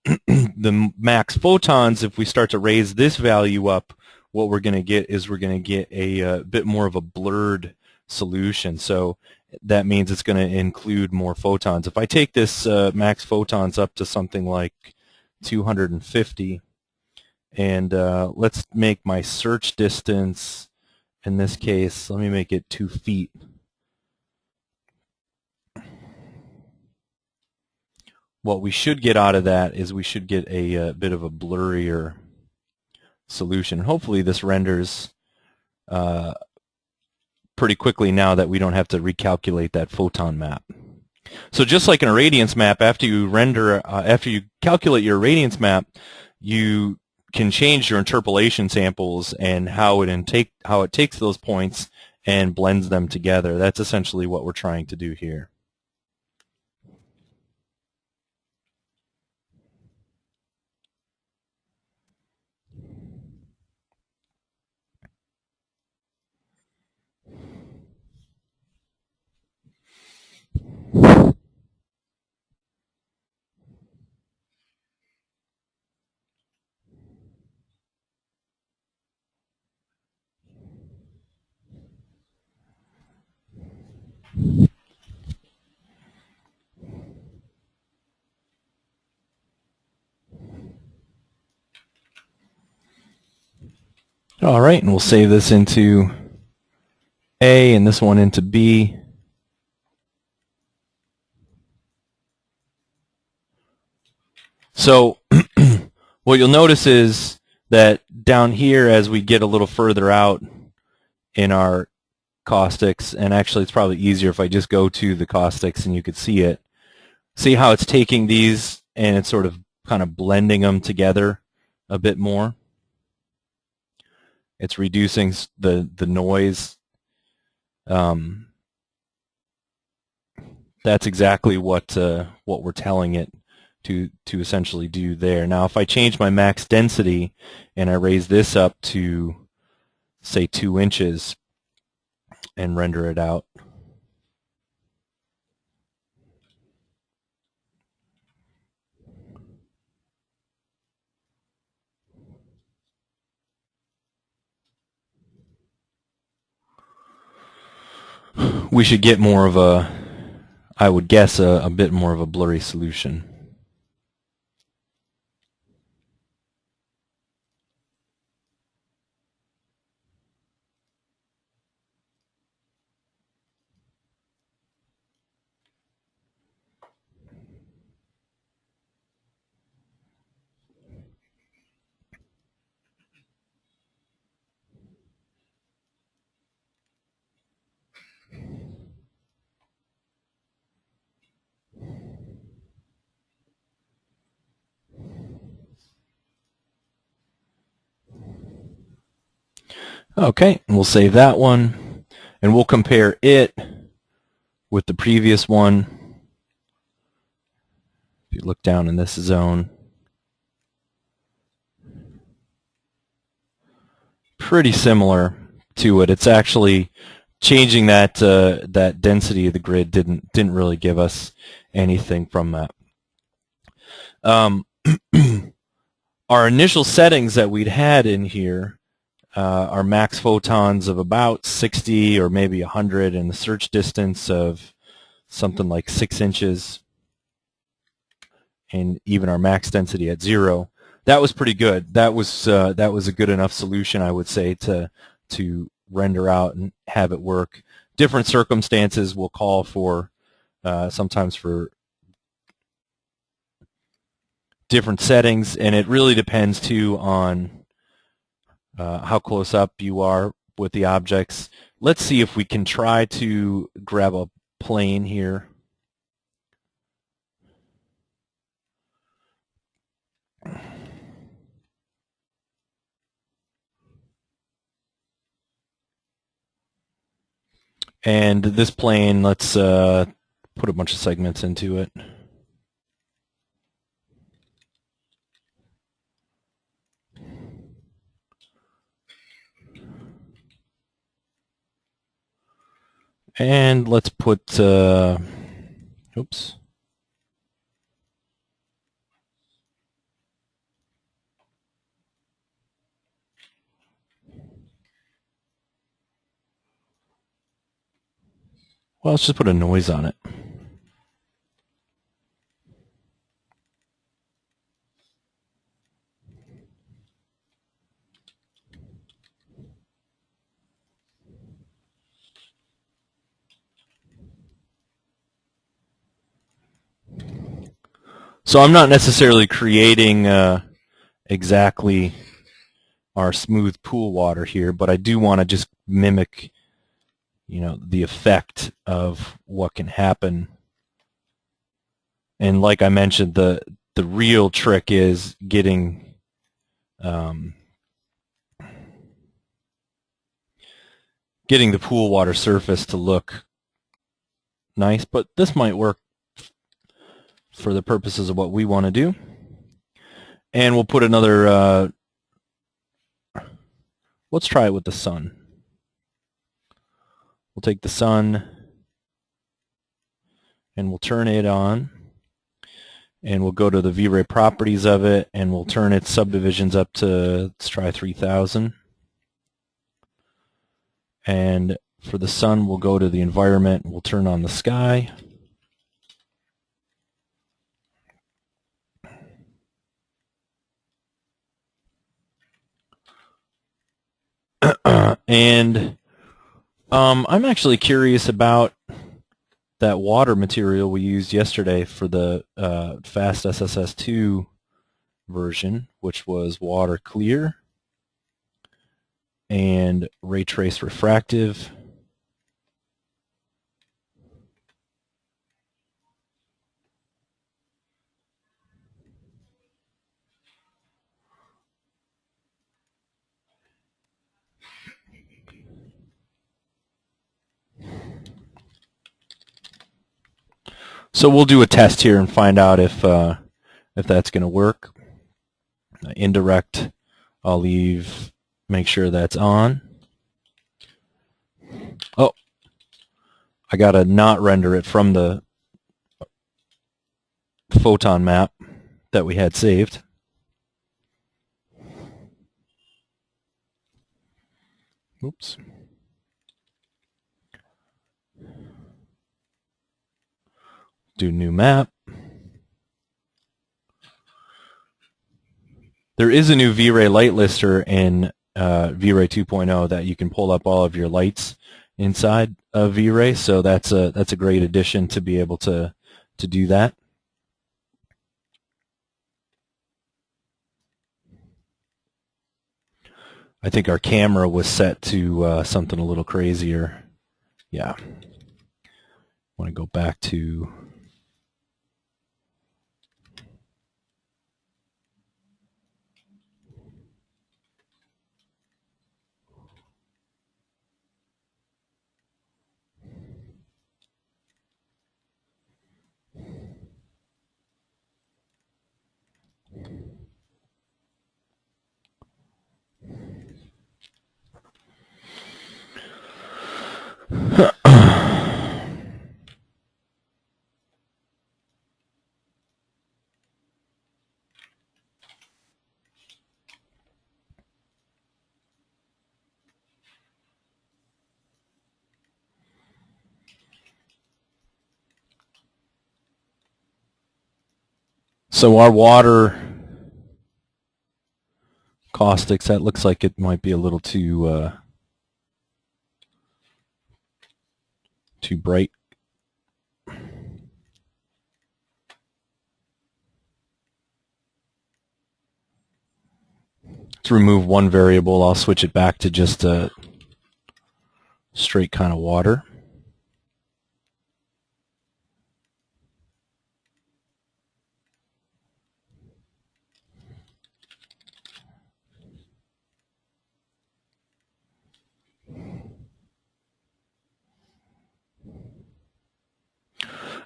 the max photons, if we start to raise this value up, what we're going to get is we're going to get a bit more of a blurred solution. So that means it's going to include more photons. If I take this max photons up to something like 250, and let's make my search distance, in this case, let me make it 2 feet. What we should get out of that is we should get a bit of a blurrier solution. Hopefully this renders pretty quickly now that we don't have to recalculate that photon map. So just like in a Radiance map, after you calculate your Radiance map, you can change your interpolation samples and how it takes those points and blends them together. That's essentially what we're trying to do here. All right, and we'll save this into A and this one into B. So what you'll notice is that down here, as we get a little further out in our caustics, and actually it's probably easier if I just go to the caustics and you could see it. See how it's taking these and it's sort of kind of blending them together a bit more. It's reducing the noise. That's exactly what we're telling it to essentially do there. Now, if I change my max density and I raise this up to, say, 2 inches and render it out, we should get more of a, I would guess, a bit more of a blurry solution. Okay, we'll save that one, and we'll compare it with the previous one. If you look down in this zone, pretty similar to it. It's actually changing that that density of the grid didn't really give us anything from that. Our initial settings that we'd had in here are max photons of about 60 or maybe 100 and the search distance of something like 6 inches, and even our max density at 0. That was pretty good. That was a good enough solution, I would say, to render out and have it work. Different circumstances will call for sometimes for different settings, and it really depends too on how close up you are with the objects. Let's see if we can try to grab a plane here. And this plane, let's put a bunch of segments into it. And let's put, oops. Well, let's just put a noise on it. So I'm not necessarily creating exactly our smooth pool water here, but I do want to just mimic, you know, the effect of what can happen. And like I mentioned, the real trick is getting getting the pool water surface to look nice, but this might work for the purposes of what we want to do. And we'll put another, let's try it with the sun. We'll take the sun and we'll turn it on, and we'll go to the V-Ray properties of it, and we'll turn its subdivisions up to, let's try 3000. And for the sun, we'll go to the environment, and we'll turn on the sky. And I'm actually curious about that water material we used yesterday for the Fast SSS2 version, which was water clear and ray trace refractive. So we'll do a test here and find out if that's going to work. Indirect, I'll make sure that's on. Oh, I got to not render it from the photon map that we had saved. Oops. Do new map. There is a new V-Ray light lister in V-Ray 2.0 that you can pull up all of your lights inside of V-Ray, so that's a great addition to be able to do that. I think our camera was set to something a little crazier. Yeah. I want to go back to so our water caustics, that looks like it might be a little too bright. To remove one variable, I'll switch it back to just a straight kind of water.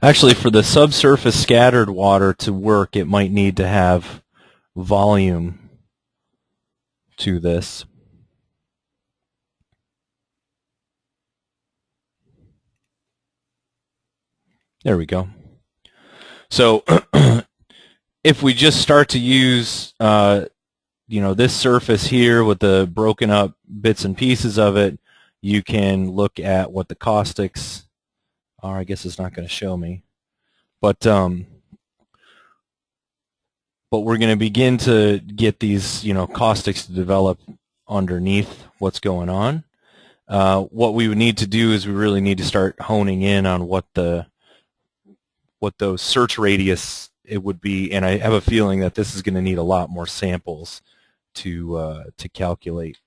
Actually, for the subsurface scattered water to work, it might need to have volume to this. There we go. So if we just start to use this surface here with the broken up bits and pieces of it, you can look at what the caustics are. I guess it's not going to show me, but we're going to begin to get these caustics to develop underneath what's going on. What we would need to do is we really need to start honing in on what those search radius it would be, and I have a feeling that this is going to need a lot more samples to calculate.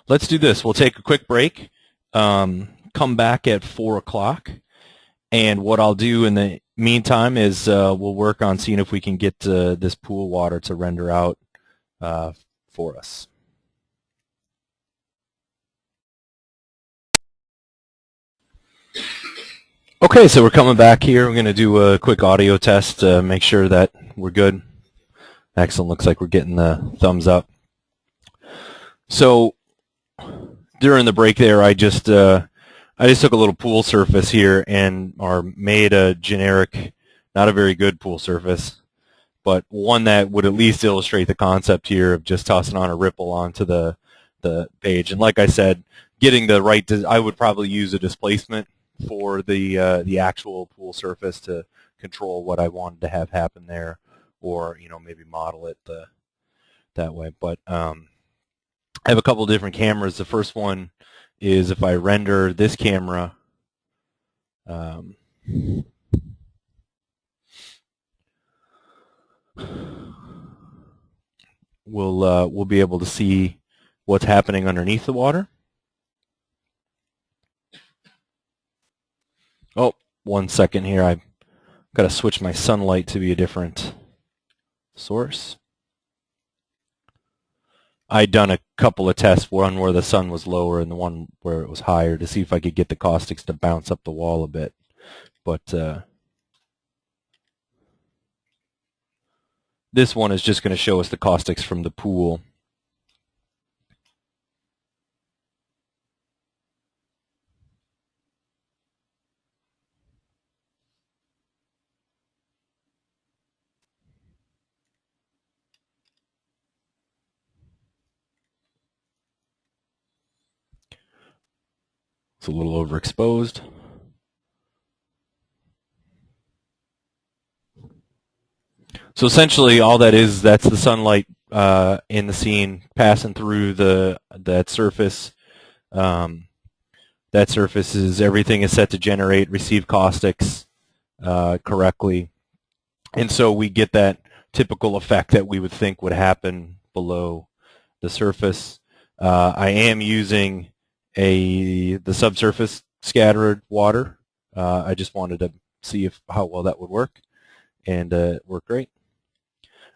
Let's do this. We'll take a quick break, come back at 4 o'clock, and what I'll do in the meantime is we'll work on seeing if we can get this pool water to render out for us. Okay, so we're coming back here. We're going to do a quick audio test to make sure that we're good. Excellent. Looks like we're getting the thumbs up. So during the break there, I just took a little pool surface here and made a generic, not a very good pool surface, but one that would at least illustrate the concept here of just tossing on a ripple onto the page. And like I said, getting the right, I would probably use a displacement for the actual pool surface to control what I wanted to have happen there, or maybe model it that way. But I have a couple different cameras. The first one is if I render this camera. We'll be able to see what's happening underneath the water. Oh, 1 second here. I've got to switch my sunlight to be a different source. I'd done a couple of tests, one where the sun was lower and the one where it was higher, to see if I could get the caustics to bounce up the wall a bit. But this one is just going to show us the caustics from the pool. It's a little overexposed. So essentially, all that is, that's the sunlight in the scene passing through that surface. That surface is, everything is set to generate, receive caustics correctly, and so we get that typical effect that we would think would happen below the surface. I am using the subsurface scattered water. I just wanted to see how well that would work, and it worked great.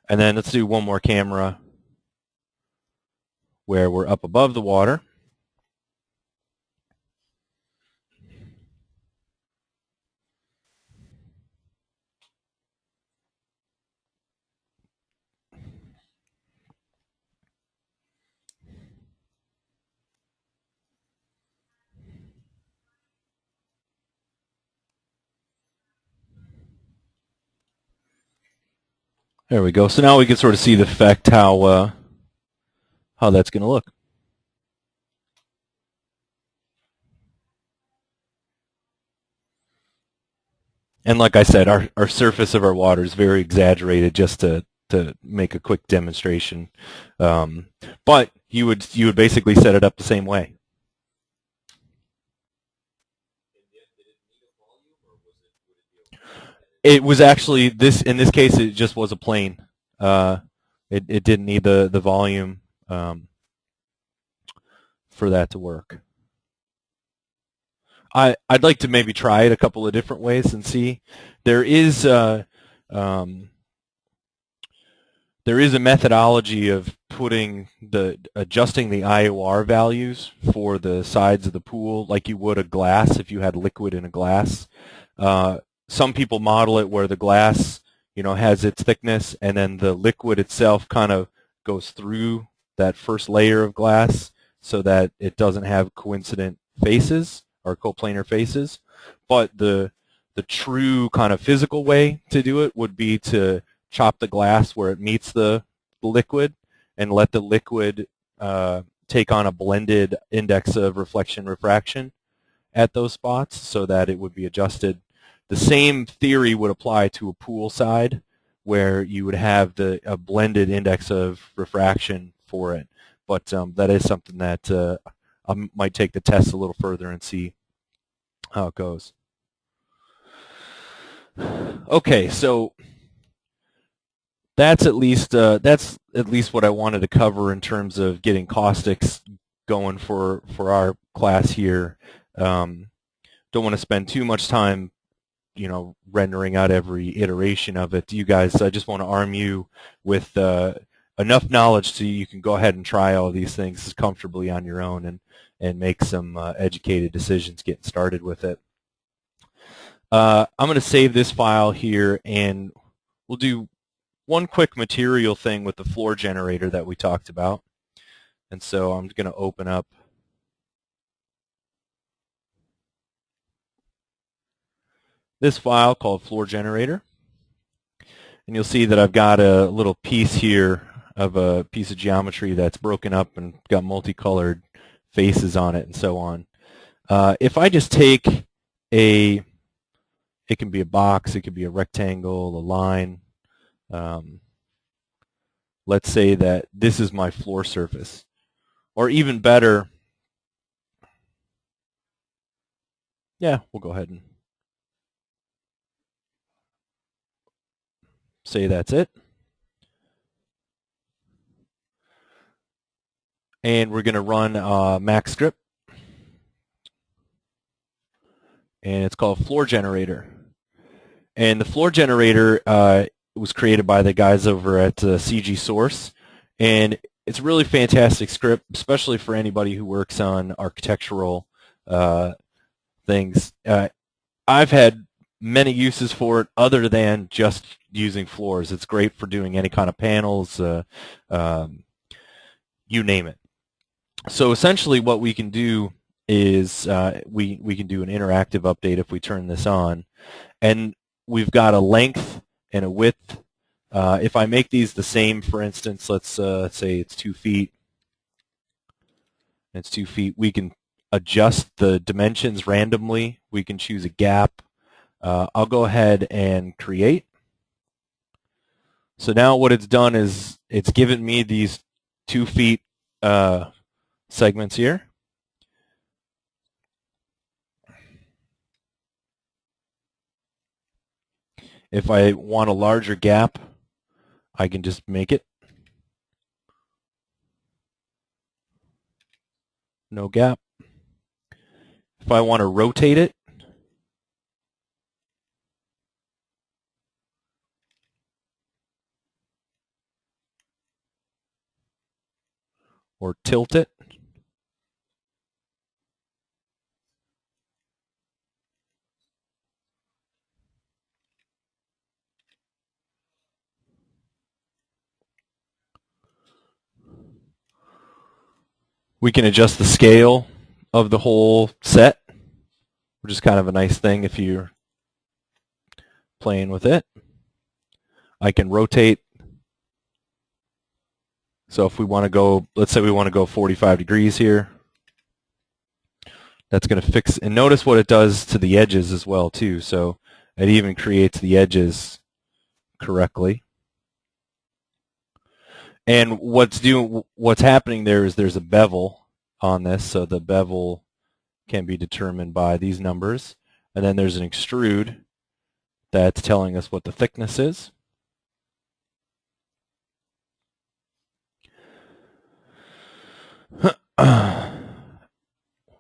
And then let's do one more camera where we're up above the water. There we go. So now we can sort of see the effect, how that's going to look. And like I said, our surface of our water is very exaggerated just to make a quick demonstration. But you would basically set it up the same way. It was actually in this case, it just was a plane. It didn't need the volume for that to work. I'd like to maybe try it a couple of different ways and see. There is a methodology of adjusting the IOR values for the sides of the pool like you would a glass if you had liquid in a glass. Some people model it where the glass, has its thickness, and then the liquid itself kind of goes through that first layer of glass so that it doesn't have coincident faces or coplanar faces. But the true kind of physical way to do it would be to chop the glass where it meets the liquid and let the liquid take on a blended index of reflection refraction at those spots so that it would be adjusted. The same theory would apply to a pool side where you would have a blended index of refraction for it. But that is something that I might take the test a little further and see how it goes. Okay, so that's at least what I wanted to cover in terms of getting caustics going for our class here. Don't want to spend too much time rendering out every iteration of it. You guys, I just want to arm you with enough knowledge so you can go ahead and try all of these things comfortably on your own and make some educated decisions getting started with it. I'm going to save this file here, and we'll do one quick material thing with the floor generator that we talked about. And so I'm going to open up this file called floor generator, and you'll see that I've got a little piece here of a piece of geometry that's broken up and got multicolored faces on it and so on. If I just take it can be a box, it could be a rectangle, a line. Let's say that this is my floor surface, or even better, yeah, we'll go ahead and say that's it. And we're going to run Mac script, and it's called floor generator. And the floor generator was created by the guys over at CG Source, and it's a really fantastic script, especially for anybody who works on architectural things. I've had many uses for it other than just using floors. It's great for doing any kind of panels, you name it. So essentially what we can do is we can do an interactive update if we turn this on. And we've got a length and a width. If I make these the same, for instance, let's say it's 2 feet. It's 2 feet. We can adjust the dimensions randomly. We can choose a gap. I'll go ahead and create. So now what it's done is it's given me these 2 feet segments here. If I want a larger gap, I can just make it. No gap. If I want to rotate it, or tilt it, we can adjust the scale of the whole set, which is kind of a nice thing if you're playing with it. I can rotate. So if we want to go, let's say we want to go 45 degrees here, that's going to fix, and notice what it does to the edges as well too. So it even creates the edges correctly. And what's happening there is there's a bevel on this, so the bevel can be determined by these numbers. And then there's an extrude that's telling us what the thickness is.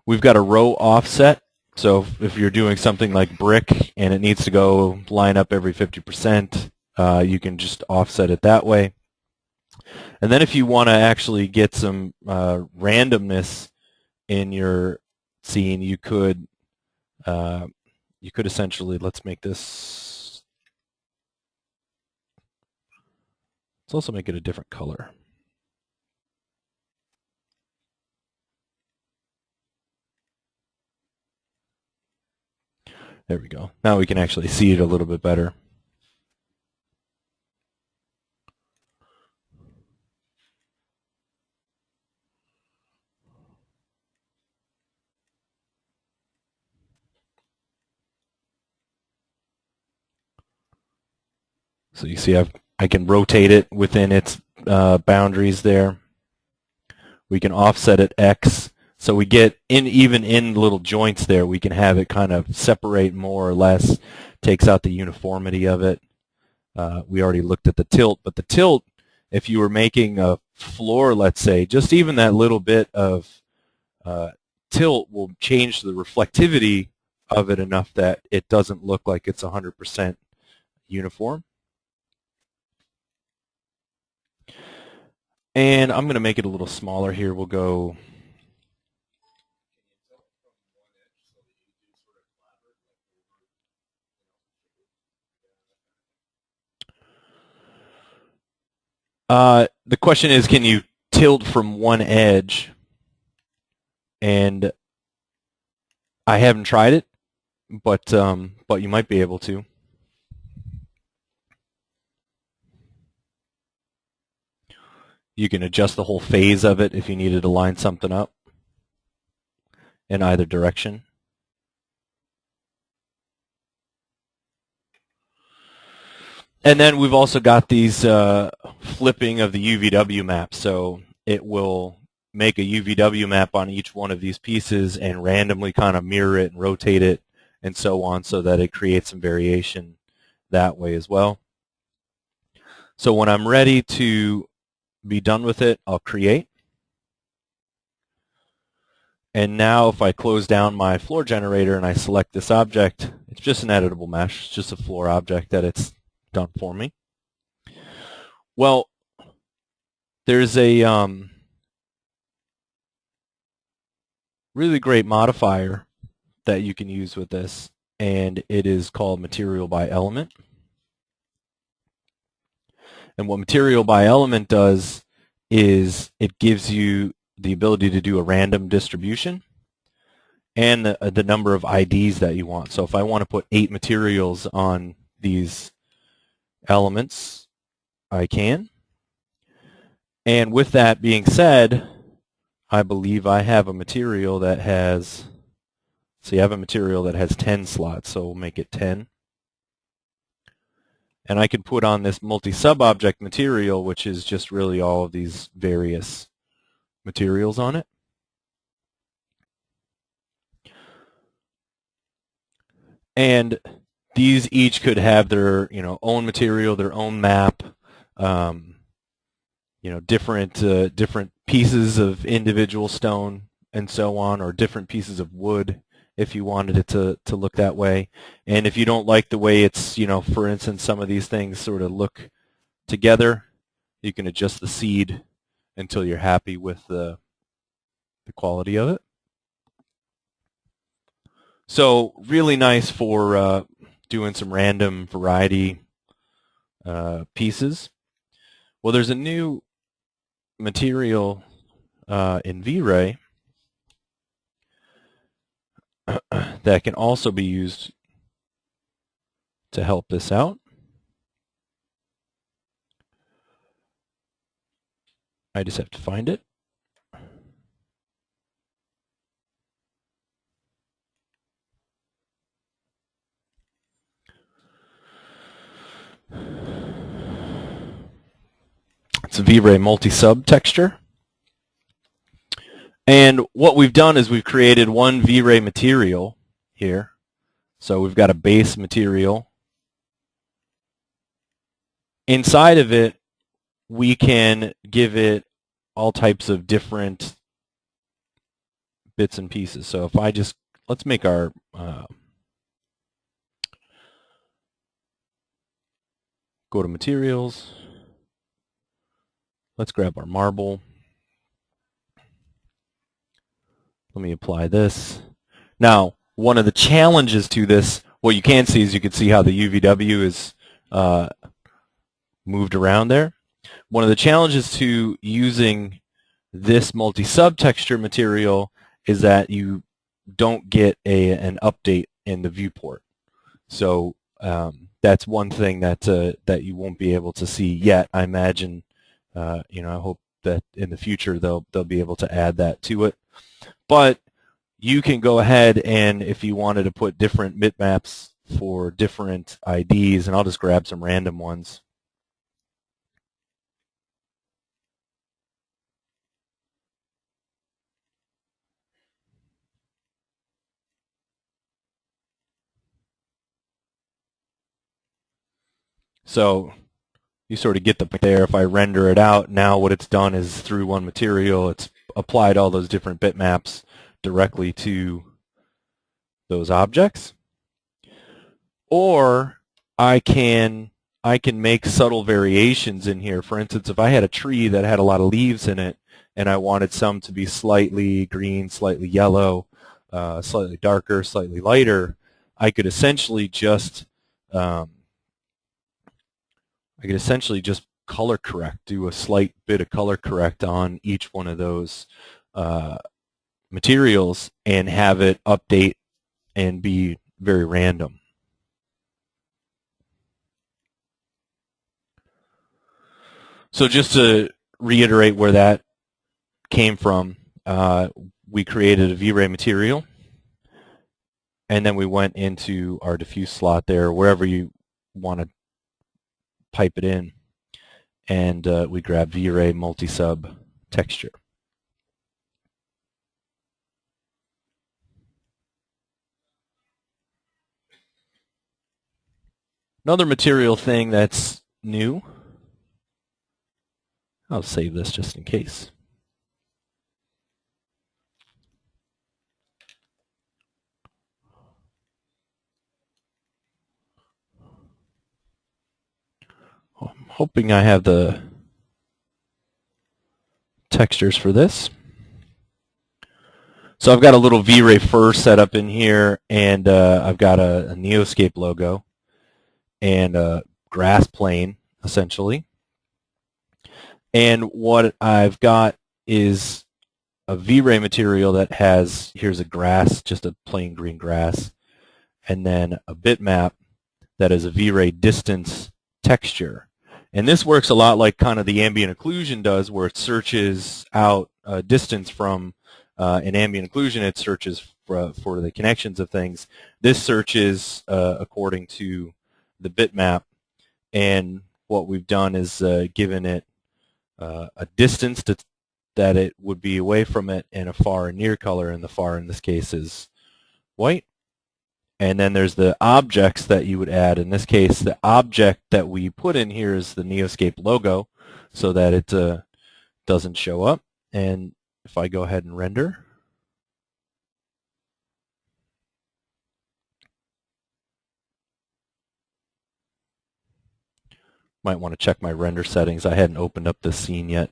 We've got a row offset, so if you're doing something like brick and it needs to go line up every 50%, you can just offset it that way. And then if you want to actually get some randomness in your scene, you could essentially, let's make this, let's also make it a different color. There we go. Now we can actually see it a little bit better. So you see I can rotate it within its boundaries there. We can offset it X. So we get even in little joints there, we can have it kind of separate more or less, takes out the uniformity of it. We already looked at the tilt, but the tilt, if you were making a floor, let's say, just even that little bit of tilt will change the reflectivity of it enough that it doesn't look like it's 100% uniform. And I'm going to make it a little smaller here. We'll go the question is, can you tilt from one edge? And I haven't tried it, but you might be able to. You can adjust the whole phase of it if you needed to line something up in either direction. And then we've also got these flipping of the UVW map. So it will make a UVW map on each one of these pieces and randomly kind of mirror it and rotate it and so on, so that it creates some variation that way as well. So when I'm ready to be done with it, I'll create. And now if I close down my floor generator and I select this object, it's just an editable mesh. It's just a floor object that it's done for me. Well, there's a really great modifier that you can use with this, and it is called Material by Element. And what Material by Element does is it gives you the ability to do a random distribution and the number of IDs that you want. So if I want to put 8 materials on these elements, I can. And with that being said, I believe I have a material that has, see, I have a material that has 10 slots, so we'll make it 10. And I can put on this multi-sub-object material, which is just really all of these various materials on it. And these each could have their own material, their own map, different pieces of individual stone and so on, or different pieces of wood if you wanted it to look that way. And if you don't like the way it's, for instance, some of these things sort of look together, you can adjust the seed until you're happy with the quality of it. So really nice for doing some random variety pieces. Well, there's a new material in V-Ray that can also be used to help this out. I just have to find it. It's a V-Ray multi-sub texture. And what we've done is we've created one V-Ray material here. So we've got a base material. Inside of it, we can give it all types of different bits and pieces. So if I just, let's make our go to materials. Let's grab our marble. Let me apply this. Now, one of the challenges to this, what you can see is you can see how the UVW is moved around there. One of the challenges to using this multi-sub texture material is that you don't get an update in the viewport. So that's one thing that that you won't be able to see yet. I imagine, I hope that in the future they'll be able to add that to it. But you can go ahead and if you wanted to put different bitmaps for different IDs, and I'll just grab some random ones. So you sort of get the point there. If I render it out, now what it's done is through one material, it's applied all those different bitmaps directly to those objects. Or I can make subtle variations in here. For instance, if I had a tree that had a lot of leaves in it and I wanted some to be slightly green, slightly yellow, slightly darker, slightly lighter, I could essentially just color correct, do a slight bit of color correct on each one of those materials and have it update and be very random. So just to reiterate where that came from, we created a V-Ray material, and then we went into our diffuse slot there, wherever you want to pipe it in, and we grabbed V-Ray multi-sub texture. Another material thing that's new, I'll save this just in case. I'm hoping I have the textures for this. So I've got a little V-Ray fur set up in here, and I've got a Neoscape logo and a grass plane, essentially. And what I've got is a V-Ray material that has, here's a grass, just a plain green grass, and then a bitmap that is a V-Ray distance texture. And this works a lot like kind of the ambient occlusion does, where it searches out a distance from an ambient occlusion. It searches for the connections of things. This searches according to the bitmap, and what we've done is given it a distance that it would be away from it, and a far and near color, and the far in this case is white. And then there's the objects that you would add. In this case, the object that we put in here is the Neoscape logo, so that it doesn't show up. And if I go ahead and render, might want to check my render settings. I hadn't opened up this scene yet.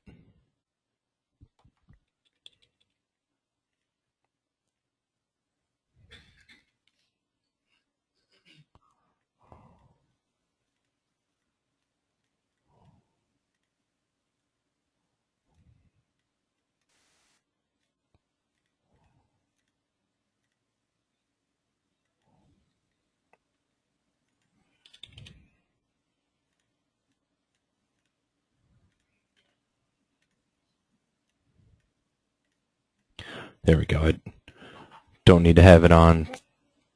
There we go. I don't need to have it on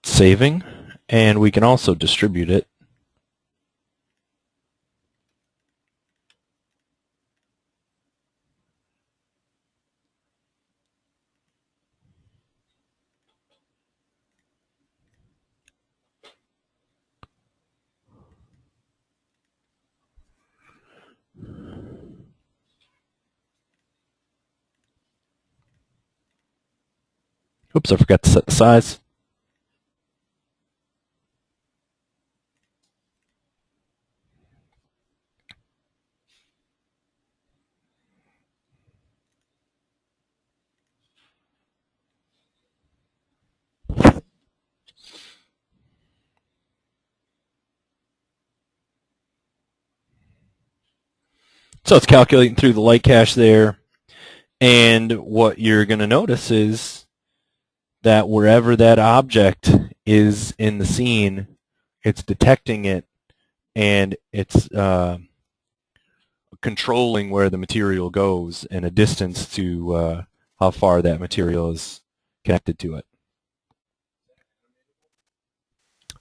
saving, and we can also distribute it. Oops, I forgot to set the size. So it's calculating through the light cache there, and what you're going to notice is that wherever that object is in the scene, it's detecting it, and it's controlling where the material goes and a distance to how far that material is connected to it.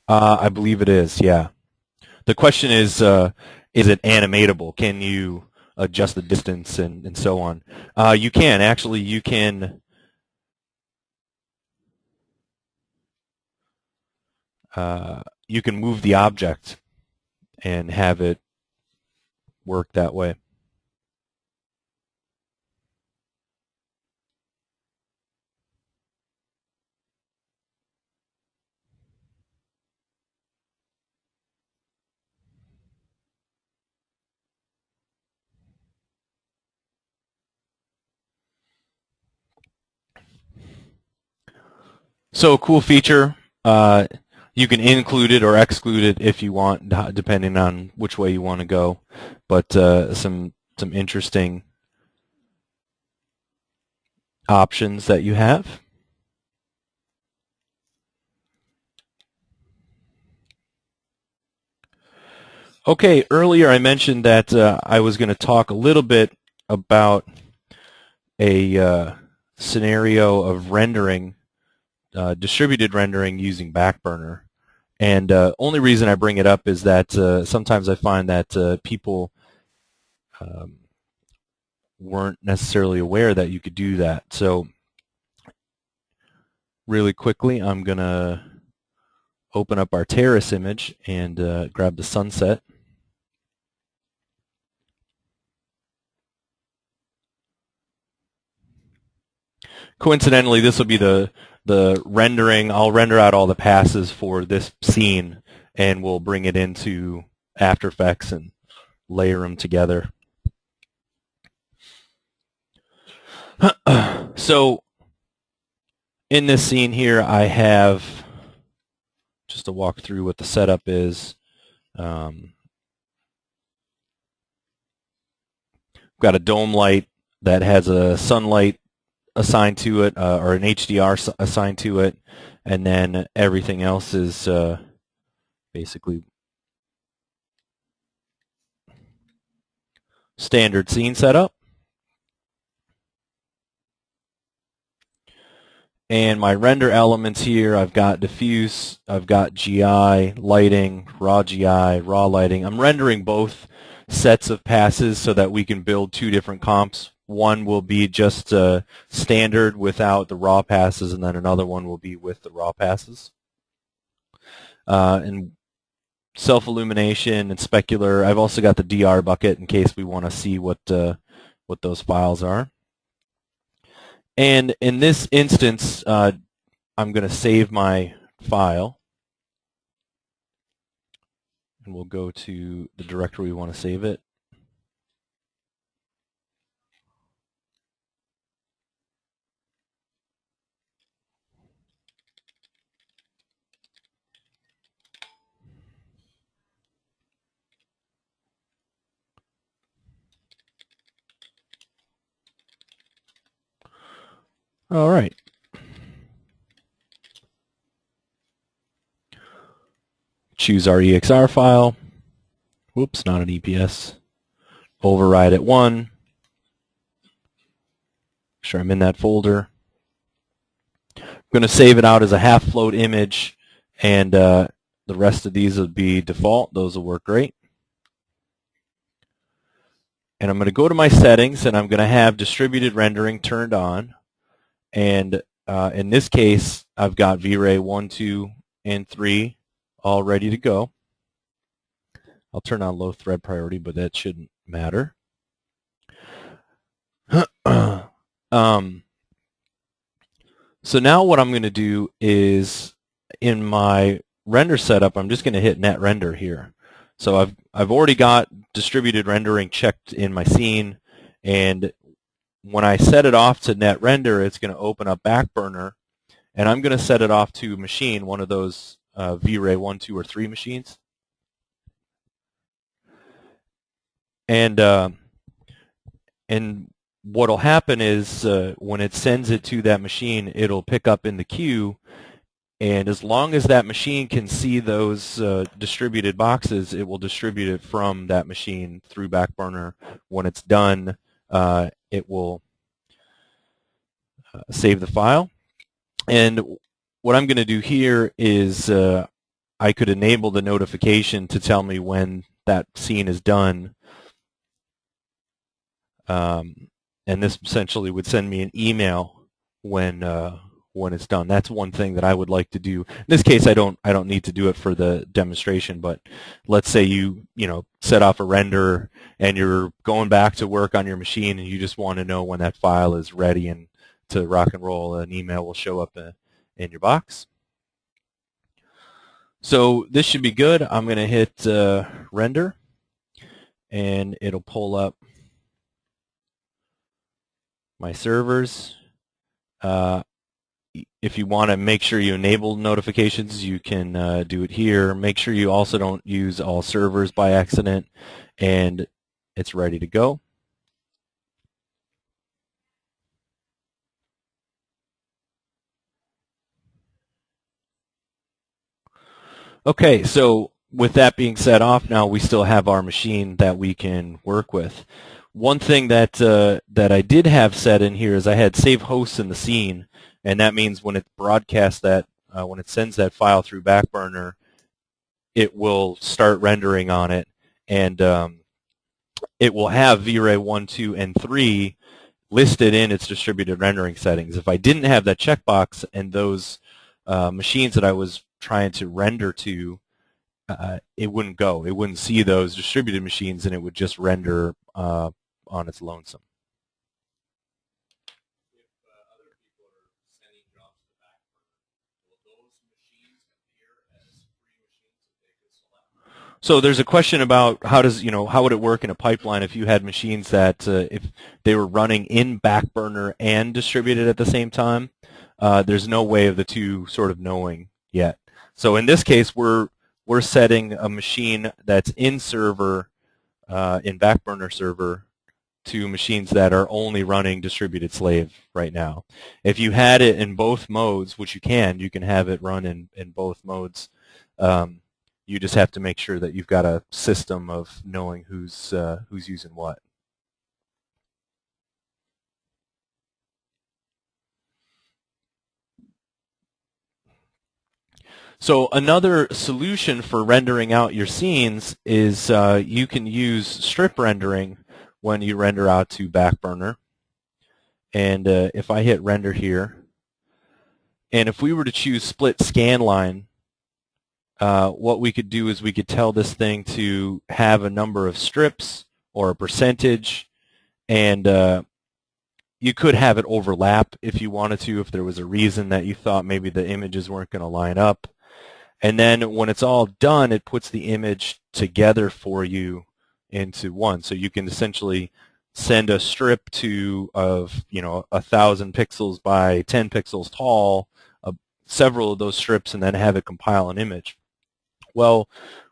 I believe it is, yeah. The question is it animatable? Can you adjust the distance and so on? You can. Actually, you can move the object and have it work that way. So a cool feature, you can include it or exclude it if you want, depending on which way you want to go. But some interesting options that you have. Okay, earlier I mentioned that I was going to talk a little bit about a scenario of rendering, distributed rendering using Backburner. And only reason I bring it up is that sometimes I find that people weren't necessarily aware that you could do that. So really quickly, I'm going to open up our terrace image and grab the sunset. Coincidentally, this will be the rendering. I'll render out all the passes for this scene, and we'll bring it into After Effects and layer them together. So in this scene here, I have, just to walk through what the setup is, got a dome light that has a sunlight assigned to it, or an HDR assigned to it, and then everything else is basically standard scene setup. And my render elements here, I've got diffuse, I've got GI, lighting, raw GI, raw lighting. I'm rendering both sets of passes so that we can build two different comps. One will be just standard without the raw passes, and then another one will be with the raw passes. And self-illumination and specular. I've also got the DR bucket in case we want to see what those files are. And in this instance, I'm going to save my file. And we'll go to the directory we want to save it. All right. Choose our EXR file. Whoops, not an EPS. Override at 1. Make sure I'm in that folder. I'm going to save it out as a half float image, and the rest of these will be default. Those will work great. And I'm going to go to my settings, and I'm going to have distributed rendering turned on. And in this case, I've got V-Ray 1, 2, and 3 all ready to go. I'll turn on low thread priority, but that shouldn't matter. So now what I'm going to do is, in my render setup, I'm just going to hit net render here. So I've already got distributed rendering checked in my scene, and when I set it off to net render, it's going to open up Backburner, and I'm going to set it off to machine, one of those V-Ray 1, 2, or 3 machines. And what'll happen is when it sends it to that machine, it'll pick up in the queue, and as long as that machine can see those distributed boxes, it will distribute it from that machine through Backburner. When it's done, it will save the file. And what I'm going to do here is I could enable the notification to tell me when that scene is done. And this essentially would send me an email when it's done. That's one thing that I would like to do. In this case, I don't need to do it for the demonstration, but let's say you set off a render and you're going back to work on your machine and you just want to know when that file is ready and to rock and roll. An email will show up in your box. So this should be good. I'm going to hit render, and it'll pull up my servers. If you want to make sure you enable notifications, you can do it here. Make sure you also don't use all servers by accident, and it's ready to go. Okay, so with that being set off, now we still have our machine that we can work with. One thing that that I did have set in here is I had save hosts in the scene, and that means when it broadcasts that, when it sends that file through Backburner, it will start rendering on it, and it will have V-Ray 1, 2, and 3 listed in its distributed rendering settings. If I didn't have that checkbox and those machines that I was trying to render to, it wouldn't go. It wouldn't see those distributed machines, and it would just render on its lonesome. If other people are sending jobs to Backburner, will those machines appear as free machines that they could select? So there's a question about how would it work in a pipeline if you had machines that if they were running in Backburner and distributed at the same time. There's no way of the two sort of knowing yet. So in this case, we're setting a machine that's in server, in Backburner server, to machines that are only running distributed slave right now. If you had it in both modes, which you can have it run in both modes. You just have to make sure that you've got a system of knowing who's using what. So another solution for rendering out your scenes is you can use strip rendering when you render out to Backburner. And if I hit render here, and if we were to choose split scanline, what we could do is we could tell this thing to have a number of strips or a percentage, and you could have it overlap if you wanted to, if there was a reason that you thought maybe the images weren't going to line up. And then when it's all done, it puts the image together for you into one. So you can essentially send a strip of 1,000 pixels by 10 pixels tall, several of those strips, and then have it compile an image. Well,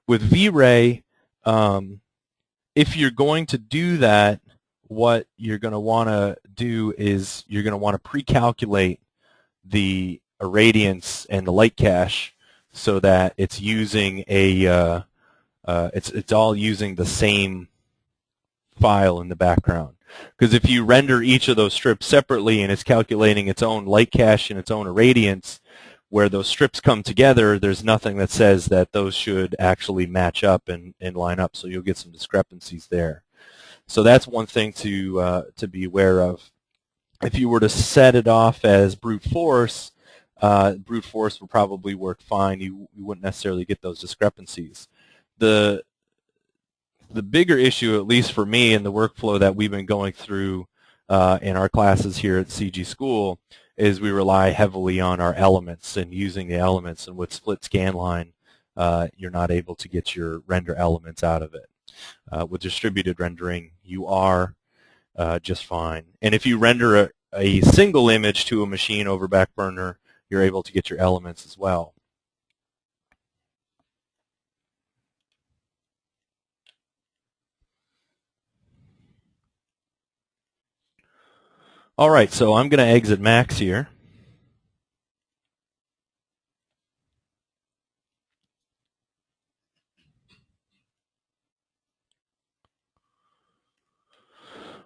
with V-Ray, if you're going to do that, what you're going to want to do is you're going to want to pre-calculate the irradiance and the light cache so that it's using it's all using the same file in the background. Because if you render each of those strips separately and it's calculating its own light cache and its own irradiance, where those strips come together, there's nothing that says that those should actually match up and line up, so you'll get some discrepancies there. So that's one thing to be aware of. If you were to set it off as brute force will probably work fine. You wouldn't necessarily get those discrepancies. The bigger issue, at least for me in the workflow that we've been going through in our classes here at CG School, is we rely heavily on our elements and using the elements. And with split scanline, you're not able to get your render elements out of it. With distributed rendering, you are just fine. And if you render a single image to a machine over Backburner, you're able to get your elements as well. All right, so I'm going to exit Max here.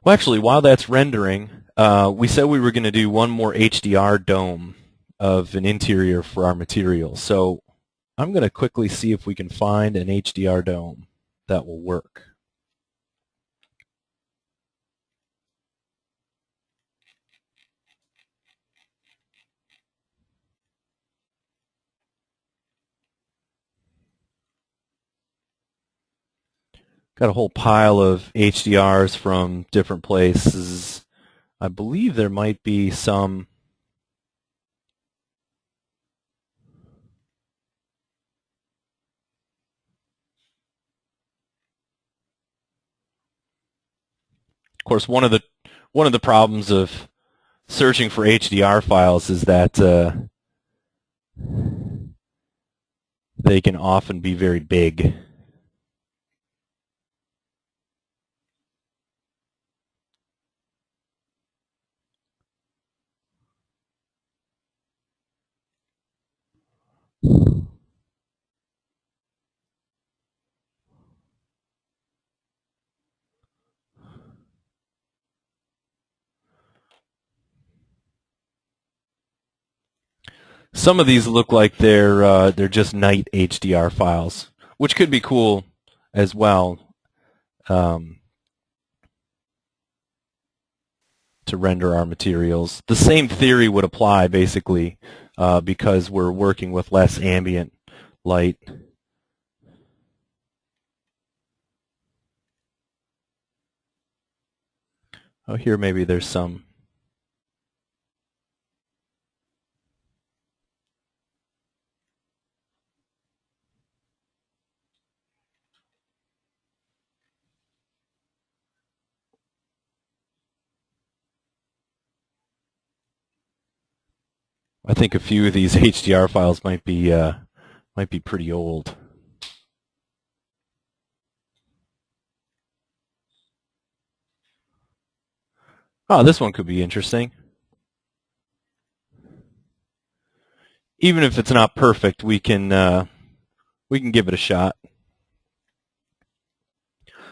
Well, actually, while that's rendering, we said we were going to do one more HDR dome of an interior for our material. So I'm going to quickly see if we can find an HDR dome that will work. Got a whole pile of HDRs from different places. I believe there might be some Of course, one of the problems of searching for HDR files is that they can often be very big. Some of these look like they're just night HDR files, which could be cool as well to render our materials. The same theory would apply basically because we're working with less ambient light. Oh, here maybe there's some. I think a few of these HDR files might be pretty old. Oh, this one could be interesting. Even if it's not perfect, we can give it a shot.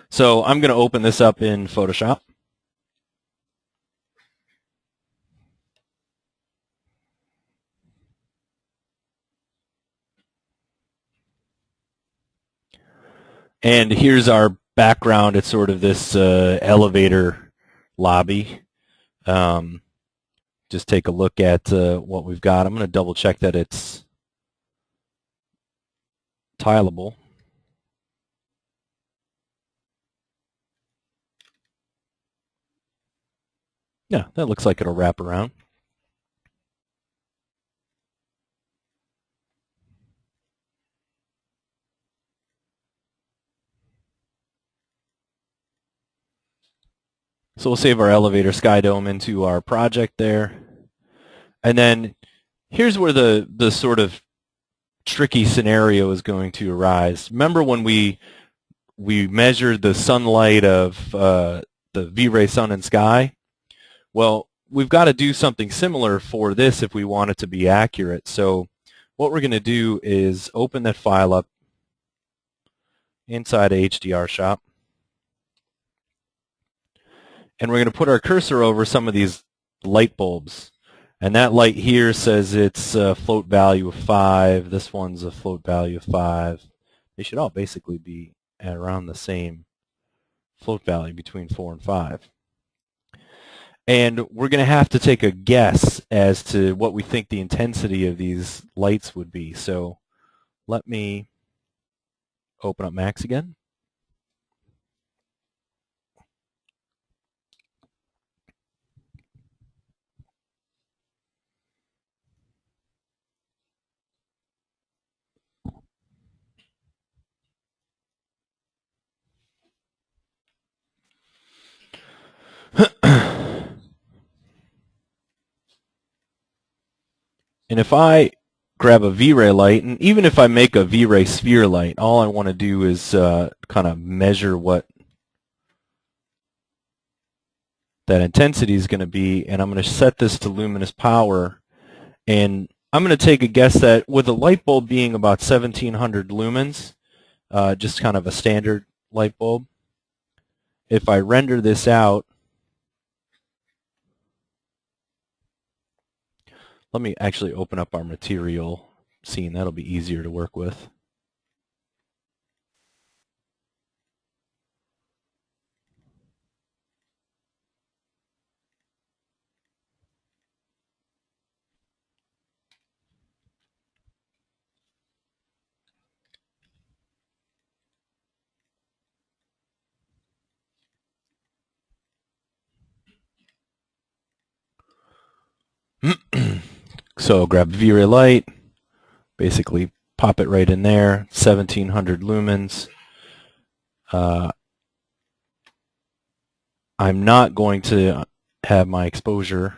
So I'm going to open this up in Photoshop. And here's our background. It's sort of this elevator lobby. Just take a look at what we've got. I'm going to double check that it's tileable. Yeah, that looks like it'll wrap around. So we'll save our elevator sky dome into our project there. And then here's where the sort of tricky scenario is going to arise. Remember when we measured the sunlight of the V-ray sun and sky? Well, we've got to do something similar for this if we want it to be accurate. So what we're going to do is open that file up inside HDR Shop. And we're going to put our cursor over some of these light bulbs. And that light here says it's a float value of 5. This one's a float value of 5. They should all basically be at around the same float value, between 4 and 5. And we're going to have to take a guess as to what we think the intensity of these lights would be. So let me open up Max again. And if I grab a V-ray light, and even if I make a V-ray sphere light, all I want to do is kind of measure what that intensity is going to be, and I'm going to set this to luminous power, and I'm going to take a guess that with a light bulb being about 1700 lumens, just kind of a standard light bulb, if I render this out, let me actually open up our material scene. That'll be easier to work with. So grab V-ray light, basically pop it right in there, 1700 lumens. I'm not going to have my exposure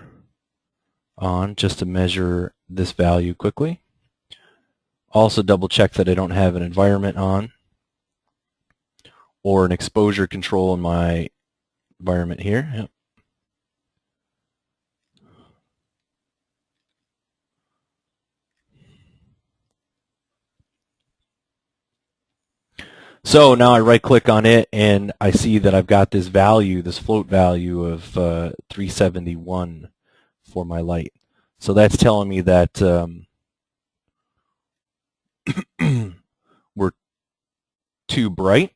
on just to measure this value quickly. Also double check that I don't have an environment on or an exposure control in my environment here. Yep. So now I right click on it and I see that I've got this value, this float value of 371 for my light. So that's telling me that we're too bright,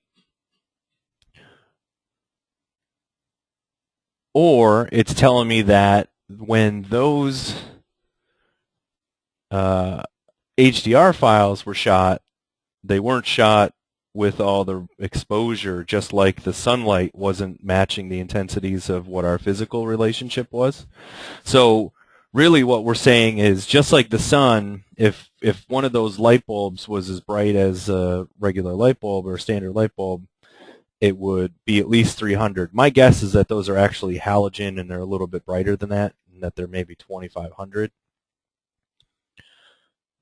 or it's telling me that when those HDR files were shot, they weren't shot with all the exposure, just like the sunlight wasn't matching the intensities of what our physical relationship was. So really what we're saying is, just like the sun, if one of those light bulbs was as bright as a regular light bulb or a standard light bulb, it would be at least 300. My guess is that those are actually halogen and they're a little bit brighter than that, and that they're maybe 2500.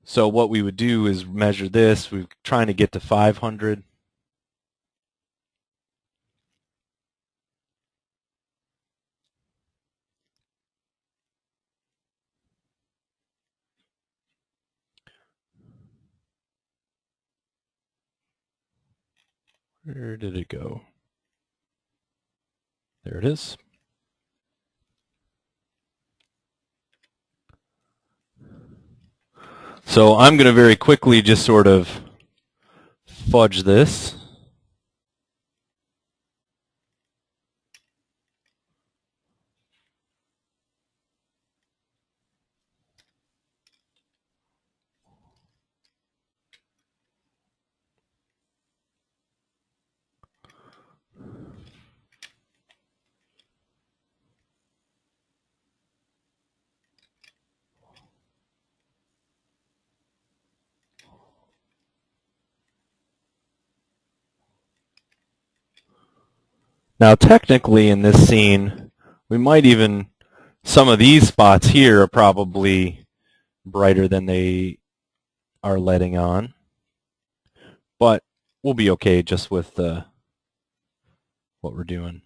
So what we would do is measure this. We're trying to get to 500. Where did it go? There it is. So I'm going to very quickly just sort of fudge this. Now technically in this scene, we might even, some of these spots here are probably brighter than they are letting on, but we'll be okay just with what we're doing.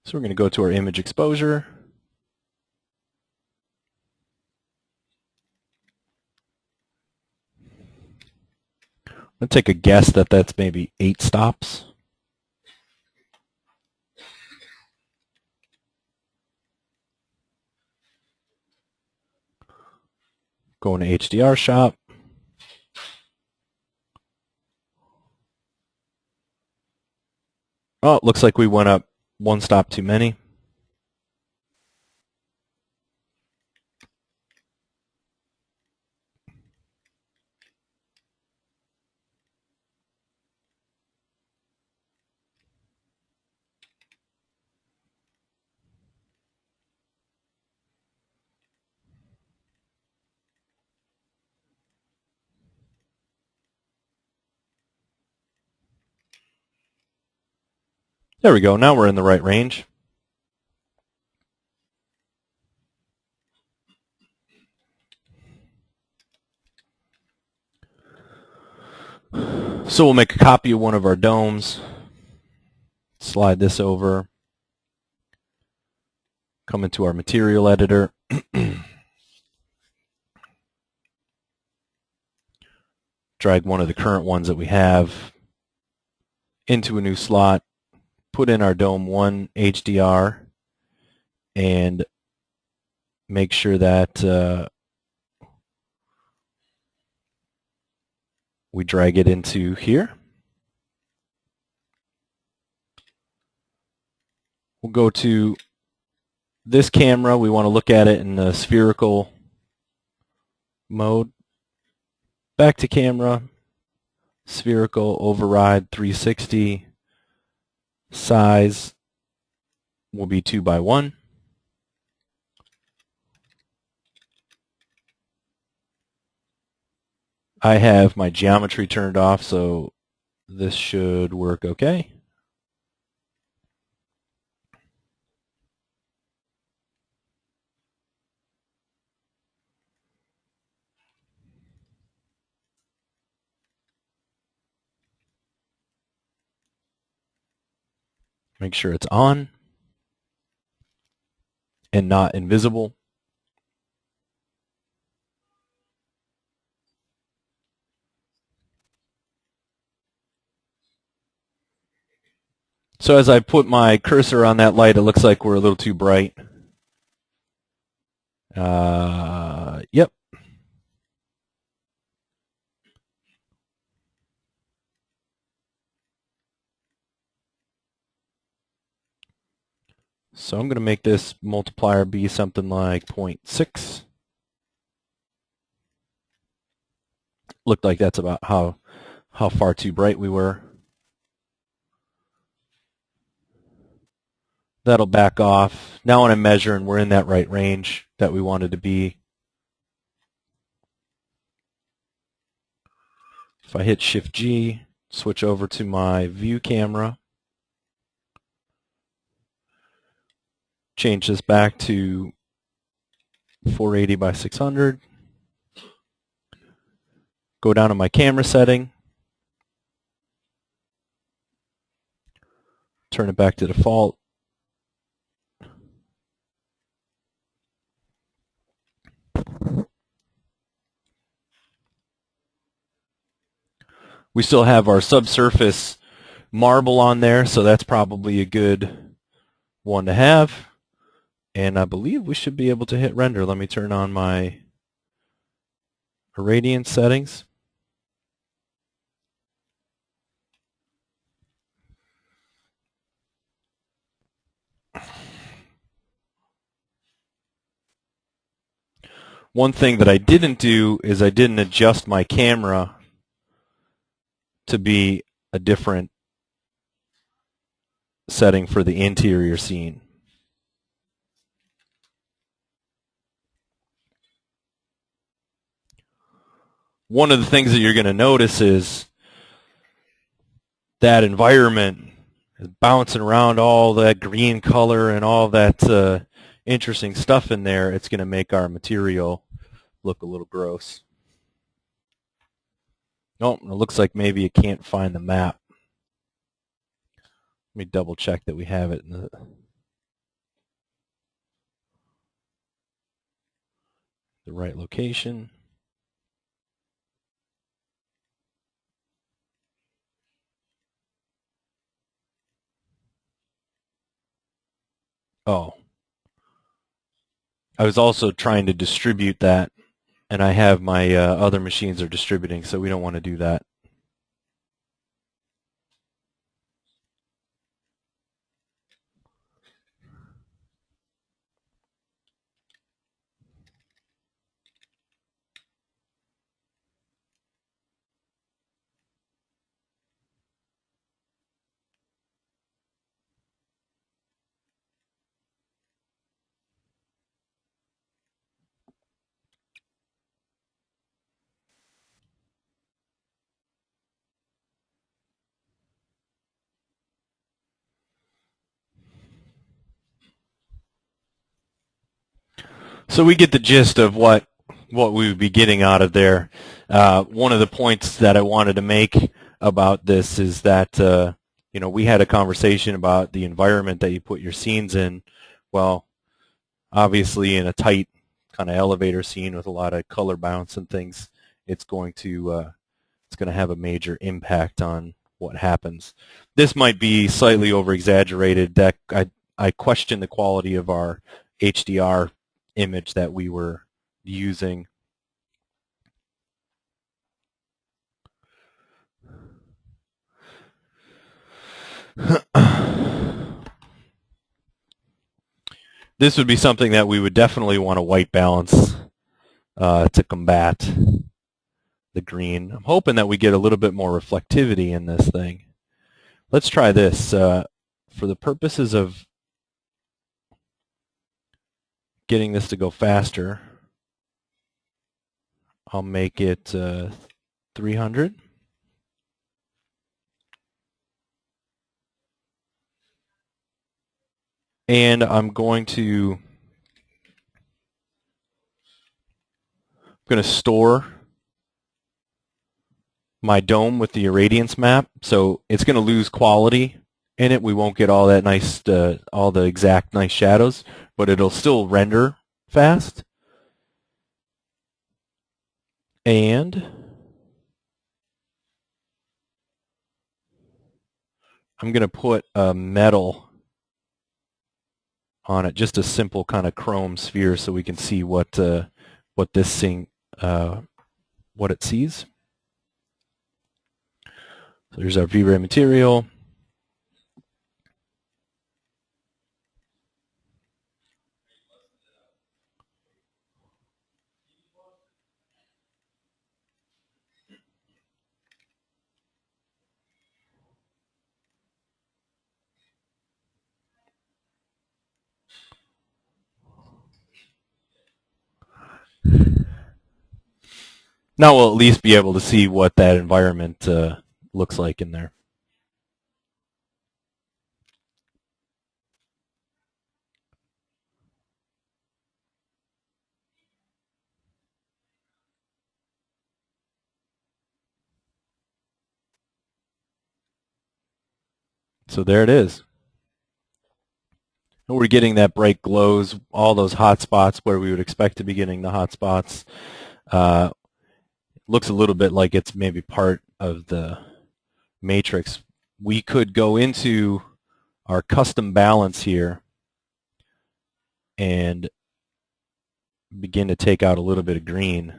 So we're going to go to our image exposure. I'm going to take a guess that that's maybe 8 stops. Going to HDR shop. Oh, it looks like we went up 1 stop too many. There we go. Now we're in the right range. So we'll make a copy of one of our domes. Slide this over. Come into our material editor. Drag one of the current ones that we have into a new slot. Put in our Dome 1 HDR and make sure that we drag it into here. We'll go to this camera. We want to look at it in the spherical mode. Back to camera, spherical, override 360. Size will be 2:1. I have my geometry turned off, so this should work okay. Make sure it's on and not invisible. So as I put my cursor on that light, it looks like we're a little too bright. Yep. So I'm going to make this multiplier be something like 0.6. Looked like that's about how far too bright we were. That'll back off. Now when I'm measuring, we're in that right range that we wanted to be. If I hit Shift-G, switch over to my view camera, change this back to 480 by 600, go down to my camera setting, turn it back to default, we still have our subsurface marble on there, so that's probably a good one to have. And I believe we should be able to hit render. Let me turn on my Irradiance settings. One thing that I didn't do is I didn't adjust my camera to be a different setting for the interior scene. one of the things that you're going to notice is that environment is bouncing around all that green color and all that interesting stuff in there. It's going to make our material look a little gross. Oh, it looks like maybe it can't find the map. Let me double check that we have it in the right location. Oh. I was also trying to distribute that, and I have my other machines are distributing, so we don't want to do that. So we get the gist of what we would be getting out of there. One of the points that I wanted to make about this is that we had a conversation about the environment that you put your scenes in. Well, obviously in a tight kind of elevator scene with a lot of color bounce and things, it's going to have a major impact on what happens. This might be slightly over-exaggerated. That I question the quality of our HDR image that we were using. This would be something that we would definitely want to white balance to combat the green. I'm hoping that we get a little bit more reflectivity in this thing. Let's try this. For the purposes of getting this to go faster, I'll make it 300. And I'm going to store my dome with the Irradiance map, so it's going to lose quality in it. We won't get all that nice, all the exact nice shadows, but it'll still render fast. And I'm going to put a metal on it, just a simple kind of chrome sphere, so we can see what this thing, what it sees. So there's our V-Ray material. Now we'll at least be able to see what that environment looks like in there. So there it is. And we're getting that bright glows, all those hot spots where we would expect to be getting the hot spots. Looks a little bit like it's maybe part of the matrix. We could go into our custom balance here and begin to take out a little bit of green.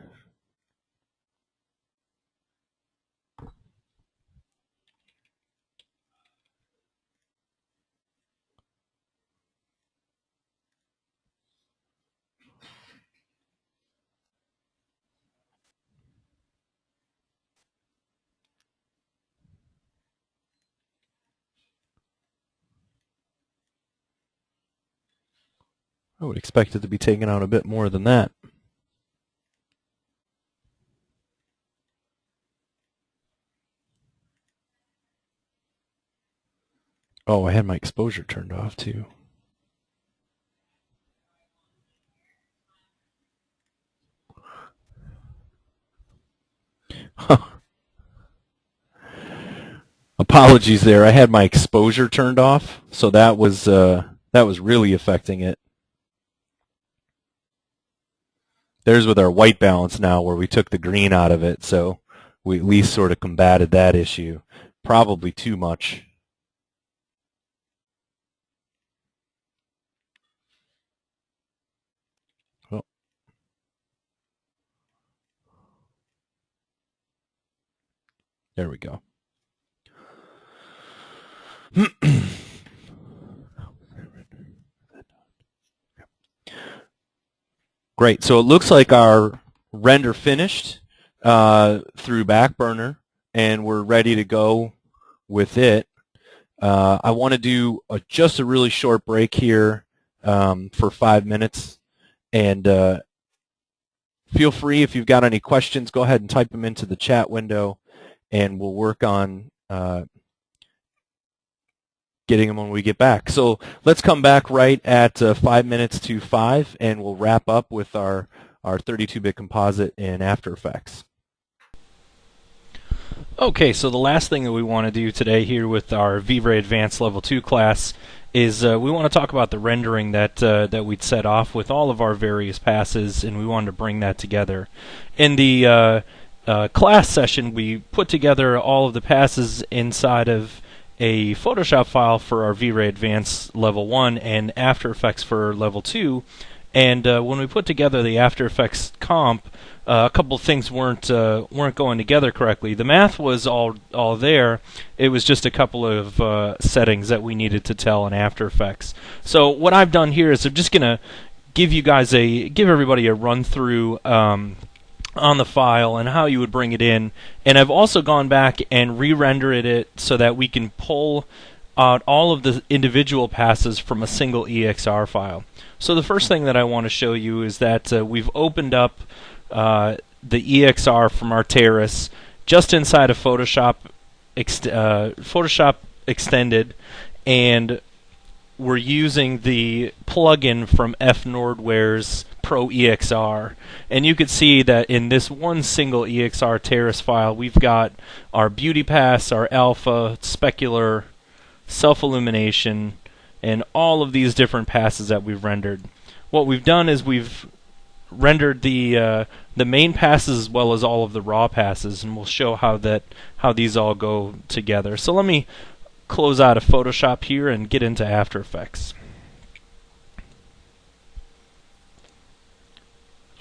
I would expect it to be taken out a bit more than that. Oh, I had my exposure turned off too. Apologies there. I had my exposure turned off, so that was really affecting it. There's with our white balance now, where we took the green out of it, so we at least sort of combated that issue. Probably too much. Oh. There we go. Great. So it looks like our render finished through Backburner, and we're ready to go with it. I want to do just a really short break here for 5 minutes, and feel free, if you've got any questions, go ahead and type them into the chat window, and we'll work on getting them when we get back. So let's come back right at 5 minutes to 5, and we'll wrap up with our 32-bit composite in After Effects. Okay, so the last thing that we want to do today here with our V-Ray Advanced Level 2 class is we want to talk about the rendering that we'd set off with all of our various passes, and we wanted to bring that together. In the class session, we put together all of the passes inside of a Photoshop file for our V-Ray Advanced Level 1 and After Effects for Level 2. And when we put together the After Effects comp, a couple of things weren't going together correctly. The math was all there. It was just a couple of settings that we needed to tell in After Effects. So what I've done here is I'm just gonna give everybody a run through on the file and how you would bring it in. And I've also gone back and re-rendered it so that we can pull out all of the individual passes from a single EXR file. So the first thing that I want to show you is that we've opened up the EXR from our terrace just inside of Photoshop Extended, and we're using the plugin from F-Nordware's Pro EXR. And you can see that in this one single EXR terrace file, we've got our beauty pass, our alpha, specular, self-illumination, and all of these different passes that we've rendered. What we've done is we've rendered the main passes as well as all of the raw passes, and we'll show how these all go together. So let me close out of Photoshop here and get into After Effects.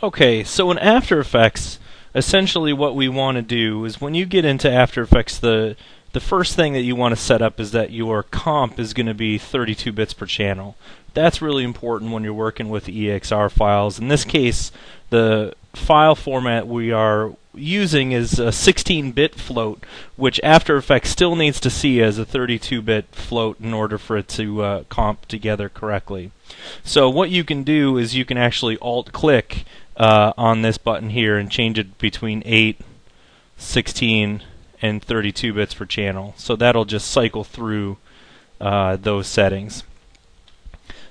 Okay, so in After Effects, essentially what we want to do is when you get into After Effects, the first thing that you want to set up is that your comp is going to be 32 bits per channel. That's really important when you're working with EXR files. In this case, the file format we are using is a 16-bit float, which After Effects still needs to see as a 32-bit float in order for it to comp together correctly. So what you can do is you can actually alt-click on this button here and change it between 8, 16, and 32 bits per channel. So that'll just cycle through those settings.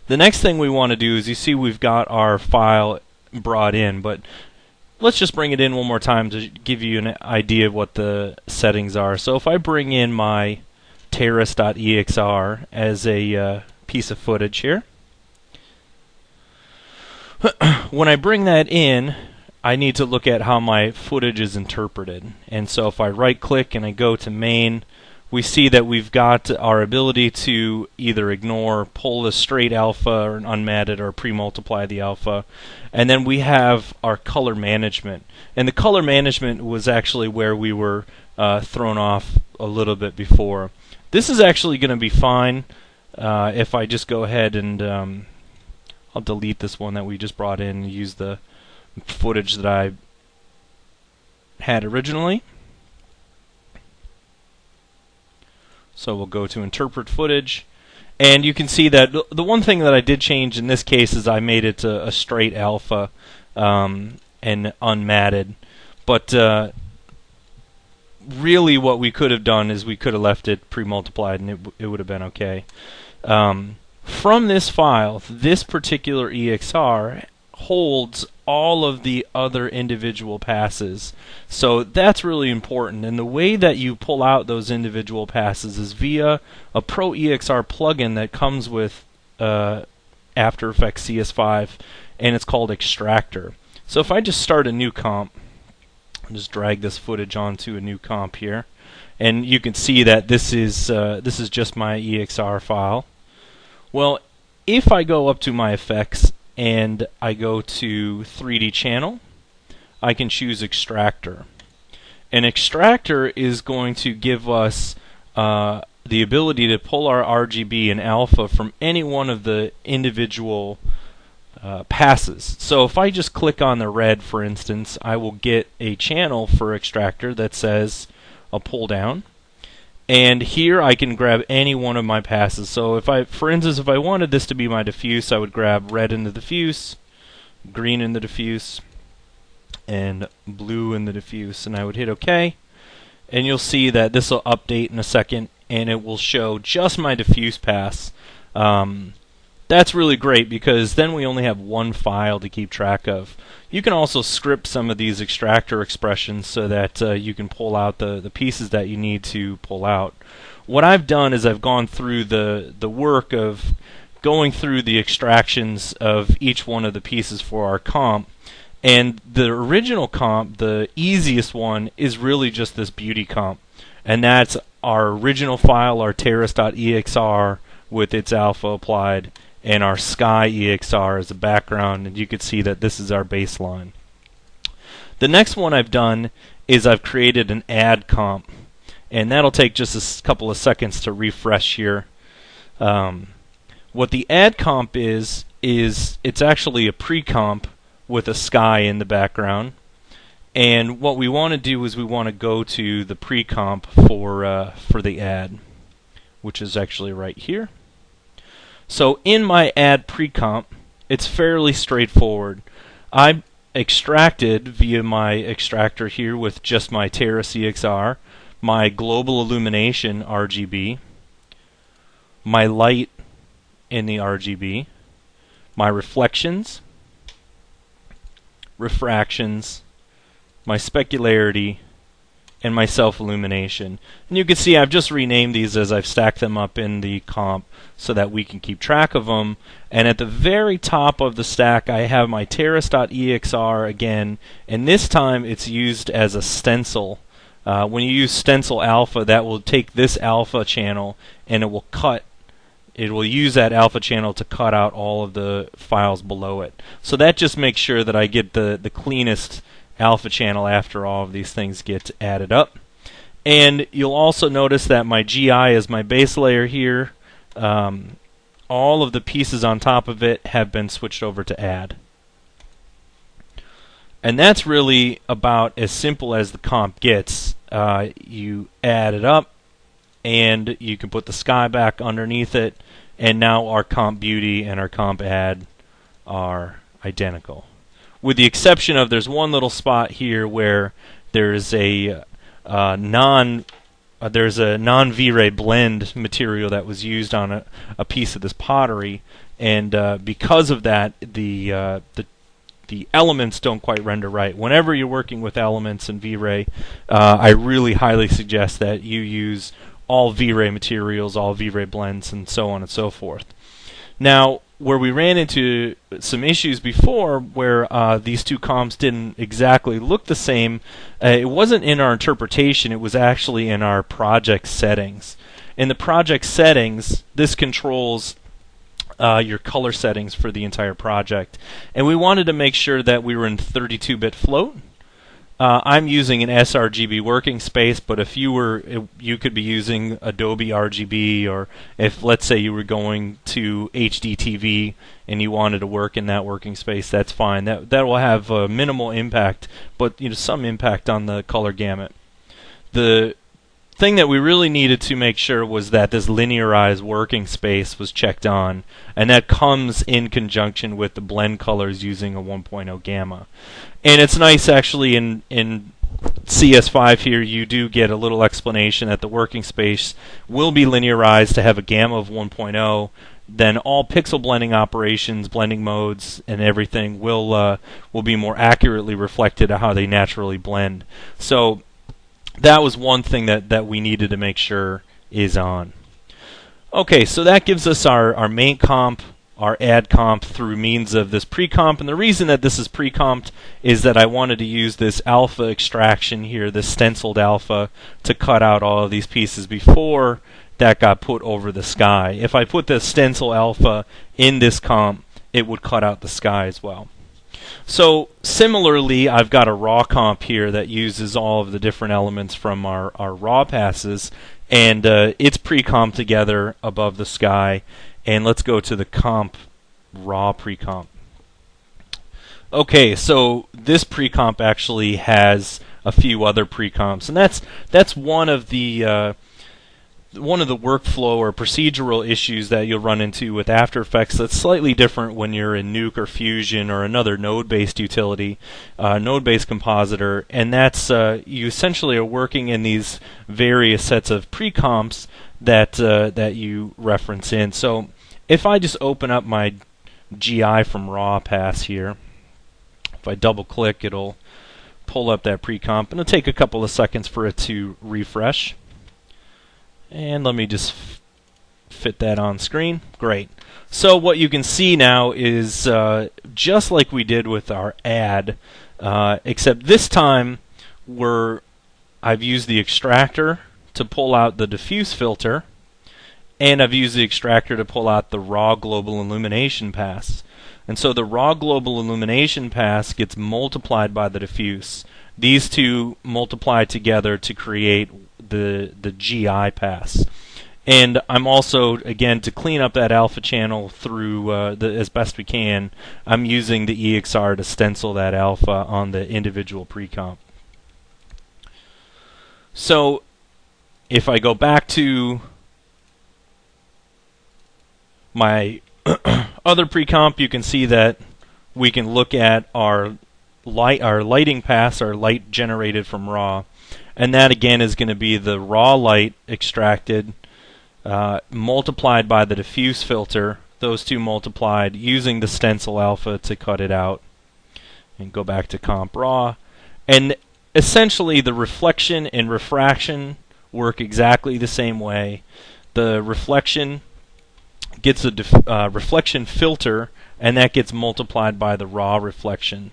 The next thing we want to do is, you see we've got our file brought in, but let's just bring it in one more time to give you an idea of what the settings are. So if I bring in my terrace.exr as a piece of footage here, when I bring that in, I need to look at how my footage is interpreted. And so if I right click and I go to main, we see that we've got our ability to either ignore, pull the straight alpha or unmatted, or pre-multiply the alpha. And then we have our color management. And the color management was actually where we were thrown off a little bit before. This is actually going to be fine if I just go ahead and I'll delete this one that we just brought in and use the footage that I had originally. So we'll go to interpret footage, and you can see that the one thing that I did change in this case is I made it a straight alpha and unmatted. But really what we could have done is we could have left it pre-multiplied and it would have been okay. From this file, this particular EXR holds all of the other individual passes. So that's really important. And the way that you pull out those individual passes is via a Pro EXR plugin that comes with After Effects CS5, and it's called Extractor. So if I just start a new comp, I'll just drag this footage onto a new comp here, and you can see that this is just my EXR file. Well, if I go up to my effects and I go to 3D channel, I can choose Extractor. And Extractor is going to give us the ability to pull our RGB and alpha from any one of the individual passes. So if I just click on the red, for instance, I will get a channel for Extractor that says a pull down. And here I can grab any one of my passes. So if for instance, if I wanted this to be my diffuse, I would grab red in the diffuse, green in the diffuse, and blue in the diffuse, and I would hit OK. And you'll see that this will update in a second, and it will show just my diffuse pass. That's really great because then we only have one file to keep track of. You can also script some of these extractor expressions so that you can pull out the pieces that you need to pull out. What I've done is I've gone through the work of going through the extractions of each one of the pieces for our comp. And the original comp, the easiest one, is really just this beauty comp. And that's our original file, our terrace.exr with its alpha applied, and our sky EXR as a background, and you can see that this is our baseline. The next one I've done is I've created an add comp, and that'll take just a couple of seconds to refresh here. What the add comp is it's actually a pre-comp with a sky in the background, and what we want to do is we want to go to the pre-comp for the add, which is actually right here. So in my add pre-comp, it's fairly straightforward. I extracted via my extractor here with just my Terrace EXR, my global illumination RGB, my light in the RGB, my reflections, refractions, my specularity, and my self-illumination. And you can see I've just renamed these as I've stacked them up in the comp so that we can keep track of them. And at the very top of the stack I have my terrace.exr again, and this time it's used as a stencil. When you use stencil alpha, that will take this alpha channel and it will use that alpha channel to cut out all of the files below it. So that just makes sure that I get the cleanest alpha channel after all of these things get added up. And you'll also notice that my GI is my base layer here. All of the pieces on top of it have been switched over to add. And that's really about as simple as the comp gets. You add it up, and you can put the sky back underneath it, and now our comp beauty and our comp add are identical. With the exception of there's one little spot here where there's a non-V-Ray blend material that was used on a piece of this pottery, and because of that, the elements don't quite render right. Whenever you're working with elements in V-Ray, I really highly suggest that you use all V-Ray materials, all V-Ray blends, and so on and so forth. Now, where we ran into some issues before where these two comps didn't exactly look the same, it wasn't in our interpretation, it was actually in our project settings. In the project settings, this controls your color settings for the entire project. And we wanted to make sure that we were in 32-bit float. I'm using an sRGB working space, but if you could be using Adobe RGB, or if, let's say, you were going to HDTV and you wanted to work in that working space, that's fine. That will have minimal impact, but some impact on the color gamut. The thing that we really needed to make sure was that this linearized working space was checked on, and that comes in conjunction with the blend colors using a 1.0 gamma. And it's nice actually in CS5 here, you do get a little explanation that the working space will be linearized to have a gamma of 1.0. Then all pixel blending operations, blending modes, and everything will be more accurately reflected at how they naturally blend. So that was one thing that we needed to make sure is on. Okay, so that gives us our main comp, our add comp through means of this pre-comp. And the reason that this is pre-comped is that I wanted to use this alpha extraction here, this stenciled alpha, to cut out all of these pieces before that got put over the sky. If I put the stencil alpha in this comp, it would cut out the sky as well. So similarly, I've got a raw comp here that uses all of the different elements from our raw passes, and it's pre-comped together above the sky. And let's go to the comp raw pre-comp. Okay, so this pre-comp actually has a few other pre-comps, and that's one of the workflow or procedural issues that you'll run into with After Effects that's slightly different when you're in Nuke or Fusion or another node-based utility, node-based compositor, and that's you essentially are working in these various sets of pre-comps that you reference in. So if I just open up my GI from raw pass here, if I double-click, it'll pull up that pre-comp, and it'll take a couple of seconds for it to refresh. And let me just fit that on screen. Great. So what you can see now is just like we did with our add, except this time I've used the extractor to pull out the diffuse filter, and I've used the extractor to pull out the raw global illumination pass. And so the raw global illumination pass gets multiplied by the diffuse. These two multiply together to create the GI pass. And I'm also, again, to clean up that alpha channel through as best we can, I'm using the EXR to stencil that alpha on the individual pre-comp. So if I go back to my other pre-comp, you can see that we can look at our lighting pass, our light generated from raw. And that again is going to be the raw light extracted, multiplied by the diffuse filter, those two multiplied, using the stencil alpha to cut it out. And go back to comp raw. And essentially the reflection and refraction work exactly the same way. The reflection gets a reflection filter, and that gets multiplied by the raw reflection.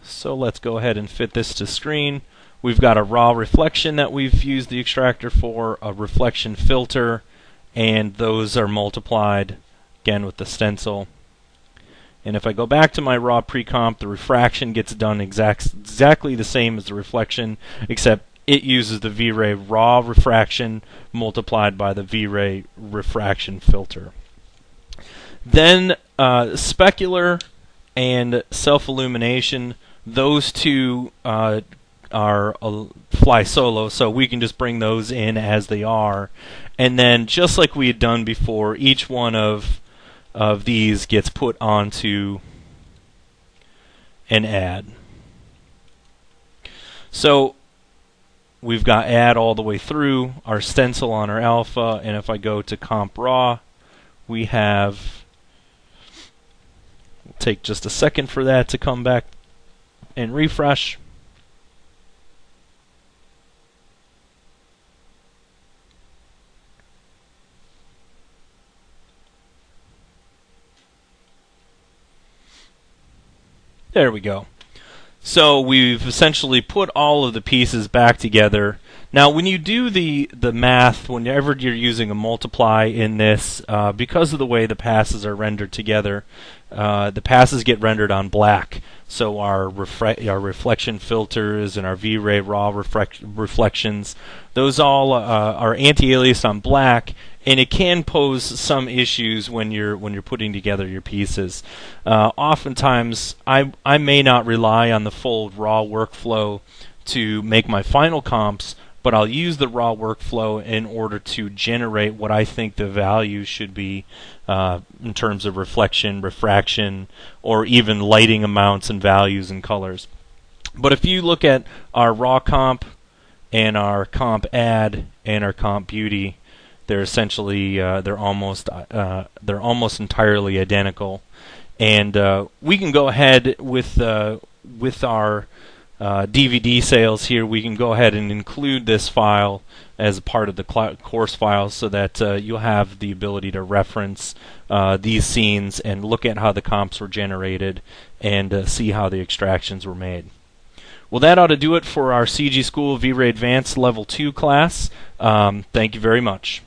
So let's go ahead and fit this to screen. We've got a raw reflection that we've used the extractor for, a reflection filter, and those are multiplied again with the stencil. And if I go back to my raw pre-comp, the refraction gets done exactly the same as the reflection, except it uses the V-Ray raw refraction multiplied by the V-Ray refraction filter. Then specular and self-illumination, those two fly solo, so we can just bring those in as they are. And then just like we had done before, each one of these gets put onto an add. So we've got add all the way through, our stencil on our alpha, and if I go to comp raw, we have, it'll take just a second for that to come back and refresh. There we go. So we've essentially put all of the pieces back together. Now when you do the math, whenever you're using a multiply in this, because of the way the passes are rendered together, the passes get rendered on black. So our reflection filters and our V-Ray raw reflections, those all are anti-aliased on black, and it can pose some issues when you're putting together your pieces. Oftentimes, I may not rely on the full raw workflow to make my final comps, but I'll use the raw workflow in order to generate what I think the value should be in terms of reflection, refraction, or even lighting amounts and values and colors. But if you look at our raw comp and our comp add and our comp beauty, they're essentially they're almost entirely identical, and we can go ahead with our DVD sales here. We can go ahead and include this file as a part of the course file, so that you'll have the ability to reference these scenes and look at how the comps were generated and see how the extractions were made. Well, that ought to do it for our CG School V-Ray Advanced Level 2 class. Thank you very much.